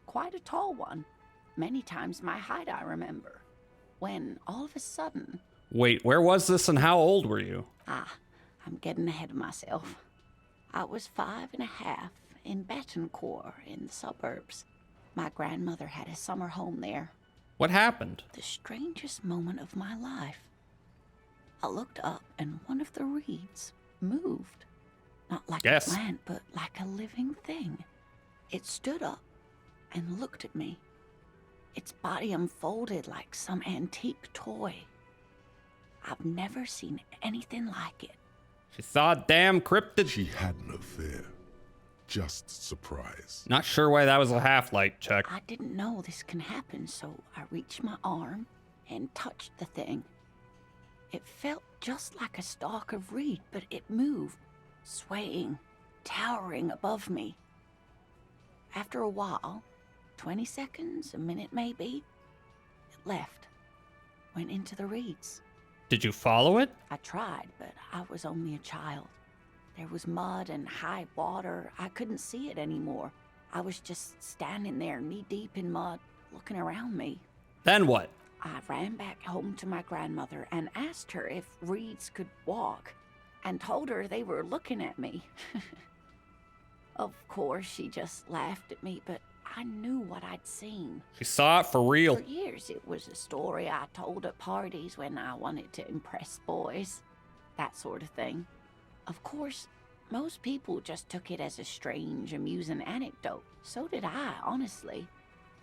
Quite a tall one. Many times my height, I remember. When, all of a sudden... Wait, where was this and how old were you? I'm getting ahead of myself. I was 5 and a half in Betancourt in the suburbs. My grandmother had a summer home there. What happened? The strangest moment of my life. I looked up and one of the reeds moved. Not like a plant, but like a living thing. It stood up and looked at me. Its body unfolded like some antique toy. I've never seen anything like it. She saw a damn cryptid. She had no fear. Just surprise. Not sure why that was a half-light check. I didn't know this can happen, so I reached my arm and touched the thing. It felt just like a stalk of reed, but it moved, swaying, towering above me. After a while, 20 seconds, a minute maybe, it left, went into the reeds. Did you follow it? I tried, but I was only a child. There was mud and high water. I couldn't see it anymore. I was just standing there knee-deep in mud, looking around me. Then what? I ran back home to my grandmother and asked her if reeds could walk, and told her they were looking at me. Of course, she just laughed at me, but I knew what I'd seen. She saw it for real. For years, it was a story I told at parties when I wanted to impress boys. That sort of thing. Of course, most people just took it as a strange, amusing anecdote. So did I, honestly.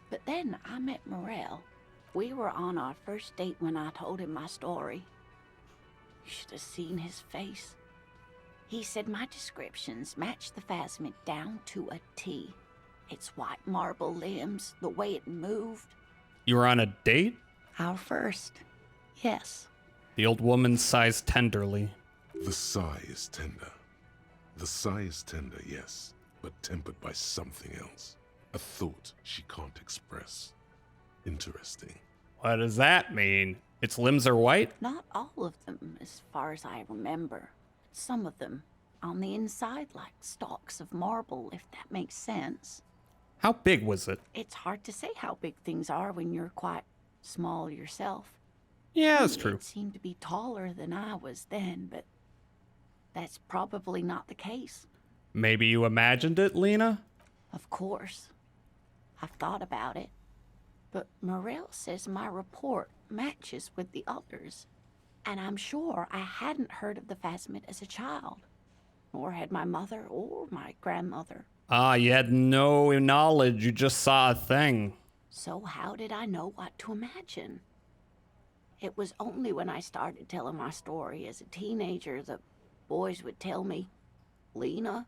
But then I met Morel. We were on our first date when I told him my story. You should have seen his face. He said my descriptions matched the Phasmid down to a T. Its white marble limbs, the way it moved. You were on a date? Our first. Yes. The old woman sighs tenderly. The sigh is tender. The sigh is tender, yes, but tempered by something else. A thought she can't express. Interesting. What does that mean? Its limbs are white? Not all of them, as far as I remember. Some of them. On the inside, like stalks of marble, if that makes sense. How big was it? It's hard to say how big things are when you're quite small yourself. Yeah, that's true. It seemed to be taller than I was then, but that's probably not the case. Maybe you imagined it, Lena? Of course. I've thought about it. But Morel says my report matches with the others. And I'm sure I hadn't heard of the Phasmid as a child. Nor had my mother or my grandmother. You had no knowledge. You just saw a thing. So how did I know what to imagine? It was only when I started telling my story as a teenager that boys would tell me, Lena,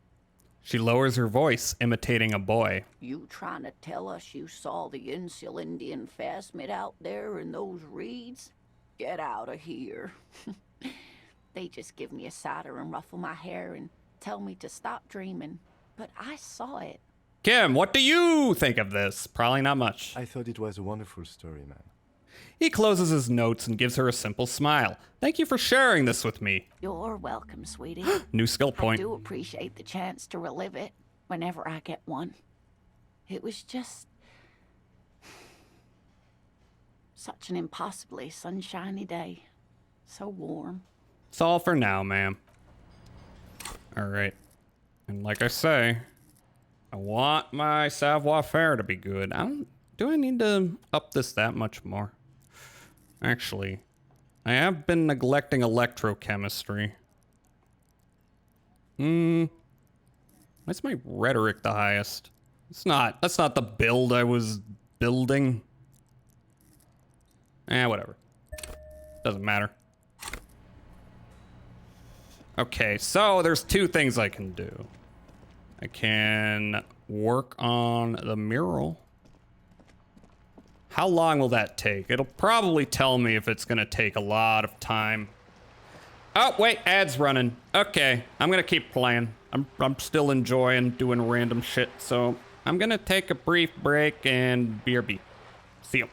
She lowers her voice, imitating a boy. you trying to tell us you saw the Insulindian Phasmid out there in those reeds? Get out of here. They just give me a cider and ruffle my hair and tell me to stop dreaming. But I saw it. Kim, what do you think of this? Probably not much. I thought it was a wonderful story, man. He closes his notes and gives her a simple smile. Thank you for sharing this with me. You're welcome, sweetie. New skill I point. do appreciate the chance to relive it whenever I get one. It was just such an impossibly sunshiny day. So warm. It's all for now, ma'am. Alright. And like I say, I want my savoir-faire to be good. Do I need to up this that much more? Actually, I have been neglecting electrochemistry. Why's my rhetoric the highest? That's not the build I was building. Whatever. Doesn't matter. Okay, so there's two things I can do. I can work on the mural. How long will that take? It'll probably tell me if it's gonna take a lot of time. Oh, wait, ad's running. Okay, I'm gonna keep playing. I'm still enjoying doing random shit, so I'm gonna take a brief break and BRB. See you.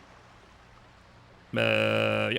Yeah.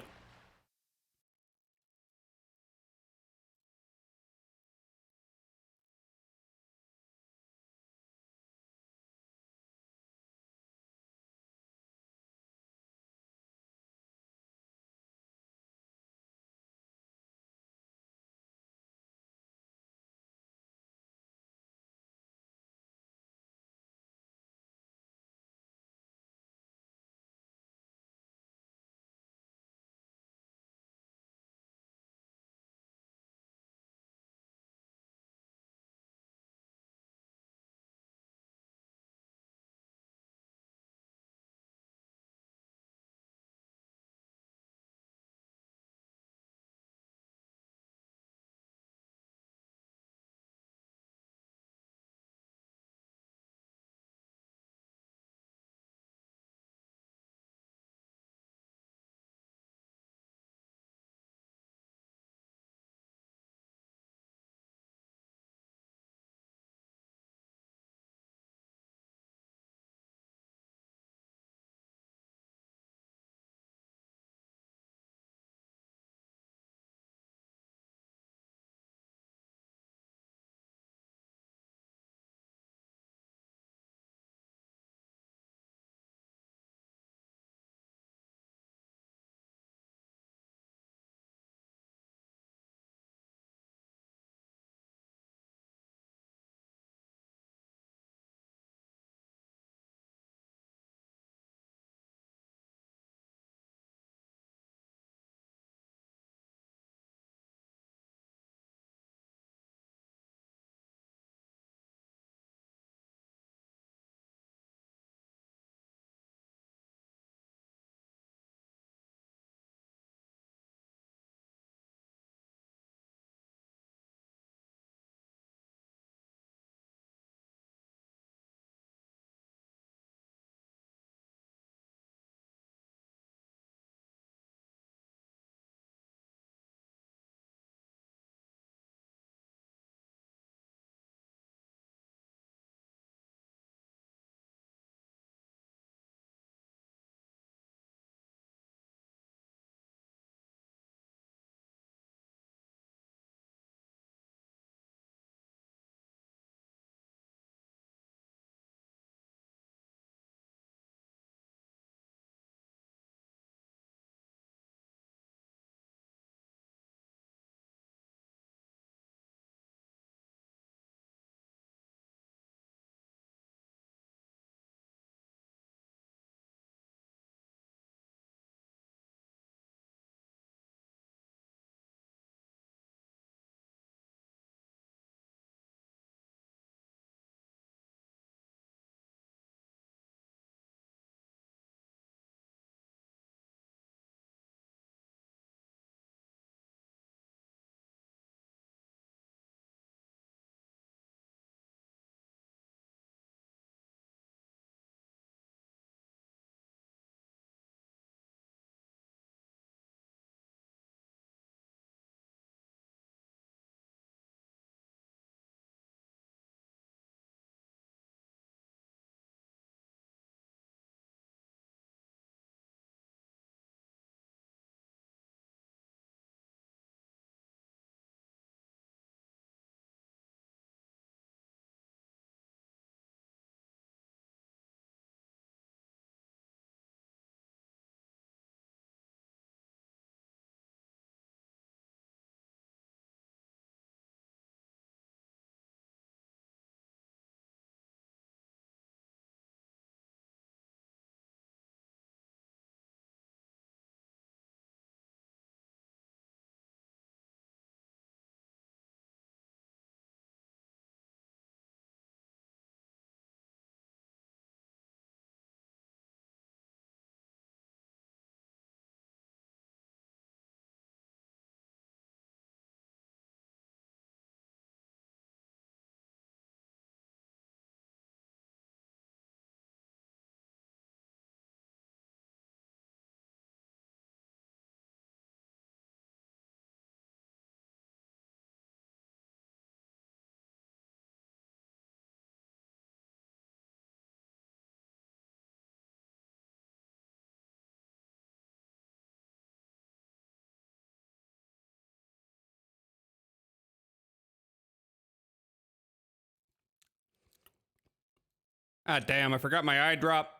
Ah, damn, I forgot my eye drop.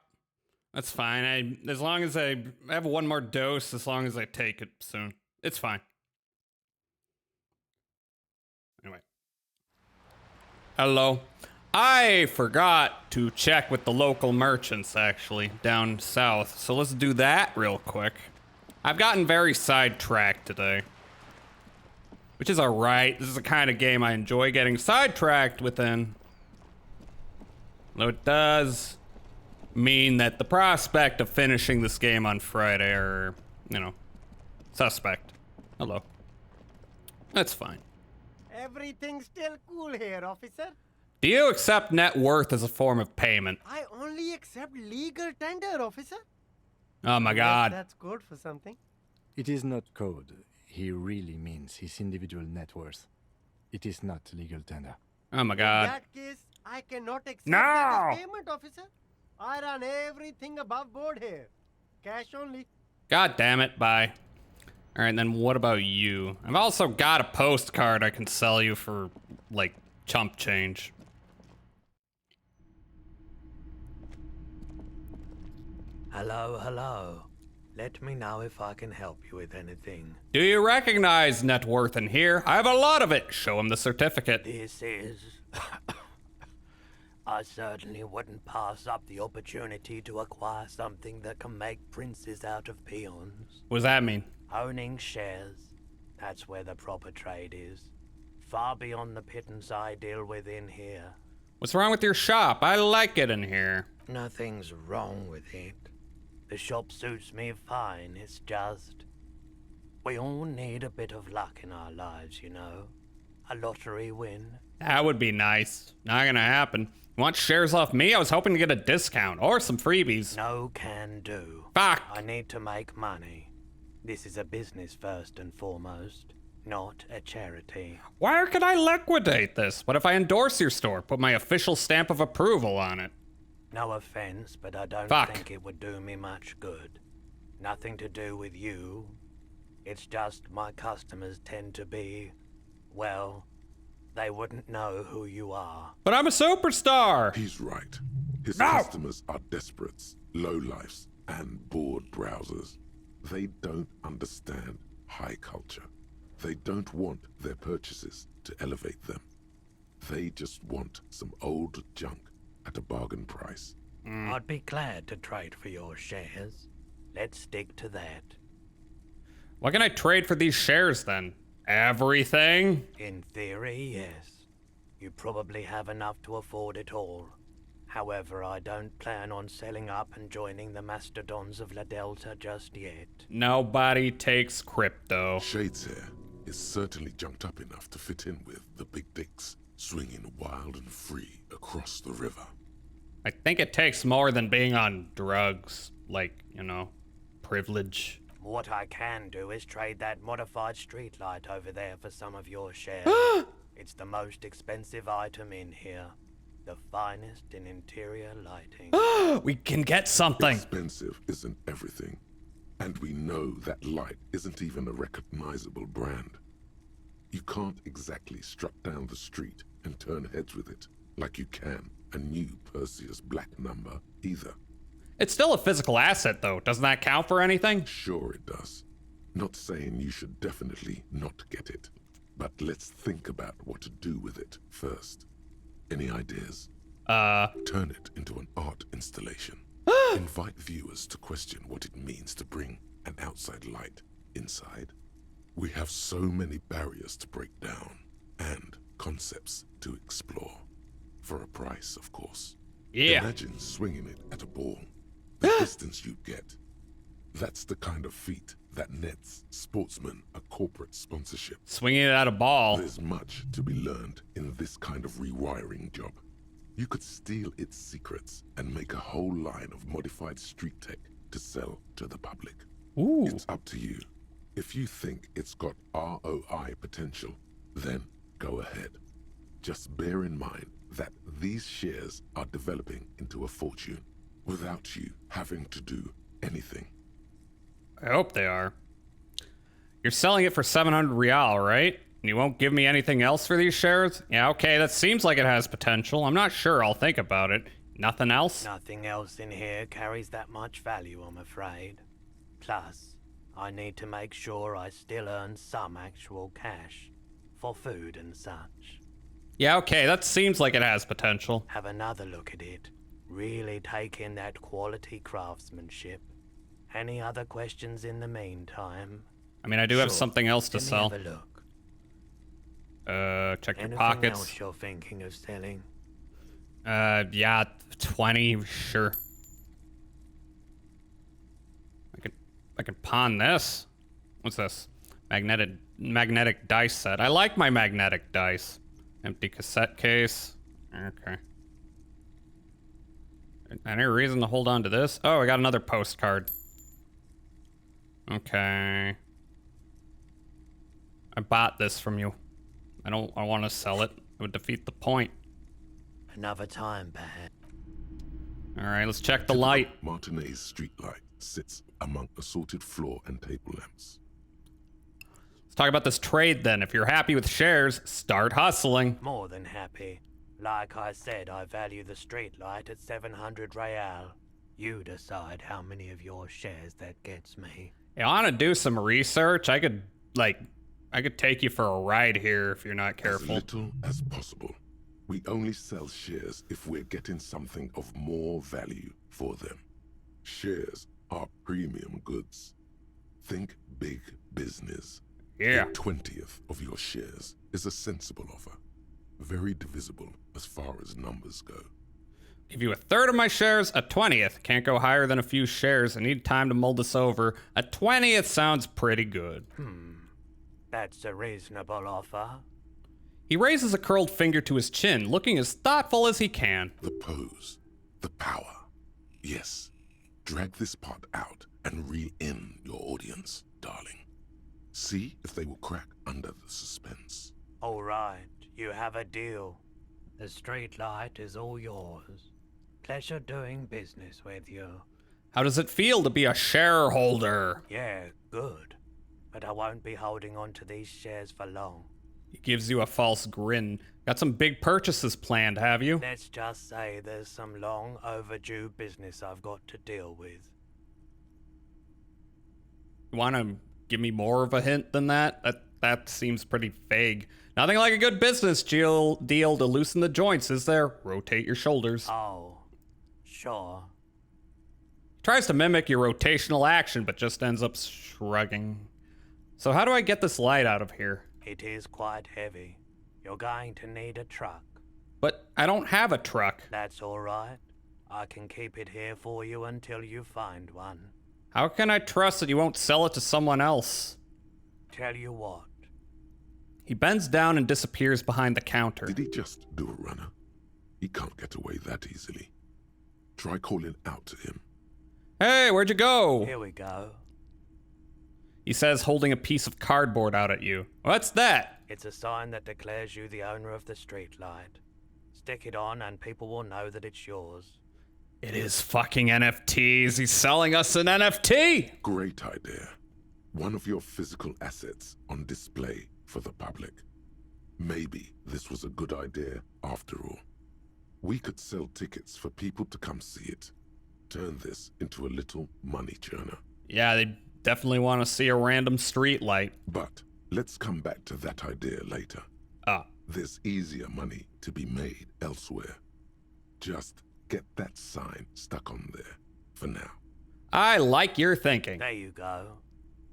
That's fine. As long as I have one more dose, as long as I take it soon. It's fine. Anyway. Hello. I forgot to check with the local merchants, actually, down south. So let's do that real quick. I've gotten very sidetracked today. Which is alright. This is the kind of game I enjoy getting sidetracked within. Though it does mean that the prospect of finishing this game on Friday are, you know, suspect. Hello. That's fine. Everything's still cool here, officer. Do you accept net worth as a form of payment? I only accept legal tender, officer. Oh my god. That's good for something. It is not code. He really means his individual net worth. It is not legal tender. Oh my god. In that case, I cannot accept No! that as payment, officer. I run everything above board here. Cash only. God damn it, bye. Alright, then what about you? I've also got a postcard I can sell you for, like, chump change. Hello, hello. Let me know if I can help you with anything. Do you recognize net worth in here? I have a lot of it. Show him the certificate. This is... I certainly wouldn't pass up the opportunity to acquire something that can make princes out of peons. What does that mean? Owning shares. That's where the proper trade is. Far beyond the pittance I deal with in here. What's wrong with your shop? I like it in here. Nothing's wrong with it. The shop suits me fine, it's just... we all need a bit of luck in our lives, you know? A lottery win. That would be nice. Not gonna happen. You want shares off me? I was hoping to get a discount or some freebies. No can do. Fuck! I need to make money. This is a business first and foremost, not a charity. Where can I liquidate this? What if I endorse your store? Put my official stamp of approval on it. No offense, but I don't Fuck. think it would do me much good. Nothing to do with you. It's just my customers tend to be, well, they wouldn't know who you are. But I'm a superstar! He's right. His customers are desperates, lowlifes, and bored browsers. They don't understand high culture. They don't want their purchases to elevate them. They just want some old junk at a bargain price. I'd be glad to trade for your shares. Let's stick to that. What can I trade for these shares then? Everything? In theory, yes. You probably have enough to afford it all. However, I don't plan on selling up and joining the mastodons of La Delta just yet. Nobody takes crypto. Shadeshair is certainly junked up enough to fit in with the big dicks, swinging wild and free across the river. I think it takes more than being on drugs. Like, you know, privilege. What I can do is trade that modified streetlight over there for some of your shares. It's the most expensive item in here. The finest in interior lighting. We can get something. Expensive isn't everything. And we know that light isn't even a recognizable brand. You can't exactly strut down the street and turn heads with it like you can a new Perseus Black number either. It's still a physical asset though. Doesn't that count for anything? Sure it does. Not saying you should definitely not get it, but let's think about what to do with it first. Any ideas? Turn it into an art installation. Invite viewers to question what it means to bring an outside light inside. We have so many barriers to break down and concepts to explore. For a price, of course. Yeah. Imagine swinging it at a ball. The distance you'd get. That's the kind of feat that nets sportsmen a corporate sponsorship. Swinging it at a ball. There's much to be learned in this kind of rewiring job. You could steal its secrets and make a whole line of modified street tech to sell to the public. Ooh. It's up to you. If you think it's got ROI potential, then go ahead. Just bear in mind that these shares are developing into a fortune without you having to do anything. I hope they are. You're selling it for 700 real, right? And you won't give me anything else for these shares? Yeah, okay, that seems like it has potential. I'm not sure. I'll think about it. Nothing else? Nothing else in here carries that much value, I'm afraid. Plus, I need to make sure I still earn some actual cash for food and such. Yeah, okay, that seems like it has potential. Have another look at it. Really take in that quality craftsmanship. Any other questions in the meantime? I mean, I do have something else to Let me sell. have a look. Check your Anything pockets. else you're thinking of selling? Yeah, 20, sure. I could pawn this. What's this? Magnetic dice set. I like my magnetic dice. Empty cassette case. Okay. Any reason to hold on to this? Oh, I got another postcard. Okay. I bought this from you. I want to sell it. It would defeat the point. Another time, perhaps. All right, let's check the light. Martinez street light sits among assorted floor and table lamps. Let's talk about this trade then. If you're happy with shares, start hustling. More than happy. Like I said, I value the street light at 700 real. You decide how many of your shares that gets me. I want to do some research. I could take you for a ride here if you're not careful. As little as possible. We only sell shares if we're getting something of more value for them. Shares are premium goods. Think big business. Yeah. A 20th of your shares is a sensible offer. Very divisible as far as numbers go. Give you a third of my shares, a 20th. Can't go higher than a few shares. I need time to mull this over. A 20th sounds pretty good. That's a reasonable offer. He raises a curled finger to his chin, looking as thoughtful as he can. The pose, the power. Yes, drag this part out and reel in your audience, darling. See if they will crack under the suspense. All right, you have a deal. The street light is all yours. Pleasure doing business with you. How does it feel to be a shareholder? Yeah, good. But I won't be holding on to these shares for long. He gives you a false grin. Got some big purchases planned, have you? Let's just say there's some long overdue business I've got to deal with. You want to give me more of a hint than that? That seems pretty vague. Nothing like a good business deal to loosen the joints, is there? Rotate your shoulders. Oh, sure. Tries to mimic your rotational action, but just ends up shrugging. So how do I get this light out of here? It is quite heavy. You're going to need a truck. But I don't have a truck. That's all right. I can keep it here for you until you find one. How can I trust that you won't sell it to someone else? Tell you what. He bends down and disappears behind the counter. Did he just do a runner? He can't get away that easily. Try calling out to him. Hey, where'd you go? Here we go. He says, holding a piece of cardboard out at you. What's that? It's a sign that declares you the owner of the street light. Stick it on and people will know that it's yours. It is fucking NFTs. He's selling us an NFT. Great idea. One of your physical assets on display for the public. Maybe this was a good idea after all. We could sell tickets for people to come see it. Turn this into a little money churner. Yeah, they definitely want to see a random street light. But let's come back to that idea later. There's easier money to be made elsewhere. Just get that sign stuck on there for now. I like your thinking. There you go.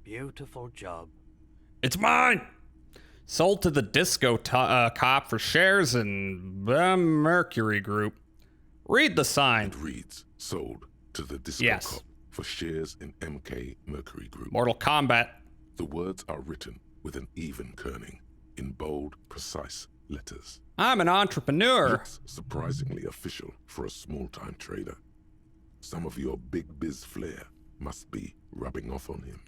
Beautiful job. It's mine! Sold to the disco cop for shares in Mercury Group. Read the sign. It reads, sold to the disco cop for shares in MK Mercury Group. Mortal Kombat. The words are written with an even kerning, in bold, precise letters. I'm an entrepreneur. Looks surprisingly official for a small-time trader. Some of your big biz flair must be rubbing off on him.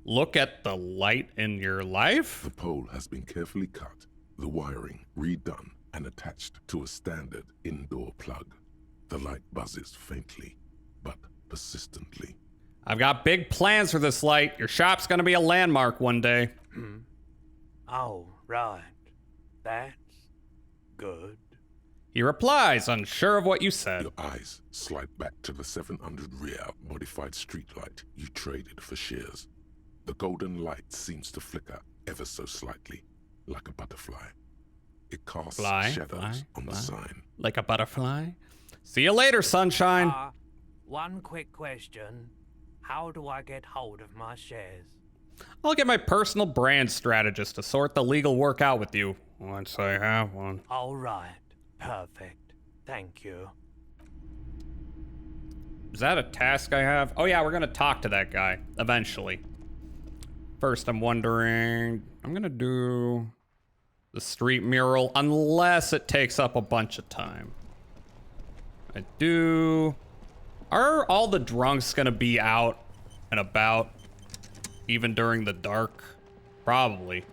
Look at the light in your life? The pole has been carefully cut, the wiring redone, and attached to a standard indoor plug. The light buzzes faintly, but persistently. I've got big plans for this light. Your shop's gonna be a landmark one day. Oh, right. That's good. He replies, unsure of what you said. Your eyes slide back to the 700 real modified streetlight you traded for shares. The golden light seems to flicker ever so slightly, like a butterfly. It casts shadows on the sign. Like a butterfly? See you later, sunshine. One quick question. How do I get hold of my shares? I'll get my personal brand strategist to sort the legal work out with you, once I have one. All right. Perfect. Thank you. Is that a task I have? Oh yeah, we're gonna talk to that guy, eventually. First, I'm wondering... I'm gonna do the street mural, unless it takes up a bunch of time. I do... Are all the drunks gonna be out and about, even during the dark? Probably.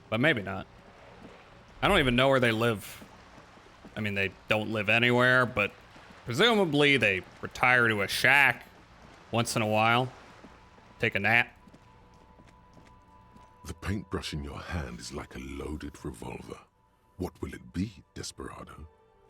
But maybe not. I don't even know where they live. I mean, they don't live anywhere, but presumably they retire to a shack once in a while. Take a nap. The paintbrush in your hand is like a loaded revolver. What will it be, Desperado?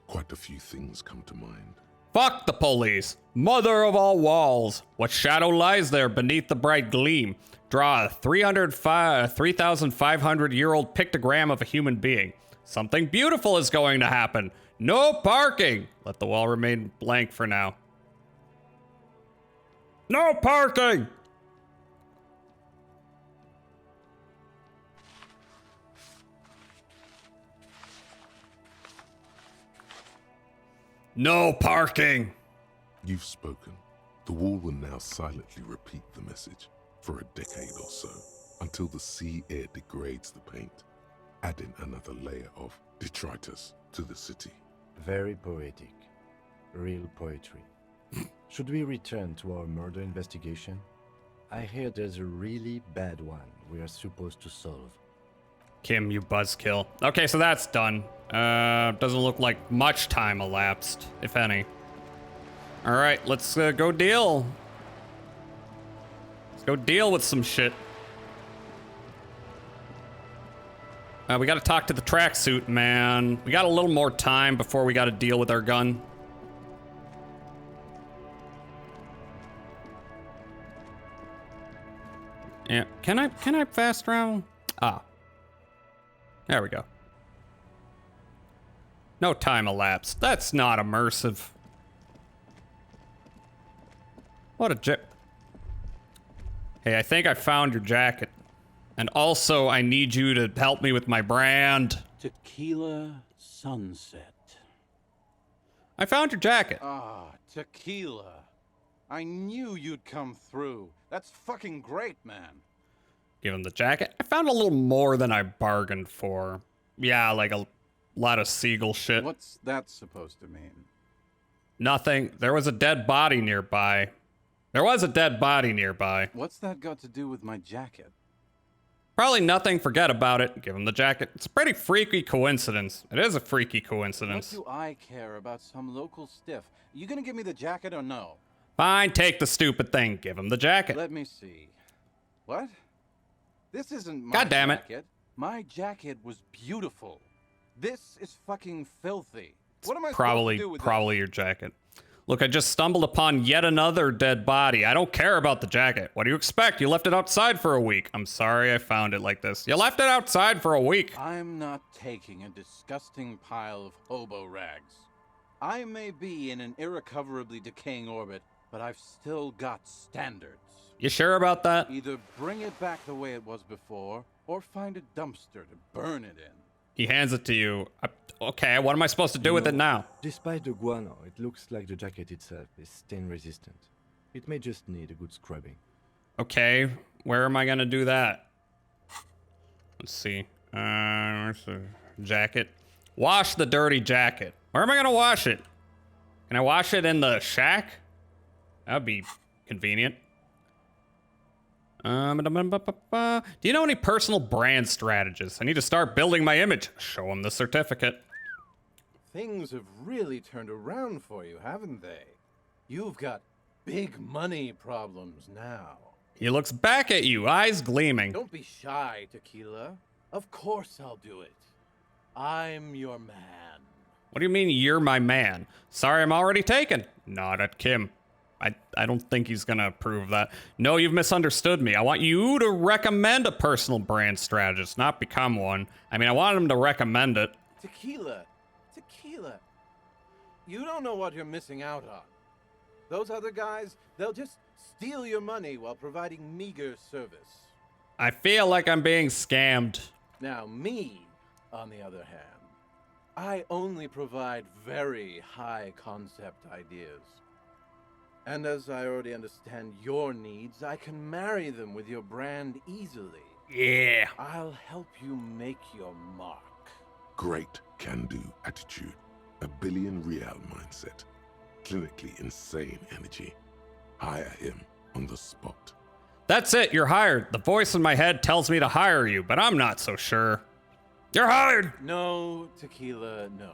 Quite a few things come to mind. Fuck the police! Mother of all walls! What shadow lies there beneath the bright gleam? Draw a 3,500-year-old pictogram of a human being. Something beautiful is going to happen. No parking! Let the wall remain blank for now. No parking! No parking! You've spoken. The wall will now silently repeat the message for a decade or so, until the sea air degrades the paint, adding another layer of detritus to the city. Very poetic. Real poetry. Should we return to our murder investigation? I hear there's a really bad one we are supposed to solve. Kim, you buzzkill. Okay, so that's done. Doesn't look like much time elapsed, if any. All right, let's go deal. Let's go deal with some shit. We gotta talk to the tracksuit man. We got a little more time before we gotta deal with our gun. Yeah, can I fast travel? Ah. There we go. No time elapsed. That's not immersive. What a Hey, I think I found your jacket. And also, I need you to help me with my brand. Tequila Sunset. I found your jacket. Ah, tequila. I knew you'd come through. That's fucking great, man. Give him the jacket. I found a little more than I bargained for. Yeah, like a lot of seagull shit. What's that supposed to mean? Nothing. There was a dead body nearby. What's that got to do with my jacket? Probably nothing. Forget about it. Give him the jacket. It's a pretty freaky coincidence. It is a freaky coincidence. What do I care about some local stiff? You gonna give me the jacket or no? Fine, take the stupid thing. Give him the jacket. Let me see. What? This isn't my God damn it. jacket. My jacket was beautiful. This is fucking filthy. What am I supposed to do with Probably your jacket. Look, I just stumbled upon yet another dead body. I don't care about the jacket. What do you expect? You left it outside for a week. I'm sorry I found it like this. You left it outside for a week. I'm not taking a disgusting pile of hobo rags. I may be in an irrecoverably decaying orbit, but I've still got standards. You sure about that? Either bring it back the way it was before, or find a dumpster to burn it in. He hands it to you. Okay, what am I supposed to do with it now? Despite the guano, it looks like the jacket itself is stain resistant. It may just need a good scrubbing. Okay, where am I gonna do that? Let's see. Where's the jacket? Wash the dirty jacket. Where am I gonna wash it? Can I wash it in the shack? That'd be convenient. Do you know any personal brand strategists? I need to start building my image. Show him the certificate. Things have really turned around for you, haven't they? You've got big money problems now. He looks back at you, eyes gleaming. Don't be shy, Tequila. Of course I'll do it. I'm your man. What do you mean you're my man? Sorry, I'm already taken. Not at Kim. I don't think he's gonna approve that. No, you've misunderstood me. I want you to recommend a personal brand strategist, not become one. I mean, I want him to recommend it. Tequila. Tequila. You don't know what you're missing out on. Those other guys, they'll just steal your money while providing meager service. I feel like I'm being scammed. Now, me, on the other hand, I only provide very high concept ideas. And as I already understand your needs, I can marry them with your brand easily. Yeah. I'll help you make your mark. Great can-do attitude. A billion real mindset. Clinically insane energy. Hire him on the spot. That's it, you're hired. The voice in my head tells me to hire you, but I'm not so sure. You're hired! No, Tequila, no.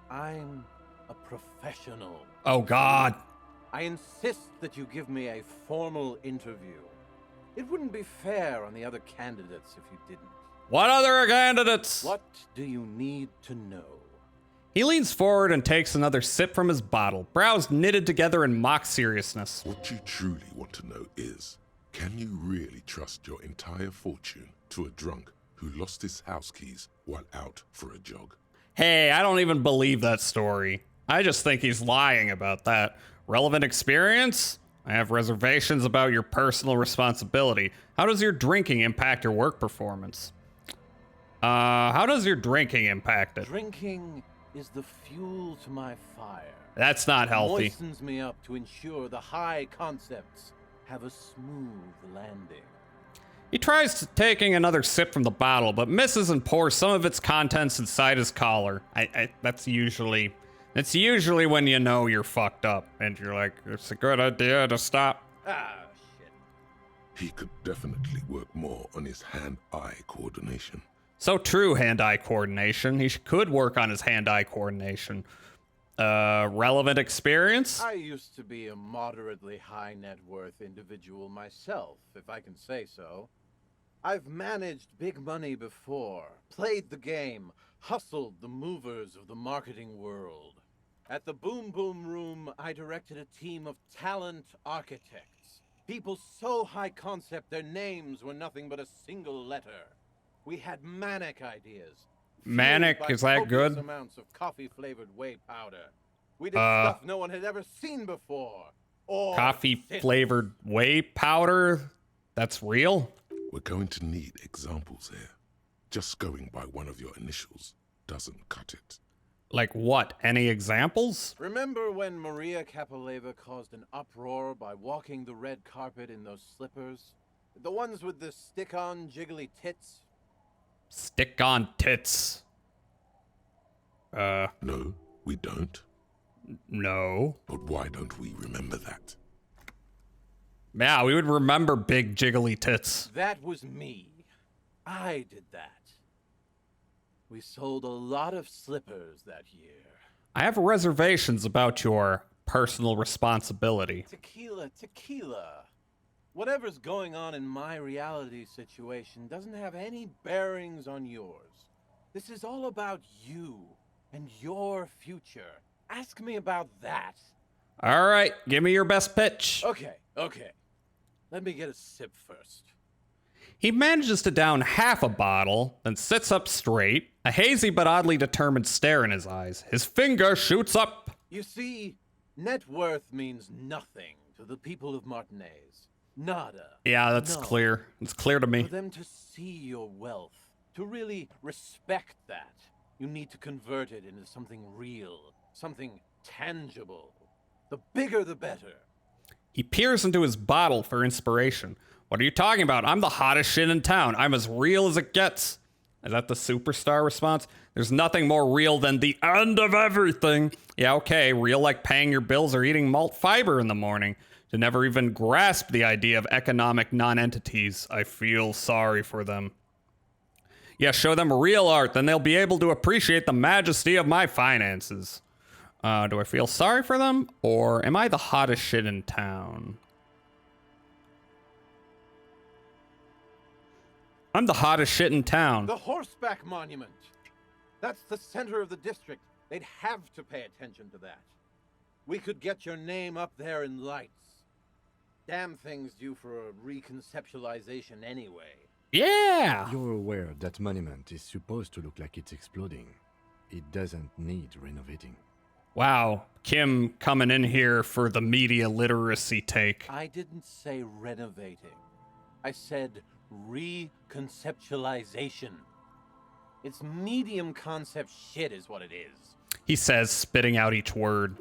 I'm a professional. Oh, God. I insist that you give me a formal interview. It wouldn't be fair on the other candidates if you didn't. What other candidates? What do you need to know? He leans forward and takes another sip from his bottle, brows knitted together in mock seriousness. What you truly want to know is, can you really trust your entire fortune to a drunk who lost his house keys while out for a jog? Hey, I don't even believe that story. I just think he's lying about that. Relevant experience? I have reservations about your personal responsibility. How does your drinking impact your work performance? How does your drinking impact it? Drinking is the fuel to my fire. That's not healthy. It moistens me up to ensure the high concepts have a smooth landing. He tries taking another sip from the bottle, but misses and pours some of its contents inside his collar. That's usually when you know you're fucked up, and you're like, it's a good idea to stop. Ah, shit. He could definitely work more on his hand-eye coordination. So true, hand-eye coordination. He could work on his hand-eye coordination. Relevant experience? I used to be a moderately high net worth individual myself, if I can say so. I've managed big money before, played the game, hustled the movers of the marketing world. At the Boom Boom Room, I directed a team of talent architects. People so high concept their names were nothing but a single letter. We had manic ideas. Manic, is that good? Amounts of coffee-flavored whey powder. We did stuff no one had ever seen before. Or Coffee-flavored whey powder? That's real? We're going to need examples here. Just going by one of your initials doesn't cut it. Like what? Any examples? Remember when Maria Capaleva caused an uproar by walking the red carpet in those slippers? The ones with the stick-on jiggly tits? Stick-on tits. No, we don't. No. But why don't we remember that? Yeah, we would remember big jiggly tits. That was me. I did that. We sold a lot of slippers that year. I have reservations about your personal responsibility. Tequila. Whatever's going on in my reality situation doesn't have any bearings on yours. This is all about you and your future. Ask me about that. All right, give me your best pitch. Okay. Let me get a sip first. He manages to down half a bottle, then sits up straight, a hazy but oddly determined stare in his eyes. His finger shoots up. You see, net worth means nothing to the people of Martinez. Nada. Yeah, that's clear. It's clear to me. For them to see your wealth, to really respect that, you need to convert it into something real, something tangible. The bigger the better. He peers into his bottle for inspiration. What are you talking about? I'm the hottest shit in town. I'm as real as it gets. Is that the superstar response? There's nothing more real than the end of everything. Yeah, okay, real like paying your bills or eating malt fiber in the morning. To never even grasp the idea of economic non-entities. I feel sorry for them. Yeah, show them real art, then they'll be able to appreciate the majesty of my finances. Do I feel sorry for them? Or am I the hottest shit in town? I'm the hottest shit in town. The Horseback Monument. That's the center of the district. They'd have to pay attention to that. We could get your name up there in lights. Damn thing's due for a reconceptualization anyway. Yeah! You're aware that monument is supposed to look like it's exploding. It doesn't need renovating. Wow, Kim coming in here for the media literacy take. I didn't say renovating. I said reconceptualization. It's medium concept shit is what it is. He says, spitting out each word.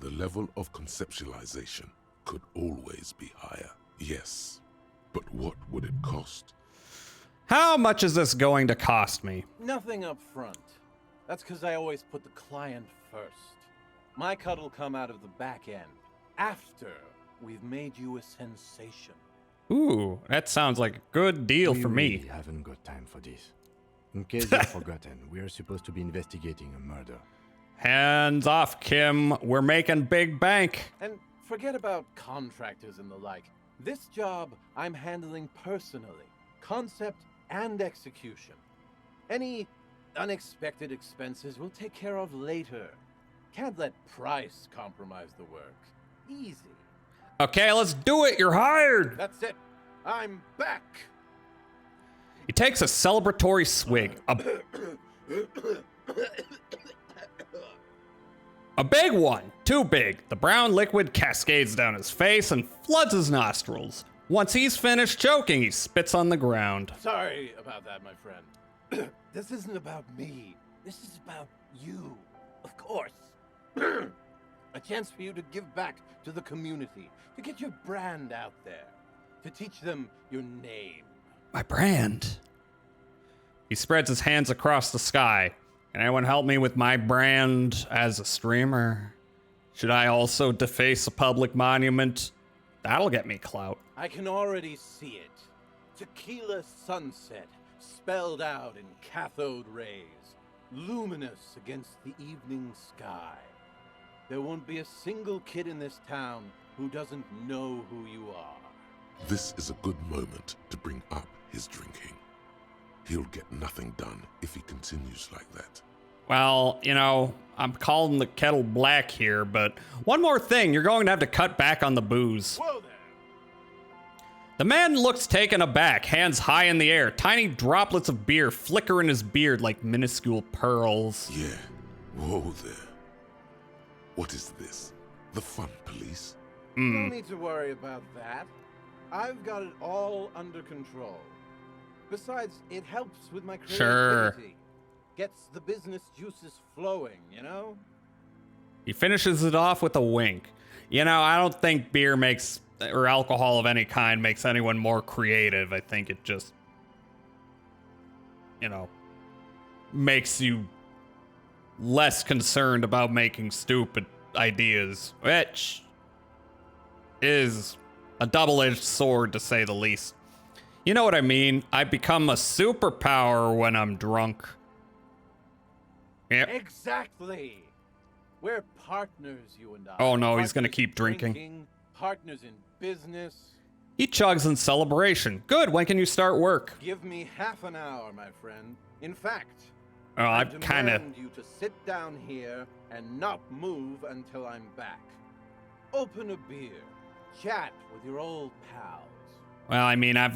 The level of conceptualization could always be higher. Yes. But what would it cost? How much is this going to cost me? Nothing up front. That's because I always put the client first. My cut will come out of the back end, after we've made you a sensation. Ooh, that sounds like a good deal for me. We haven't got time for this. In case you've forgotten, we are supposed to be investigating a murder. Hands off, Kim. We're making big bank. And forget about contractors and the like. This job I'm handling personally. Concept and execution. Any unexpected expenses we'll take care of later. Can't let price compromise the work. Easy. Okay, let's do it. You're hired. That's it. I'm back. He takes a celebratory swig. A big one. Too big. The brown liquid cascades down his face and floods his nostrils. Once he's finished choking, he spits on the ground. Sorry about that, my friend. This isn't about me. This is about you. Of course. A chance for you to give back to the community, to get your brand out there, to teach them your name. My brand. He spreads his hands across the sky. Can anyone help me with my brand as a streamer? Should I also deface a public monument? That'll get me clout. I can already see it. Tequila sunset, spelled out in cathode rays, luminous against the evening sky. There won't be a single kid in this town who doesn't know who you are. This is a good moment to bring up his drinking. He'll get nothing done if he continues like that. Well, you know, I'm calling the kettle black here, but one more thing, you're going to have to cut back on the booze. Whoa there. The man looks taken aback, hands high in the air. Tiny droplets of beer flicker in his beard like minuscule pearls. Yeah, whoa there. What is this? The fun police? No need to worry about that. I've got it all under control. Besides, it helps with my creativity. Sure. Gets the business juices flowing, you know? He finishes it off with a wink. You know, I don't think beer makes, or alcohol of any kind makes anyone more creative. I think it just, you know, makes you less concerned about making stupid ideas, which is a double-edged sword to say the least. You know what I mean? I become a superpower when I'm drunk. Yep. Exactly. We're partners, you and I. Oh no, he's gonna Partners keep in drinking. Partners in business. He chugs in celebration. Good, when can you start work? Give me half an hour, my friend. In fact, Oh, I I'm kinda... demand you to sit down here and not move until I'm back. Open a beer. Chat with your old pals. Well, I mean, I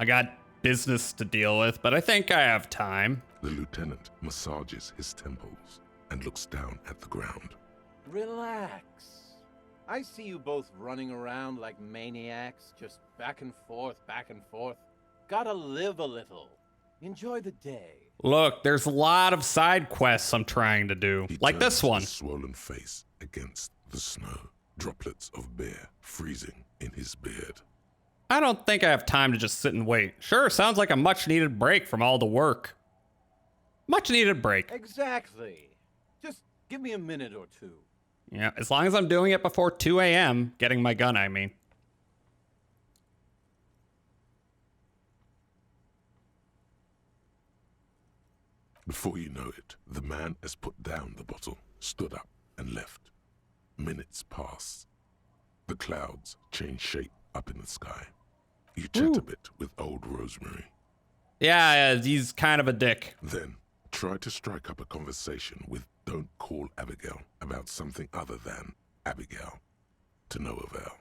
got business to deal with, but I think I have time. The lieutenant massages his temples and looks down at the ground. Relax. I see you both running around like maniacs, just back and forth, back and forth. Gotta live a little. Enjoy the day. Look, there's a lot of side quests I'm trying to do, like this one. His swollen face against the snow. Droplets of beer freezing in his beard. I don't think I have time to just sit and wait. Sure, sounds like a much-needed break from all the work. Much-needed break. Exactly. Just give me a minute or two. Yeah, as long as I'm doing it before 2 a.m., getting my gun, I mean. Before you know it, the man has put down the bottle, stood up, and left. Minutes pass. The clouds change shape up in the sky. You chat a bit with old Rosemary. Yeah, he's kind of a dick. Then try to strike up a conversation with Don't Call Abigail about something other than Abigail. To no avail.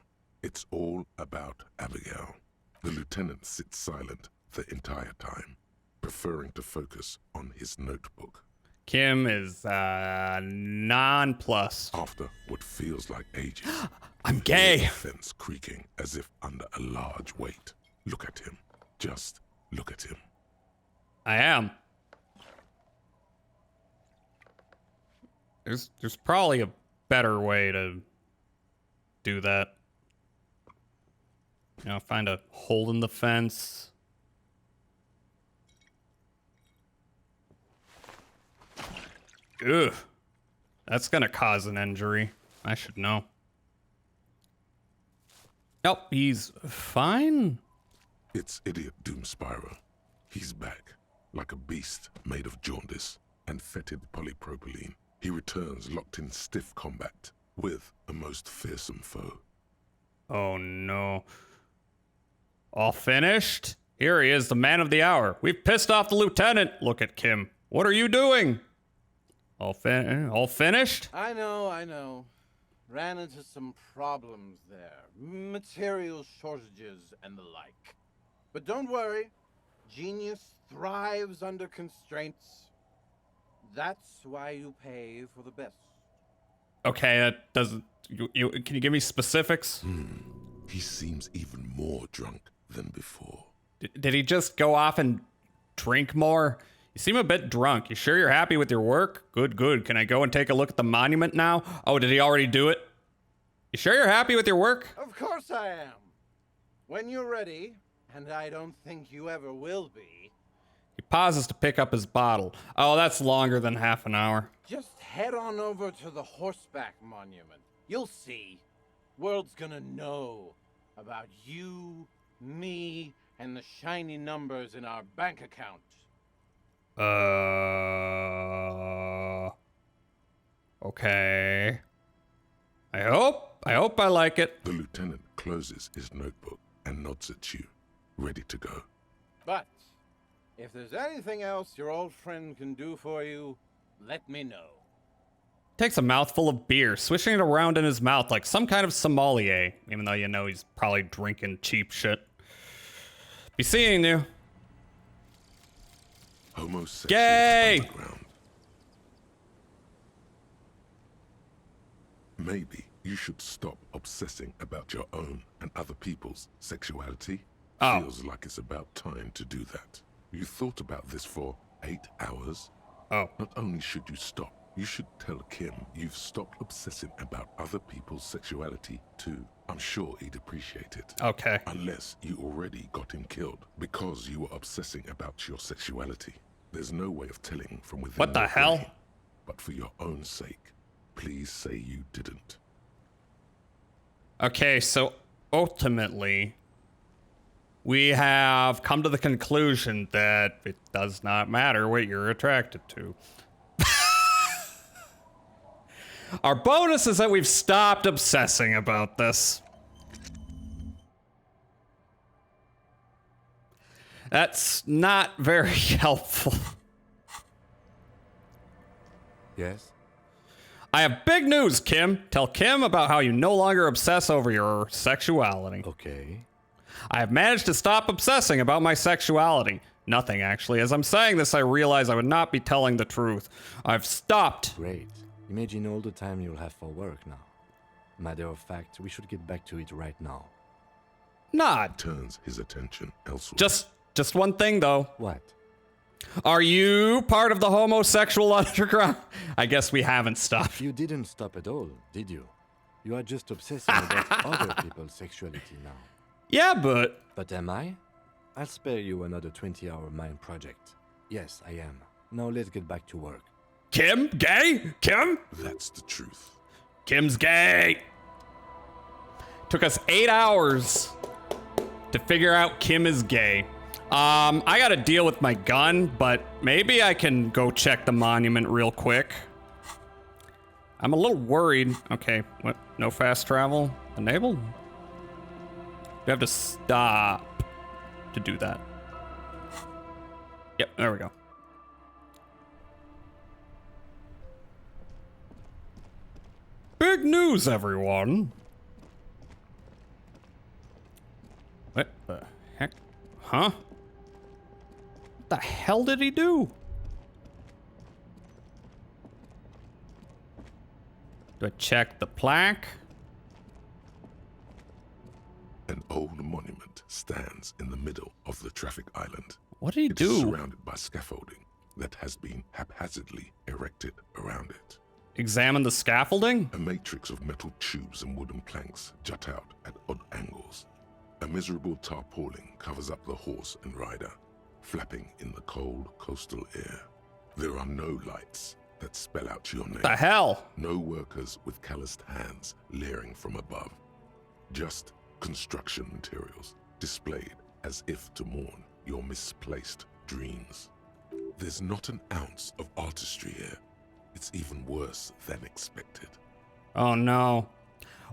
It's all about Abigail. The lieutenant sits silent the entire time, preferring to focus on his notebook. Kim is nonplussed. After what feels like ages, I'm gay. The fence creaking as if under a large weight. Look at him. Just look at him. I am. There's probably a better way to do that. You know, find a hole in the fence. Ugh. That's gonna cause an injury. I should know. Nope, he's fine. It's Idiot Doom Spyro. He's back, like a beast made of jaundice and fetid polypropylene. He returns locked in stiff combat with a most fearsome foe. Oh no. All finished? Here he is, the man of the hour. We've pissed off the lieutenant. Look at Kim. What are you doing? All finished? I know. Ran into some problems there. Material shortages and the like. But don't worry. Genius thrives under constraints. That's why you pay for the best. Okay, that doesn't... can you give me specifics? He seems even more drunk than before. Did he just go off and drink more? You seem a bit drunk. You sure you're happy with your work? Good. Can I go and take a look at the monument now? Oh, did he already do it? You sure you're happy with your work? Of course I am. When you're ready, and I don't think you ever will be. He pauses to pick up his bottle. Oh, that's longer than half an hour. Just head on over to the Horseback Monument. You'll see. World's gonna know about you, me, and the shiny numbers in our bank account. Okay. I hope I like it. The lieutenant closes his notebook and nods at you, ready to go. But if there's anything else your old friend can do for you, let me know. Takes a mouthful of beer, swishing it around in his mouth like some kind of sommelier, even though you know he's probably drinking cheap shit. Be seeing you. Homosexual Gay! underground. Maybe you should stop obsessing about your own and other people's sexuality. Oh. Feels like it's about time to do that. You thought about this for 8 hours? Oh. Not only should you stop, you should tell Kim you've stopped obsessing about other people's sexuality too. I'm sure he'd appreciate it. Okay. Unless you already got him killed because you were obsessing about your sexuality. There's no way of telling from within. What the your hell? brain. But for your own sake, please say you didn't. Okay, so ultimately, we have come to the conclusion that it does not matter what you're attracted to. Our bonus is that we've stopped obsessing about this. That's not very helpful. Yes? I have big news, Kim. Tell Kim about how you no longer obsess over your sexuality. Okay. I have managed to stop obsessing about my sexuality. Nothing, actually. As I'm saying this, I realize I would not be telling the truth. I've stopped. Great. Imagine all the time you'll have for work now. Matter of fact, we should get back to it right now. Not. Turns his attention elsewhere. Just one thing, though. What? Are you part of the homosexual underground? I guess we haven't stopped. You didn't stop at all, did you? You are just obsessing about other people's sexuality now. Yeah, but... But am I? I'll spare you another 20-hour mine project. Yes, I am. Now let's get back to work. Kim? Gay? Kim? That's the truth. Kim's gay. Took us 8 hours to figure out Kim is gay. I gotta deal with my gun, but maybe I can go check the monument real quick. I'm a little worried. Okay, what? No fast travel enabled? You have to stop to do that. Yep, there we go. Big news, everyone. What the heck? Huh? What the hell did he do? Do I check the plaque? An old monument stands in the middle of the traffic island. What did he It is do? surrounded by scaffolding that has been haphazardly erected around it. Examine the scaffolding? A matrix of metal tubes and wooden planks jut out at odd angles. A miserable tarpaulin covers up the horse and rider, flapping in the cold coastal air. There are no lights that spell out your name. The hell? No workers with calloused hands leering from above. Just construction materials displayed as if to mourn your misplaced dreams. There's not an ounce of artistry here. It's even worse than expected. Oh no.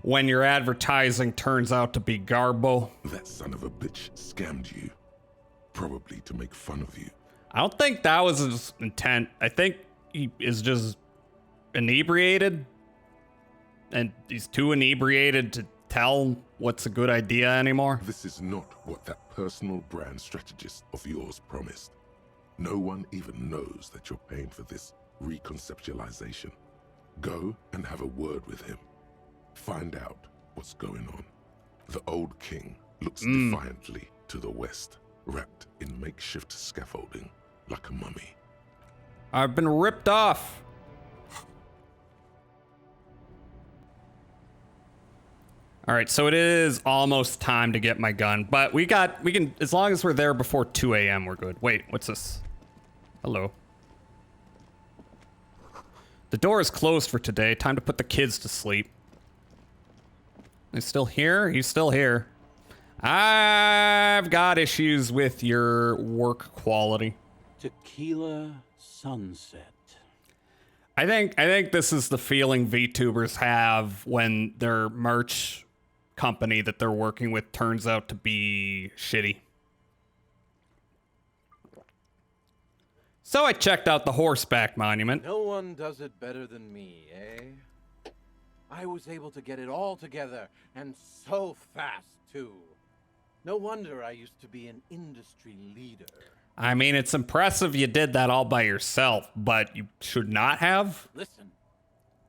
When your advertising turns out to be garbo. That son of a bitch scammed you. Probably to make fun of you. I don't think that was his intent. I think he is just inebriated. And he's too inebriated to tell what's a good idea anymore. This is not what that personal brand strategist of yours promised. No one even knows that you're paying for this reconceptualization. Go and have a word with him. Find out what's going on. The old king looks defiantly to the west, wrapped in makeshift scaffolding like a mummy. I've been ripped off. All right, so it is almost time to get my gun, but we can, as long as we're there before 2 a.m., we're good. Wait, what's this? Hello. The door is closed for today. Time to put the kids to sleep. He's still here? He's still here. I've got issues with your work quality. Tequila Sunset. I think this is the feeling VTubers have when their merch company that they're working with turns out to be shitty. So I checked out the horseback monument. No one does it better than me, eh? I was able to get it all together, and so fast, too. No wonder I used to be an industry leader. I mean, it's impressive you did that all by yourself, but you should not have. Listen,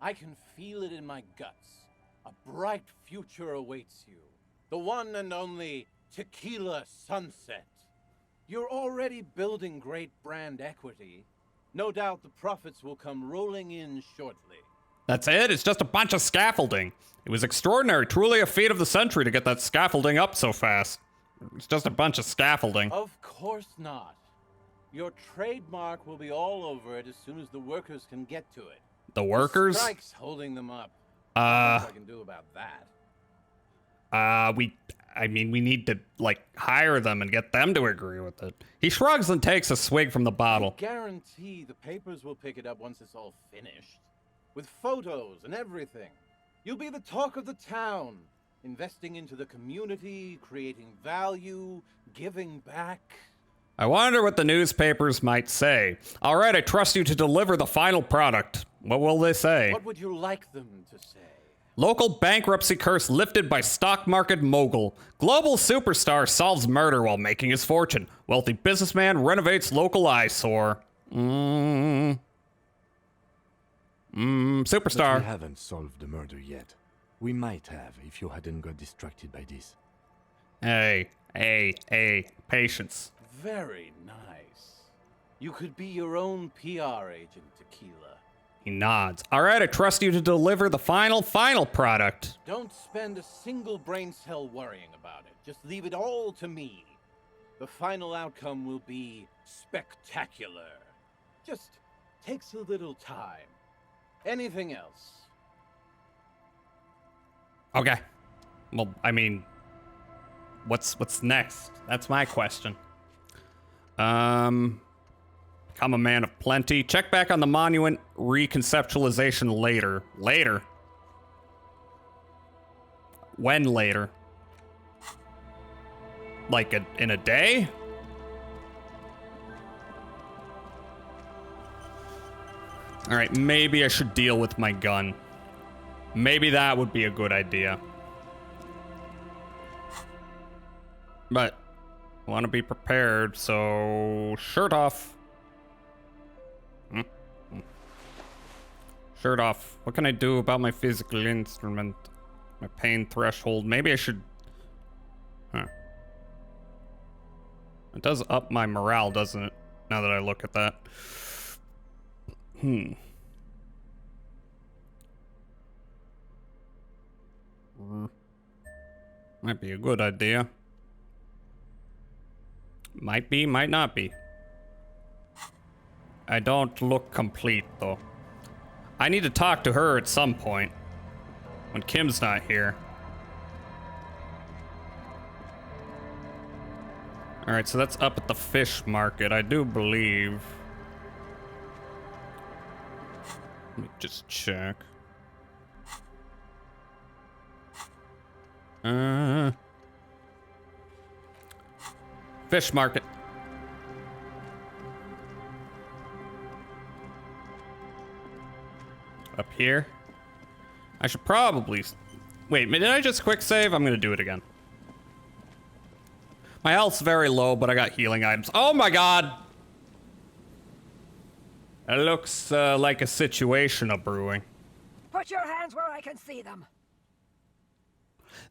I can feel it in my guts. A bright future awaits you. The one and only Tequila Sunset. You're already building great brand equity. No doubt the profits will come rolling in shortly. That's it? It's just a bunch of scaffolding. It was extraordinary, truly a feat of the century to get that scaffolding up so fast. It's just a bunch of scaffolding. Of course not. Your trademark will be all over it as soon as the workers can get to it. The workers? The strike's holding them up. Nothing I can do about that. We need to, like, hire them and get them to agree with it. He shrugs and takes a swig from the bottle. I guarantee the papers will pick it up once it's all finished. With photos and everything. You'll be the talk of the town. Investing into the community, creating value, giving back. I wonder what the newspapers might say. All right, I trust you to deliver the final product. What will they say? What would you like them to say? Local bankruptcy curse lifted by stock market mogul. Global superstar solves murder while making his fortune. Wealthy businessman renovates local eyesore. Superstar. But we haven't solved the murder yet. We might have if you hadn't got distracted by this. Hey, patience. Very nice. You could be your own PR agent, Tequila. He nods. All right, I trust you to deliver the final product. Don't spend a single brain cell worrying about it. Just leave it all to me. The final outcome will be spectacular. Just takes a little time. Anything else? Okay. Well, I mean, what's next? That's my question. Become a man of plenty. Check back on the monument reconceptualization later. Later? When later? Like in a day? Alright, maybe I should deal with my gun. Maybe that would be a good idea. But I want to be prepared, so shirt off. Shirt off. What can I do about my physical instrument? My pain threshold. Maybe I should... Huh. It does up my morale, doesn't it? Now that I look at that. Might be a good idea. Might be, might not be. I don't look complete, though. I need to talk to her at some point. When Kim's not here. Alright, so that's up at the fish market, I do believe. Let me just check. Fish market. Up here. I should probably... Wait, did I just quick save? I'm gonna do it again. My health's very low, but I got healing items. Oh my god! It looks like a situation of brewing. Put your hands where I can see them.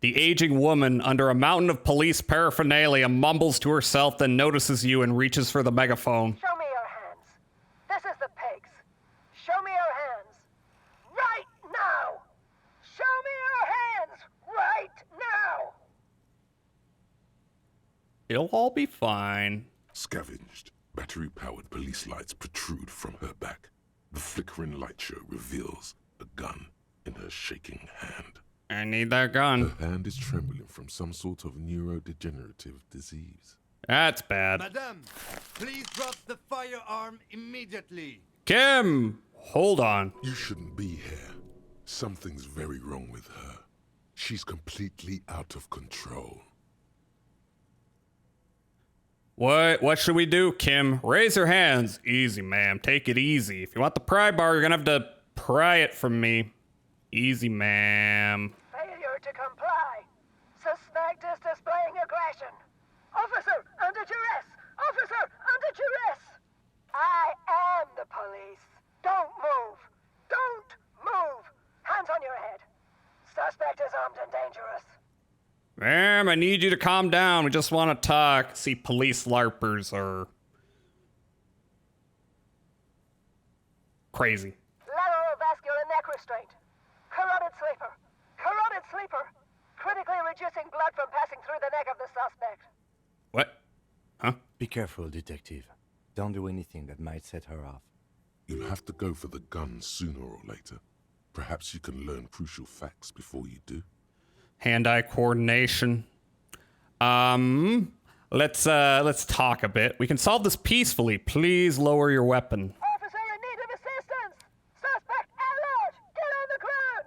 The aging woman under a mountain of police paraphernalia mumbles to herself, then notices you and reaches for the megaphone. Show me your hands. This is the pigs. Show me your hands. Right now! Show me your hands! Right now! It'll all be fine. Scavenged, battery-powered police lights protrude from her back. The flickering light show reveals a gun in her shaking hand. I need that gun. Her hand is trembling from some sort of neurodegenerative disease. That's bad. Madame, please drop the firearm immediately. Kim! Hold on. You shouldn't be here. Something's very wrong with her. She's completely out of control. What should we do, Kim? Raise your hands. Easy, ma'am. Take it easy. If you want the pry bar, you're gonna have to pry it from me. Easy, ma'am. Failure to comply. Suspect is displaying aggression. Officer, under duress! Officer, under duress! I am the police. Don't move. Don't move. Hands on your head. Suspect is armed and dangerous. Ma'am, I need you to calm down. We just want to talk. See, police LARPers are crazy. Lateral vascular neck restraint. Carotid sleeper. Carotid sleeper. Critically reducing blood from passing through the neck of the suspect. What? Huh? Be careful, detective. Don't do anything that might set her off. You'll have to go for the gun sooner or later. Perhaps you can learn crucial facts before you do. Hand-eye coordination. Let's talk a bit. We can solve this peacefully. Please lower your weapon. Officer in need of assistance! Suspect at large! Get on the ground!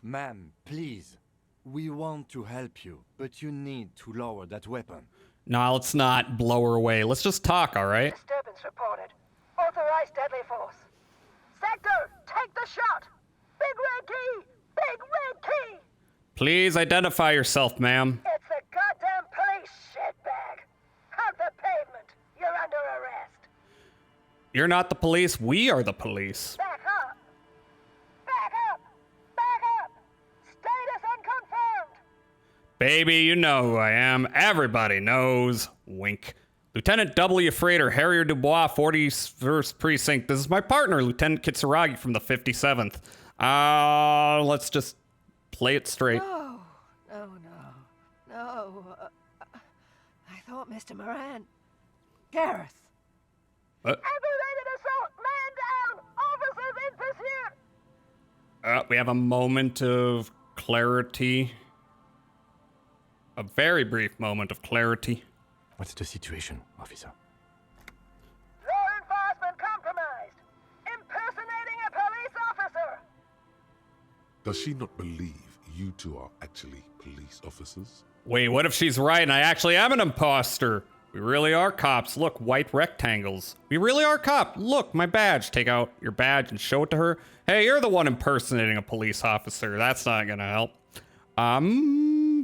Ma'am, please. We want to help you, but you need to lower that weapon. No, let's not blow her away. Let's just talk, all right? Disturbance reported. Authorized deadly force. Sector, take the shot! Big red key! Big red key! Please identify yourself, ma'am. It's a goddamn police shitbag! Hug the pavement! You're under arrest! You're not the police. We are the police. Back up! Back up! Back up! Status unconfirmed! Baby, you know who I am. Everybody knows. Wink. Lieutenant W. Freighter, Harrier Dubois, 41st Precinct. This is my partner, Lieutenant Kitsuragi from the 57th. Let's just play it straight. No. I thought Mr. Moran. Gareth. What? Aggravated assault! Man down! Officers in pursuit! We have a moment of clarity. A very brief moment of clarity. What's the situation, officer? Law enforcement compromised! Impersonating a police officer! Does she not believe you two are actually police officers? Wait, what if she's right and I actually am an imposter? We really are cops. Look, white rectangles. We really are cop. Look, my badge. Take out your badge and show it to her. Hey, you're the one impersonating a police officer. That's not gonna help.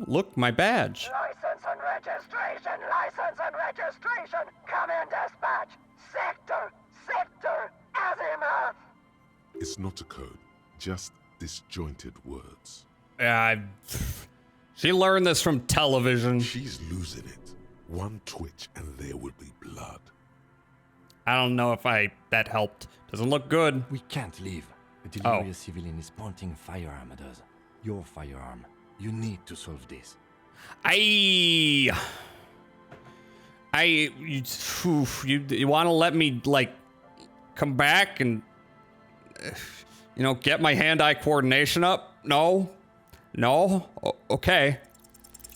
Look, my badge. License and registration, license and registration. Come in, dispatch. Sector, Azimuth. It's not a code, just disjointed words. She learned this from television. She's losing it. One twitch and there will be blood. I don't know if that helped. Doesn't look good. We can't leave. A delirious civilian is pointing a firearm at us. Your firearm. You need to solve this. You want to let me, like, come back and, get my hand-eye coordination up? No? Okay.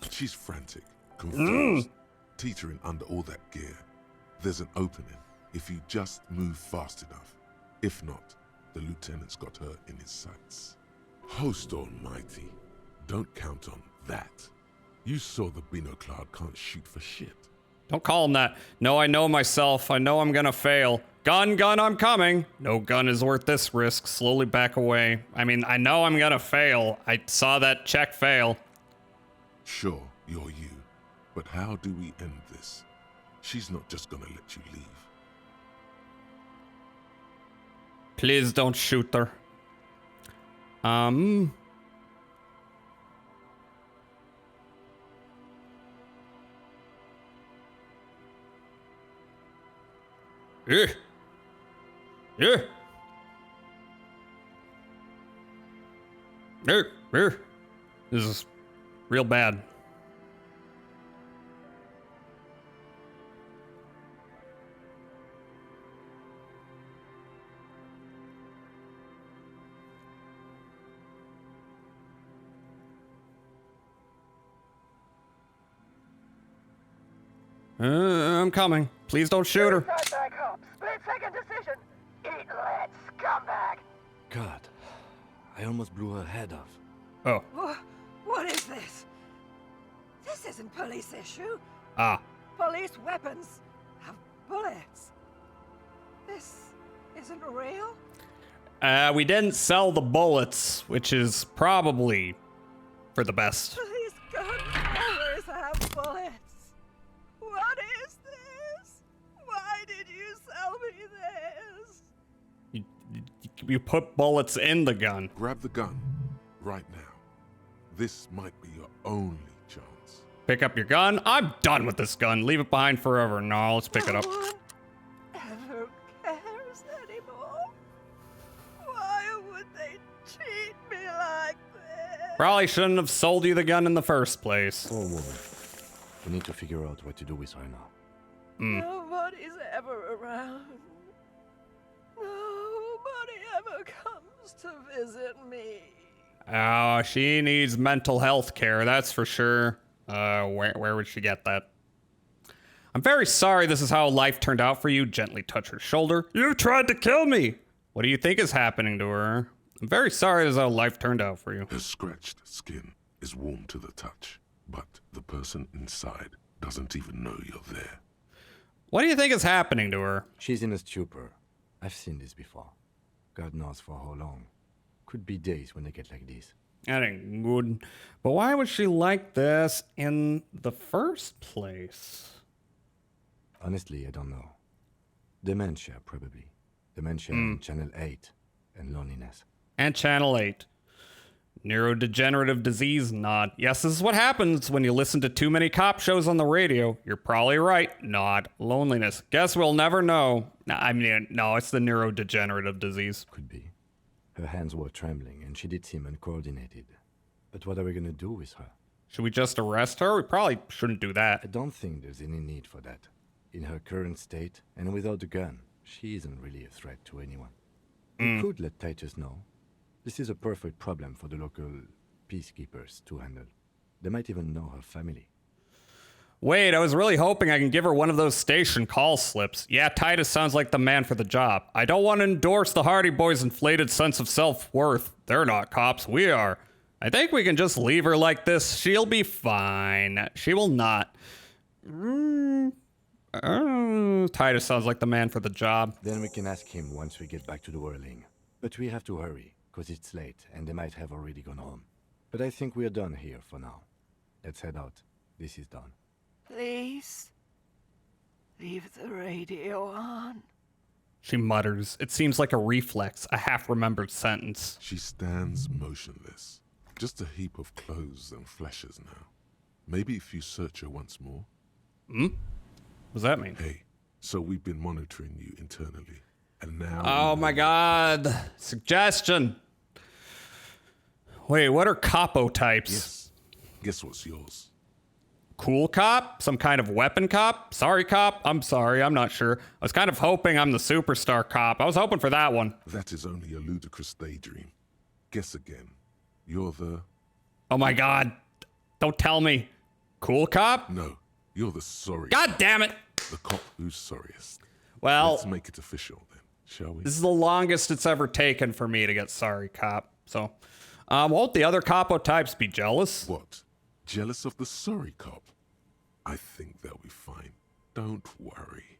She's frantic, confused, teetering under all that gear. There's an opening if you just move fast enough. If not, the lieutenant's got her in his sights. Host almighty, don't count on that. You saw the Binocloud can't shoot for shit. Don't call him that. No, I know myself. I know I'm gonna fail. Gun, I'm coming. No gun is worth this risk. Slowly back away. I mean, I know I'm gonna fail. I saw that check fail. Sure, you're you. But how do we end this? She's not just gonna let you leave. Please don't shoot her. This is real bad. I'm coming. Please don't shoot her. Split-second decision. Eat lead, scumbag. God, I almost blew her head off. Oh. What is this? This isn't police issue. Police weapons have bullets. This isn't real? We didn't sell the bullets, which is probably for the best. Police guns always have bullets. What is this? Why did you sell me this? You put bullets in the gun. Grab the gun right now. This might be your only chance. Pick up your gun. I'm done with this gun. Leave it behind forever. No, let's pick it up. No one ever cares anymore. Why would they treat me like this? Probably shouldn't have sold you the gun in the first place. Poor woman. We need to figure out what to do with her now. Nobody's ever around. Nobody ever comes to visit me. Oh, she needs mental health care, that's for sure. Where would she get that? I'm very sorry this is how life turned out for you. Gently touch her shoulder. You tried to kill me. What do you think is happening to her? I'm very sorry this is how life turned out for you. Her scratched skin is warm to the touch, but the person inside doesn't even know you're there. What do you think is happening to her? She's in a stupor. I've seen this before. God knows for how long. Could be days when they get like this. That ain't good. But why was she like this in the first place? Honestly, I don't know. Dementia, probably. Dementia and Channel 8 and loneliness. And Channel 8. Neurodegenerative disease, not. Yes, this is what happens when you listen to too many cop shows on the radio. You're probably right. Not loneliness. Guess we'll never know. I mean, no, it's the neurodegenerative disease. Could be. Her hands were trembling and she did seem uncoordinated. But what are we gonna do with her? Should we just arrest her? We probably shouldn't do that. I don't think there's any need for that. In her current state, and without the gun, she isn't really a threat to anyone. We could let Titus know. This is a perfect problem for the local peacekeepers to handle. They might even know her family. Wait, I was really hoping I can give her one of those station call slips. Yeah, Titus sounds like the man for the job. I don't want to endorse the Hardy Boys' inflated sense of self-worth. They're not cops, we are. I think we can just leave her like this. She'll be fine. She will not. Titus sounds like the man for the job. Then we can ask him once we get back to the whirling. But we have to hurry, because it's late, and they might have already gone home. But I think we're done here for now. Let's head out. This is done. Please, leave the radio on. She mutters. It seems like a reflex, a half-remembered sentence. She stands motionless, just a heap of clothes and fleshes now. Maybe if you search her once more. Hmm? What does that mean? Hey, so we've been monitoring you internally, and now... Oh my god. Suggestion. Wait, what are capo types? Yes. Guess what's yours? Cool cop? Some kind of weapon cop? Sorry cop? I'm sorry, I'm not sure. I was kind of hoping I'm the superstar cop. I was hoping for that one. That is only a ludicrous daydream. Guess again. You're the... Oh my god. Don't tell me. Cool cop? No, you're the sorry God cop. damn it! The cop who's sorriest. Well... Let's make it official then, shall we? This is the longest it's ever taken for me to get sorry cop. So, won't the other capo types be jealous? What? Jealous of the sorry cop? I think they'll be fine. Don't worry.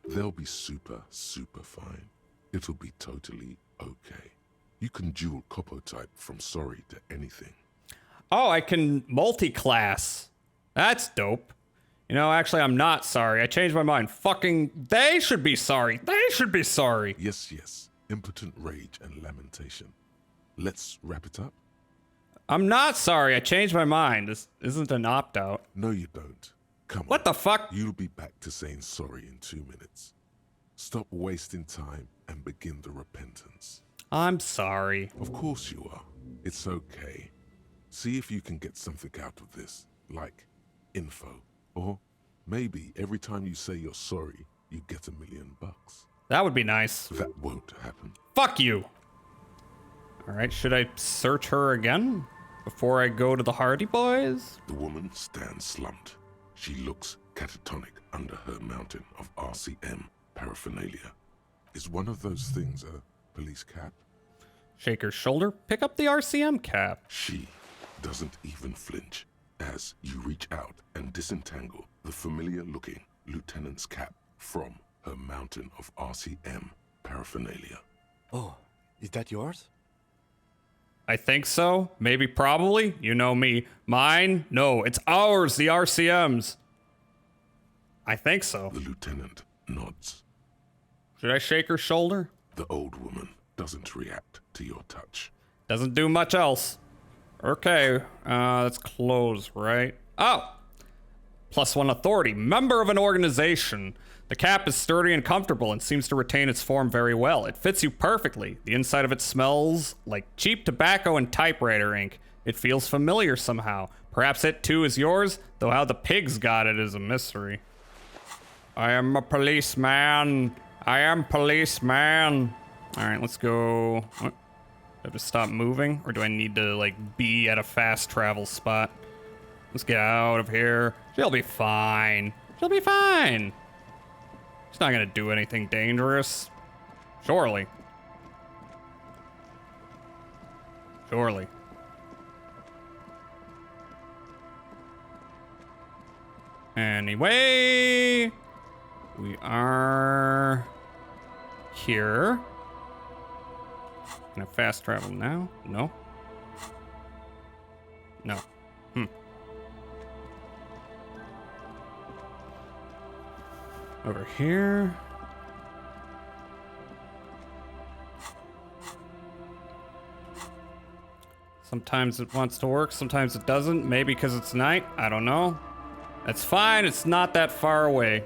They'll be super, super fine. It'll be totally okay. You can dual capo type from sorry to anything. Oh, I can multi-class. That's dope. You know, actually, I'm not sorry. I changed my mind. Fucking, they should be sorry. They should be sorry. Yes, yes. Impotent rage and lamentation. Let's wrap it up. I'm not sorry. I changed my mind. This isn't an opt-out. No, you don't. Come on. What the fuck? You'll be back to saying sorry in 2 minutes. Stop wasting time and begin the repentance. I'm sorry. Of course you are. It's okay. See if you can get something out of this, like info. Or maybe every time you say you're sorry, you get $1 million. That would be nice. That won't happen. Fuck you. All right, should I search her again before I go to the Hardy Boys? The woman stands slumped. She looks catatonic under her mountain of RCM paraphernalia. Is one of those things a police cap? Shake her shoulder, pick up the RCM cap. She doesn't even flinch as you reach out and disentangle the familiar-looking lieutenant's cap from her mountain of RCM paraphernalia. Oh, is that yours? I think so. Maybe, probably. You know me. Mine? No, it's ours, the RCMs. I think so. The lieutenant nods. Should I shake her shoulder? The old woman doesn't react to your touch. Doesn't do much else. Okay, that's close, right? Oh! +1 authority. Member of an organization. The cap is sturdy and comfortable and seems to retain its form very well. It fits you perfectly. The inside of it smells like cheap tobacco and typewriter ink. It feels familiar somehow. Perhaps it too is yours, though how the pigs got it is a mystery. I am a policeman. I am policeman. All right, let's go. What? Do I have to stop moving, or do I need to like be at a fast travel spot? Let's get out of here. She'll be fine. She'll be fine. She's not gonna do anything dangerous. Surely. Surely. Anyway, we are here. Can I fast travel now? No. No. Over here. Sometimes it wants to work, sometimes it doesn't. Maybe because it's night. I don't know. That's fine. It's not that far away.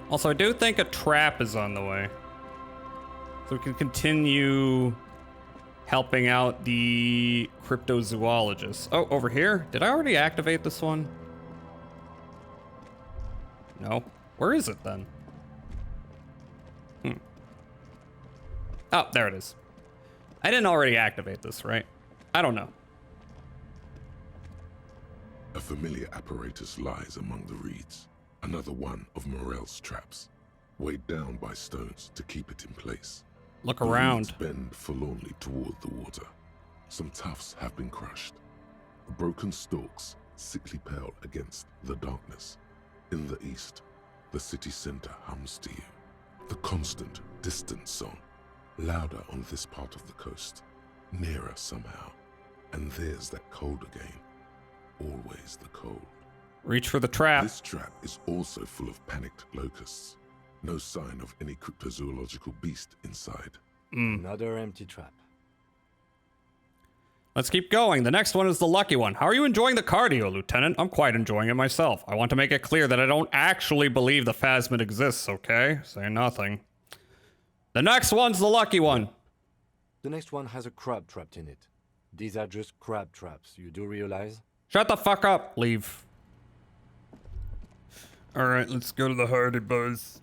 Also, I do think a trap is on the way. So we can continue helping out the cryptozoologist. Oh, over here? Did I already activate this one? No. Where is it then? Oh, there it is. I didn't already activate this, right? I don't know. A familiar apparatus lies among the reeds. Another one of Morel's traps, weighed down by stones to keep it in place. Look The around. reeds bend forlornly toward the water. Some tufts have been crushed. Broken stalks, sickly pale against the darkness. In the east, The city center hums to you. The constant, distant song, louder on this part of the coast, nearer somehow. And there's that cold again. Always the cold. Reach for the trap. This trap is also full of panicked locusts. No sign of any cryptozoological beast inside. Another empty trap. Let's keep going. The next one is the lucky one. How are you enjoying the cardio, Lieutenant? I'm quite enjoying it myself. I want to make it clear that I don't actually believe the Phasmid exists, okay? Say nothing. The next one's the lucky one. The next one has a crab trapped in it. These are just crab traps, you do realize? Shut the fuck up. Leave. Alright, let's go to the Hardy Boys.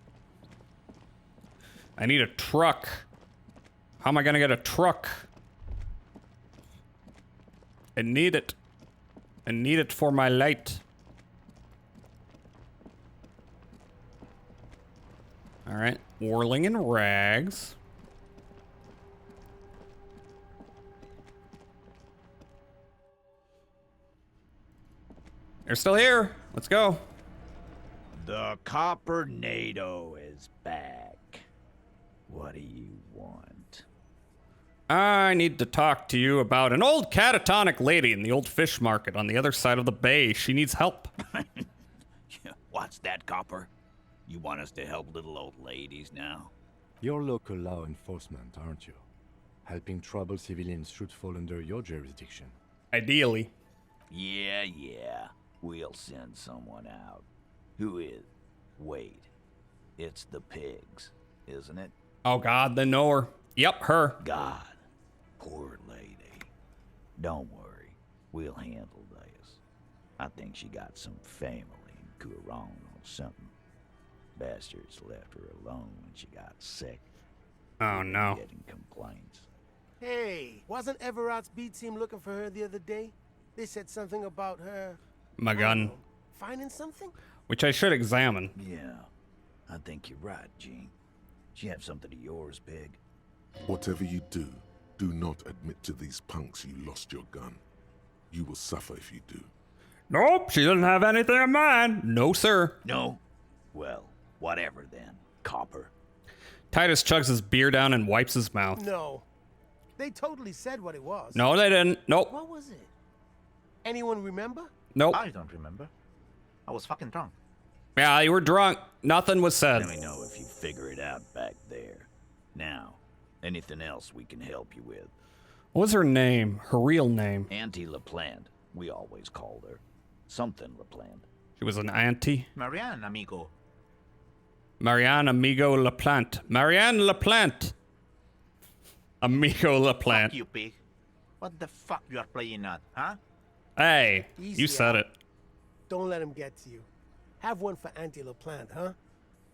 I need a truck. How am I gonna get a truck? I need it. I need it for my light. Alright, whirling in rags. They're still here. Let's go. The Copper-nado is back. What do you want? I need to talk to you about an old catatonic lady in the old fish market on the other side of the bay. She needs help. What's that, Copper? You want us to help little old ladies now? You're local law enforcement, aren't you? Helping troubled civilians should fall under your jurisdiction. Ideally. Yeah. We'll send someone out. Who is? Wait. It's the pigs, isn't it? Oh God, they know her. Yep, her. God. Poor lady. Don't worry. We'll handle this. I think she got some family in Coorong or something. Bastards left her alone when she got sick. Oh no. Getting complaints. Hey, wasn't Everard's B team looking for her the other day? They said something about her. My gun. Finding something? Which I should examine. Yeah, I think you're right, Gene. She have something of yours, Pig. Whatever you do, do not admit to these punks you lost your gun. You will suffer if you do. Nope, she doesn't have anything of mine. No, sir. No? Well, whatever then, Copper. Titus chugs his beer down and wipes his mouth. No. They totally said what it was. No, they didn't. Nope. What was it? Anyone remember? Nope. I don't remember. I was fucking drunk. Yeah, you were drunk. Nothing was said. Let me know if you figure it out back there. Now, anything else we can help you with? What was her name? Her real name? Auntie LaPlante. We always called her. Something LaPlante. She was an auntie. Marianne, amigo. Marianne Amigo LaPlante. Marianne LaPlante. Amigo LaPlante. Fuck you, pig. What the fuck you are playing at, huh? Hey, Easy you said out. it. Don't let him get to you. Have one for Auntie LaPlante, huh?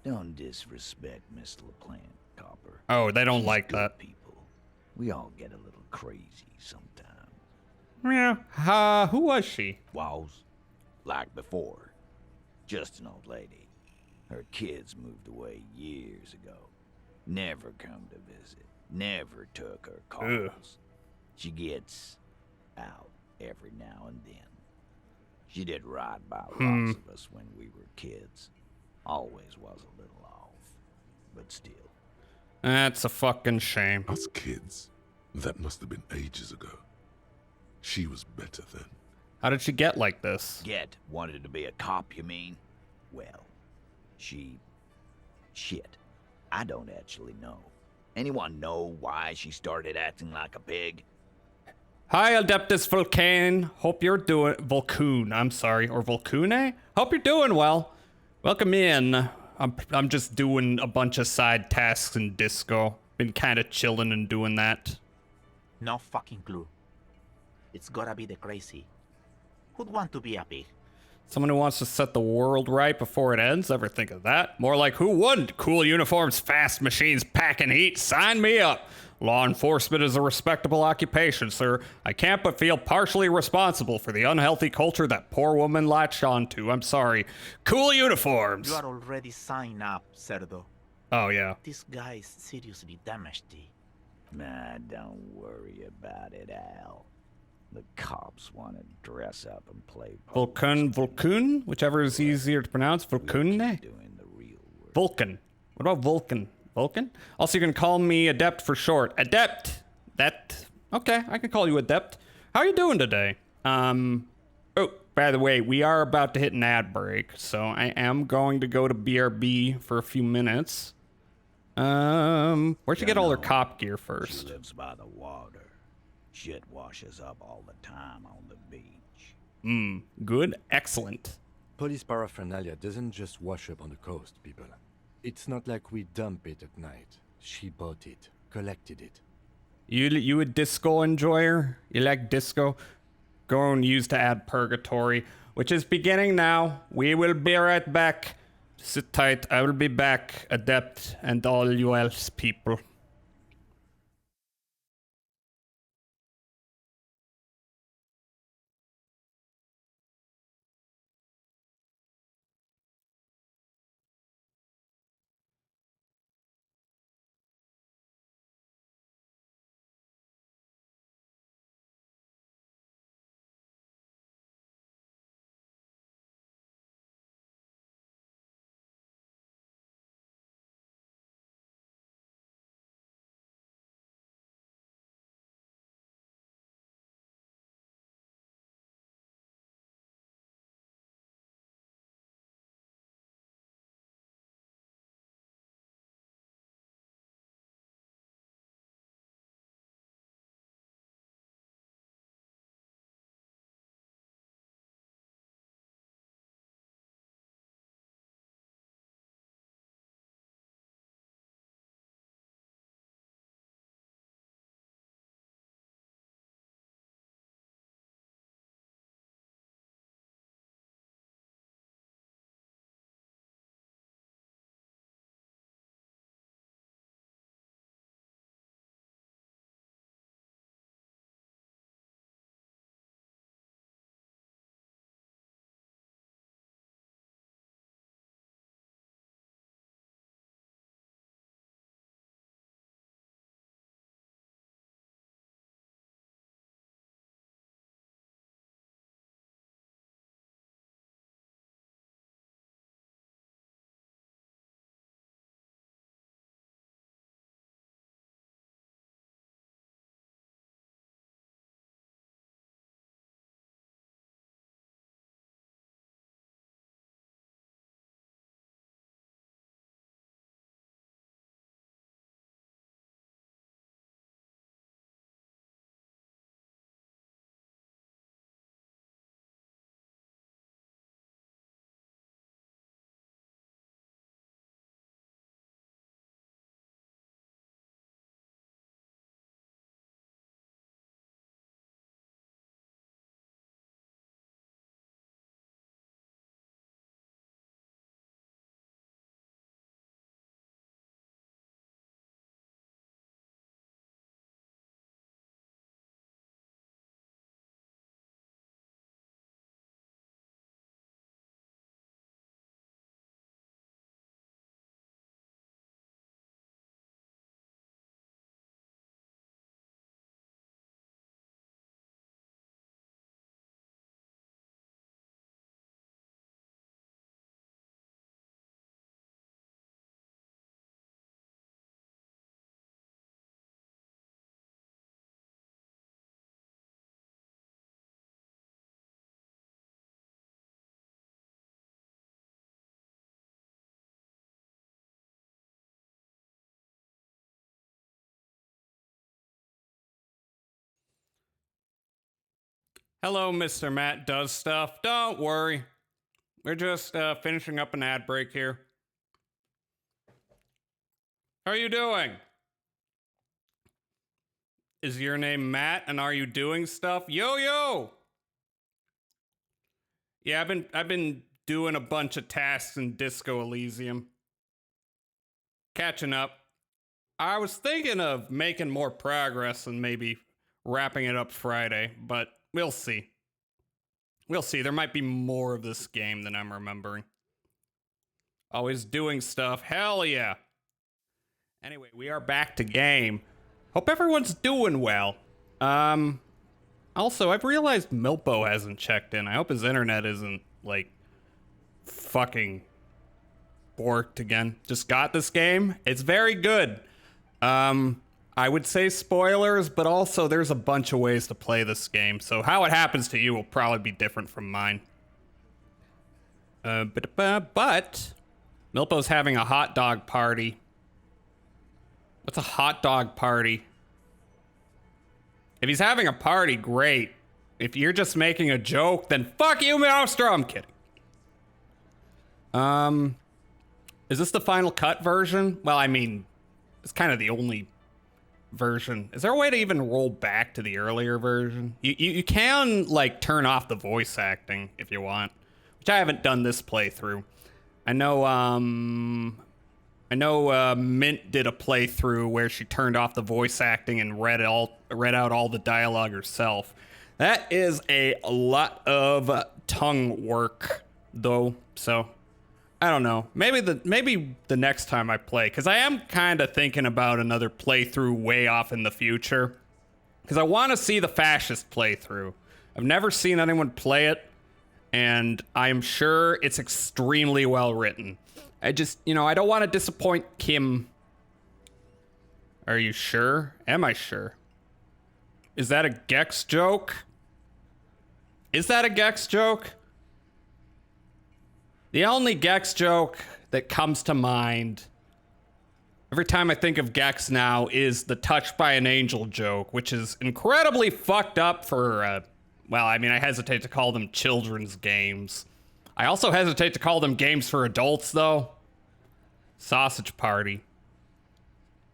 Don't disrespect Miss LaPlante, Copper. Oh, they don't She's like good that. people. We all get a little crazy sometimes. Yeah. Who was she? Was, like before, just an old lady. Her kids moved away years ago. Never come to visit. Never took her calls. Ugh. She gets out every now and then. She did right by lots of us when we were kids. Always was a little off, but still. That's a fucking shame. Us kids? That must have been ages ago. She was better then. How did she get like this? Wanted to be a cop, you mean? Well, shit. I don't actually know. Anyone know why she started acting like a pig? Hi, Adeptus Vulcane. Hope you're doing... Vulcoon, I'm sorry. Or Vulcune? Hope you're doing well. Welcome in. I'm just doing a bunch of side tasks in Disco. Been kind of chilling and doing that. No fucking clue. It's gotta be the crazy. Who'd want to be a pig? Someone who wants to set the world right before it ends? Ever think of that? More like who wouldn't? Cool uniforms, fast machines, packing heat. Sign me up. Law enforcement is a respectable occupation, sir. I can't but feel partially responsible for the unhealthy culture that poor woman latched onto. I'm sorry. Cool uniforms. You are already signed up, Cerdo. Oh, yeah. This guy is seriously damaged. Nah, don't worry about it, Al. The cops want to dress up and play Vulcun? Whichever is easier to pronounce. Vulcune? doing the real Vulcan. What about Vulcan? Vulcan? Also, you can call me Adept for short. Adept! Okay, I can call you Adept. How are you doing today? Oh, by the way, we are about to hit an ad break, so I am going to go to BRB for a few minutes. Where'd you get all her cop gear first? She lives by the water. Shit washes up all the time on the beach. Good. Excellent. Police paraphernalia doesn't just wash up on the coast, people. It's not like we dump it at night. She bought it, collected it. You a disco enjoyer? You like disco? Go and use to add purgatory, which is beginning now. We will be right back. Sit tight. I will be back, Adept, and all you else people. Hello, Mr. Matt Does Stuff. Don't worry. We're just finishing up an ad break here. How are you doing? Is your name Matt and are you doing stuff? Yo! Yeah, I've been doing a bunch of tasks in Disco Elysium. Catching up. I was thinking of making more progress and maybe wrapping it up Friday, but we'll see. We'll see. There might be more of this game than I'm remembering. Always doing stuff. Hell yeah. Anyway, we are back to game. Hope everyone's doing well. Also, I've realized Milpo hasn't checked in. I hope his internet isn't, like, fucking Borked again. Just got this game. It's very good. I would say spoilers, but also there's a bunch of ways to play this game. So how it happens to you will probably be different from mine. But Milpo's having a hot dog party. What's a hot dog party? If he's having a party, great. If you're just making a joke, then fuck you, Maelstrom. I'm kidding. Is this the Final Cut version? Well, I mean, it's kind of the only version. Is there a way to even roll back to the earlier version? You can, like, turn off the voice acting if you want, which I haven't done this playthrough. I know Mint did a playthrough where she turned off the voice acting and read out all the dialogue herself. That is a lot of tongue work, though, so I don't know. Maybe the next time I play, because I am kind of thinking about another playthrough way off in the future, because I want to see the fascist playthrough. I've never seen anyone play it, and I'm sure it's extremely well written. I just, I don't want to disappoint Kim. Are you sure? Am I sure? Is that a Gex joke? Is that a Gex joke? The only Gex joke that comes to mind every time I think of Gex now is the Touched by an Angel joke, which is incredibly fucked up for, well, I mean, I hesitate to call them children's games. I also hesitate to call them games for adults, though. Sausage Party.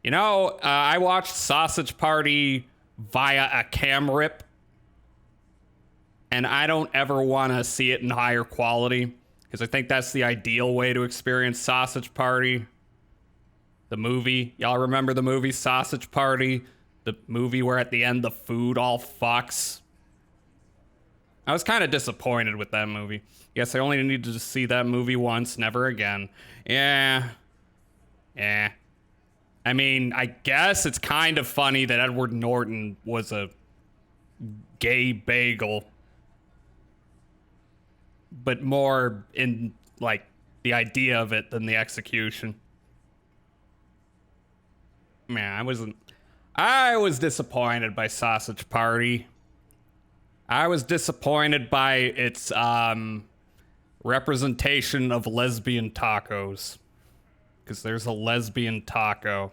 I watched Sausage Party via a cam rip, and I don't ever want to see it in higher quality, because I think that's the ideal way to experience Sausage Party. The movie. Y'all remember the movie Sausage Party? The movie where at the end the food all fucks. I was kind of disappointed with that movie. Yes, I only needed to see that movie once, never again. Yeah. I mean, I guess it's kind of funny that Edward Norton was a gay bagel. But more in, like, the idea of it than the execution. Man, I was disappointed by Sausage Party. I was disappointed by its representation of lesbian tacos. Because there's a lesbian taco.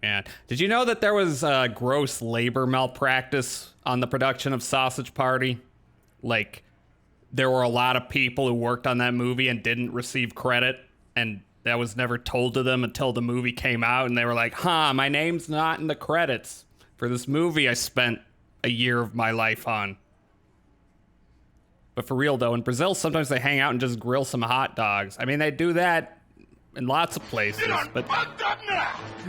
Man, did you know that there was gross labor malpractice on the production of Sausage Party? Like, there were a lot of people who worked on that movie and didn't receive credit, and that was never told to them until the movie came out, and they were like, my name's not in the credits for this movie I spent a year of my life on. But for real, though, in Brazil, sometimes they hang out and just grill some hot dogs. I mean, they do that in lots of places, but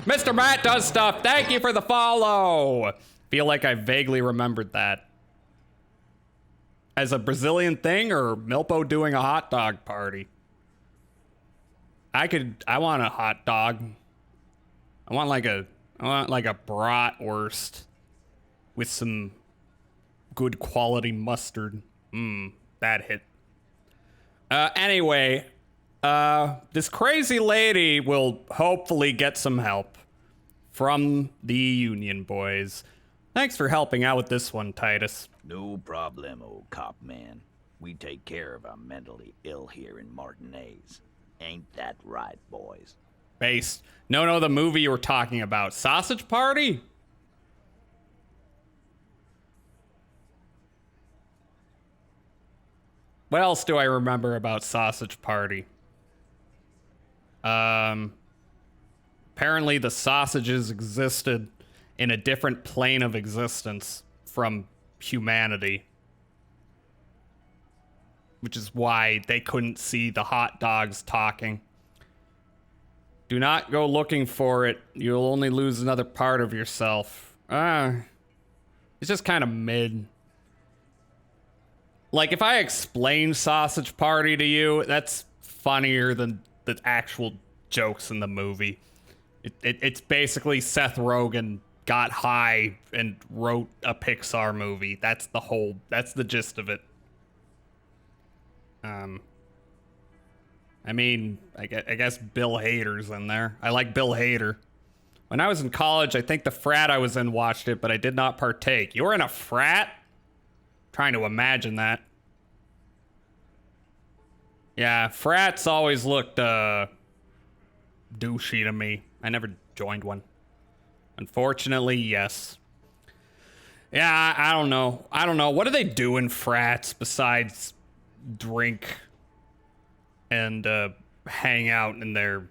Mr. Matt does stuff. Thank you for the follow. Feel like I vaguely remembered that. As a Brazilian thing, or Milpo doing a hot dog party? I want a hot dog. I want like a bratwurst with some good quality mustard. That hit. Anyway, this crazy lady will hopefully get some help from the Union Boys. Thanks for helping out with this one, Titus. No problemo, cop man. We take care of our mentally ill here in Martinez. Ain't that right, boys? Based. No, the movie you were talking about. Sausage Party? What else do I remember about Sausage Party? Apparently the sausages existed in a different plane of existence from humanity. Which is why they couldn't see the hot dogs talking. Do not go looking for it. You'll only lose another part of yourself. It's just kind of mid. Like, if I explain Sausage Party to you, that's funnier than the actual jokes in the movie. It's basically Seth Rogen got high and wrote a Pixar movie. That's the gist of it. I mean, I guess Bill Hader's in there. I like Bill Hader. When I was in college, I think the frat I was in watched it, but I did not partake. You were in a frat? Trying to imagine that. Yeah, frats always looked, douchey to me. I never joined one. Unfortunately, yes. Yeah, I don't know. I don't know. What do they do in frats besides drink and hang out in their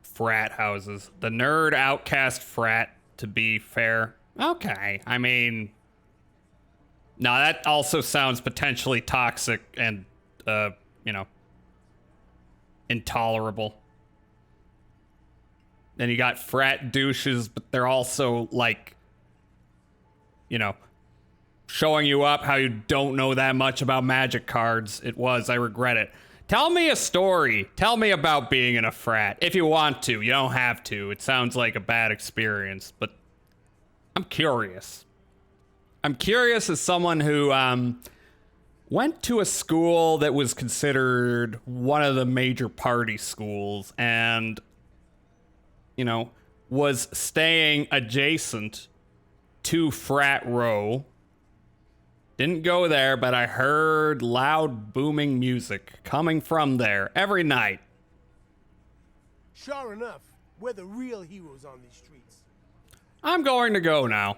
frat houses? The nerd outcast frat, to be fair. Okay, I mean... No, that also sounds potentially toxic and, you know, intolerable. Then you got frat douches, but they're also, like, you know, showing you up how you don't know that much about magic cards. I regret it. Tell me a story. Tell me about being in a frat. If you want to. You don't have to. It sounds like a bad experience, but I'm curious. I'm curious as someone who went to a school that was considered one of the major party schools and, you know, was staying adjacent to Frat Row. Didn't go there, but I heard loud booming music coming from there every night. Sure enough, we're the real heroes on these streets. I'm going to go now.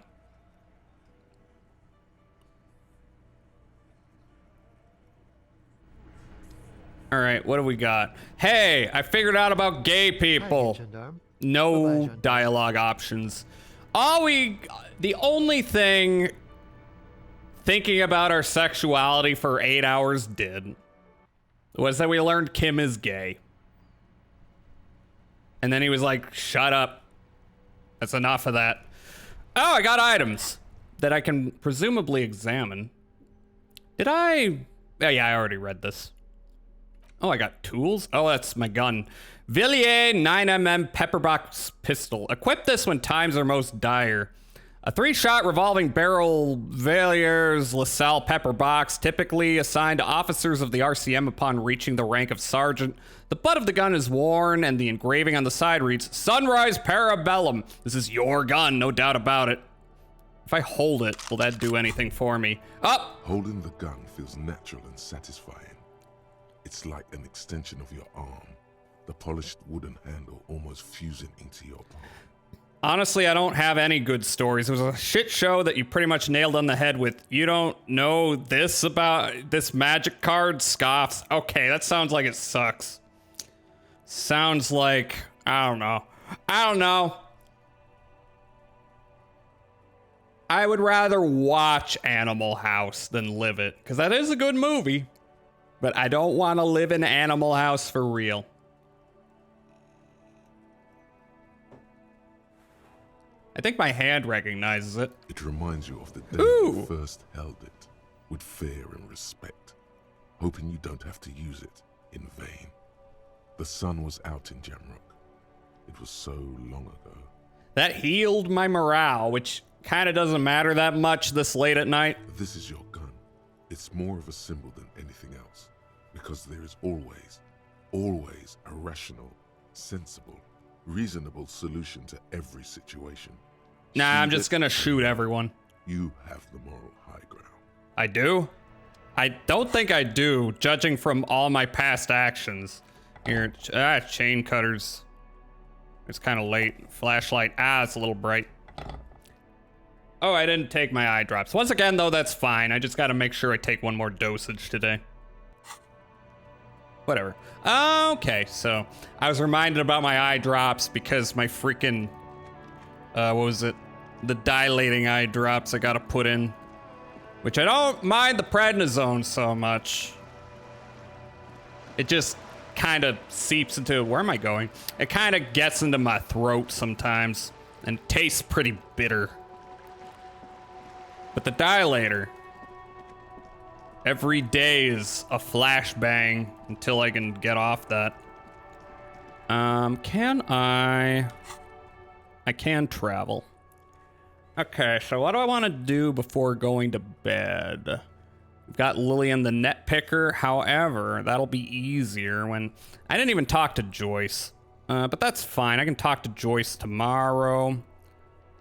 All right, what do we got? Hey, I figured out about gay people. No dialogue options. The only thing thinking about our sexuality for 8 hours did was that we learned Kim is gay. And then he was like, shut up. That's enough of that. Oh, I got items that I can presumably examine. Did I? Oh, yeah, I already read this. Oh, I got tools? Oh, that's my gun. Villiers 9mm pepperbox pistol. Equip this when times are most dire. A 3-shot revolving barrel Villiers LaSalle pepper box, typically assigned to officers of the RCM upon reaching the rank of sergeant. The butt of the gun is worn, and the engraving on the side reads, Sunrise Parabellum. This is your gun, no doubt about it. If I hold it, will that do anything for me? Up! Holding the gun feels natural and satisfying. It's like an extension of your arm. The polished wooden handle almost fusing into your palm. Honestly, I don't have any good stories. It was a shit show that you pretty much nailed on the head with, you don't know this about this magic card? Scoffs. Okay, that sounds like it sucks. Sounds like, I don't know. I would rather watch Animal House than live it, because that is a good movie. But I don't want to live in Animal House for real. I think my hand recognizes it. It reminds you of the day you first held it, with fear and respect, hoping you don't have to use it in vain. The sun was out in Jamrock. It was so long ago. That healed my morale, which kind of doesn't matter that much this late at night. This is your gun. It's more of a symbol than anything else, because there is always a rational, sensible, reasonable solution to every situation. Nah, I'm just gonna shoot everyone. You have the moral high ground. I do? I don't think I do, judging from all my past actions. Here, chain cutters. It's kind of late. Flashlight, it's a little bright. Oh, I didn't take my eye drops. Once again, though, that's fine. I just gotta make sure I take one more dosage today. Whatever. Okay, so I was reminded about my eye drops because my freaking, what was it? The dilating eye drops I gotta put in. Which I don't mind the prednisone so much. It just kind of seeps into, where am I going? It kind of gets into my throat sometimes and tastes pretty bitter. But the dilator, every day is a flashbang until I can get off that. Can I can travel. Okay, so what do I want to do before going to bed? We've got Lillian the net picker. However, that'll be easier when... I didn't even talk to Joyce. But that's fine. I can talk to Joyce tomorrow.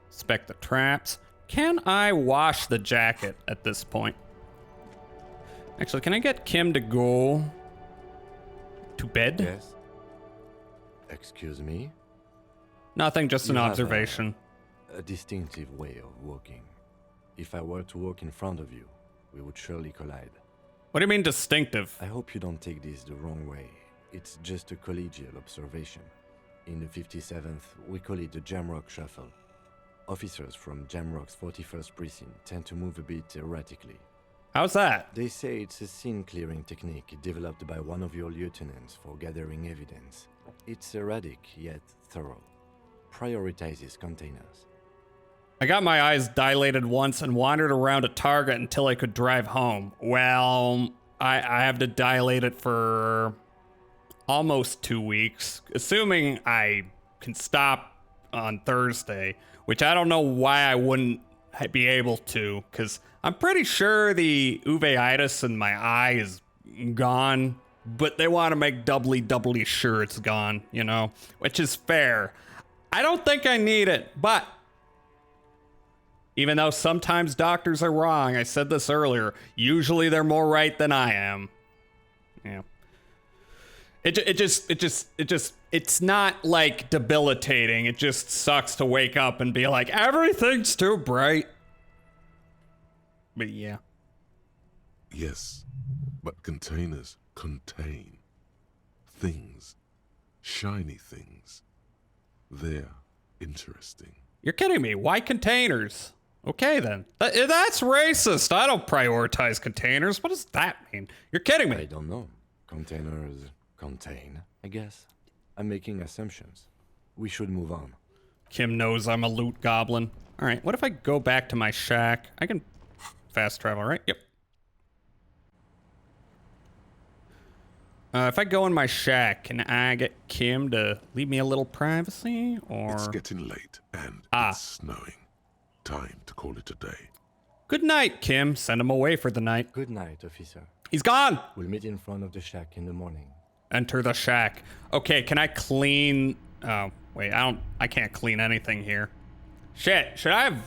Inspect the traps. Can I wash the jacket at this point? Actually, can I get Kim to go to bed? Yes. Excuse me? Nothing, just an You have observation. A distinctive way of walking. If I were to walk in front of you, we would surely collide. What do you mean distinctive? I hope you don't take this the wrong way. It's just a collegial observation. In the 57th, we call it the Jamrock Shuffle. Officers from Jamrock's 41st Precinct tend to move a bit erratically. How's that? They say it's a scene-clearing technique developed by one of your lieutenants for gathering evidence. It's erratic, yet thorough. Prioritizes containers. I got my eyes dilated once and wandered around a Target until I could drive home. Well, I have to dilate it for almost 2 weeks, assuming I can stop on Thursday, which I don't know why I wouldn't be able to, because I'm pretty sure the uveitis in my eye is gone, but they want to make doubly sure it's gone, you know, which is fair. I don't think I need it, but even though sometimes doctors are wrong, I said this earlier, usually they're more right than I am. Yeah. It's not like debilitating. It just sucks to wake up and be like, everything's too bright. But yeah. Yes, but containers contain things, shiny things. They're interesting. You're kidding me. Why containers? Okay, then. That's racist. I don't prioritize containers. What does that mean? You're kidding me. I don't know. Containers contain, I guess. I'm making assumptions. We should move on. Kim knows I'm a loot goblin. All right, what if I go back to my shack? I can fast travel, right? Yep. If I go in my shack, can I get Kim to leave me a little privacy, or... It's getting late, and it's snowing. Time to call it a day. Good night, Kim. Send him away for the night. Good night, officer. He's gone! We'll meet in front of the shack in the morning. Enter the shack. Okay, can I clean... Oh, wait, I can't clean anything here. Shit, should I have...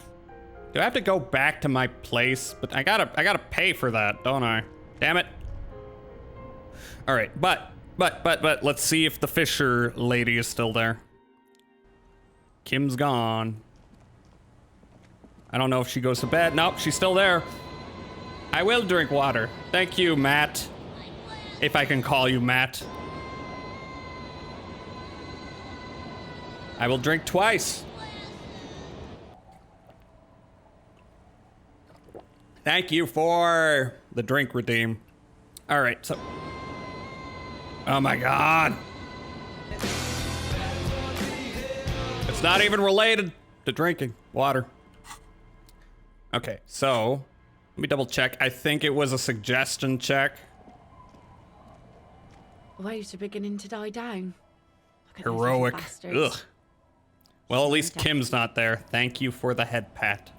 Do I have to go back to my place? But I gotta pay for that, don't I? Damn it. All right, but let's see if the Fisher lady is still there. Kim's gone. I don't know if she goes to bed. Nope, she's still there. I will drink water. Thank you, Matt. If I can call you Matt. I will drink twice. Thank you for the drink, Redeem. All right, so... Oh my God. It's not even related to drinking water. Okay, so let me double check. I think it was a suggestion check. Waves are beginning to die down. Look at Heroic. those little Ugh. bastards. Well, at least Kim's not there. Thank you for the head pat.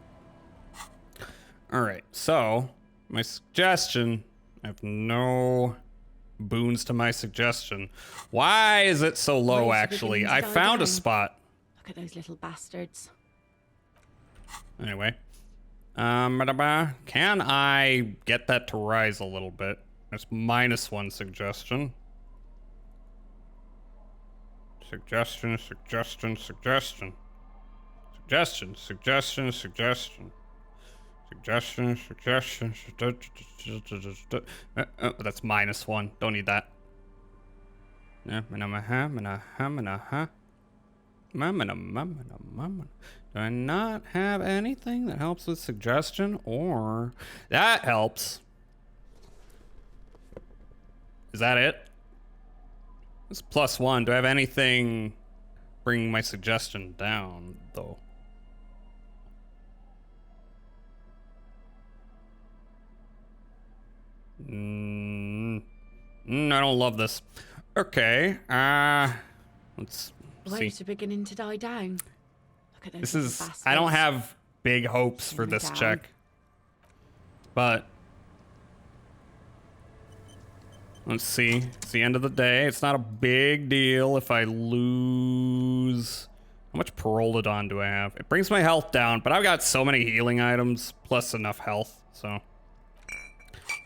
All right, so my suggestion, I have no boons to my suggestion. Why is it so low, Waves are actually? beginning I to die found a down. spot. Look at those little bastards. Anyway. Can I get that to rise a little bit? That's -1 suggestion. Suggestion. That's -1. Don't need that. Do I not have anything that helps with suggestion? Or that helps. Is that it? It's +1. Do I have anything bringing my suggestion down, though? I don't love this. Okay, let's see. Waves are beginning to die down. Look at those This little is... bastards. I don't have big hopes for this down. check. But Let's see. It's the end of the day. It's not a big deal if I lose... How much Parolidon do I have? It brings my health down, but I've got so many healing items, plus enough health, so...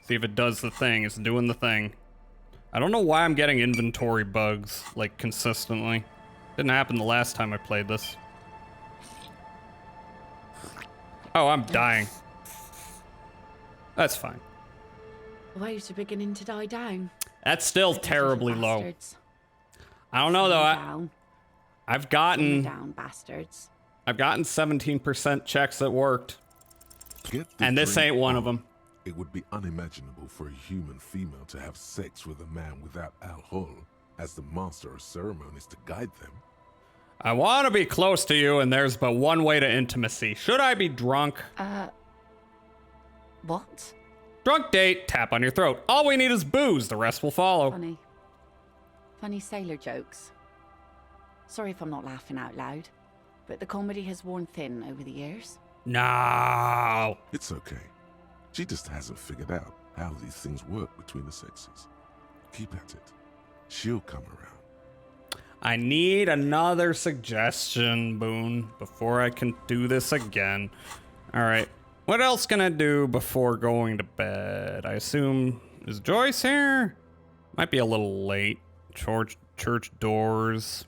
See if it does the thing. It's doing the thing. I don't know why I'm getting inventory bugs, like, consistently. Didn't happen the last time I played this. Oh, I'm dying. That's fine. Waves are beginning to die down. That's still terribly low. Bastards. I don't know though. I've Slow gotten down, bastards. I've gotten 17% checks that worked. And this drink ain't one of them. It would be unimaginable for a human female to have sex with a man without alcohol as the master of ceremonies to guide them. I want to be close to you, and there's but one way to intimacy. Should I be drunk? What? Drunk date, tap on your throat. All we need is booze, the rest will follow. Funny sailor jokes. Sorry if I'm not laughing out loud, but the comedy has worn thin over the years. No. It's okay. She just hasn't figured out how these things work between the sexes. Keep at it. She'll come around. I need another suggestion, Boone, before I can do this again. All right. What else can I do before going to bed? I assume... Is Joyce here? Might be a little late. Church doors.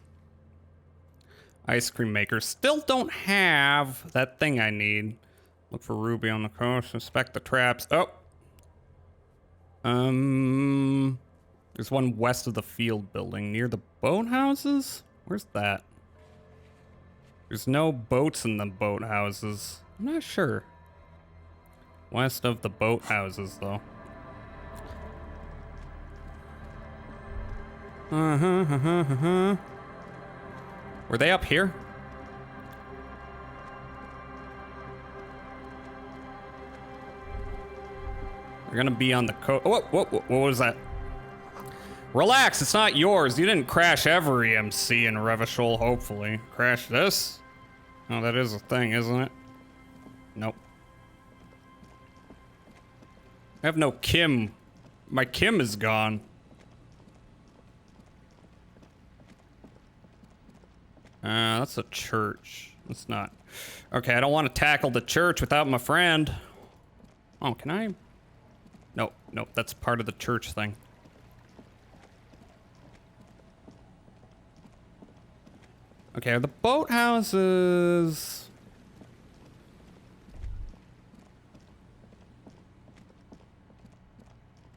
Ice cream maker. Still don't have that thing I need. Look for Ruby on the coast. Inspect the traps. Oh! There's one west of the field building near the boathouses? Where's that? There's no boats in the boathouses. I'm not sure. West of the boathouses, though. Were they up here? They're gonna be on the coast. What was that? Relax, it's not yours. You didn't crash every MC in Revachol, hopefully. Crash this? Oh, that is a thing, isn't it? Nope. I have no Kim. My Kim is gone. That's a church. It's not. Okay, I don't want to tackle the church without my friend. Oh, can I? Nope, nope, that's part of the church thing. Okay, are the boathouses...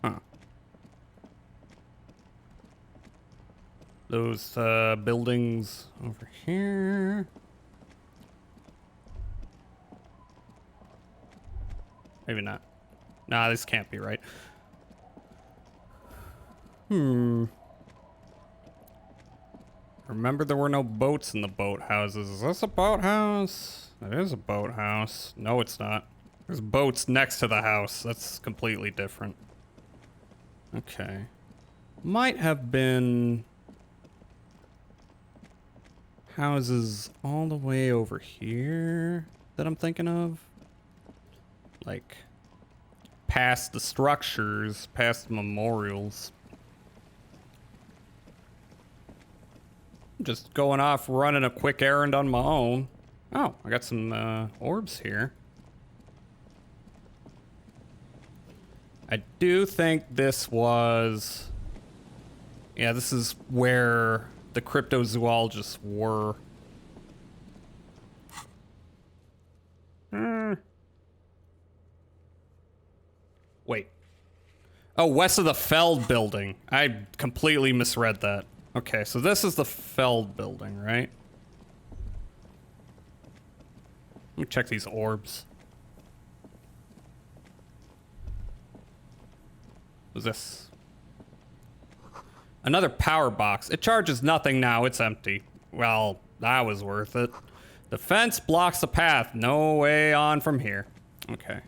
Huh. Those buildings over here. Maybe not. Nah, this can't be right. Remember, there were no boats in the boathouses. Is this a boathouse? It is a boathouse. No, it's not. There's boats next to the house. That's completely different. Okay. Might have been houses all the way over here that I'm thinking of. Like, past the structures, past the memorials. Just going off running a quick errand on my own. Oh, I got some orbs here. I do think this was... Yeah, this is where the cryptozoologists were. Wait. Oh, west of the Feld building. I completely misread that. Okay, so this is the Feld building, right? Let me check these orbs. What's this? Another power box. It charges nothing now. It's empty. Well, that was worth it. The fence blocks the path. No way on from here. Okay.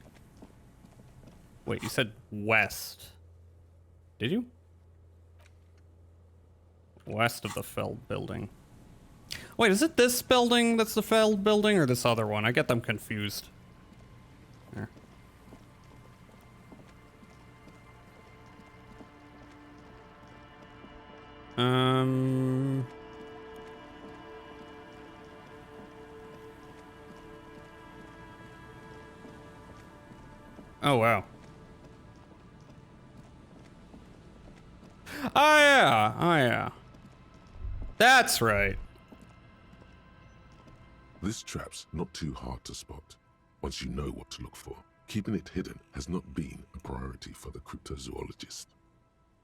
Wait, you said west. Did you? West of the Feld building. Wait, is it this building that's the Feld building or this other one? I get them confused. Here. Oh, wow. Oh, yeah. Oh, yeah. That's right. This trap's not too hard to spot once you know what to look for. Keeping it hidden has not been a priority for the cryptozoologist.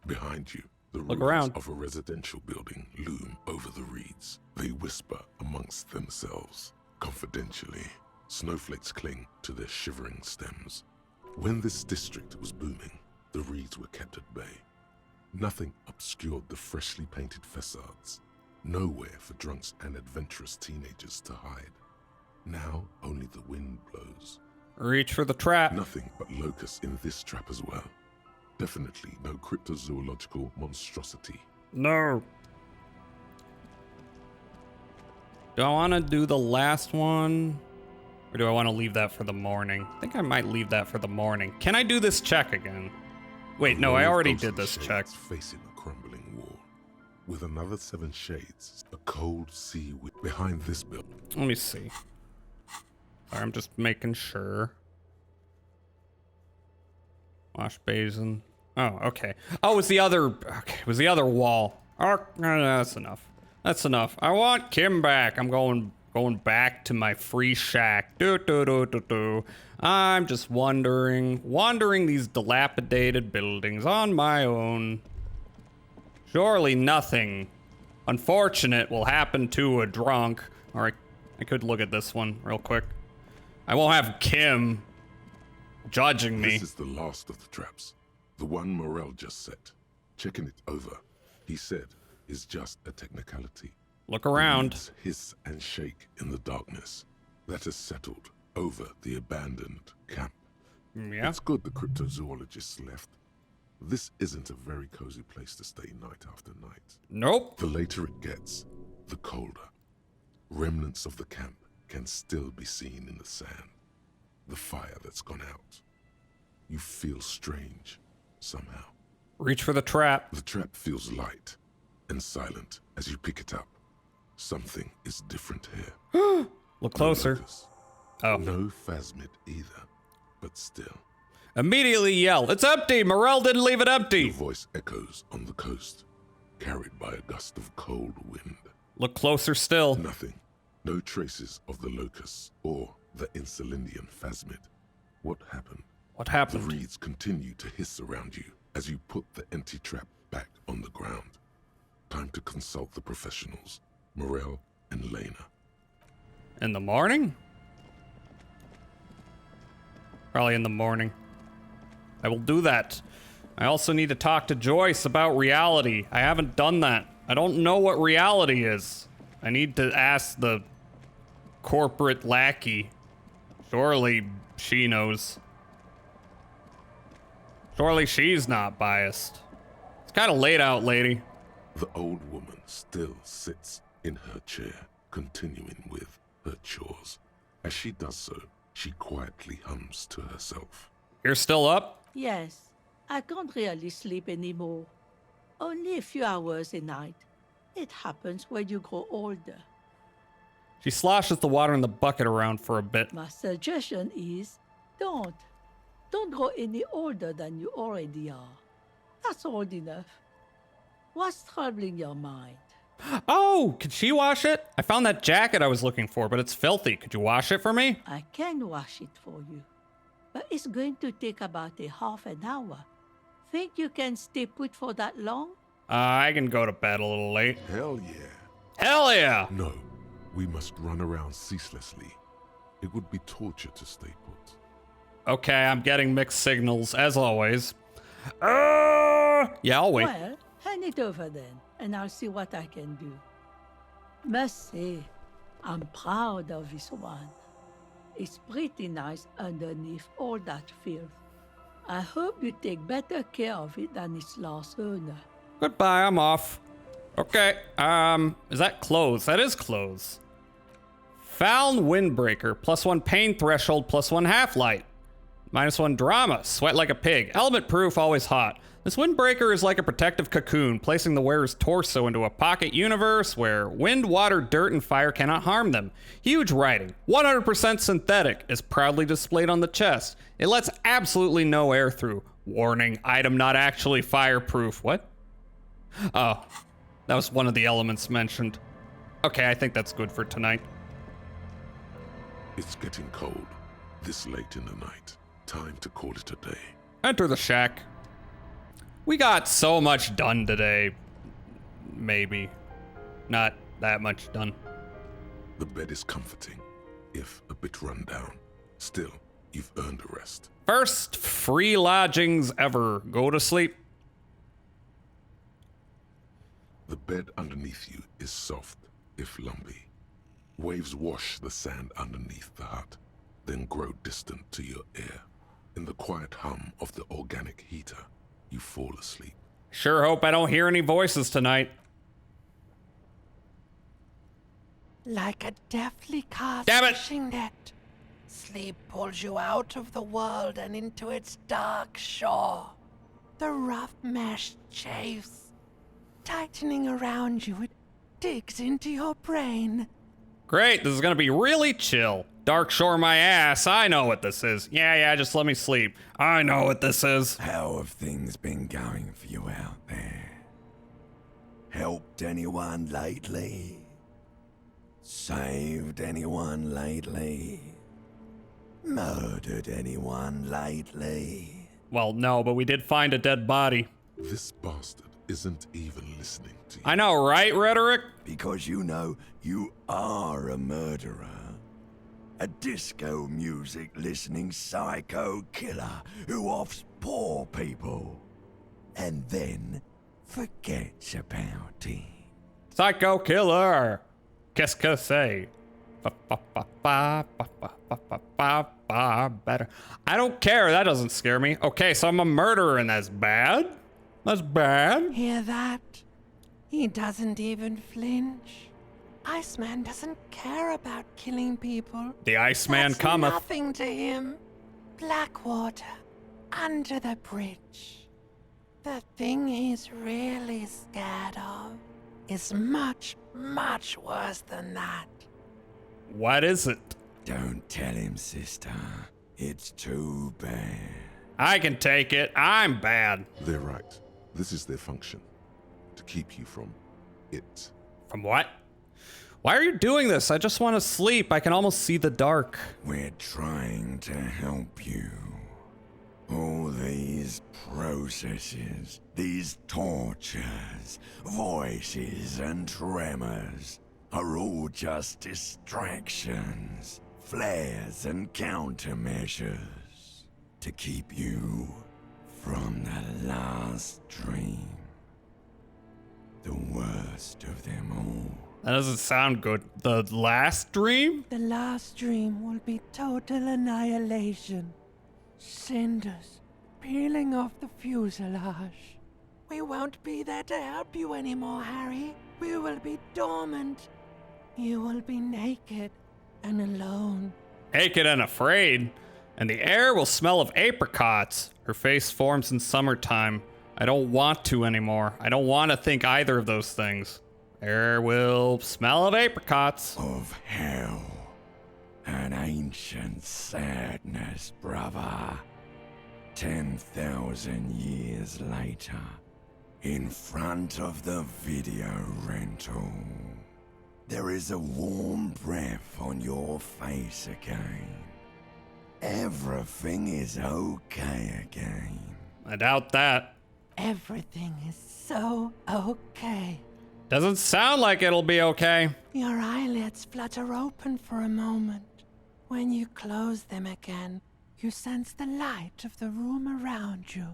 Behind you, the ruins of a residential building loom over the reeds. They whisper amongst themselves. Confidentially, snowflakes cling to their shivering stems. When this district was booming, the reeds were kept at bay. Nothing obscured the freshly painted facades. Nowhere for drunks and adventurous teenagers to hide. Now only the wind blows. Reach for the trap. Nothing but locusts in this trap as well. Definitely no cryptozoological monstrosity. No. Do I want to do the last one? Or do I want to leave that for the morning? I think I might leave that for the morning. Can I do this check again? Wait, no, I already did this check. Facing a crumbling wall. With another 7 shades, a cold sea behind this building. Let me see. Sorry, I'm just making sure. Wash basin. Oh, okay. Oh, it was the other. Okay, it was the other wall. Oh, that's enough. That's enough. I want Kim back. I'm going back to my free shack. I'm just wandering these dilapidated buildings on my own. Surely nothing unfortunate will happen to a drunk. All right, I could look at this one real quick. I won't have Kim judging me. This is the last of the traps. The one Morel just set. Checking it over, he said, is just a technicality. Look around. The hiss and shake in the darkness that has settled over the abandoned camp. Yeah. It's good the cryptozoologists left. This isn't a very cozy place to stay night after night. Nope. The later it gets, the colder. Remnants of the camp can still be seen in the sand. The fire that's gone out. You feel strange, somehow. Reach for the trap. The trap feels light and silent as you pick it up. Something is different here. Look closer. Oh. No phasmid either, but still. Immediately yell, "It's empty! Morel didn't leave it empty!" Your voice echoes on the coast, carried by a gust of cold wind. Look closer still. Nothing. No traces of the locusts or the Insulindian phasmid. What happened? What happened? The reeds continue to hiss around you as you put the empty trap back on the ground. Time to consult the professionals, Morel and Lena. In the morning? Probably in the morning. I will do that. I also need to talk to Joyce about reality. I haven't done that. I don't know what reality is. I need to ask the corporate lackey. Surely she knows. Surely she's not biased. It's kind of late out, lady. The old woman still sits in her chair, continuing with her chores. As she does so, she quietly hums to herself. You're still up? Yes. I can't really sleep anymore. Only a few hours a night. It happens when you grow older. She sloshes the water in the bucket around for a bit. My suggestion is, don't grow any older than you already are. That's old enough. What's troubling your mind? Oh, could she wash it? I found that jacket I was looking for, but it's filthy. Could you wash it for me? I can wash it for you, but it's going to take about a half an hour. Think you can stay put for that long? I can go to bed a little late. Hell yeah. Hell yeah! No, we must run around ceaselessly. It would be torture to stay put. Okay, I'm getting mixed signals, as always. Yeah, I'll wait. Well, hand it over then, and I'll see what I can do. Must say, I'm proud of this one. It's pretty nice underneath all that filth. I hope you take better care of it than its last owner. Goodbye, I'm off. Okay, is that clothes? That is clothes. Found Windbreaker, +1 pain threshold, +1 half-light. -1 drama. Sweat like a pig. Element proof, always hot. This windbreaker is like a protective cocoon, placing the wearer's torso into a pocket universe where wind, water, dirt, and fire cannot harm them. Huge writing. 100% synthetic is proudly displayed on the chest. It lets absolutely no air through. Warning, item not actually fireproof. What? Oh, that was one of the elements mentioned. Okay, I think that's good for tonight. It's getting cold. This late in the night. Time to call it a day. Enter the shack. We got so much done today. Maybe. Not that much done. The bed is comforting, if a bit run down. Still, you've earned a rest. First free lodgings ever. Go to sleep. The bed underneath you is soft, if lumpy. Waves wash the sand underneath the hut, then grow distant to your ear. In the quiet hum of the organic heater, you fall asleep. Sure hope I don't hear any voices tonight. Like a deftly cast Damn it! fishing net, sleep pulls you out of the world and into its dark shore. The rough mesh chafes, tightening around you, it digs into your brain. Great, this is gonna be really chill. Dark Shore my ass, I know what this is. Yeah, just let me sleep. I know what this is. How have things been going for you out there? Helped anyone lately? Saved anyone lately? Murdered anyone lately? Well, no, but we did find a dead body. This bastard isn't even listening to you. I know, right, Rhetoric? Because you know you are a murderer. A disco music listening psycho killer who offs poor people and then forgets about it. Psycho killer. Qu'est-ce que c'est? Better. I don't care. That doesn't scare me. Okay, so I'm a murderer and that's bad? That's bad? Hear that? He doesn't even flinch. Iceman doesn't care about killing people. The Iceman That's cometh. nothing to him. Blackwater, under the bridge. The thing he's really scared of is much, much worse than that. What is it? Don't tell him, sister. It's too bad. I can take it. I'm bad. They're right. This is their function. To keep you from it. From what? Why are you doing this? I just want to sleep. I can almost see the dark. We're trying to help you. All these processes, these tortures, voices and tremors are all just distractions, flares and countermeasures to keep you from the last dream. The worst of them all. That doesn't sound good. The last dream? The last dream will be total annihilation. Cinders peeling off the fuselage. We won't be there to help you anymore, Harry. We will be dormant. You will be naked and alone. Naked and afraid. And the air will smell of apricots. Her face forms in summertime. I don't want to anymore. I don't want to think either of those things. Air will smell of apricots. Of hell. An ancient sadness, brother. 10,000 years later, in front of the video rental, there is a warm breath on your face again. Everything is okay again. I doubt that. Everything is so okay. Doesn't sound like it'll be okay. Your eyelids flutter open for a moment. When you close them again, you sense the light of the room around you.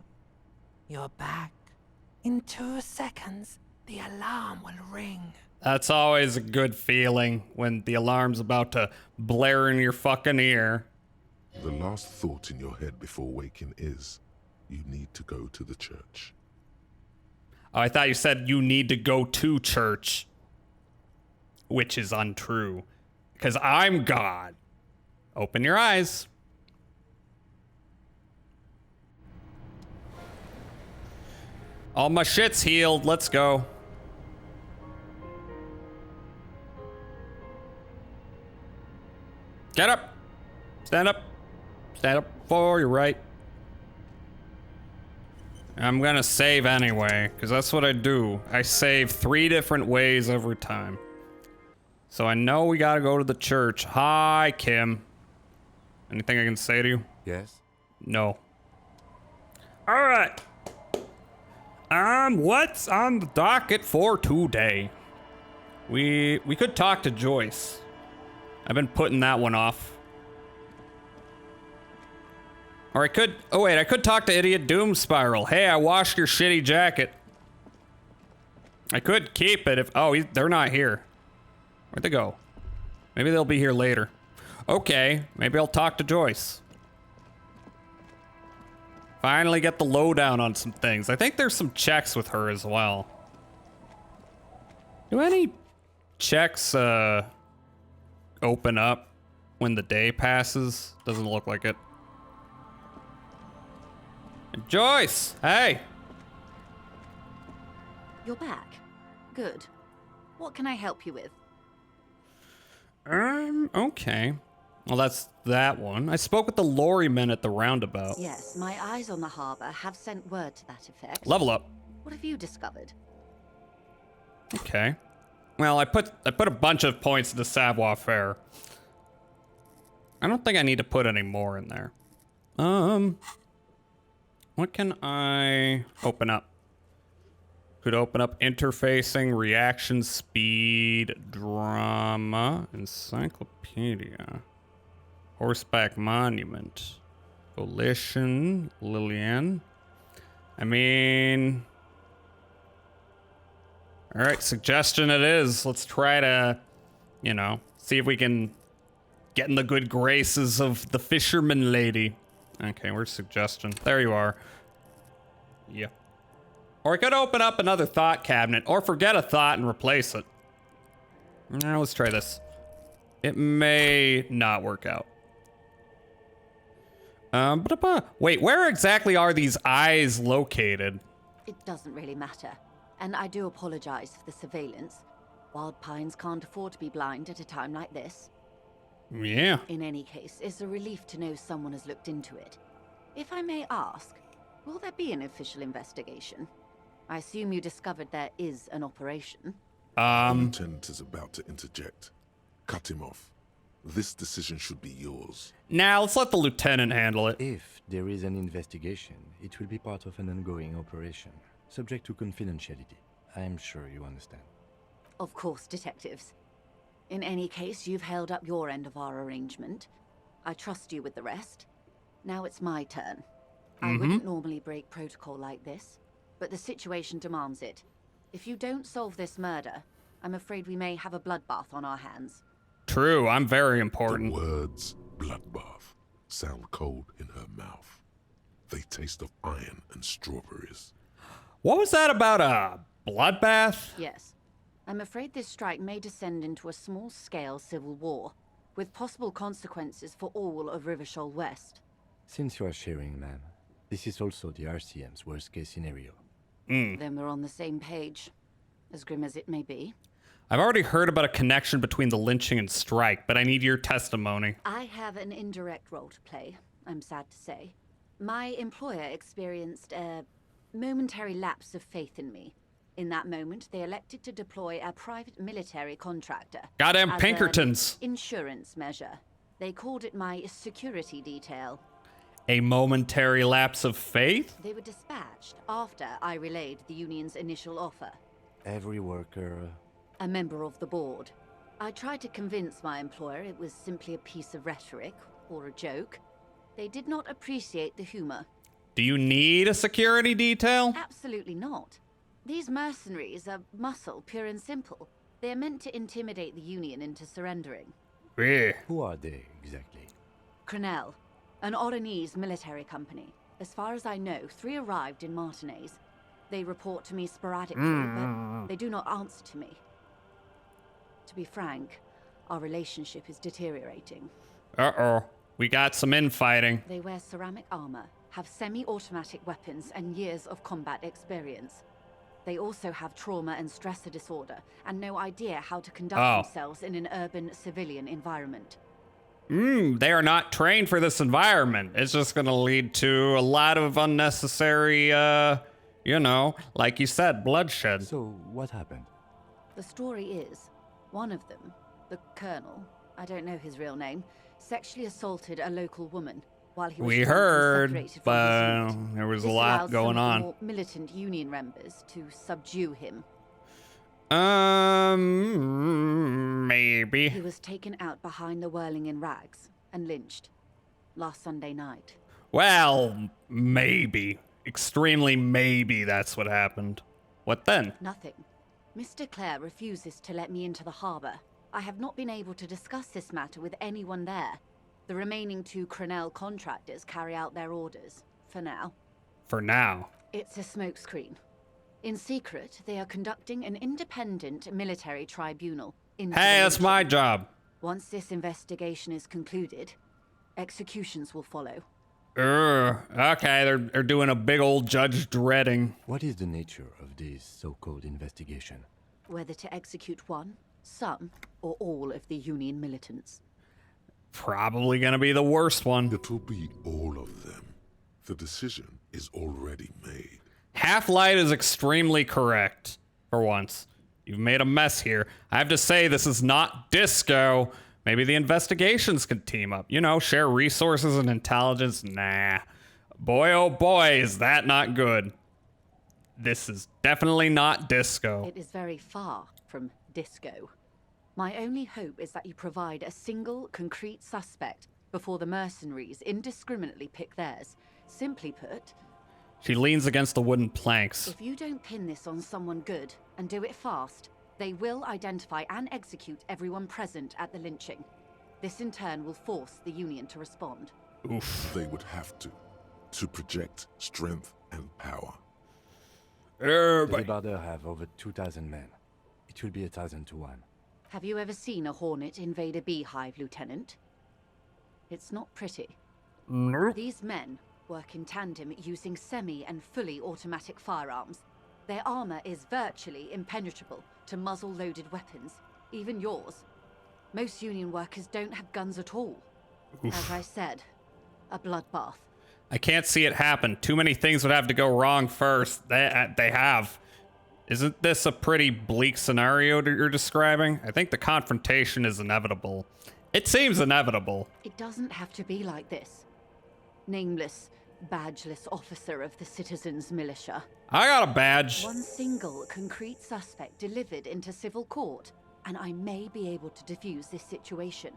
You're back. In 2 seconds, the alarm will ring. That's always a good feeling when the alarm's about to blare in your fucking ear. The last thought in your head before waking is, you need to go to the church. Oh, I thought you said you need to go to church. Which is untrue. Because I'm God. Open your eyes. All my shit's healed. Let's go. Get up. Stand up. Stand up for your right. I'm gonna save anyway, because that's what I do. I save 3 different ways every time. So I know we gotta go to the church. Hi, Kim. Anything I can say to you? Yes? No. Alright. What's on the docket for today? We could talk to Joyce. I've been putting that one off. Or I could, oh wait, I could talk to Idiot Doom Spiral. Hey, I washed your shitty jacket. I could keep it if, oh, they're not here. Where'd they go? Maybe they'll be here later. Okay, maybe I'll talk to Joyce. Finally get the lowdown on some things. I think there's some checks with her as well. Do any checks, open up when the day passes? Doesn't look like it. Joyce, hey. You're back. Good. What can I help you with? Okay. Well, that's that one. I spoke with the lorry men at the roundabout. Yes, my eyes on the harbor have sent word to that effect. Level up. What have you discovered? Okay. Well, I put a bunch of points into Savoir Faire. I don't think I need to put any more in there. What can I open up? Could open up interfacing, reaction speed, drama, encyclopedia, horseback monument, volition, Lillian. I mean, all right, suggestion it is. Let's try to, you know, see if we can get in the good graces of the fisherman lady. Okay, where's suggestion? There you are. Yeah. Or I could open up another thought cabinet, or forget a thought and replace it. Now let's try this. It may not work out. Wait, where exactly are these eyes located? It doesn't really matter. And I do apologize for the surveillance. Wild Pines can't afford to be blind at a time like this. Yeah. In any case, it's a relief to know someone has looked into it. If I may ask, will there be an official investigation? I assume you discovered there is an operation. The lieutenant is about to interject. Cut him off. This decision should be yours. Now, let's let the lieutenant handle it. If there is an investigation, it will be part of an ongoing operation, subject to confidentiality. I'm sure you understand. Of course, detectives. In any case, you've held up your end of our arrangement. I trust you with the rest. Now it's my turn. I wouldn't normally break protocol like this, but the situation demands it. If you don't solve this murder, I'm afraid we may have a bloodbath on our hands. True, I'm very important. The words bloodbath sound cold in her mouth. They taste of iron and strawberries. What was that about a bloodbath? Yes. I'm afraid this strike may descend into a small-scale civil war, with possible consequences for all of Rivershoal West. Since you are sharing, ma'am, this is also the RCM's worst-case scenario. Then we're on the same page, as grim as it may be. I've already heard about a connection between the lynching and strike, but I need your testimony. I have an indirect role to play, I'm sad to say. My employer experienced a momentary lapse of faith in me. In that moment, they elected to deploy a private military contractor. Goddamn as Pinkertons. an insurance measure. They called it my security detail. A momentary lapse of faith? They were dispatched after I relayed the union's initial offer. Every worker... A member of the board. I tried to convince my employer it was simply a piece of rhetoric, or a joke. They did not appreciate the humor. Do you need a security detail? Absolutely not. These mercenaries are muscle, pure and simple. They are meant to intimidate the Union into surrendering. Who are they, exactly? Crenell, an Oranese military company. As far as I know, 3 arrived in Martinez. They report to me sporadically, but they do not answer to me. To be frank, our relationship is deteriorating. Uh-oh. We got some infighting. They wear ceramic armor, have semi-automatic weapons, and years of combat experience. They also have trauma and stressor disorder, and no idea how to conduct themselves in an urban civilian environment. They are not trained for this environment. It's just gonna lead to a lot of unnecessary, you know, like you said, bloodshed. So, what happened? The story is, one of them, the Colonel, I don't know his real name, sexually assaulted a local woman while he was We drunk and heard, separated from but his unit. there was a This lot allowed going some of the on. more militant Union members to subdue him. Maybe. He was taken out behind the whirling in rags and lynched last Sunday night. Well, maybe. Extremely maybe that's what happened. What then? Nothing. Mr. Clare refuses to let me into the harbour. I have not been able to discuss this matter with anyone there. The remaining 2 Crenell contractors carry out their orders, for now. For now. It's a smokescreen. In secret, they are conducting an independent military tribunal. Hey, that's my job. Once this investigation is concluded, executions will follow. Okay, they're doing a big old Judge Dredding. What is the nature of this so-called investigation? Whether to execute one, some, or all of the Union militants. Probably gonna be the worst one. It will be all of them. The decision is already made. Half-Light is extremely correct, for once. You've made a mess here. I have to say, this is not Disco. Maybe the investigations could team up. You know, share resources and intelligence. Nah. Boy, oh boy, is that not good. This is definitely not Disco. It is very far from Disco. My only hope is that you provide a single, concrete suspect before the mercenaries indiscriminately pick theirs. Simply put, She leans against the wooden planks. if you don't pin this on someone good and do it fast, they will identify and execute everyone present at the lynching. This in turn will force the Union to respond. Oof. They would have to project strength and power. The Debarders have over 2,000 men. It will be 1,000 to 1. Have you ever seen a Hornet invade a beehive, Lieutenant? It's not pretty. Nope. These men work in tandem using semi and fully automatic firearms. Their armor is virtually impenetrable to muzzle-loaded weapons, even yours. Most Union workers don't have guns at all. As I said, a bloodbath. I can't see it happen. Too many things would have to go wrong first. They have. Isn't this a pretty bleak scenario that you're describing? I think the confrontation is inevitable. It seems inevitable. It doesn't have to be like this. Nameless, badgeless officer of the citizens' militia. I got a badge. One single concrete suspect delivered into civil court, and I may be able to defuse this situation.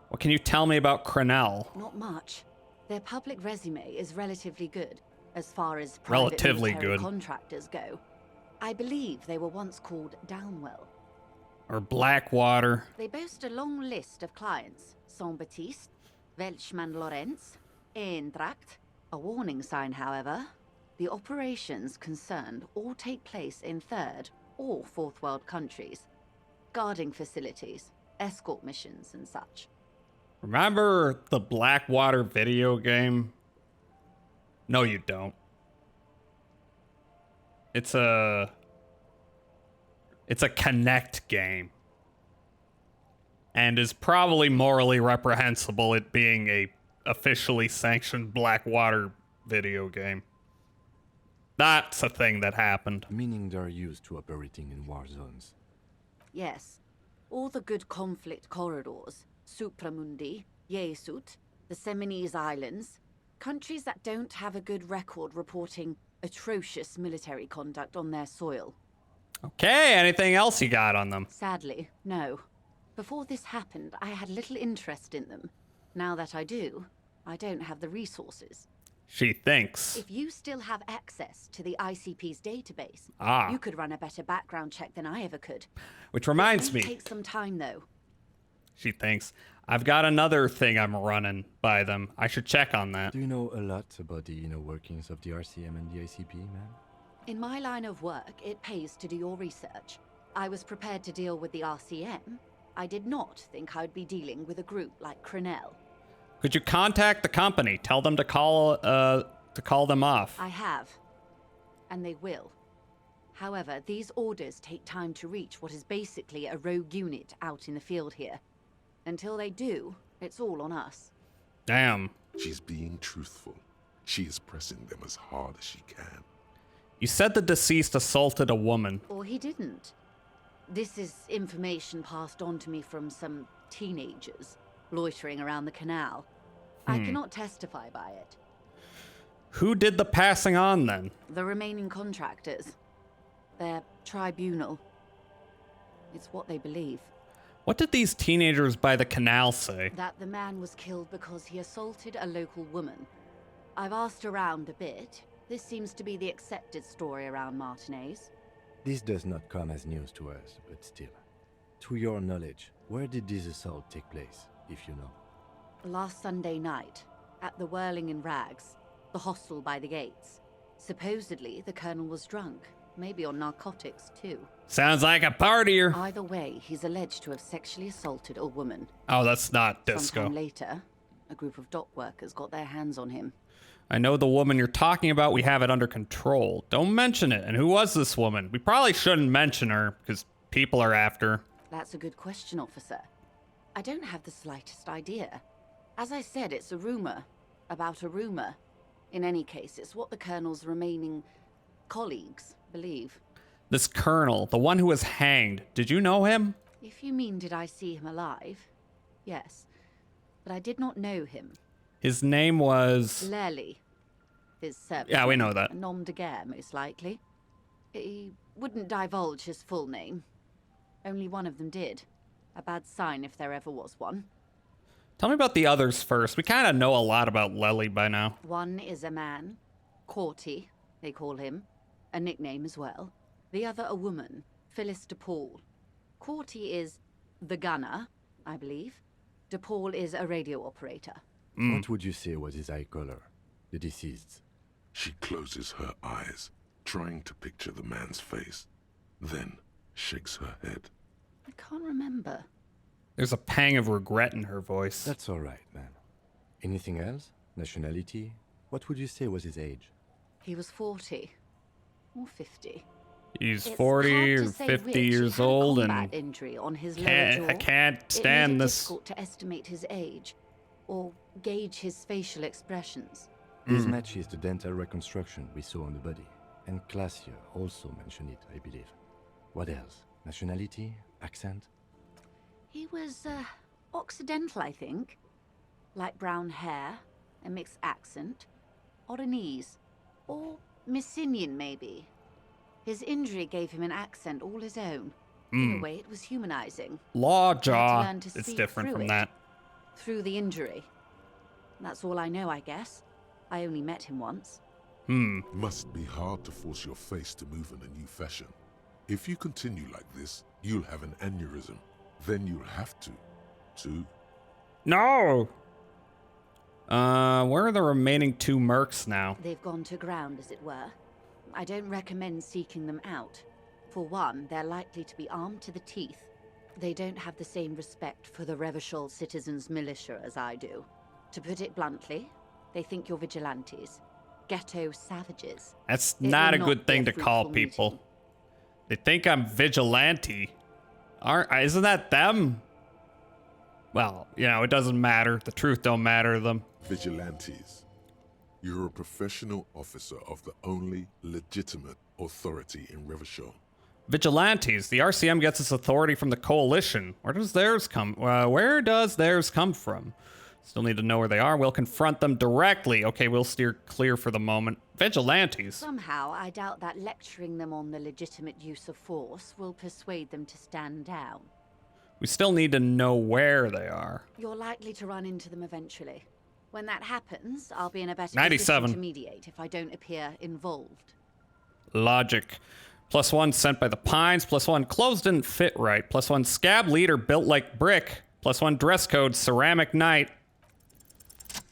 What can you tell me about Crenell? Not much. Their public resume is relatively good, as far as private Relatively military good. contractors go. I believe they were once called Downwell. Or Blackwater. They boast a long list of clients. Saint-Baptiste, Welchman Lorenz, Eintracht. A warning sign, however. The operations concerned all take place in third or fourth world countries. Guarding facilities, escort missions and such. Remember the Blackwater video game? No, you don't. It's a Kinect game. And is probably morally reprehensible, it being a officially sanctioned Blackwater video game. That's a thing that happened. Meaning they're used to operating in war zones. Yes. All the good conflict corridors, Supramundi, Yesut, the Seminese Islands, countries that don't have a good record reporting atrocious military conduct on their soil. Okay, anything else you got on them? Sadly, no. Before this happened, I had little interest in them. Now that I do, I don't have the resources. She thinks. If you still have access to the ICP's database, you could run a better background check than I ever could. Which reminds It may me. take some time, though. She thinks. I've got another thing I'm running by them. I should check on that. Do you know a lot about the inner workings of the RCM and the ICP, man? In my line of work, it pays to do your research. I was prepared to deal with the RCM. I did not think I'd be dealing with a group like Crenell. Could you contact the company? Tell them to call them off. I have. And they will. However, these orders take time to reach what is basically a rogue unit out in the field here. Until they do, it's all on us. Damn. She's being truthful. She is pressing them as hard as she can. You said the deceased assaulted a woman. Or he didn't. This is information passed on to me from some teenagers loitering around the canal. I cannot testify by it. Who did the passing on then? The remaining contractors. Their tribunal. It's what they believe. What did these teenagers by the canal say? That the man was killed because he assaulted a local woman. I've asked around a bit. This seems to be the accepted story around Martinez. This does not come as news to us, but still. To your knowledge, where did this assault take place, if you know? Last Sunday night, at the Whirling in Rags, the hostel by the gates. Supposedly, the colonel was drunk. Maybe on narcotics, too. Sounds like a partier. Either way, he's alleged to have sexually assaulted a woman. Oh, that's not Disco. Sometime later, a group of dock workers got their hands on him. I know the woman you're talking about. We have it under control. Don't mention it. And who was this woman? We probably shouldn't mention her, because people are after her. That's a good question, officer. I don't have the slightest idea. As I said, it's a rumor. About a rumor. In any case, it's what the colonel's remaining colleagues believe. This colonel, the one who was hanged, did you know him? If you mean did I see him alive? Yes. But I did not know him. His name was... Lely. His service. Yeah, we know that. A nom de guerre, most likely. He wouldn't divulge his full name. Only one of them did. A bad sign if there ever was one. Tell me about the others first. We kind of know a lot about Lely by now. One is a man. Corty, they call him. A nickname as well. The other a woman. Phyllis DePaul. Corty is the gunner, I believe. DePaul is a radio operator. What would you say was his eye color, the deceased's? She closes her eyes, trying to picture the man's face, then shakes her head. I can't remember. There's a pang of regret in her voice. That's all right, man. Anything else? Nationality? What would you say was his age? He was 40. Or 50. He's It's 40 hard or to say 50 which. He years had a old combat and injury on his lower can't, jaw. I can't It made stand it this. difficult to estimate his age or gauge his facial expressions. This matches the dental reconstruction we saw on the body. And Classier also mentioned it, I believe. What else? Nationality? Accent? He was Occidental, I think. Light brown hair, a mixed accent, Oranese, or Messinian maybe. His injury gave him an accent all his own. In a way, it was humanizing. Law He had to jaw. learn to It's speak different through from it. that. Through the injury. That's all I know, I guess. I only met him once. Must be hard to force your face to move in a new fashion. If you continue like this, you'll have an aneurysm. Then you'll have to... No! Where are the remaining two mercs now? They've gone to ground, as it were. I don't recommend seeking them out. For one, they're likely to be armed to the teeth. They don't have the same respect for the Revachol citizens' militia as I do. To put it bluntly, they think you're vigilantes. Ghetto savages. That's It not a will good not be thing a to call fruitful people. meeting. They think I'm vigilante. Isn't that them? Well, it doesn't matter. The truth don't matter to them. Vigilantes. You're a professional officer of the only legitimate authority in Revachol. Vigilantes. The RCM gets its authority from the Coalition. Where does theirs come from? Still need to know where they are. We'll confront them directly. Okay, we'll steer clear for the moment. Vigilantes. Somehow, I doubt that lecturing them on the legitimate use of force will persuade them to stand down. We still need to know where they are. You're likely to run into them eventually. When that happens, I'll be in a better 97. position to mediate if I don't appear involved. Logic. +1 sent by the Pines. +1 clothes didn't fit right. +1 scab leader built like brick. +1 dress code ceramic knight.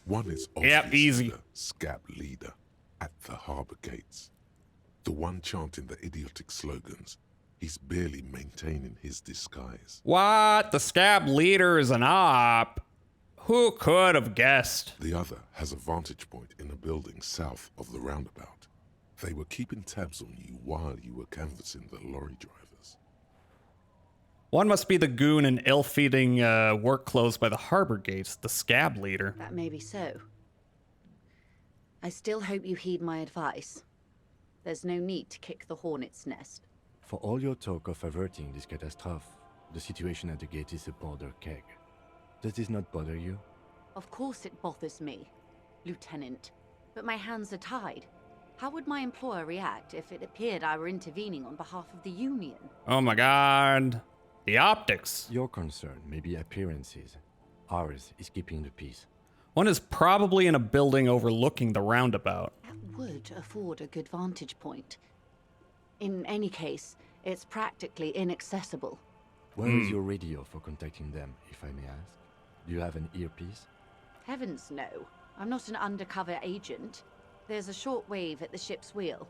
One is Yep, obviously easy. the scab leader at the harbor gates. The one chanting the idiotic slogans. He's barely maintaining his disguise. What? The scab leader is an op? Who could have guessed? The other has a vantage point in a building south of the roundabout. They were keeping tabs on you while you were canvassing the lorry drivers. One must be the goon in ill-feeding work clothes by the harbor gates, the scab leader. That may be so. I still hope you heed my advice. There's no need to kick the hornet's nest. For all your talk of averting this catastrophe, the situation at the gate is a powder keg. Does this not bother you? Of course it bothers me, Lieutenant. But my hands are tied. How would my employer react if it appeared I were intervening on behalf of the Union? Oh my god. The optics. Your concern may be appearances. Ours is keeping the peace. One is probably in a building overlooking the roundabout. That would afford a good vantage point. In any case, it's practically inaccessible. Where is your radio for contacting them, if I may ask? Do you have an earpiece? Heavens no. I'm not an undercover agent. There's a shortwave at the ship's wheel.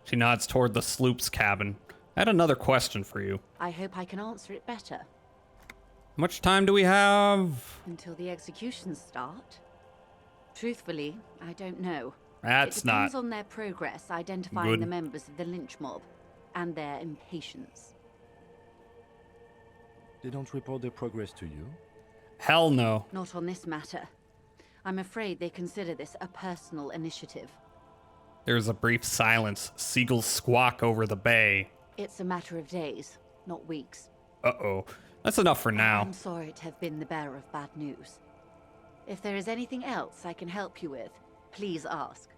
She nods toward the sloop's cabin. I had another question for you. I hope I can answer it better. How much time do we have? Until the executions start? Truthfully, I don't know. That's it depends not on their progress identifying good. the members of the lynch mob and their impatience. They don't report their progress to you? Hell no. Not on this matter. I'm afraid they consider this a personal initiative. There's a brief silence. Seagulls squawk over the bay. It's a matter of days, not weeks. Uh-oh. That's enough for now. I'm sorry to have been the bearer of bad news. If there is anything else I can help you with, please ask.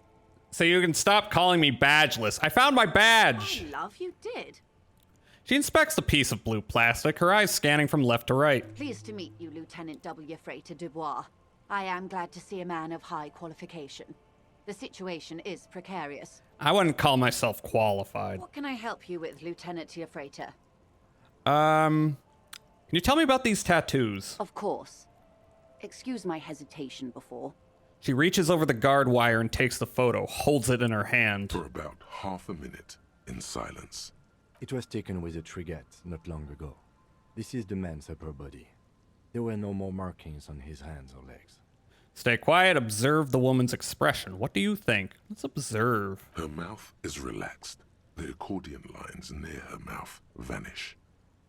So you can stop calling me badgeless. I found my badge. Oh, love, you did. She inspects the piece of blue plastic, her eyes scanning from left to right. Pleased to meet you, Lieutenant W. Frater Dubois. I am glad to see a man of high qualification. The situation is precarious. I wouldn't call myself qualified. What can I help you with, Lieutenant Frater? Can you tell me about these tattoos? Of course. Excuse my hesitation before. She reaches over the guard wire and takes the photo, holds it in her hand. For about half a minute, in silence. It was taken with a Trigat not long ago. This is the man's upper body. There were no more markings on his hands or legs. Stay quiet, observe the woman's expression. What do you think? Let's observe. Her mouth is relaxed. The accordion lines near her mouth vanish.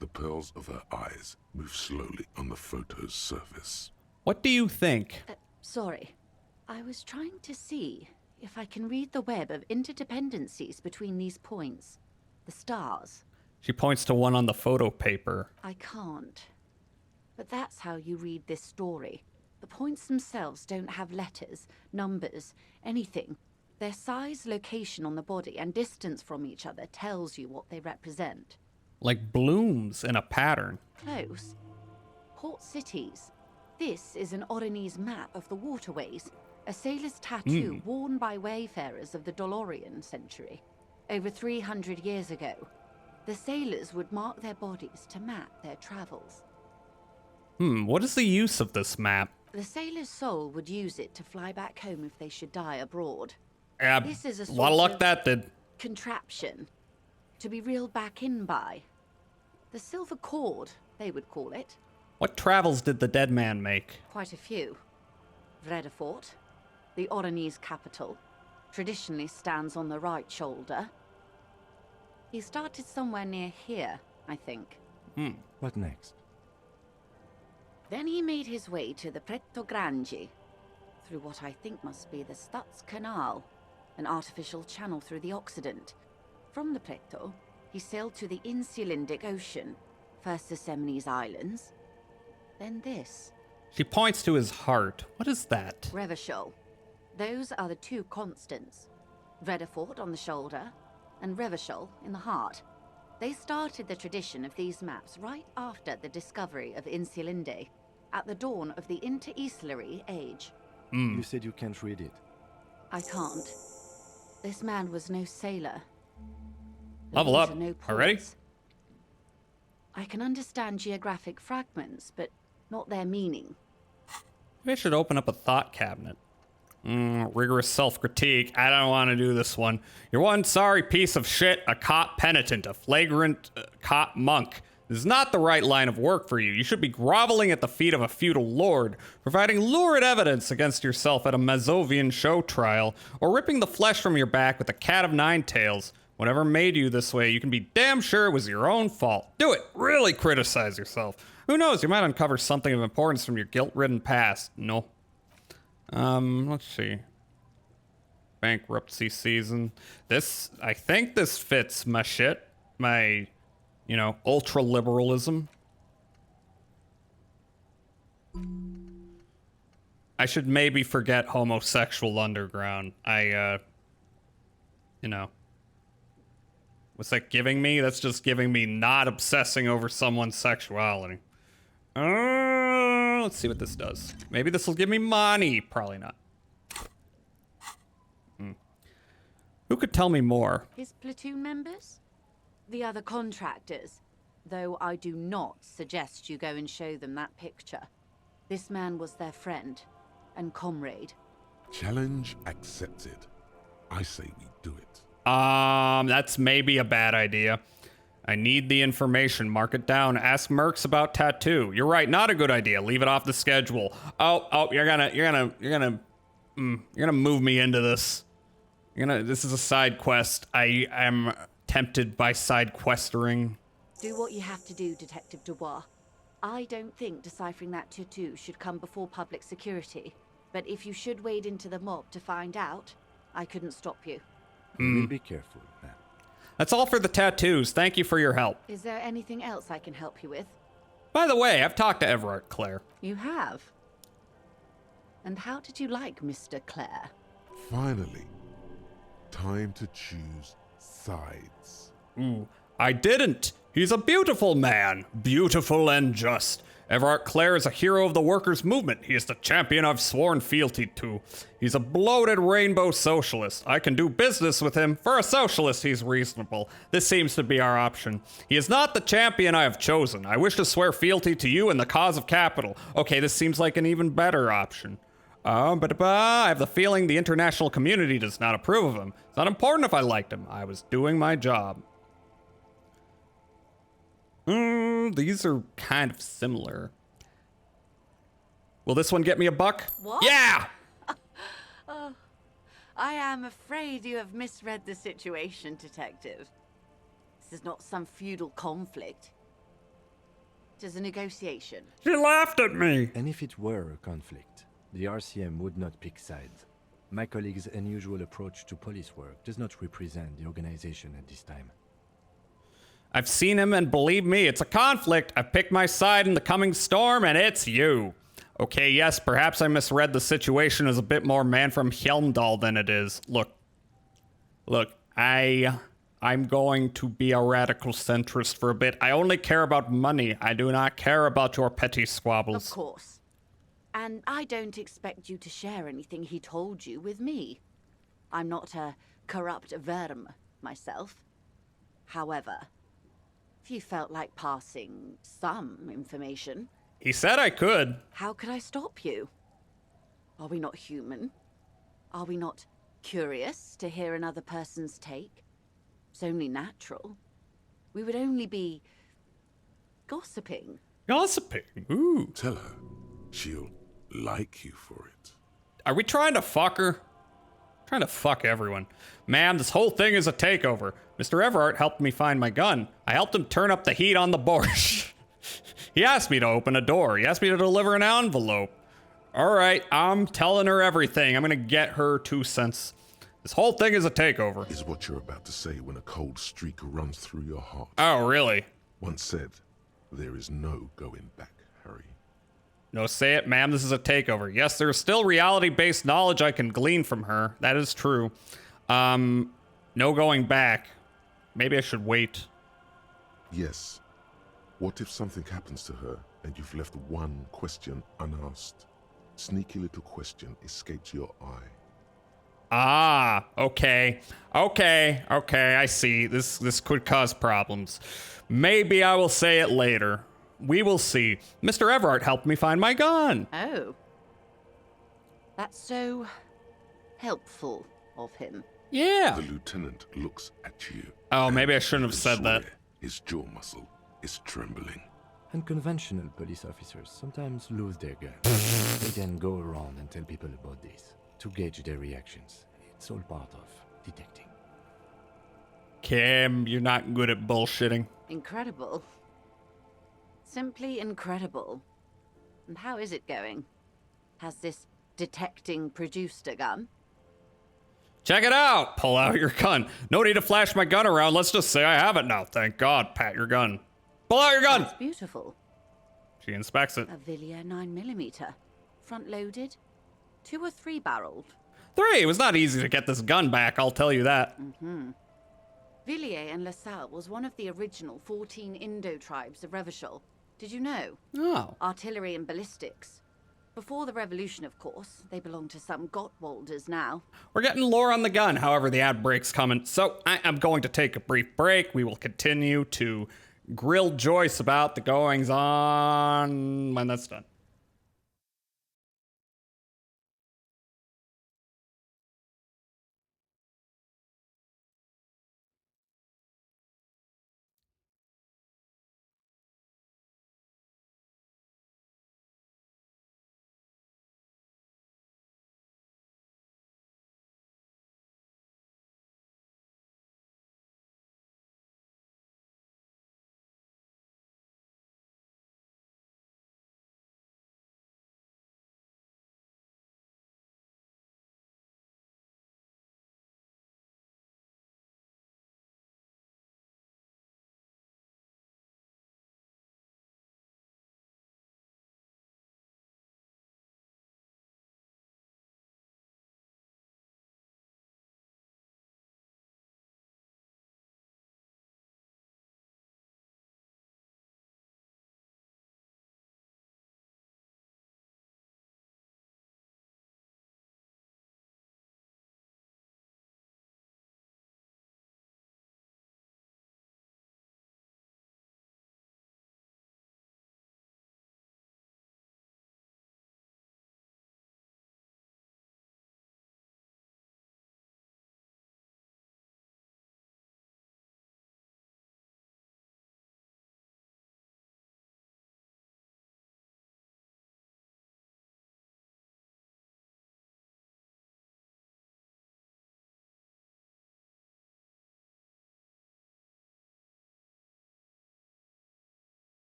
The pearls of her eyes move slowly on the photo's surface. What do you think? Sorry. I was trying to see if I can read the web of interdependencies between these points. The stars. She points to one on the photo paper. I can't. But that's how you read this story. The points themselves don't have letters, numbers, anything. Their size, location on the body, and distance from each other tells you what they represent. Like blooms in a pattern. Close. Port cities. This is an Oronese map of the waterways, a sailor's tattoo worn by wayfarers of the Dolorian century. Over 300 years ago, the sailors would mark their bodies to map their travels. What is the use of this map? The sailor's soul would use it to fly back home if they should die abroad. This is a lot of sort luck that did. Contraption. To be reeled back in by. The silver cord, they would call it. What travels did the dead man make? Quite a few. Vredefort, the Oronese capital, traditionally stands on the right shoulder. He started somewhere near here, I think. What next? Then he made his way to the Pretto Grande, through what I think must be the Stutz Canal, an artificial channel through the Occident. From the Pretto, he sailed to the Insulindic Ocean, first the Semines Islands, then this. She points to his heart. What is that? Revachol. Those are the two constants. Vredefort on the shoulder, and Revachol in the heart. They started the tradition of these maps right after the discovery of Insulinde, at the dawn of the Interinsulary Age. You said you can't read it. I can't. This man was no sailor. Level up. No Already? I can understand geographic fragments, but not their meaning. Maybe I should open up a thought cabinet. Rigorous self-critique. I don't want to do this one. You're one sorry piece of shit, a cop penitent, a flagrant cop monk. This is not the right line of work for you. You should be groveling at the feet of a feudal lord, providing lurid evidence against yourself at a Mazovian show trial, or ripping the flesh from your back with a cat of nine tails. Whatever made you this way, you can be damn sure it was your own fault. Do it. Really criticize yourself. Who knows, you might uncover something of importance from your guilt-ridden past. No. Let's see. Bankruptcy season. This, I think this fits my shit. My, you know, ultra-liberalism. I should maybe forget homosexual underground. You know. What's that giving me? That's just giving me not obsessing over someone's sexuality. Let's see what this does. Maybe this will give me money. Probably not. Who could tell me more? His platoon members? The other contractors. Though I do not suggest you go and show them that picture. This man was their friend and comrade. Challenge accepted. I say we do it. That's maybe a bad idea. I need the information. Mark it down. Ask Mercs about tattoo. You're right. Not a good idea. Leave it off the schedule. Oh, you're gonna move me into this. This is a side quest. I am tempted by side questering. Do what you have to do, Detective Dubois. I don't think deciphering that tattoo should come before public security. But if you should wade into the mob to find out, I couldn't stop you. Be careful, man. That's all for the tattoos. Thank you for your help. Is there anything else I can help you with? By the way, I've talked to Everard Clare. You have? And how did you like Mr. Clare? Finally. Time to choose sides. Ooh, I didn't. He's a beautiful man. Beautiful and just. Everard Clare is a hero of the workers' movement. He is the champion I've sworn fealty to. He's a bloated rainbow socialist. I can do business with him. For a socialist, he's reasonable. This seems to be our option. He is not the champion I have chosen. I wish to swear fealty to you and the cause of capital. Okay, this seems like an even better option. I have the feeling the international community does not approve of him. It's not important if I liked him. I was doing my job. These are kind of similar. Will this one get me a buck? What? Yeah! Oh, I am afraid you have misread the situation, Detective. This is not some feudal conflict. It is a negotiation. She laughed at me! And if it were a conflict, the RCM would not pick sides. My colleague's unusual approach to police work does not represent the organization at this time. I've seen him, and believe me, it's a conflict. I've picked my side in the coming storm, and it's you. Okay, yes, perhaps I misread the situation as a bit more man from Helmdall than it is. Look, I'm going to be a radical centrist for a bit. I only care about money. I do not care about your petty squabbles. Of course. And I don't expect you to share anything he told you with me. I'm not a corrupt verm myself. However, if you felt like passing some information... He said I could. How could I stop you? Are we not human? Are we not curious to hear another person's take? It's only natural. We would only be... gossiping. Gossiping? Ooh. Tell her she'll like you for it. Are we trying to fuck her? Trying to fuck everyone. Ma'am, this whole thing is a takeover. Mr. Everard helped me find my gun. I helped him turn up the heat on the borscht. He asked me to open a door. He asked me to deliver an envelope. All right, I'm telling her everything. I'm gonna get her 2 cents. This whole thing is a takeover. Is what you're about to say when a cold streak runs through your heart. Oh, really? Once said, there is no going back, Harry. No, say it, ma'am. This is a takeover. Yes, there's still reality-based knowledge I can glean from her. That is true. No going back. Maybe I should wait. Yes. What if something happens to her and you've left one question unasked? Sneaky little question escapes your eye. Ah, okay. Okay, I see. This could cause problems. Maybe I will say it later. We will see. Mr. Everard helped me find my gun. Oh. That's so helpful of him. Yeah. The lieutenant looks at you. Oh, maybe I shouldn't have said that. His jaw muscle is trembling. Unconventional police officers sometimes lose their guns. They then go around and tell people about this to gauge their reactions. It's all part of detecting. Kim, you're not good at bullshitting. Incredible. Simply incredible. And how is it going? Has this detecting produced a gun? Check it out! Pull out your gun. No need to flash my gun around. Let's just say I have it now. Thank God. Pat your gun. Pull out your gun! That's beautiful. She inspects it. A Villiers 9mm. Front-loaded? 2 or 3 barreled? 3! It was not easy to get this gun back, I'll tell you that. Villiers and LaSalle was one of the original 14 Indo tribes of Revachol. Did you know? Oh. Artillery and ballistics. Before the revolution, of course. They belong to some Gottwalders now. We're getting lore on the gun, however, the ad break's coming. So I am going to take a brief break. We will continue to grill Joyce about the goings on when that's done.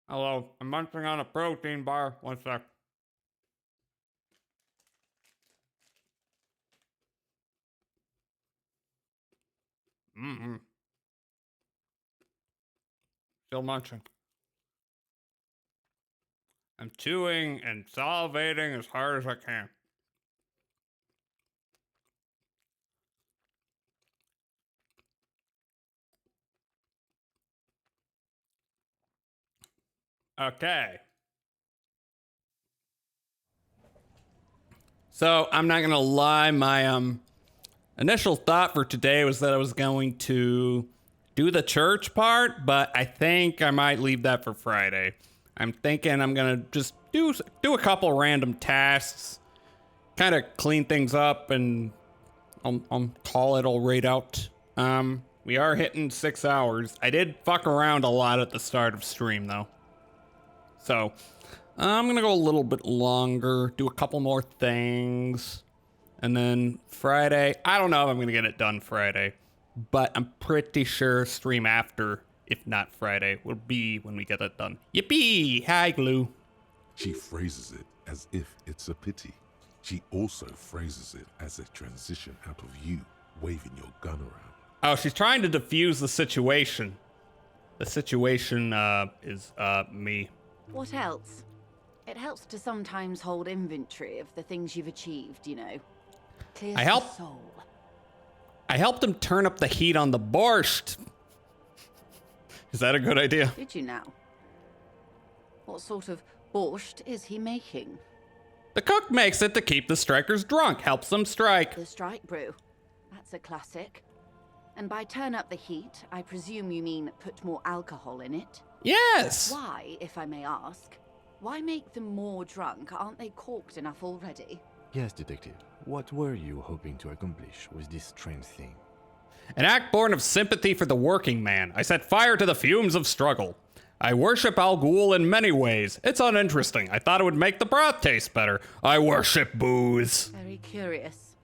Hello, I'm munching on a protein bar. One sec. Still munching. I'm chewing and salivating as hard as I can. Okay. So I'm not gonna lie, my initial thought for today was that I was going to do the church part, but I think I might leave that for Friday. I'm thinking I'm gonna just do a couple random tasks, kind of clean things up, and I'll call it all right out. We are hitting 6 hours. I did fuck around a lot at the start of stream though. So, I'm gonna go a little bit longer, do a couple more things, and then Friday, I don't know if I'm gonna get it done Friday, but I'm pretty sure stream after, if not Friday, will be when we get it done. Yippee! Hi, Glue. She phrases it as if it's a pity. She also phrases it as a transition out of you waving your gun around. Oh, she's trying to defuse the situation. The situation is me. What else? It helps to sometimes hold inventory of the things you've achieved, you know. Clears the soul. I helped him turn up the heat on the borscht. Is that a good idea? Did you now? What sort of borscht is he making? The cook makes it to keep the strikers drunk, helps them strike. The strike brew. That's a classic. And by turn up the heat, I presume you mean put more alcohol in it? Yes! Why, if I may ask? Why make them more drunk? Aren't they corked enough already? Yes, Detective. What were you hoping to accomplish with this strange thing? An act born of sympathy for the working man. I set fire to the fumes of struggle. I worship Al Ghul in many ways. It's uninteresting. I thought it would make the broth taste better. I worship booze. Very curious.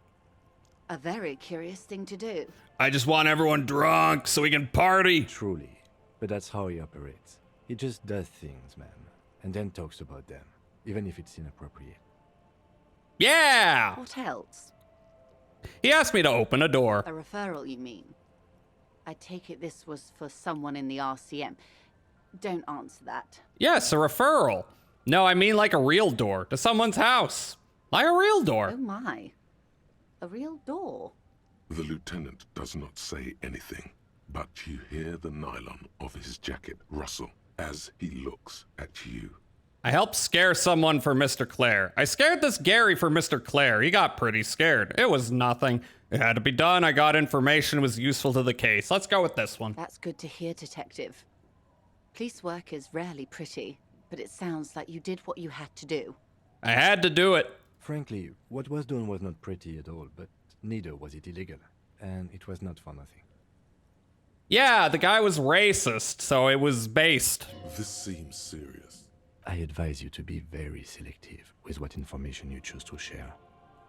A very curious thing to do. I just want everyone drunk so we can party. Truly. But that's how he operates. He just does things, man. And then talks about them, even if it's inappropriate. Yeah! What else? He asked me to open a door. A referral, you mean? I take it this was for someone in the RCM. Don't answer that. Yes, a referral. No, I mean like a real door to someone's house. Like a real door. Oh my. A real door? The lieutenant does not say anything, but you hear the nylon of his jacket rustle as he looks at you. I helped scare someone for Mr. Clare. I scared this Gary for Mr. Clare. He got pretty scared. It was nothing. It had to be done. I got information. It was useful to the case. Let's go with this one. That's good to hear, Detective. Police work is rarely pretty, but it sounds like you did what you had to do. I had to do it. Frankly, what was done was not pretty at all, but neither was it illegal. And it was not for nothing. Yeah, the guy was racist, so it was based. This seems serious. I advise you to be very selective with what information you choose to share.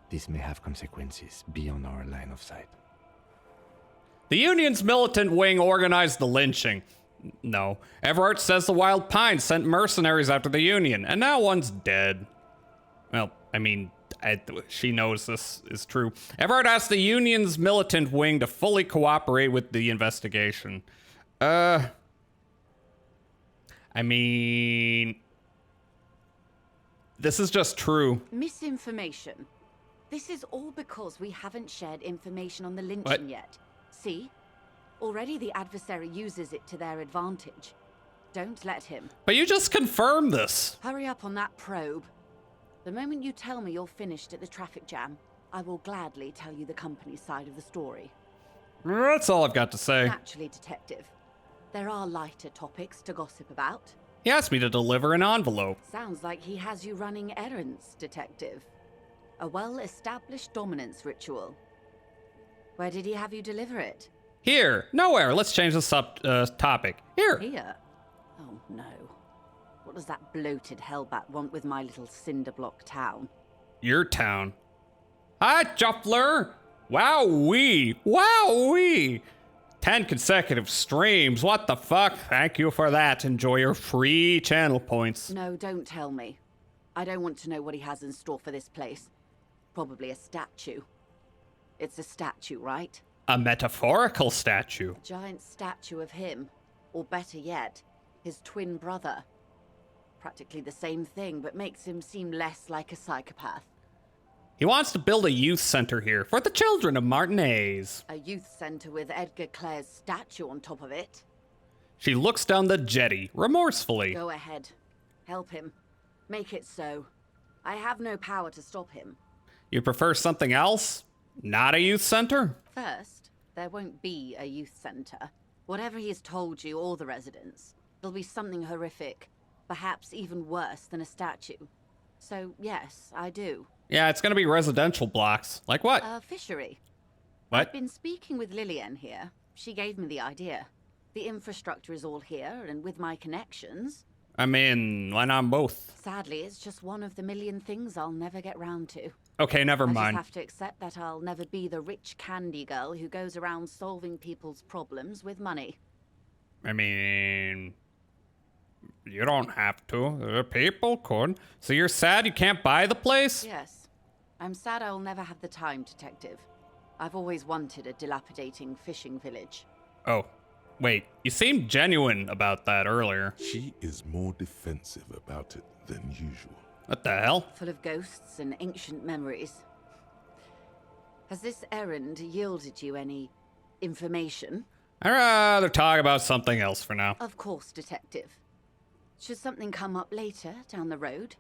This may have consequences beyond our line of sight. The Union's militant wing organized the lynching. No. Everard says the Wild Pines sent mercenaries after the Union, and now one's dead. Well, I mean, she knows this is true. Everard asked the Union's militant wing to fully cooperate with the investigation. I mean... This is just true. Misinformation. This is all because we haven't shared information on the lynching yet. See? Already the adversary uses it to their advantage. Don't let him. But you just confirmed this. Hurry up on that probe. The moment you tell me you're finished at the traffic jam, I will gladly tell you the company's side of the story. That's all I've got to say. Naturally, Detective. There are lighter topics to gossip about. He asked me to deliver an envelope. Sounds like he has you running errands, Detective. A well-established dominance ritual. Where did he have you deliver it? Here. Nowhere. Let's change the topic. Here. Here? Oh, no. What does that bloated hellbat want with my little cinderblock town? Your town. Hi, Juffler. Wowee. Wowee. 10 consecutive streams. What the fuck? Thank you for that. Enjoy your free channel points. No, don't tell me. I don't want to know what he has in store for this place. Probably a statue. It's a statue, right? A metaphorical statue. A giant statue of him. Or better yet, his twin brother. Practically the same thing, but makes him seem less like a psychopath. He wants to build a youth center here for the children of Martinez. A youth center with Edgar Clare's statue on top of it. She looks down the jetty, remorsefully. Go ahead. Help him. Make it so. I have no power to stop him. You prefer something else? Not a youth center? First, there won't be a youth center. Whatever he has told you, or the residents, it'll be something horrific. Perhaps even worse than a statue. So, yes, I do. Yeah, it's gonna be residential blocks. Like what? A fishery. What? I've been speaking with Lillian here. She gave me the idea. The infrastructure is all here, and with my connections... I mean, why not both? Sadly, it's just one of the million things I'll never get round to. Okay, never I mind. just have to accept that I'll never be the rich candy girl who goes around solving people's problems with money. I mean... You don't have to. People could. So you're sad you can't buy the place? Yes. I'm sad I'll never have the time, Detective. I've always wanted a dilapidating fishing village. Oh, wait. You seemed genuine about that earlier. She is more defensive about it than usual. What the hell? Full of ghosts and ancient memories. Has this errand yielded you any information? I'd rather talk about something else for now. Of course, Detective. Should something come up later down the road,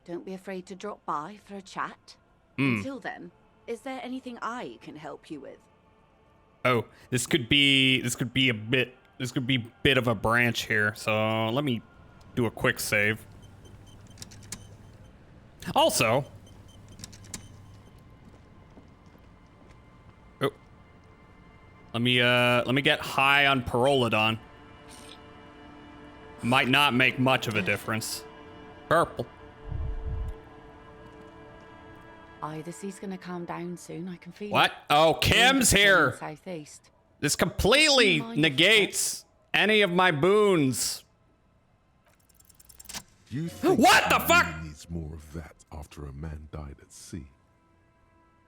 don't be afraid to drop by for a chat. Until then, is there anything I can help you with? Oh, this could be a bit of a branch here. So let me do a quick save. Also, let me get high on Parolidon. Might not make much of a difference. Purple. The sea's gonna calm down soon. I can feel it. What? Oh, Kim's here. Southeast. This completely negates any of my boons. You think what the fuck? Needs more of that after a man died at sea.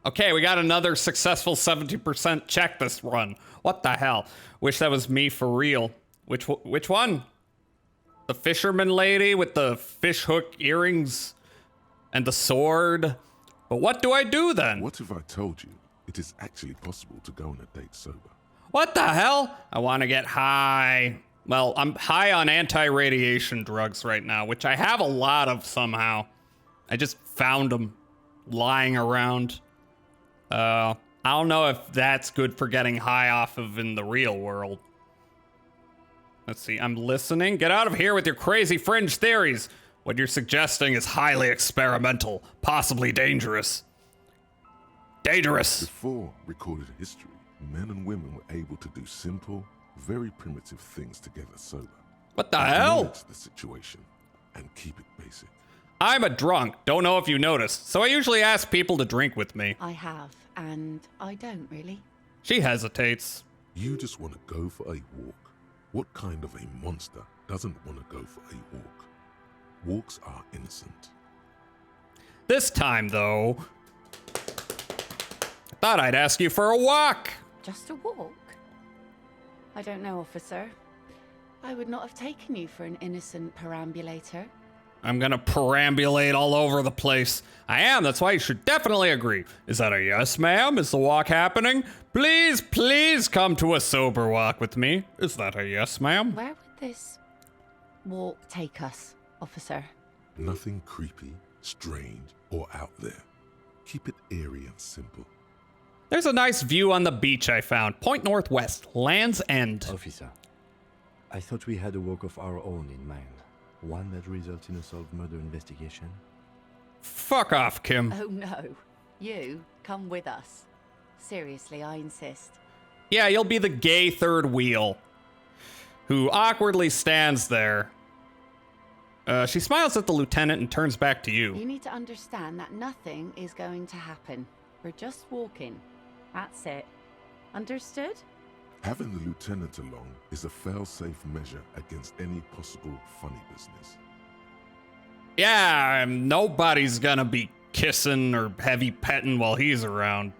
Okay, we got another successful 70% check this run. What the hell? Wish that was me for real. Which one? The fisherman lady with the fish hook earrings and the sword? But what do I do then? What if I told you it is actually possible to go on a date sober? What the hell? I want to get high. Well, I'm high on anti-radiation drugs right now, which I have a lot of somehow. I just found them lying around. I don't know if that's good for getting high off of in the real world. Let's see, I'm listening. Get out of here with your crazy fringe theories. What you're suggesting is highly experimental, possibly dangerous. Dangerous! Before recorded history, men and women were able to do simple, very primitive things together sober. What the hell? Acknowledge the situation and keep it basic. I'm a drunk, don't know if you noticed, so I usually ask people to drink with me. I have, and I don't really. She hesitates. You just want to go for a walk. What kind of a monster doesn't want to go for a walk? Walks are innocent. This time, though, I thought I'd ask you for a walk. Just a walk? I don't know, officer. I would not have taken you for an innocent perambulator. I'm gonna perambulate all over the place. I am, that's why you should definitely agree. Is that a yes, ma'am? Is the walk happening? Please, please come to a sober walk with me. Is that a yes, ma'am? Where would this walk take us, officer? Nothing creepy, strange, or out there. Keep it eerie and simple. There's a nice view on the beach I found. Point northwest, Land's End. Officer, I thought we had a walk of our own in mind. One that results in a solved murder investigation. Fuck off, Kim. Oh no. You, come with us. Seriously, I insist. Yeah, you'll be the gay third wheel who awkwardly stands there. She smiles at the lieutenant and turns back to you. You need to understand that nothing is going to happen. We're just walking. That's it. Understood? Having the lieutenant along is a fail-safe measure against any possible funny business. Yeah, nobody's gonna be kissing or heavy petting while he's around.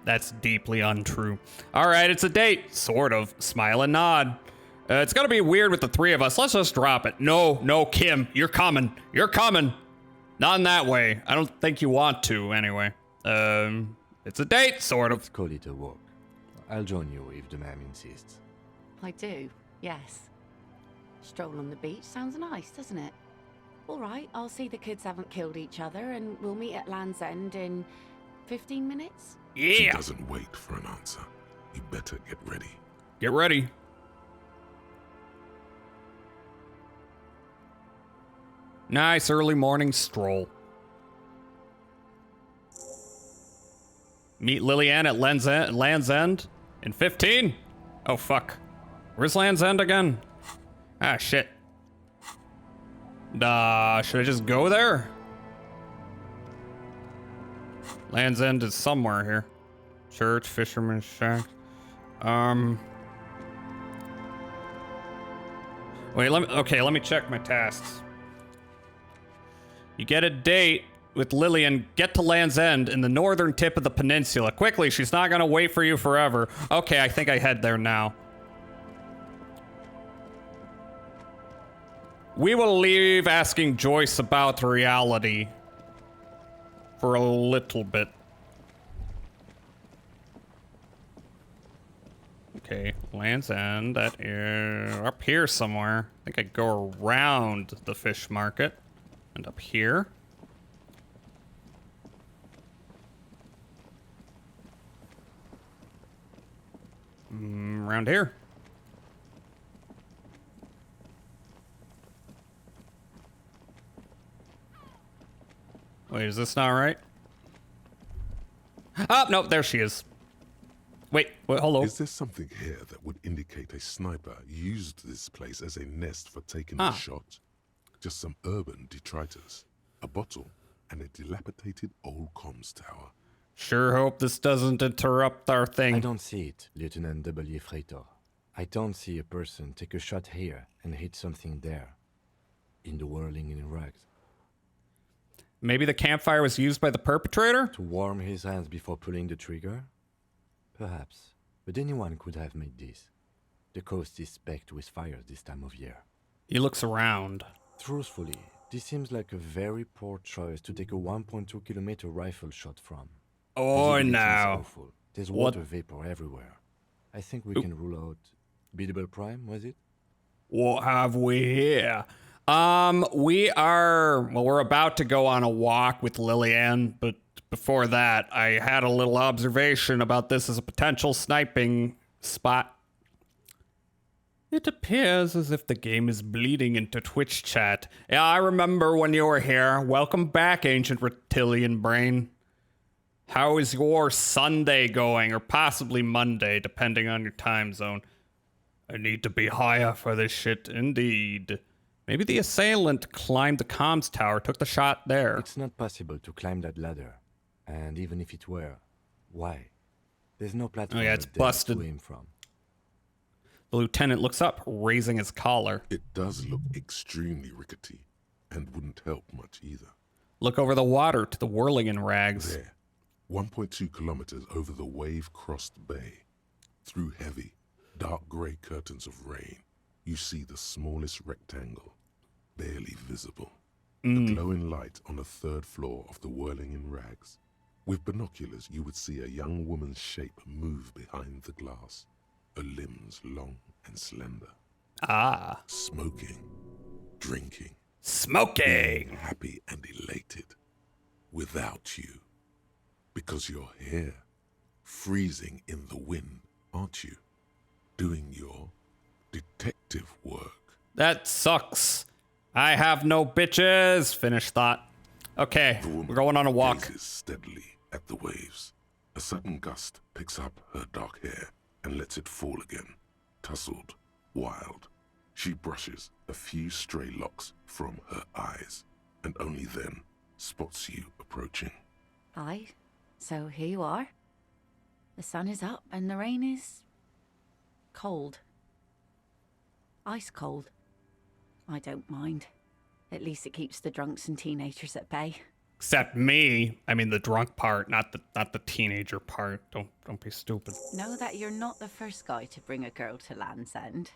That's deeply untrue. All right, it's a date, sort of. Smile and nod. It's gonna be weird with the three of us. Let's just drop it. No, Kim, you're coming. You're coming. Not in that way. I don't think you want to, anyway. It's a date, sort of. Let's call it a walk. I'll join you if the ma'am insists. I do, yes. Stroll on the beach sounds nice, doesn't it? All right, I'll see the kids haven't killed each other and we'll meet at Land's End in 15 minutes? Yeah. She doesn't wait for an answer. You better get ready. Get ready. Nice early morning stroll. Meet Lillian at Land's End in 15? Oh, fuck. Where's Land's End again? Ah, shit. Should I just go there? Land's End is somewhere here. Church, Fisherman's Shack. Wait, let me check my tasks. You get a date with Lillian, get to Land's End in the northern tip of the peninsula. Quickly, she's not gonna wait for you forever. Okay, I think I head there now. We will leave asking Joyce about reality for a little bit. Okay, Land's End, that is up here somewhere. I think I go around the fish market and up here. Around here. Wait, is this not right? Oh, no, there she is. Wait, hello. Is there something here that would indicate a sniper used this place as a nest for taking a shot? Just some urban detritus, a bottle, and a dilapidated old comms tower. Sure hope this doesn't interrupt our thing. I don't see it, Lieutenant W. Freitor. I don't see a person take a shot here and hit something there. In the whirling in rags. Maybe the campfire was used by the perpetrator? To warm his hands before pulling the trigger? Perhaps. But anyone could have made this. The coast is specked with fires this time of year. He looks around. Truthfully, this seems like a very poor choice to take a 1.2 kilometer rifle shot from. Oh, no. no. There's water vapor everywhere. I think we can rule out Biddable Prime, was it? What have we here? We're about to go on a walk with Lillian, but before that, I had a little observation about this as a potential sniping spot. It appears as if the game is bleeding into Twitch chat. Yeah, I remember when you were here. Welcome back, Ancient Reptilian Brain. How is your Sunday going, or possibly Monday, depending on your time zone? I need to be higher for this shit, indeed. Maybe the assailant climbed the comms tower, took the shot there. It's not possible to climb that ladder. And even if it were, why? There's no platform it's busted. To aim from. The lieutenant looks up, raising his collar. It does look extremely rickety, and wouldn't help much either. Look over the water to the whirling in rags. There, 1.2 kilometers over the wave-crossed bay, through heavy, dark grey curtains of rain, you see the smallest rectangle, barely visible. The glowing light on the third floor of the whirling in rags. With binoculars, you would see a young woman's shape move behind the glass, her limbs long and slender. Ah. Smoking, drinking. Smoking! Happy and elated. Without you. Because you're here, freezing in the wind, aren't you? Doing your detective work. That sucks. I have no bitches. Finish thought. Okay, we're going on a walk. Gazes steadily at the waves. A sudden gust picks up her dark hair and lets it fall again. Tousled, wild. She brushes a few stray locks from her eyes, and only then spots you approaching. Aye, so here you are. The sun is up and the rain is cold. Ice cold. I don't mind. At least it keeps the drunks and teenagers at bay. Except me. I mean the drunk part, not the teenager part. Don't be stupid. Know that you're not the first guy to bring a girl to Land's End.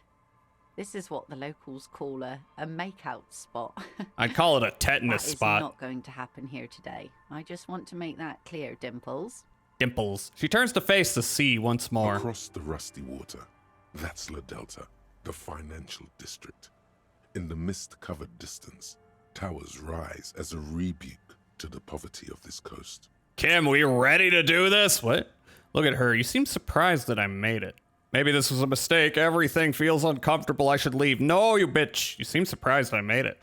This is what the locals call a makeout spot. I'd call it a tetanus spot. That is not going to happen here today. I just want to make that clear, Dimples. Dimples. She turns to face the sea once more. Across the rusty water, that's La Delta, the financial district. In the mist-covered distance, towers rise as a rebuke to the poverty of this coast. Kim, we ready to do this? What? Look at her. You seem surprised that I made it. Maybe this was a mistake. Everything feels uncomfortable. I should leave. No, you bitch. You seem surprised I made it.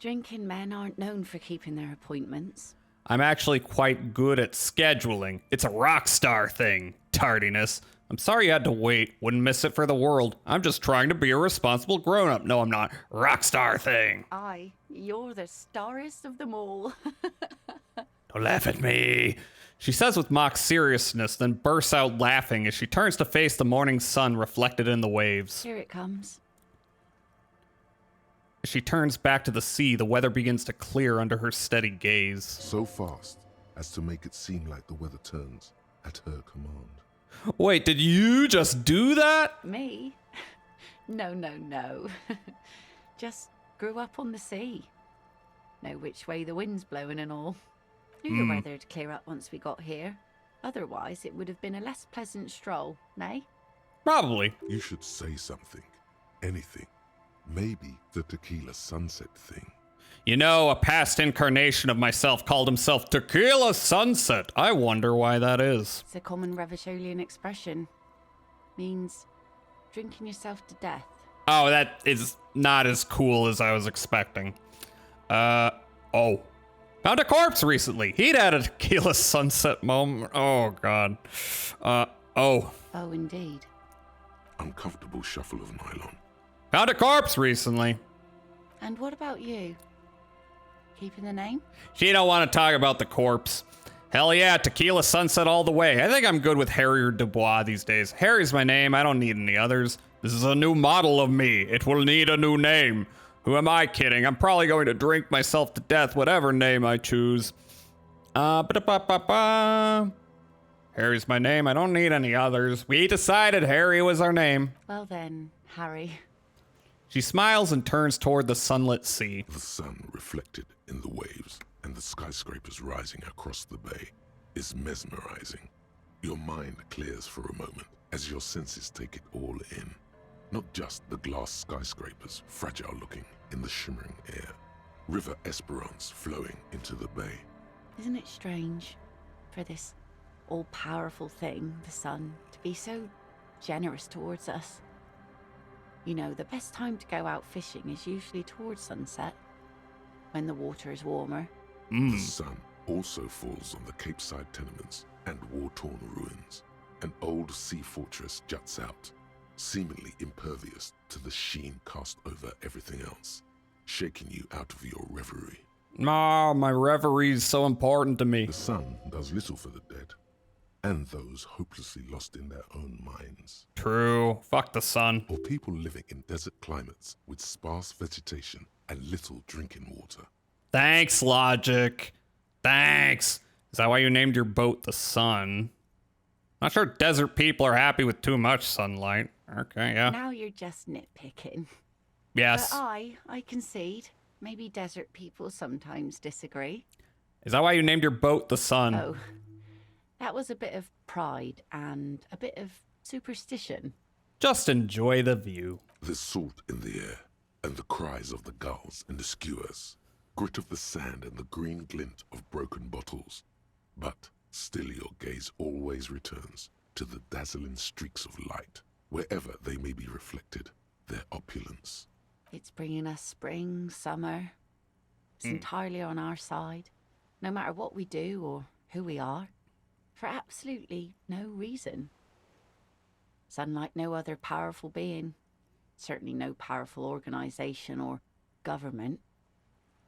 Drinking men aren't known for keeping their appointments. I'm actually quite good at scheduling. It's a rock star thing, tardiness. I'm sorry you had to wait. Wouldn't miss it for the world. I'm just trying to be a responsible grown-up. No, I'm not. Rock star thing. Aye, you're the starest of them all. Don't laugh at me. She says with mock seriousness, then bursts out laughing as she turns to face the morning sun reflected in the waves. Here it comes. As she turns back to the sea, the weather begins to clear under her steady gaze. So fast as to make it seem like the weather turns at her command. Wait, did you just do that? Me? No, no, no. Just grew up on the sea. Know which way the wind's blowing and all. Knew the weather'd clear up once we got here. Otherwise, it would have been a less pleasant stroll, nay? Probably. You should say something. Anything. Maybe the Tequila Sunset thing. You know, a past incarnation of myself called himself Tequila Sunset. I wonder why that is. It's a common Revacholian expression. Means drinking yourself to death. Oh, that is not as cool as I was expecting. Oh. Found a corpse recently. He'd had a Tequila Sunset moment. Oh, God. Oh. Oh, indeed. Uncomfortable shuffle of nylon. Found a corpse recently. And what about you? Keeping the name? She don't want to talk about the corpse. Hell yeah, Tequila Sunset all the way. I think I'm good with Harry or Dubois these days. Harry's my name. I don't need any others. This is a new model of me. It will need a new name. Who am I kidding? I'm probably going to drink myself to death, whatever name I choose. Harry's my name. I don't need any others. We decided Harry was our name. Well then, Harry. She smiles and turns toward the sunlit sea. The sun reflected in the waves and the skyscrapers rising across the bay is mesmerizing. Your mind clears for a moment as your senses take it all in. Not just the glass skyscrapers, fragile looking in the shimmering air. River Esperance flowing into the bay. Isn't it strange for this all-powerful thing, the sun, to be so generous towards us? You know, the best time to go out fishing is usually towards sunset, when the water is warmer. The sun also falls on the Capeside tenements and war-torn ruins. An old sea fortress juts out, seemingly impervious to the sheen cast over everything else, shaking you out of your reverie. Ah, my reverie's so important to me. The sun does little for the dead, and those hopelessly lost in their own minds. True. Fuck the sun. Or people living in desert climates with sparse vegetation and little drinking water. Thanks, Logic. Thanks. Is that why you named your boat the Sun? Not sure desert people are happy with too much sunlight. Okay, yeah. Now you're just nitpicking. Yes. But I concede. Maybe desert people sometimes disagree. Is that why you named your boat the Sun? Oh, that was a bit of pride and a bit of superstition. Just enjoy the view. There's salt in the air, and the cries of the gulls and the skuas, grit of the sand and the green glint of broken bottles. But still your gaze always returns to the dazzling streaks of light, wherever they may be reflected, their opulence. It's bringing us spring, summer. It's entirely on our side, no matter what we do or who we are, for absolutely no reason. It's unlike no other powerful being, certainly no powerful organization or government.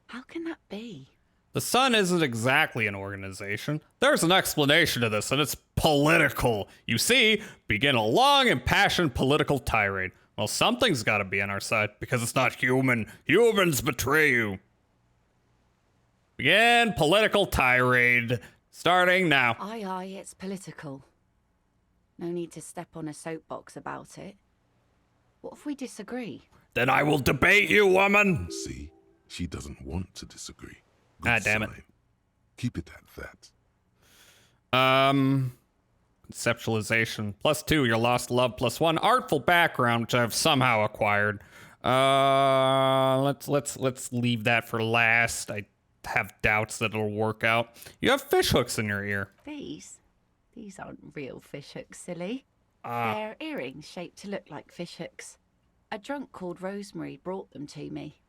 How can that be? The Sun isn't exactly an organization. There's an explanation to this, and it's political. You see, begin a long, impassioned political tirade. Well, something's got to be on our side, because it's not human. Humans betray you. Begin political tirade, starting now. Aye, it's political. No need to step on a soapbox about it. What if we disagree? Then I will debate you, woman. See, she doesn't want to disagree. Ah, damn it. Keep it at that. Conceptualization. +2, your lost love. +1, artful background, which I've somehow acquired. Let's leave that for last. I have doubts that it'll work out. You have fish hooks in your ear. These aren't real fish hooks, silly. They're earrings shaped to look like fish hooks. A drunk called Rosemary brought them to me.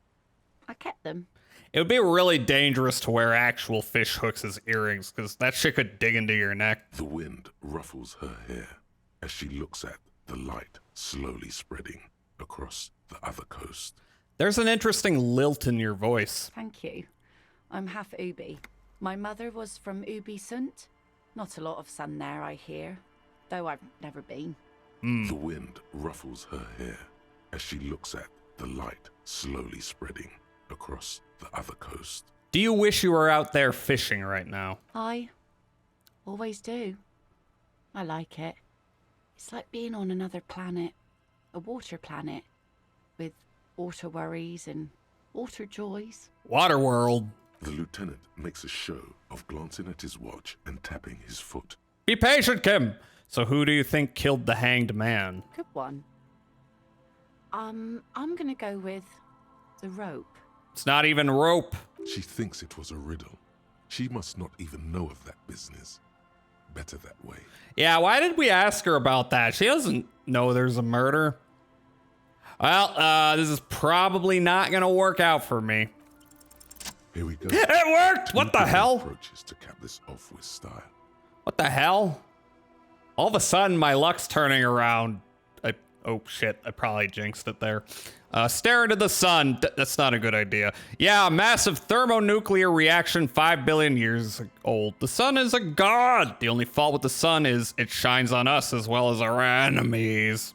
I kept them. It would be really dangerous to wear actual fish hooks as earrings, because that shit could dig into your neck. The wind ruffles her hair as she looks at the light slowly spreading across the other coast. There's an interesting lilt in your voice. Thank you. I'm half Ubi. My mother was from Ubi Sunt. Not a lot of sun there, I hear, though I've never been. The wind ruffles her hair as she looks at the light slowly spreading across the other coast. Do you wish you were out there fishing right now? I always do. I like it. It's like being on another planet, a water planet, with water worries and water joys. Waterworld. The lieutenant makes a show of glancing at his watch and tapping his foot. Be patient, Kim. So who do you think killed the hanged man? Good one. I'm gonna go with the rope. It's not even rope. She thinks it was a riddle. She must not even know of that business. Better that way. Yeah, why did we ask her about that? She doesn't know there's a murder. Well, this is probably not gonna work out for me. Here we go. It worked! What the hell? Approaches to cap this off with style. What the hell? All of a sudden, my luck's turning around. Oh shit, I probably jinxed it there. Stare into the sun. That's not a good idea. Yeah, a massive thermonuclear reaction 5 billion years old. The sun is a god. The only fault with the sun is it shines on us as well as our enemies.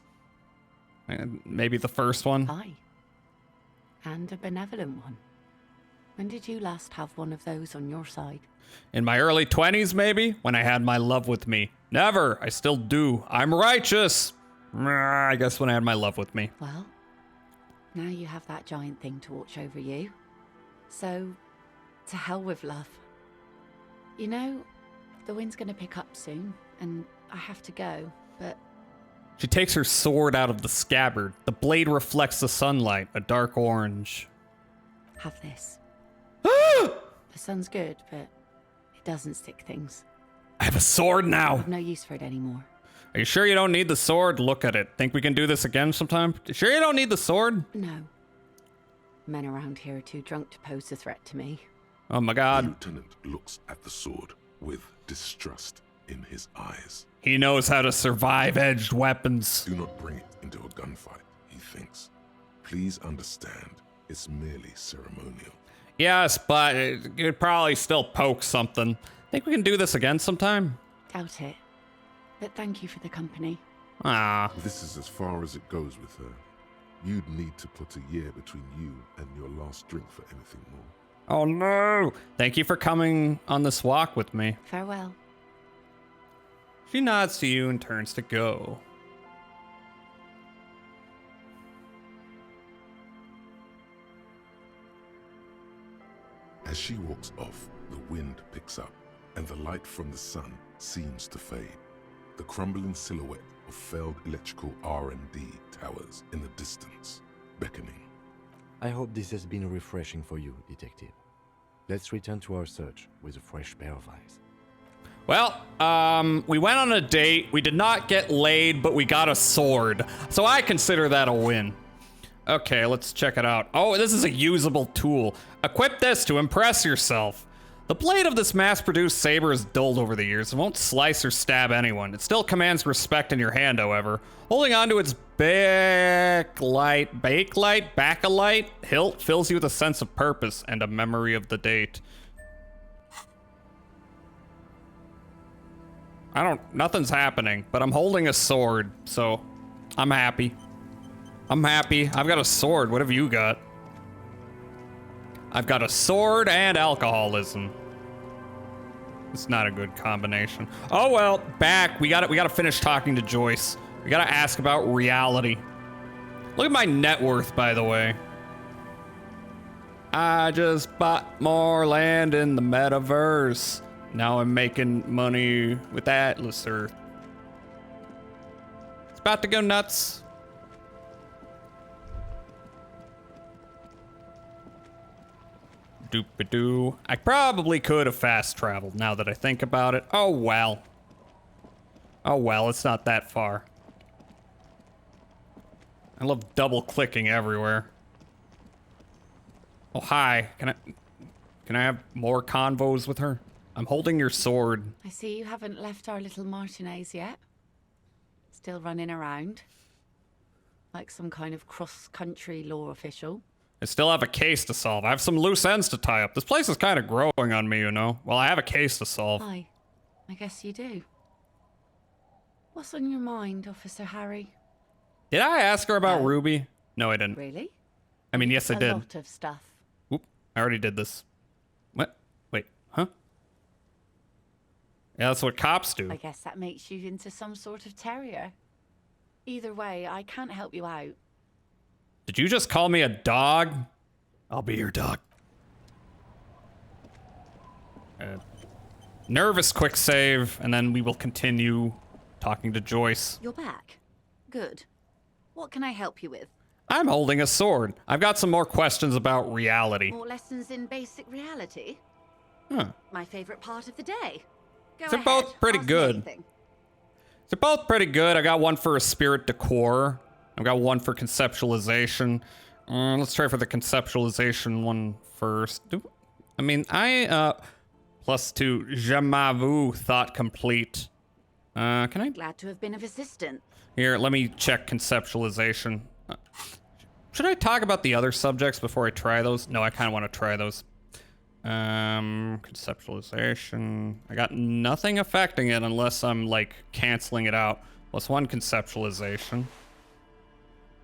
And maybe the first one. Aye. And a benevolent one. When did you last have one of those on your side? In my early 20s, maybe, when I had my love with me. Never. I still do. I'm righteous. I guess when I had my love with me. Well, now you have that giant thing to watch over you. So, to hell with love. You know, the wind's gonna pick up soon, and I have to go, but... She takes her sword out of the scabbard. The blade reflects the sunlight, a dark orange. Have this. The sun's good, but it doesn't stick things. I have a sword now. I've no use for it anymore. Are you sure you don't need the sword? Look at it. Think we can do this again sometime? Sure you don't need the sword? No. Men around here are too drunk to pose a threat to me. Oh my god. The lieutenant looks at the sword with distrust in his eyes. He knows how to survive edged weapons. Do not bring it into a gunfight, he thinks. Please understand, it's merely ceremonial. Yes, but it could probably still poke something. Think we can do this again sometime? Doubt it. But thank you for the company. Ah. This is as far as it goes with her. You'd need to put a year between you and your last drink for anything more. Oh no! Thank you for coming on this walk with me. Farewell. She nods to you and turns to go. As she walks off, the wind picks up, and the light from the sun seems to fade. The crumbling silhouette of failed electrical R&D towers in the distance, beckoning. I hope this has been refreshing for you, Detective. Let's return to our search with a fresh pair of eyes. Well, we went on a date. We did not get laid, but we got a sword. So I consider that a win. Okay, let's check it out. Oh, this is a usable tool. Equip this to impress yourself. The blade of this mass-produced saber is dulled over the years. It won't slice or stab anyone. It still commands respect in your hand, however. Holding onto its bakelite hilt fills you with a sense of purpose and a memory of the date. Nothing's happening, but I'm holding a sword, so I'm happy. I'm happy. I've got a sword. What have you got? I've got a sword and alcoholism. It's not a good combination. Oh well, back. We gotta finish talking to Joyce. We gotta ask about reality. Look at my net worth, by the way. I just bought more land in the metaverse. Now I'm making money with Atlas Earth. It's about to go nuts. Doop-a-doo. I probably could have fast traveled now that I think about it. Oh well. Oh well, it's not that far. I love double clicking everywhere. Oh hi. Can I have more convos with her? I'm holding your sword. I see you haven't left our little Martinez yet. Still running around. Like some kind of cross-country law official. I still have a case to solve. I have some loose ends to tie up. This place is kind of growing on me, you know? Well, I have a case to solve. Aye. I guess you do. What's on your mind, Officer Harry? Did I ask her about Ruby? No, I didn't. Really? I mean, yes, I A did. lot of stuff. Oop, I already did this. What? Wait, huh? Yeah, that's what cops do. I guess that makes you into some sort of terrier. Either way, I can't help you out. Did you just call me a dog? I'll be your dog. Nervous quick save, and then we will continue talking to Joyce. You're back. Good. What can I help you with? I'm holding a sword. I've got some more questions about reality. More lessons in basic reality? Huh. My favorite part of the day. Go They're ahead, both pretty ask me good. anything. They're both pretty good. I got one for a spirit decor. I've got one for conceptualization. Let's try for the conceptualization one first. I mean, +2. Je m'avoue, thought complete. Can I? Glad to have been of assistance. Here, let me check conceptualization. Should I talk about the other subjects before I try those? No, I kind of want to try those. Conceptualization. I got nothing affecting it unless I'm like canceling it out. +1 conceptualization.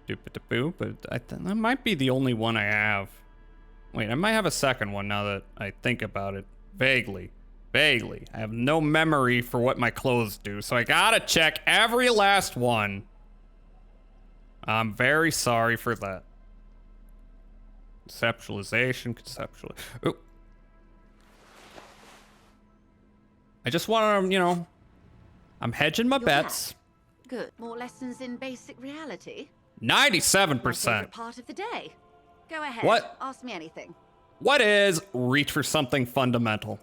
Doop-a-da-boop, but that might be the only one I have. Wait, I might have a second one now that I think about it. Vaguely. Vaguely. I have no memory for what my clothes do, so I gotta check every last one. I'm very sorry for that. Conceptualization, Ooh. I just want to, you know, I'm hedging my bets. Good. More lessons in basic reality? 97%. My favorite part of the day. Go ahead. What? Ask me anything. What is reach for something fundamental?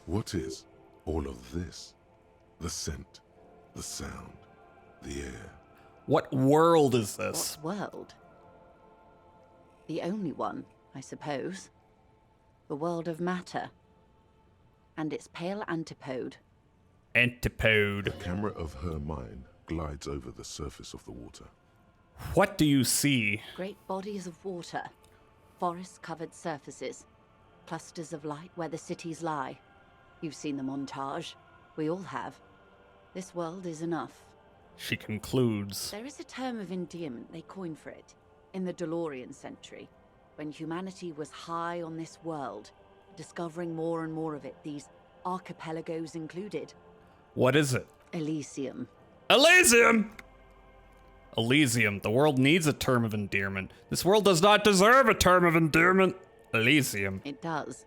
What is all of this? The scent, the sound, the air. What world is this? What world? The only one, I suppose. The world of matter. And its pale antipode. Antipode. The camera of her mind glides over the surface of the water. What do you see? Great bodies of water. Forest-covered surfaces. Clusters of light where the cities lie. You've seen the montage. We all have. This world is enough. She concludes. There is a term of endearment they coined for it in the DeLorean century, when humanity was high on this world, discovering more and more of it, these archipelagos included. What is it? Elysium. Elysium! Elysium. The world needs a term of endearment. This world does not deserve a term of endearment. Elysium. It does.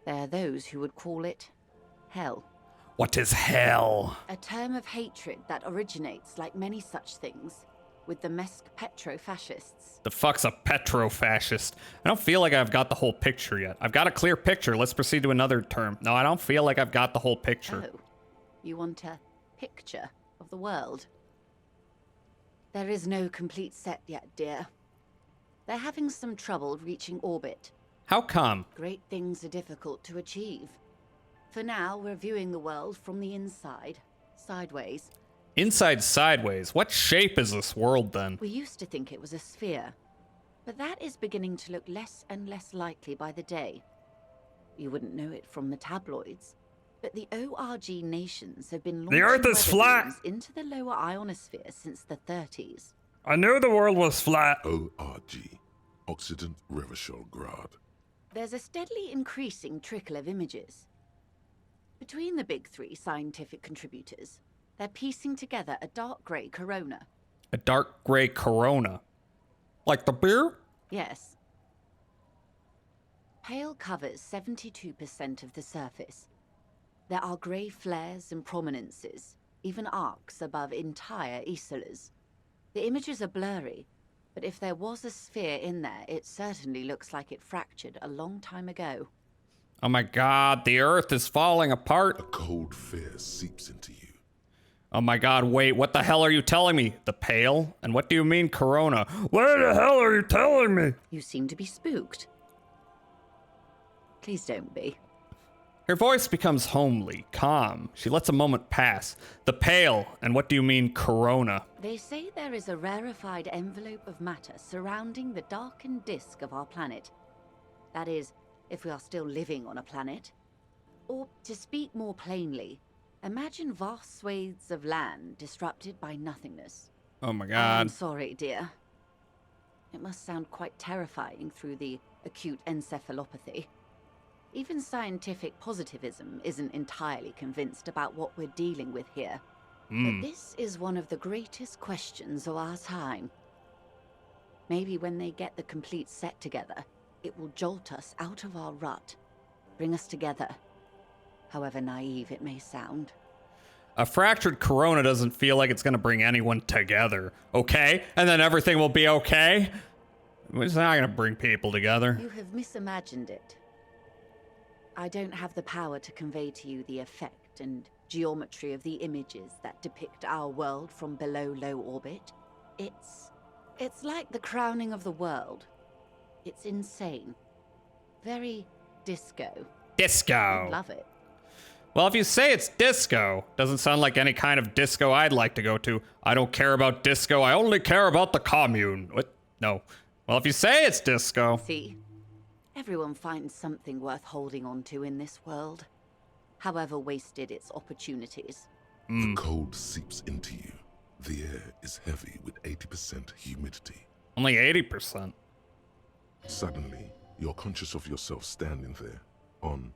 There are those who would call it hell. What is hell? A term of hatred that originates, like many such things, with the Mesk petro-fascists. The fuck's a petro-fascist? I don't feel like I've got the whole picture yet. I've got a clear picture. Let's proceed to another term. No, I don't feel like I've got the whole picture. Oh, you want a picture of the world? There is no complete set yet, dear. They're having some trouble reaching orbit. How come? Great things are difficult to achieve. For now, we're viewing the world from the inside, sideways. Inside sideways. What shape is this world then? We used to think it was a sphere, but that is beginning to look less and less likely by the day. You wouldn't know it from the tabloids, but the ORG nations have been launching The Earth is weather flat! balloons into the lower ionosphere since the 30s. I knew the world was flat. ORG. Occident Revichol-Grad. There's a steadily increasing trickle of images. Between the big three scientific contributors, they're piecing together a dark grey corona. A dark gray corona. Like the beer? Yes. Pale covers 72% of the surface. There are grey flares and prominences, even arcs above entire isolas. The images are blurry, but if there was a sphere in there, it certainly looks like it fractured a long time ago. Oh my god, the Earth is falling apart. A cold fear seeps into you. Oh my god, wait, what the hell are you telling me? The pale? And what do you mean corona? What the hell are you telling me? You seem to be spooked. Please don't be. Her voice becomes homely, calm. She lets a moment pass. The pale, and what do you mean corona? They say there is a rarefied envelope of matter surrounding the darkened disk of our planet. That is, if we are still living on a planet. Or, to speak more plainly, imagine vast swathes of land disrupted by nothingness. Oh my I'm god. sorry, dear. It must sound quite terrifying through the acute encephalopathy. Even scientific positivism isn't entirely convinced about what we're dealing with here. But this is one of the greatest questions of our time. Maybe when they get the complete set together, it will jolt us out of our rut, bring us together, however naive it may sound. A fractured corona doesn't feel like it's going to bring anyone together, okay? And then everything will be okay? It's not going to bring people together. You have misimagined it. I don't have the power to convey to you the effect and geometry of the images that depict our world from below low orbit. It's like the crowning of the world. It's insane. Very disco. Disco. You'd love it. Well, if you say it's disco, doesn't sound like any kind of disco I'd like to go to. I don't care about disco. I only care about the commune. What? No. Well, if you say it's disco. See? Everyone finds something worth holding on to in this world, however wasted its opportunities. The cold seeps into you. The air is heavy with 80% humidity. Only 80%. Suddenly, you're conscious of yourself standing there, on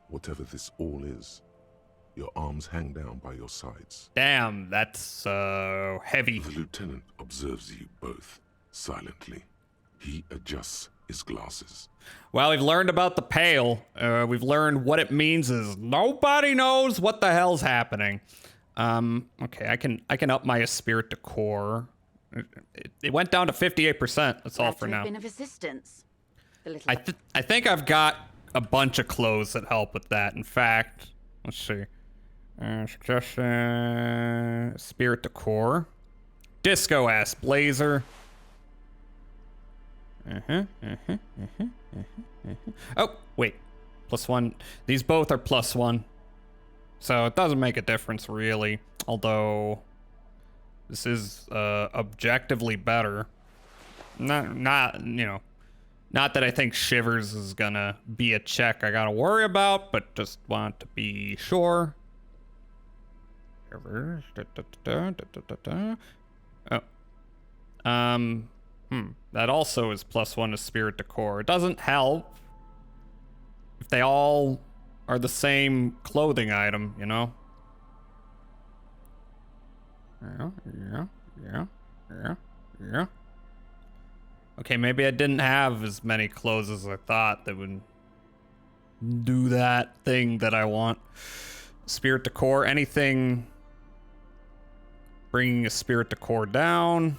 whatever this all is. Your arms hang down by your sides. Damn, that's heavy. The lieutenant observes you both, silently. He adjusts his glasses. Well, we've learned about the Pale. We've learned what it means is nobody knows what the hell's happening. Okay, I can up my Esprit de Corps. It went down to 58%. That's all for now. Been of assistance. The little I think I've got a bunch of clothes that help with that. In fact, let's see. Suggestion, Esprit de Corps, disco ass blazer. Oh, wait. +1. These both are +1. So it doesn't make a difference, really. Although, this is objectively better. Not that I think Shivers is gonna be a check I gotta worry about, but just want to be sure. Shivers. Oh. That also is +1 to Esprit de Corps. It doesn't help if they all are the same clothing item, you know? Yeah. Okay, maybe I didn't have as many clothes as I thought that would do that thing that I want. Esprit de Corps, anything bringing a Esprit de Corps down.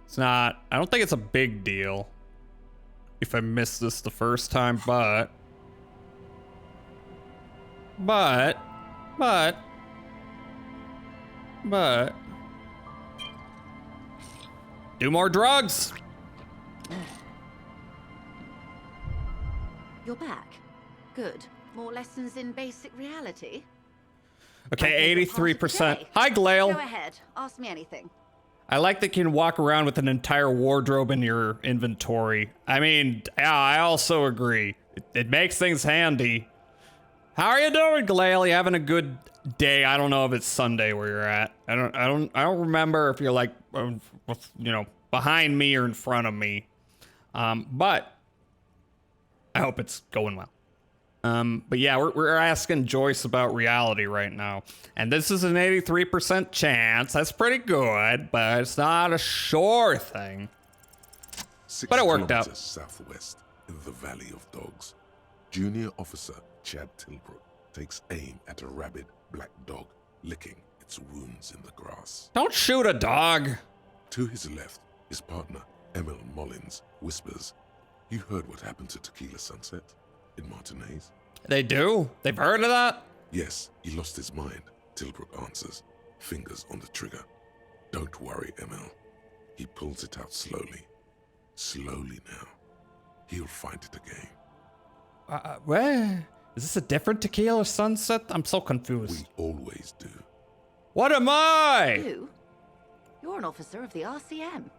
It's not, I don't think it's a big deal if I miss this the first time, but do more drugs. You're back. Good. More lessons in basic reality. Okay, 83%. Hi, Glail. Go ahead. Ask me anything. I like that you can walk around with an entire wardrobe in your inventory. I mean, yeah, I also agree. It makes things handy. How are you doing, Glail? You having a good day? I don't know if it's Sunday where you're at. I don't remember if you're like, behind me or in front of me. But I hope it's going well. But yeah, we're asking Joyce about reality right now. And this is an 83% chance. That's pretty good, but it's not a sure thing. 6 but it worked out. Southwest, in the Valley of Dogs, Junior Officer Chad Tilbrook takes aim at a rabid black dog licking its wounds in the grass. Don't shoot a dog. To his left, his partner, Emil Mullins, whispers, "You heard what happened to Tequila Sunset in Martinez?" They do? They've heard of that? Yes, he lost his mind, Tilbrook answers, fingers on the trigger. "Don't worry, Emil." He pulls it out slowly. Slowly now. He'll find it again. Where? Is this a different Tequila Sunset? I'm so confused. We always do. What am I? You? You're an officer of the RCM.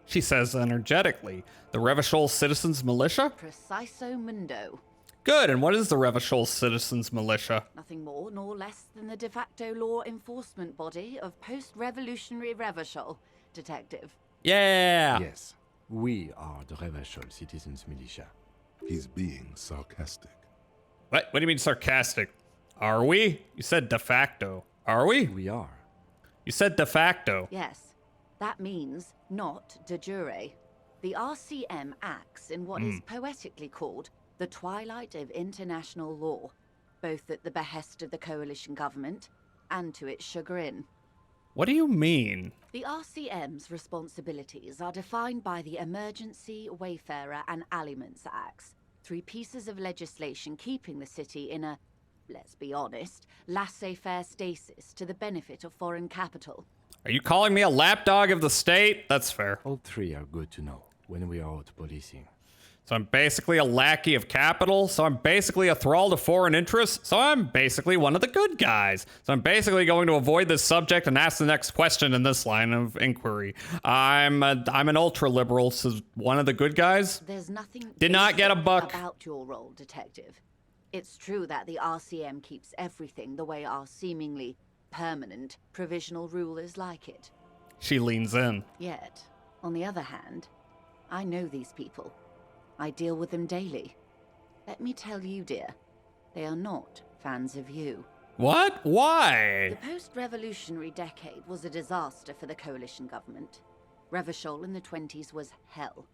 She says energetically. The Revachol Citizens Militia? Preciso Mundo. Good, and what is the Revachol Citizens Militia? Nothing more nor less than the de facto law enforcement body of post-revolutionary Revachol, Detective. Yeah. Yes, we are the Revachol Citizens Militia. He's being sarcastic. What do you mean sarcastic? Are we? You said de facto. Are we? We are. You said de facto. Yes, that means not de jure. The RCM acts in what is poetically called the twilight of international law, both at the behest of the coalition government and to its chagrin. What do you mean? The RCM's responsibilities are defined by the Emergency, Wayfarer and Aliments Acts, 3 pieces of legislation keeping the city in a, let's be honest, laissez-faire stasis to the benefit of foreign capital. Are you calling me a lapdog of the state? That's fair. All 3 are good to know when we are out policing. So I'm basically a lackey of capital. So I'm basically a thrall to foreign interests. So I'm basically one of the good guys. So I'm basically going to avoid this subject and ask the next question in this line of inquiry. I'm an ultra liberal. So one of the good guys. There's nothing Did not get a buck about your role, Detective. It's true that the RCM keeps everything the way our seemingly permanent provisional rulers like it. She leans in. Yet, on the other hand, I know these people. I deal with them daily. Let me tell you, dear, they are not fans of you. What? Why? The post-revolutionary decade was a disaster for the coalition government. Revachol in the 20s was hell,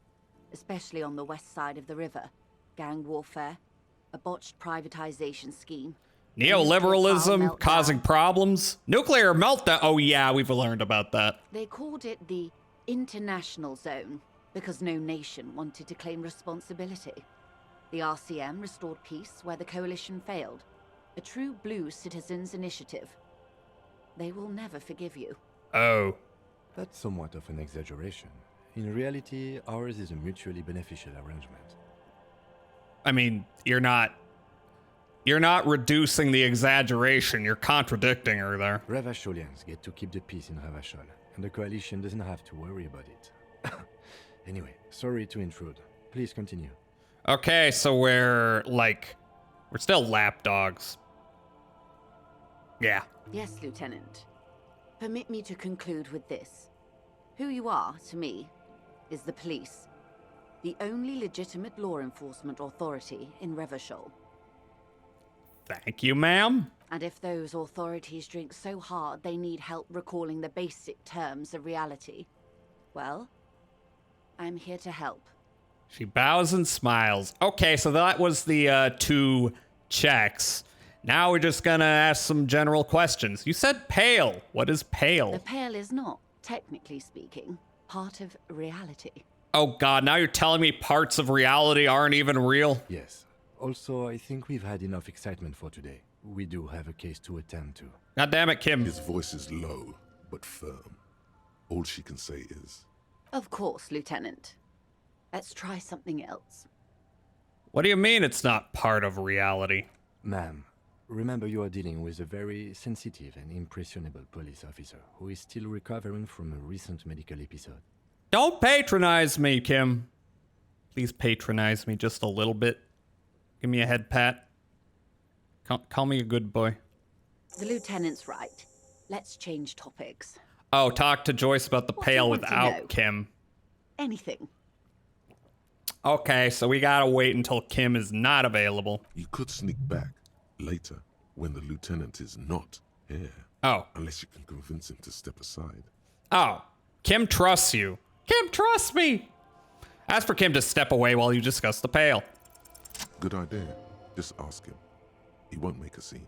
especially on the west side of the river. Gang warfare, a botched privatization scheme. Neoliberalism causing problems. Nuclear meltdown. Oh yeah, we've learned about that. They called it the International Zone because no nation wanted to claim responsibility. The RCM restored peace where the coalition failed. A true blue citizens' initiative. They will never forgive you. Oh. That's somewhat of an exaggeration. In reality, ours is a mutually beneficial arrangement. I mean, you're not reducing the exaggeration, you're contradicting her there. Revacholians get to keep the peace in Revachol, and the coalition doesn't have to worry about it. Anyway, sorry to intrude. Please continue. Okay, so we're still lapdogs. Yeah. Yes, Lieutenant. Permit me to conclude with this. Who you are, to me, is the police. The only legitimate law enforcement authority in Revachol. Thank you, ma'am. And if those authorities drink so hard they need help recalling the basic terms of reality, well, I'm here to help. She bows and smiles. Okay, so that was the 2 checks. Now we're just gonna ask some general questions. You said pale. What is pale? The pale is not, technically speaking, part of reality. Oh god, now you're telling me parts of reality aren't even real? Yes. Also, I think we've had enough excitement for today. We do have a case to attend to. God damn it, Kim. His voice is low, but firm. All she can say is, Of course, Lieutenant. Let's try something else. What do you mean it's not part of reality? Ma'am, remember you are dealing with a very sensitive and impressionable police officer who is still recovering from a recent medical episode. Don't patronize me, Kim. Please patronize me just a little bit. Give me a head pat. Call me a good boy. The Lieutenant's right. Let's change topics. Oh, talk to Joyce about the What do you pail want to know? without Kim. Anything. Okay, so we gotta wait until Kim is not available. you could sneak back later when the lieutenant is not here. Oh. Unless you can convince him to step aside. Oh, Kim trusts you. Kim trusts me. Ask for Kim to step away while you discuss the pail. Good idea. Just ask him. He won't make a scene.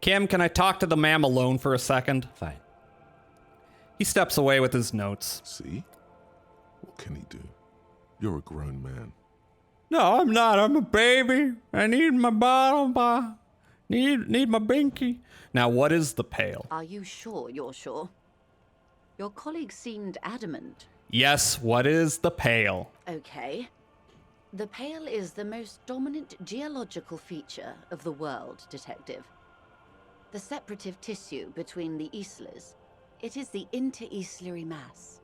Kim, can I talk to the ma'am alone for a second? Fine. He steps away with his notes. See? What can he do? You're a grown man. No, I'm not. I'm a baby. I need my bottle. Need my binky. Now, what is the pail? Are you sure you're sure? Your colleague seemed adamant. Yes, what is the pail? Okay. The pale is the most dominant geological feature of the world, Detective. The separative tissue between the islas. It is the interoceanic mass.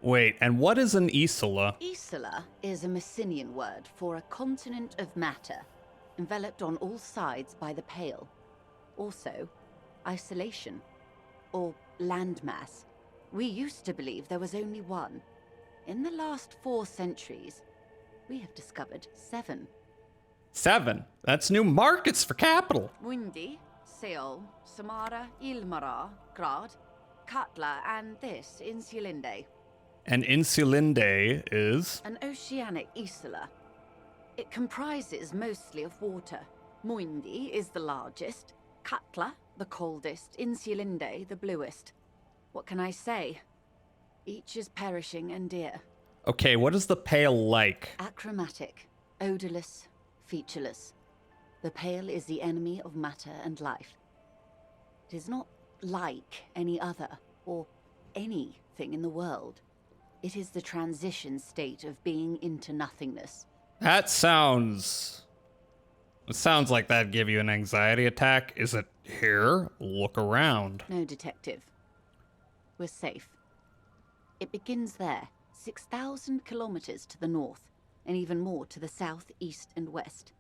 Wait, and what is an isla? Isla is a Messinian word for a continent of matter, enveloped on all sides by the pale. Also, isolation, or landmass. We used to believe there was only one. In the last 4 centuries, we have discovered 7. 7? That's new markets for capital. Mundi, Seol, Samara, Ilmara, Grad, Katla, and this, Insulinde. And Insulinde is? An oceanic isla. It comprises mostly of water. Muindi is the largest, Katla the coldest, Insulinde the bluest. What can I say? Each is perishing and dear. Okay, what is the Pale like? Achromatic, odorless, featureless. The Pale is the enemy of matter and life. It is not like any other, or anything in the world. It is the transition state of being into nothingness. That sounds... It sounds like that'd give you an anxiety attack. Is it here? Look around. No, detective. We're safe. It begins there, 6,000 kilometers to the north, and even more to the south, east, and west.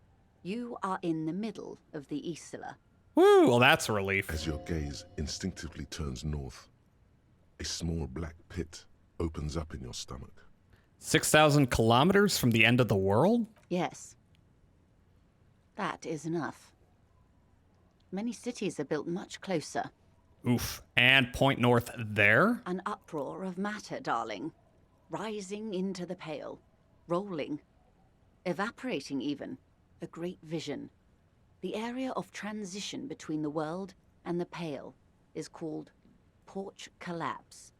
You are in the middle of the Isla. Woo, well that's a relief. As your gaze instinctively turns north, a small black pit opens up in your stomach. 6,000 kilometers from the end of the world? Yes. That is enough. Many cities are built much closer. Oof. And point north there? An uproar of matter, darling. Rising into the Pale. Rolling. Evaporating even. A great vision. The area of transition between the world and the Pale is called Porch Collapse.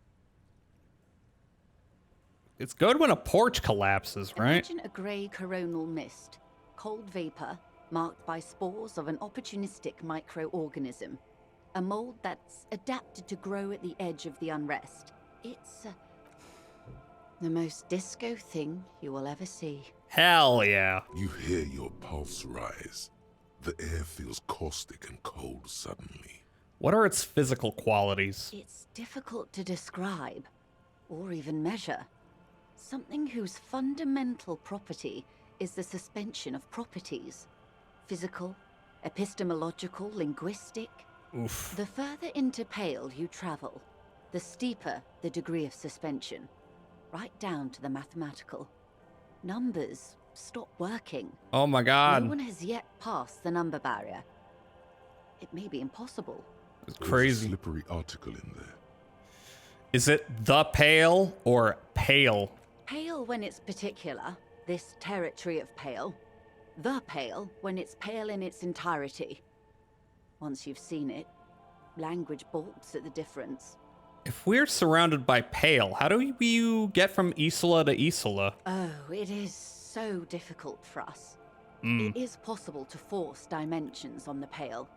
It's good when a porch collapses, right? Imagine a grey coronal mist. Cold vapor marked by spores of an opportunistic microorganism. A mold that's adapted to grow at the edge of the unrest. It's the most disco thing you will ever see. Hell yeah. You hear your pulse rise. The air feels caustic and cold suddenly. What are its physical qualities? It's difficult to describe, or even measure. Something whose fundamental property is the suspension of properties. Physical, epistemological, linguistic. Oof. The further into Pale you travel, the steeper the degree of suspension. Right down to the mathematical. Numbers stop working. Oh my god. No one has yet passed the number barrier. It may be impossible. It's crazy. There's a slippery article in there. Is it the Pale or Pale? Pale when it's particular, this territory of Pale. The Pale when it's Pale in its entirety. Once you've seen it, language balks at the difference. If we're surrounded by Pale, how do you get from Isla to Isla? Oh, it is so difficult for us. It is possible to force dimensions on the Pale.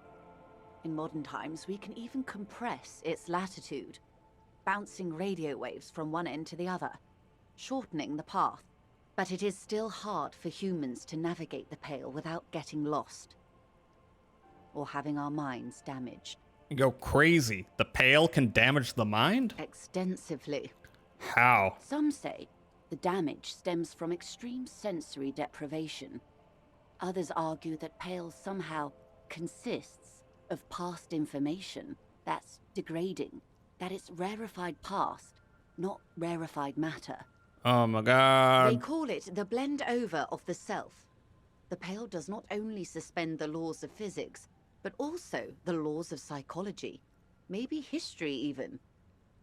In modern times, we can even compress its latitude, bouncing radio waves from one end to the other, shortening the path. But it is still hard for humans to navigate the Pale without getting lost, or having our minds damaged. You go crazy. The Pale can damage the mind? Extensively. How? Some say the damage stems from extreme sensory deprivation. Others argue that Pale somehow consists of past information that's degrading, that it's rarefied past, not rarefied matter. Oh my god. They call it the blend over of the self. The Pale does not only suspend the laws of physics, but also the laws of psychology, maybe history even.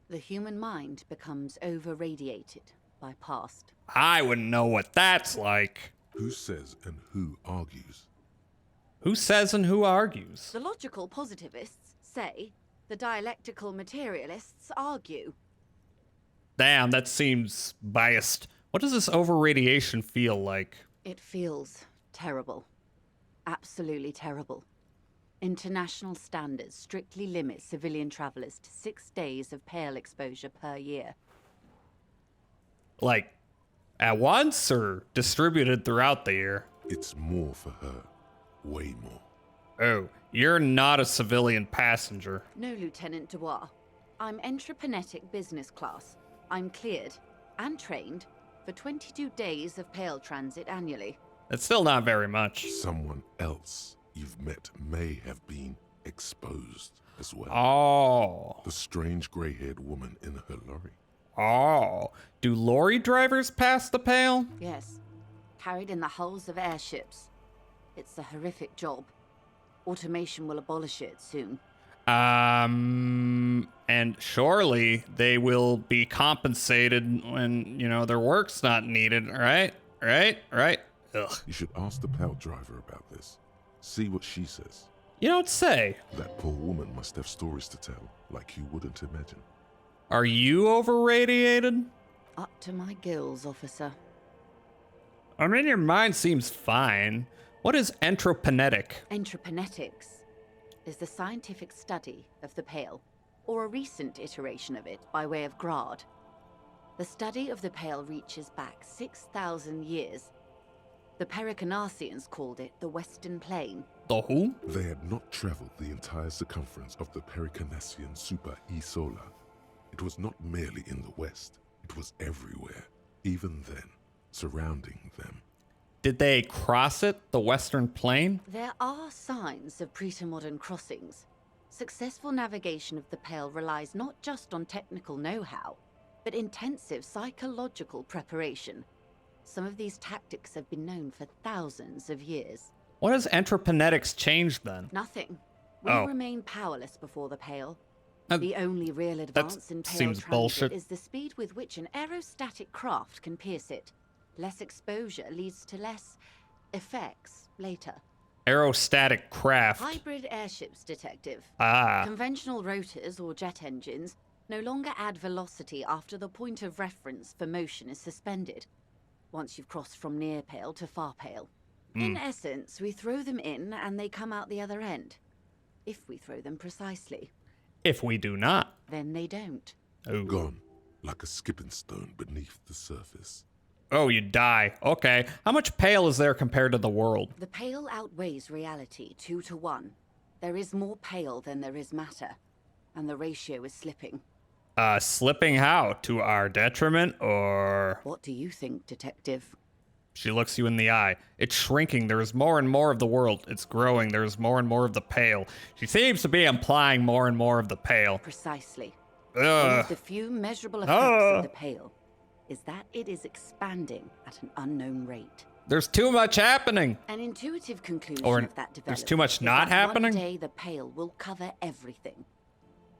The human mind becomes over-radiated by past. I wouldn't know what that's like. Who says and who argues? Who says and who argues? The logical positivists say, the dialectical materialists argue. Damn, that seems biased. What does this over-radiation feel like? It feels terrible. Absolutely terrible. International standards strictly limit civilian travelers to 6 days of Pale exposure per year. Like, at once or distributed throughout the year? It's more for her. Way more. Oh, you're not a civilian passenger. No, Lieutenant Dubois. I'm entreprenetic business class. I'm cleared and trained for 22 days of Pale transit annually. It's still not very much. Someone else you've met may have been exposed as well. Oh. The strange grey-haired woman in her lorry. Oh. Do lorry drivers pass the pale? Yes. Carried in the hulls of airships. It's a horrific job. Automation will abolish it soon. And surely they will be compensated when, their work's not needed, right? Right? Ugh. You should ask the pal driver about this. See what she says. You don't say. That poor woman must have stories to tell, like you wouldn't imagine. Are you over-radiated? Up to my gills, officer. I mean, your mind seems fine. What is entropinetic? Entroponetics is the scientific study of the Pale, or a recent iteration of it by way of Grad. The study of the Pale reaches back 6,000 years. The Pericarnassians called it the Western Plain. The who? They had not traveled the entire circumference of the Pericarnassian Super E-Solar. It was not merely in the west, it was everywhere, even then, surrounding them. Did they cross it, the Western Plain? There are signs of pre-modern crossings. Successful navigation of the Pale relies not just on technical know-how, but intensive psychological preparation. Some of these tactics have been known for thousands of years. What has entroponetics changed then? Nothing. We remain powerless before the Pale. The only real advance in Pale seems transit bullshit. is the speed with which an aerostatic craft can pierce it. Less exposure leads to less effects later. Aerostatic craft. Hybrid airships, Detective. Ah. Conventional rotors or jet engines no longer add velocity after the point of reference for motion is suspended, once you've crossed from near Pale to far Pale. In essence, we throw them in and they come out the other end. If we throw them precisely. If we do not. Then they don't. Oh. Gone, like a skipping stone beneath the surface. Oh, you die. Okay. How much Pale is there compared to the world? The Pale outweighs reality 2 to 1. There is more Pale than there is matter, and the ratio is slipping. Slipping how? To our detriment, or...? What do you think, Detective? She looks you in the eye. It's shrinking. There is more and more of the world. It's growing. There is more and more of the Pale. She seems to be implying more and more of the Pale. Precisely. Ugh. One of the few measurable effects of the Pale is that it is expanding at an unknown rate. There's too much happening. An intuitive conclusion Or of that development there's too much is not that happening? One day the Pale will cover everything.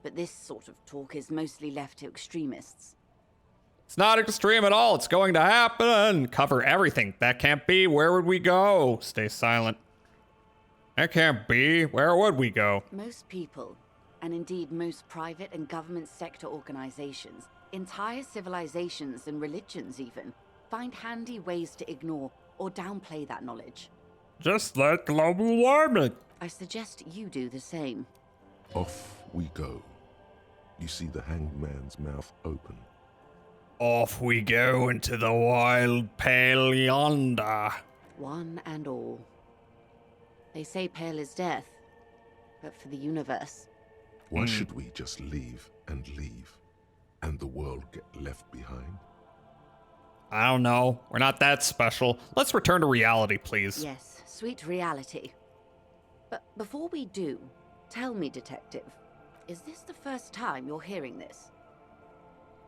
But this sort of talk is mostly left to extremists. It's not extreme at all. It's going to happen. Cover everything. That can't be. Where would we go? Stay silent. That can't be. Where would we go? Most people, and indeed most private and government sector organizations, entire civilizations and religions even, find handy ways to ignore or downplay that knowledge. Just like global warming. I suggest you do the same. Off we go. You see the hanged man's mouth open. Off we go into the wild Pale yonder. One and all. They say Pale is death, but for the universe. Why should we just leave, and the world get left behind? I don't know. We're not that special. Let's return to reality, please. Yes, sweet reality. But before we do, tell me, Detective, is this the first time you're hearing this?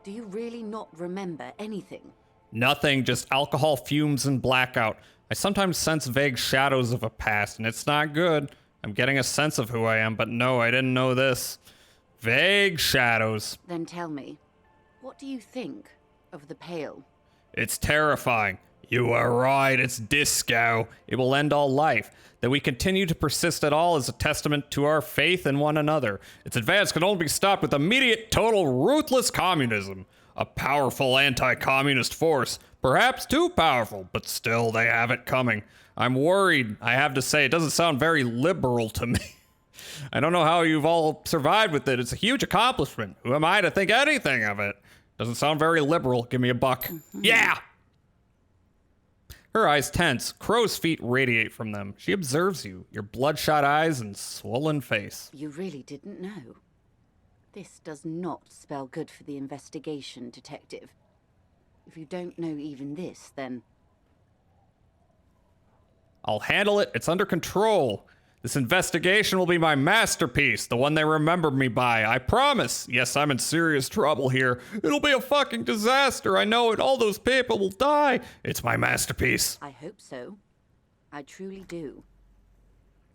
Do you really not remember anything? Nothing, just alcohol fumes and blackout. I sometimes sense vague shadows of a past, and it's not good. I'm getting a sense of who I am, but no, I didn't know this. Vague shadows. Then tell me, what do you think of the Pale? It's terrifying. You are right, it's disco. It will end all life. That we continue to persist at all is a testament to our faith in one another. Its advance can only be stopped with immediate, total, ruthless communism. A powerful anti-communist force. Perhaps too powerful, but still they have it coming. I'm worried, I have to say. It doesn't sound very liberal to me. I don't know how you've all survived with it. It's a huge accomplishment. Who am I to think anything of it? Doesn't sound very liberal. Give me a buck. Yeah! Her eyes tense. Crow's feet radiate from them. She observes you, your bloodshot eyes and swollen face. You really didn't know. This does not spell good for the investigation, Detective. If you don't know even this, then... I'll handle it. It's under control. This investigation will be my masterpiece, the one they remember me by. I promise. Yes, I'm in serious trouble here. It'll be a fucking disaster. I know it. All those people will die. It's my masterpiece. I hope so. I truly do.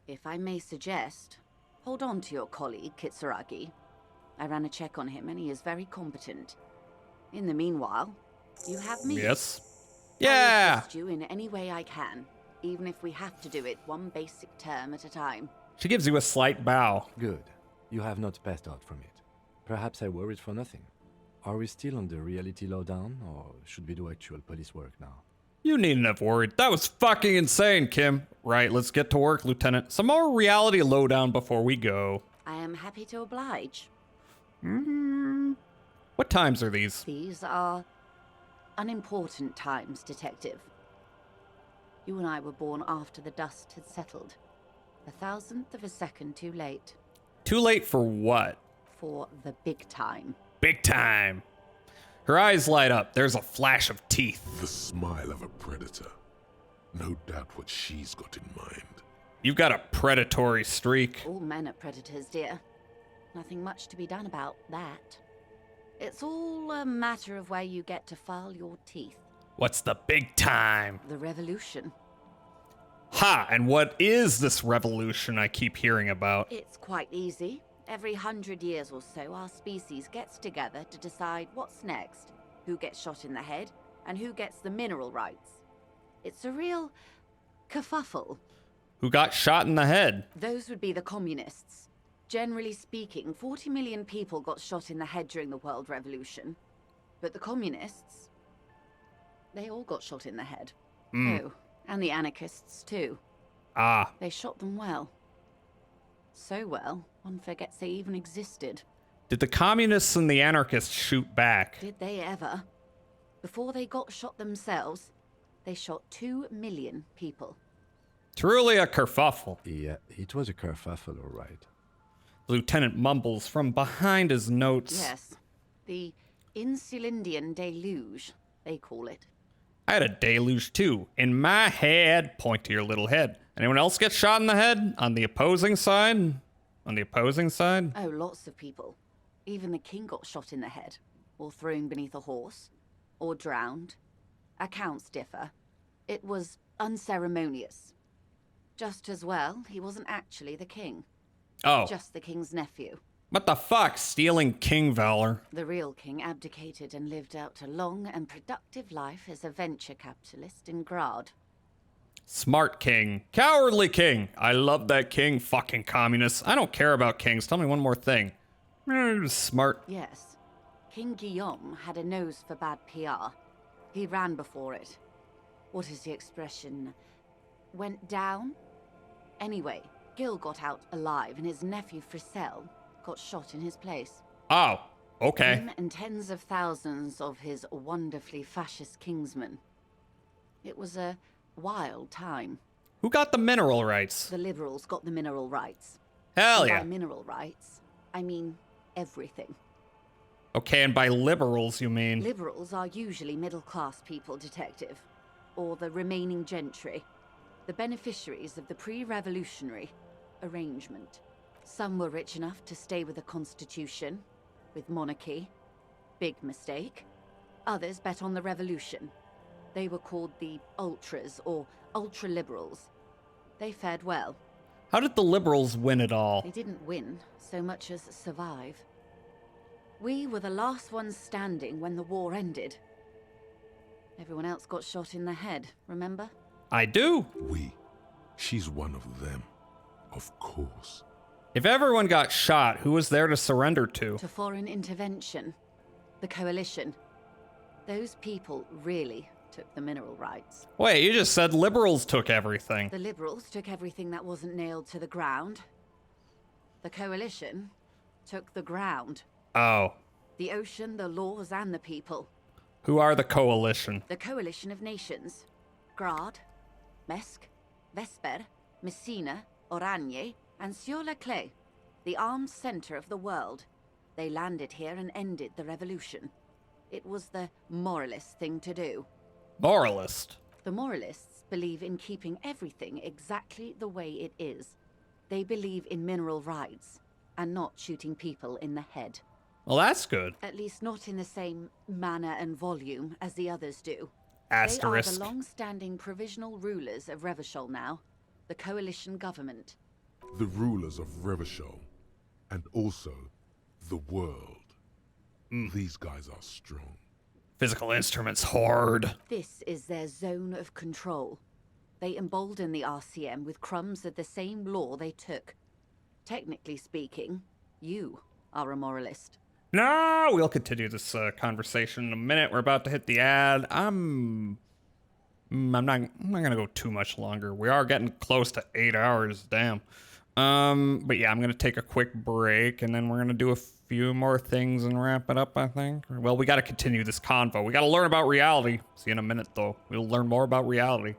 If I may suggest, hold on to your colleague, Kitsuragi. I ran a check on him and he is very competent. In the meanwhile, you have me. Yes. I will Yeah. assist you in any way I can, even if we have to do it one basic term at a time. She gives you a slight bow. Good. You have not passed out from it. Perhaps I worried for nothing. Are we still on the reality lowdown, or should we do actual police work now? You needn't have worried. That was fucking insane, Kim. Right, let's get to work, Lieutenant. Some more reality lowdown before we go. I am happy to oblige. What times are these? These are unimportant times, Detective. You and I were born after the dust had settled. 1,000th of a second too late. Too late for what? For the big time. Big time. Her eyes light up. There's a flash of teeth. The smile of a predator. No doubt what she's got in mind. You've got a predatory streak. All men are predators, dear. Nothing much to be done about that. It's all a matter of where you get to file your teeth. What's the big time? The revolution. Ha! And what is this revolution I keep hearing about? It's quite easy. Every 100 years or so, our species gets together to decide what's next, who gets shot in the head, and who gets the mineral rights. It's a real kerfuffle. Who got shot in the head? Those would be the communists. Generally speaking, 40 million people got shot in the head during the World Revolution. But the communists, they all got shot in the head. Oh, and the anarchists too. Ah. They shot them well. So well, one forgets they even existed. Did the communists and the anarchists shoot back? Did they ever? Before they got shot themselves, they shot 2 million people. Truly a kerfuffle. Yeah, it was a kerfuffle, all right. The lieutenant mumbles from behind his notes. Yes, the Insulindian deluge, they call it. I had a deluge too. In my head. Point to your little head. Anyone else get shot in the head? On the opposing side? On the opposing side? Oh, lots of people. Even the king got shot in the head, or thrown beneath a horse, or drowned. Accounts differ. It was unceremonious. Just as well, he wasn't actually the king. Oh. Just the king's nephew. What the fuck? Stealing king valor. The real king abdicated and lived out a long and productive life as a venture capitalist in Grad. Smart king. Cowardly king. I love that king. Fucking communists. I don't care about kings. Tell me one more thing. Smart. Yes. King Guillaume had a nose for bad PR. He ran before it. What is the expression? Went down? Anyway, Gil got out alive and his nephew Fricelle got shot in his place. Oh, okay. Him and tens of thousands of his wonderfully fascist kingsmen. It was a wild time. Who got the mineral rights? The liberals got the mineral rights. Hell And yeah. by mineral rights, I mean everything. Okay, and by liberals you mean? Liberals are usually middle-class people, Detective. Or the remaining gentry. The beneficiaries of the pre-revolutionary arrangement. Some were rich enough to stay with the Constitution, with monarchy. Big mistake. Others bet on the revolution. They were called the ultras, or ultra-liberals. They fared well. How did the liberals win it all? They didn't win so much as survive. We were the last ones standing when the war ended. Everyone else got shot in the head, remember? I do. She's one of them. Of course. If everyone got shot, who was there to surrender to? To foreign intervention. The coalition. Those people really took the mineral rights. Wait, you just said liberals took everything. The liberals took everything that wasn't nailed to the ground. The coalition took the ground. Oh. The ocean, the laws, and the people. Who are the coalition? The coalition of nations. Grad, Mesk, Vesper, Messina, Oranje, and Sur-la-Clay, the armed center of the world. They landed here and ended the revolution. It was the moralist thing to do. Moralist? The moralists believe in keeping everything exactly the way it is. They believe in mineral rights and not shooting people in the head. Well, that's good. At least not in the same manner and volume as the others do. Asterisk. They are the long-standing provisional rulers of Revachol now, the coalition government. The rulers of Revachol, and also the world. These guys are strong. Physical instruments horde. This is their zone of control. They embolden the RCM with crumbs of the same law they took. Technically speaking, you are a moralist. No, we'll continue this conversation in a minute. We're about to hit the ad. I'm not gonna go too much longer. We are getting close to 8 hours. Damn. But yeah, I'm gonna take a quick break, and then we're gonna do a few more things and wrap it up, I think. Well, we gotta continue this convo. We gotta learn about reality. See you in a minute, though. We'll learn more about reality.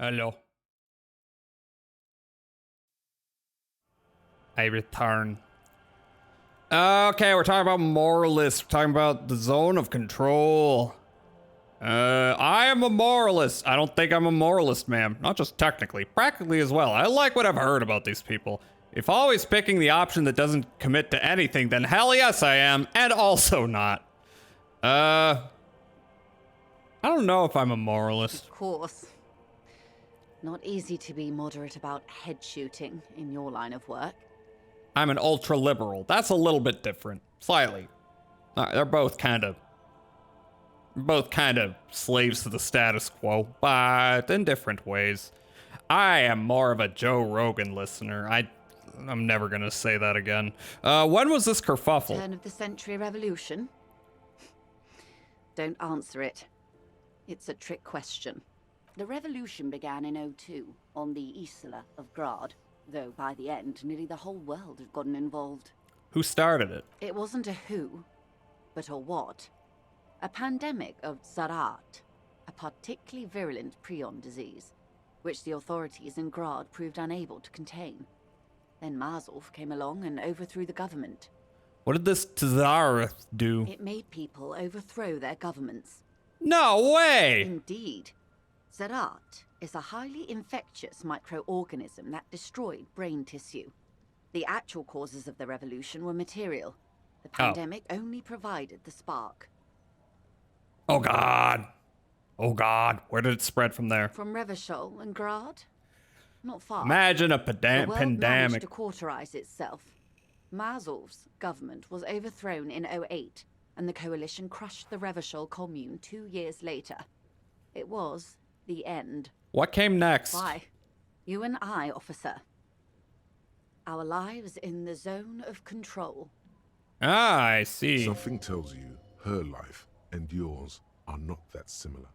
Hello. I return. Okay, we're talking about moralists. We're talking about the zone of control. I am a moralist. I don't think I'm a moralist, ma'am. Not just technically, practically as well. I like what I've heard about these people. If always picking the option that doesn't commit to anything, then hell yes I am, and also not. I don't know if I'm a moralist. Of course. Not easy to be moderate about head shooting in your line of work. I'm an ultra-liberal. That's a little bit different. Slightly. They're both kind of slaves to the status quo, but in different ways. I am more of a Joe Rogan listener. I'm never gonna say that again. When was this kerfuffle? Turn of the century revolution? Don't answer it. It's a trick question. The revolution began in '02 on the Isla of Grad, though by the end, nearly the whole world had gotten involved. Who started it? It wasn't a who, but a what. A pandemic of Zarat, a particularly virulent prion disease, which the authorities in Grad proved unable to contain. Then Mazov came along and overthrew the government. What did this Tzareth do? It made people overthrow their governments. No way! Indeed. Zarat is a highly infectious microorganism that destroyed brain tissue. The actual causes of the revolution were material. The pandemic only provided the spark. Oh God. Oh God. Where did it spread from there? From Revachol and Grad? Not far. Imagine a The world managed pandemic. to cauterize itself. Mazov's government was overthrown in '08, and the coalition crushed the Revachol commune 2 years later. It was the end. What came next? Why? You and I, officer. Our lives in the zone of control. Ah, I see. Something tells you her life and yours are not that similar.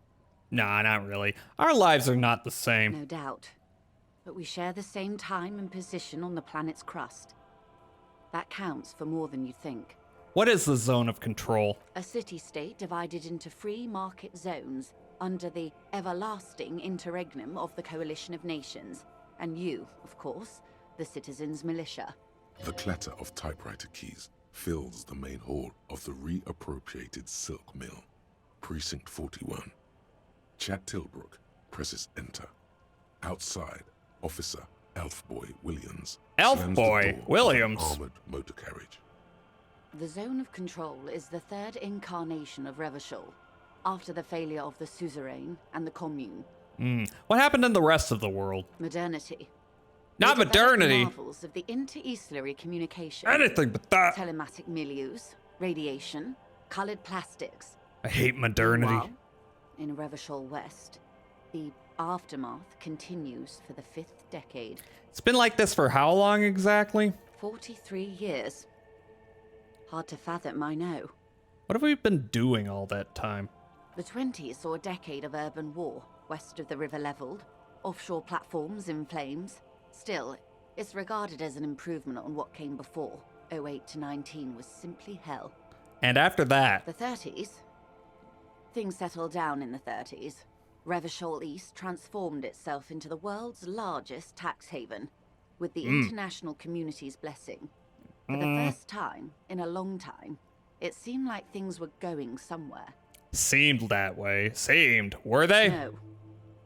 Nah, not really. Our lives are not the same. No doubt. But we share the same time and position on the planet's crust. That counts for more than you think. What is the zone of control? A city-state divided into free market zones under the everlasting interregnum of the Coalition of Nations. And you, of course, the citizens' militia. The clatter of typewriter keys fills the main hall of the reappropriated silk mill. Precinct 41. Chad Tilbrook presses enter. Outside, Officer Elfboy Williams. slams the Elfboy door of an Williams? armored motor carriage. The Zone of Control is the third incarnation of Revachol, after the failure of the Suzerain and the Commune. What happened in the rest of the world? Modernity. Not They developed modernity. Marvels of the inter-easlary communication. Anything but that. Telematic milieus, radiation, colored plastics. I hate modernity. Meanwhile, in Revachol West, the aftermath continues for the 5th decade. It's been like this for how long exactly? 43 years. Hard to fathom, I know. What have we been doing all that time? The 20s saw a decade of urban war, west of the river leveled, offshore platforms in flames. Still, it's regarded as an improvement on what came before. 08 to 19 was simply hell. And after that, The 30s? Things settled down in the 30s. Revachol East transformed itself into the world's largest tax haven, with the international community's blessing. For the first time in a long time, it seemed like things were going somewhere. seemed that way. Seemed. Were they? No.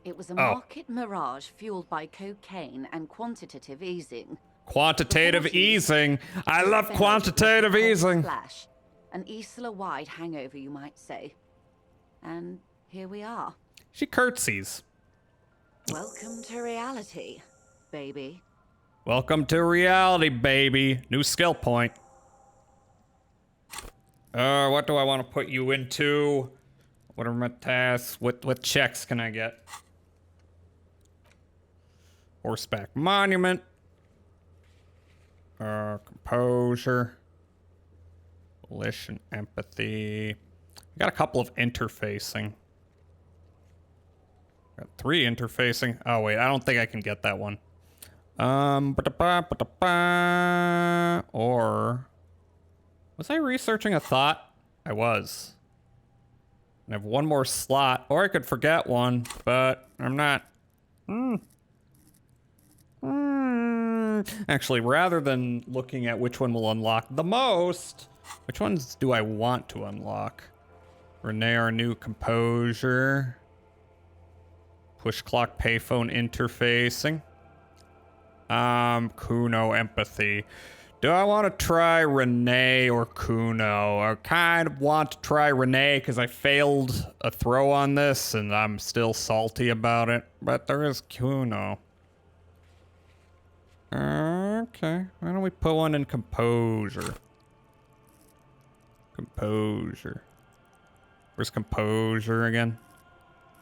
It was a market mirage fueled by cocaine and quantitative easing. Quantitative The 40s, easing. I it love felt quantitative like a cold easing. Splash, an Isla-wide hangover, you might say. And here we are. She curtsies. Welcome to reality, baby. Welcome to reality, baby. New skill point. What do I want to put you into? What are my tasks? What checks can I get? Horseback monument. Composure. Volition, empathy. I got a couple of interfacing. Got 3 interfacing. Oh wait, I don't think I can get that one. Or was I researching a thought? I was. I have one more slot, or I could forget one, but I'm not. Actually, rather than looking at which one will unlock the most, which ones do I want to unlock? Renee, our new composure. Push clock payphone interfacing. Kuno empathy. Do I want to try Renee or Kuno? I kind of want to try Renee because I failed a throw on this and I'm still salty about it. But there is Kuno. Okay, why don't we put one in composure? Composure. Where's composure again?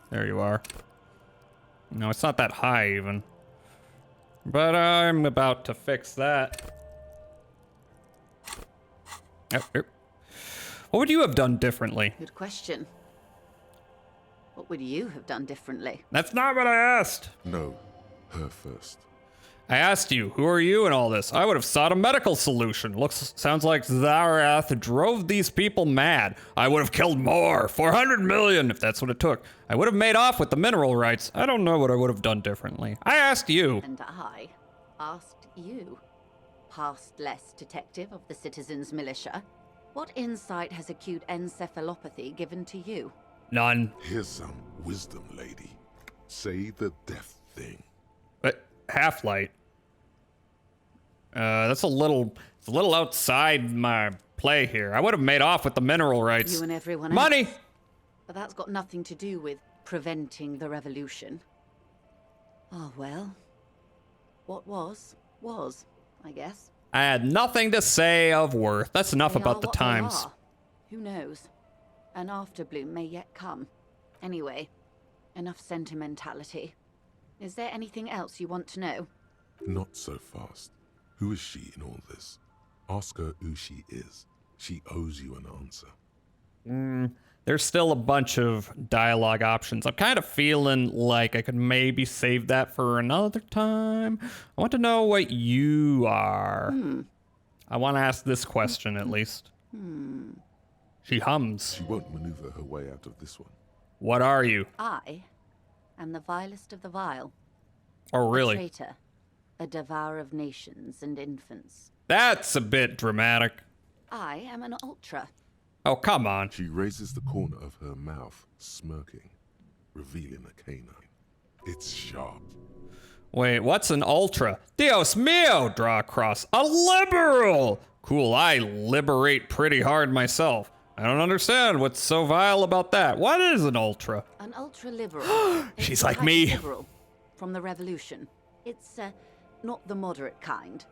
There you are. No, it's not that high even. But I'm about to fix that. What would you have done differently? Good question. What would you have done differently? That's not what I asked. No, her first. I asked you, who are you in all this? I would have sought a medical solution. Sounds like Zarath drove these people mad. I would have killed more, 400 million, if that's what it took. I would have made off with the mineral rights. I don't know what I would have done differently. I asked you. And I asked you, past less detective of the Citizens Militia, what insight has acute encephalopathy given to you? None. Here's some wisdom, lady. Say the death thing. Half-light. That's a little outside my play here. I would have made off with the mineral rights. You and everyone else. Money! But that's got nothing to do with preventing the revolution. Oh well. What was, I guess. I had nothing to say of worth. That's enough They about are the what they times. are. Who knows? An afterbloom may yet come. Anyway, enough sentimentality. Is there anything else you want to know? Not so fast. Who is she in all this? Ask her who she is. She owes you an answer. There's still a bunch of dialogue options. I'm kind of feeling like I could maybe save that for another time. I want to know what you are. I want to ask this question at least. She hums. She won't maneuver her way out of this one. What are you? I am the vilest of the vile. Oh, really? A traitor. A devourer of nations and infants. That's a bit dramatic. I am an ultra. Oh, come on. She raises the corner of her mouth, smirking, revealing a canine. It's sharp. Wait, what's an ultra? Dios mio! Draw a cross. A liberal! Cool, I liberate pretty hard myself. I don't understand what's so vile about that. What is an ultra? An ultra-liberal. She's It's a like type me. of liberal from the revolution. It's, not the moderate kind.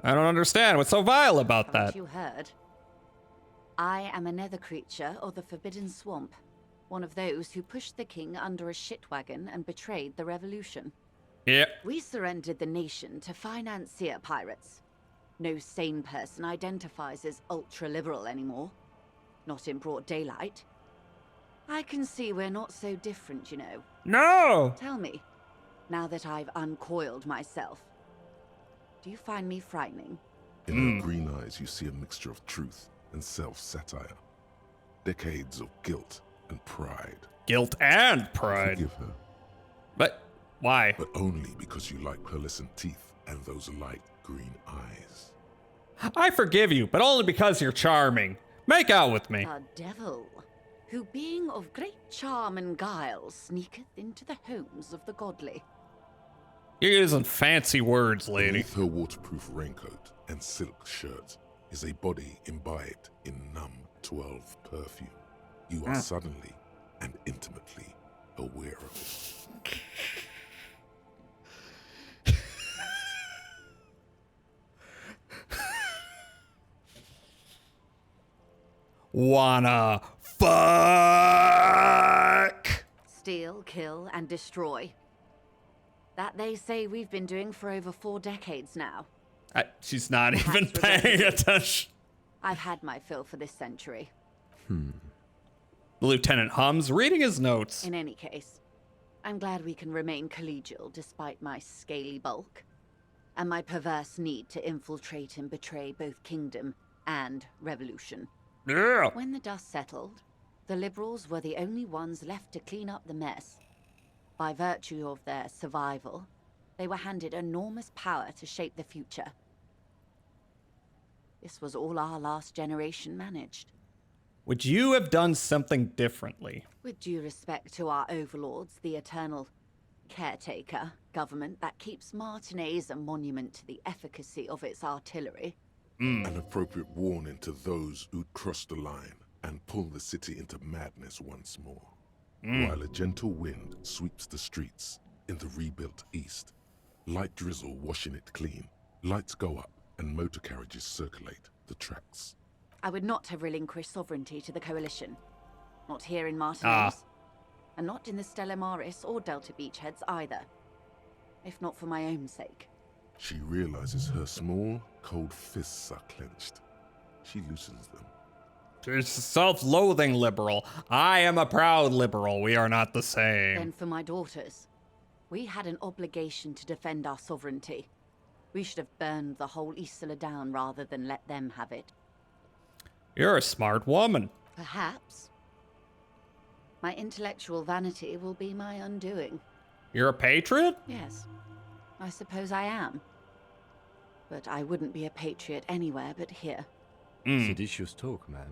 I don't understand what's so vile about Haven't that. you heard? I am a nether creature of the Forbidden Swamp. One of those who pushed the king under a shit wagon and betrayed the revolution. Yeah. We surrendered the nation to financier pirates. No sane person identifies as ultra-liberal anymore. Not in broad daylight. I can see we're not so different, you know. No! Tell me, now that I've uncoiled myself, do you find me frightening? In her green eyes, you see a mixture of truth and self-satire. Decades of guilt and pride. Guilt and pride. Forgive her. But why? But only because you like pearlescent teeth and those light green eyes. I forgive you, but only because you're charming. Make out with me. A devil, who being of great charm and guile, sneaketh into the homes of the godly. You're using fancy words, lady. Beneath her waterproof raincoat and silk shirt is a body imbibed in numb 12 perfume. You are suddenly and intimately aware of it. Wanna fuck? Steal, kill, and destroy. That they say we've been doing for over 4 decades now. She's not even paying attention. I've had my fill for this century. The lieutenant hums, reading his notes. In any case, I'm glad we can remain collegial despite my scaly bulk, and my perverse need to infiltrate and betray both kingdom and revolution. Yeah. When the dust settled, the liberals were the only ones left to clean up the mess. By virtue of their survival, they were handed enormous power to shape the future. This was all our last generation managed. Would you have done something differently? With due respect to our overlords, the eternal caretaker government that keeps Martinaise a monument to the efficacy of its artillery. An appropriate warning to those who'd cross the line and pull the city into madness once more. While a gentle wind sweeps the streets in the rebuilt east, light drizzle washing it clean, lights go up and motor carriages circulate the tracks. I would not have relinquished sovereignty to the Coalition. Not here in Martinaise. And not in the Stella Maris or Delta Beachheads either. if not for my own sake. She realizes her small, cold fists are clenched. She loosens them. She's a self-loathing liberal. I am a proud liberal. We are not the same. Then for my daughters. We had an obligation to defend our sovereignty. We should have burned the whole Isla down rather than let them have it. You're a smart woman. Perhaps. My intellectual vanity will be my undoing. You're a patriot? Yes, I suppose I am. But I wouldn't be a patriot anywhere but here. Seditious talk, man.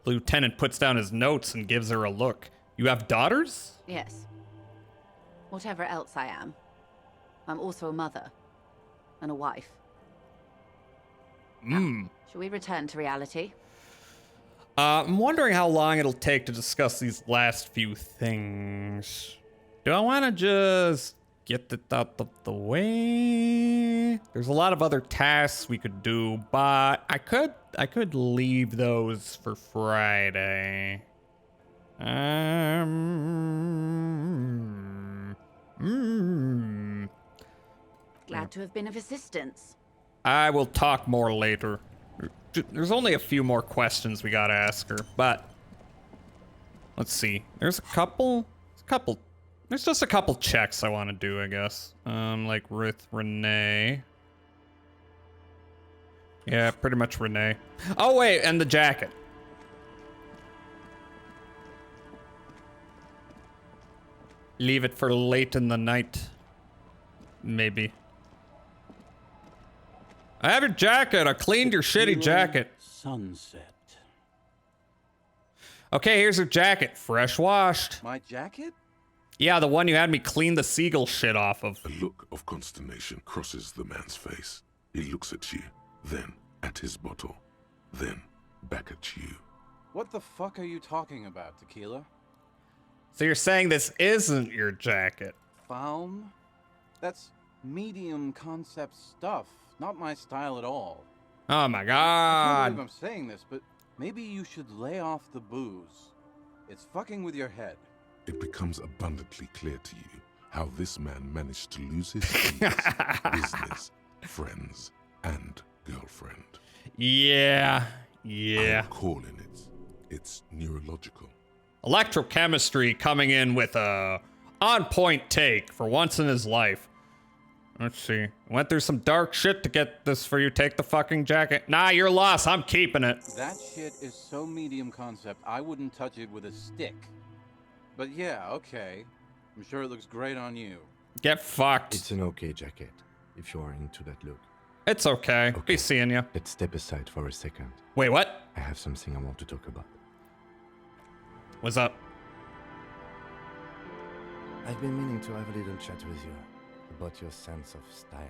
Lieutenant puts down his notes and gives her a look. You have daughters? Yes. Whatever else I am, I'm also a mother and a wife. Shall we return to reality? I'm wondering how long it'll take to discuss these last few things. Do I want to just get it out of the way? There's a lot of other tasks we could do, but I could leave those for Friday. Glad to have been of assistance. I will talk more later. There's only a few more questions we gotta ask her, but let's see. There's just a couple checks I want to do, I guess. Like with Renee. Yeah, pretty much Renee. Oh wait, and the jacket. Leave it for late in the night. Maybe. I have your jacket. I cleaned your shitty jacket. Sunset. Okay, here's her jacket. Fresh washed. My jacket? Yeah, the one you had me clean the seagull shit off of. A look of consternation crosses the man's face. He looks at you, then at his bottle, then back at you. What the fuck are you talking about, Tequila? So you're saying this isn't your jacket? Falm? That's medium concept stuff. Not my style at all. Oh my I god. can't believe I'm saying this, but maybe you should lay off the booze. It's fucking with your head. It becomes abundantly clear to you how this man managed to lose his keys, business, friends, and girlfriend. Yeah. I'm calling it. It's neurological. Electrochemistry coming in with a on-point take for once in his life. Let's see. Went through some dark shit to get this for you. Take the fucking jacket. Nah, you're lost. I'm keeping it. That shit is so medium concept, I wouldn't touch it with a stick. But yeah, okay. I'm sure it looks great on you. Get fucked. It's an okay jacket, if you're into that look. It's okay. Be seeing you. Let's step aside for a second. Wait, what? I have something I want to talk about. What's up? I've been meaning to have a little chat with you about your sense of style.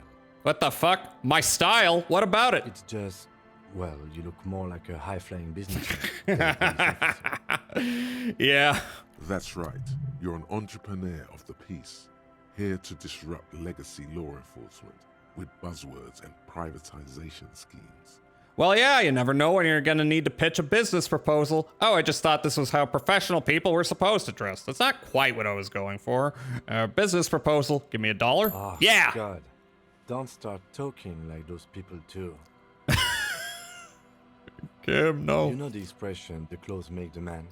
What the fuck? My style? What about it? It's just, well, you look more like a high-flying businessman. Yeah. That's right. You're an entrepreneur of the peace, here to disrupt legacy law enforcement with buzzwords and privatization schemes. Well, yeah, you never know when you're gonna need to pitch a business proposal. Oh, I just thought this was how professional people were supposed to dress. That's not quite what I was going for. Business proposal, give me $1. Oh, yeah! God, don't start talking like those people too. Kim, no. You know the expression, the clothes make the man?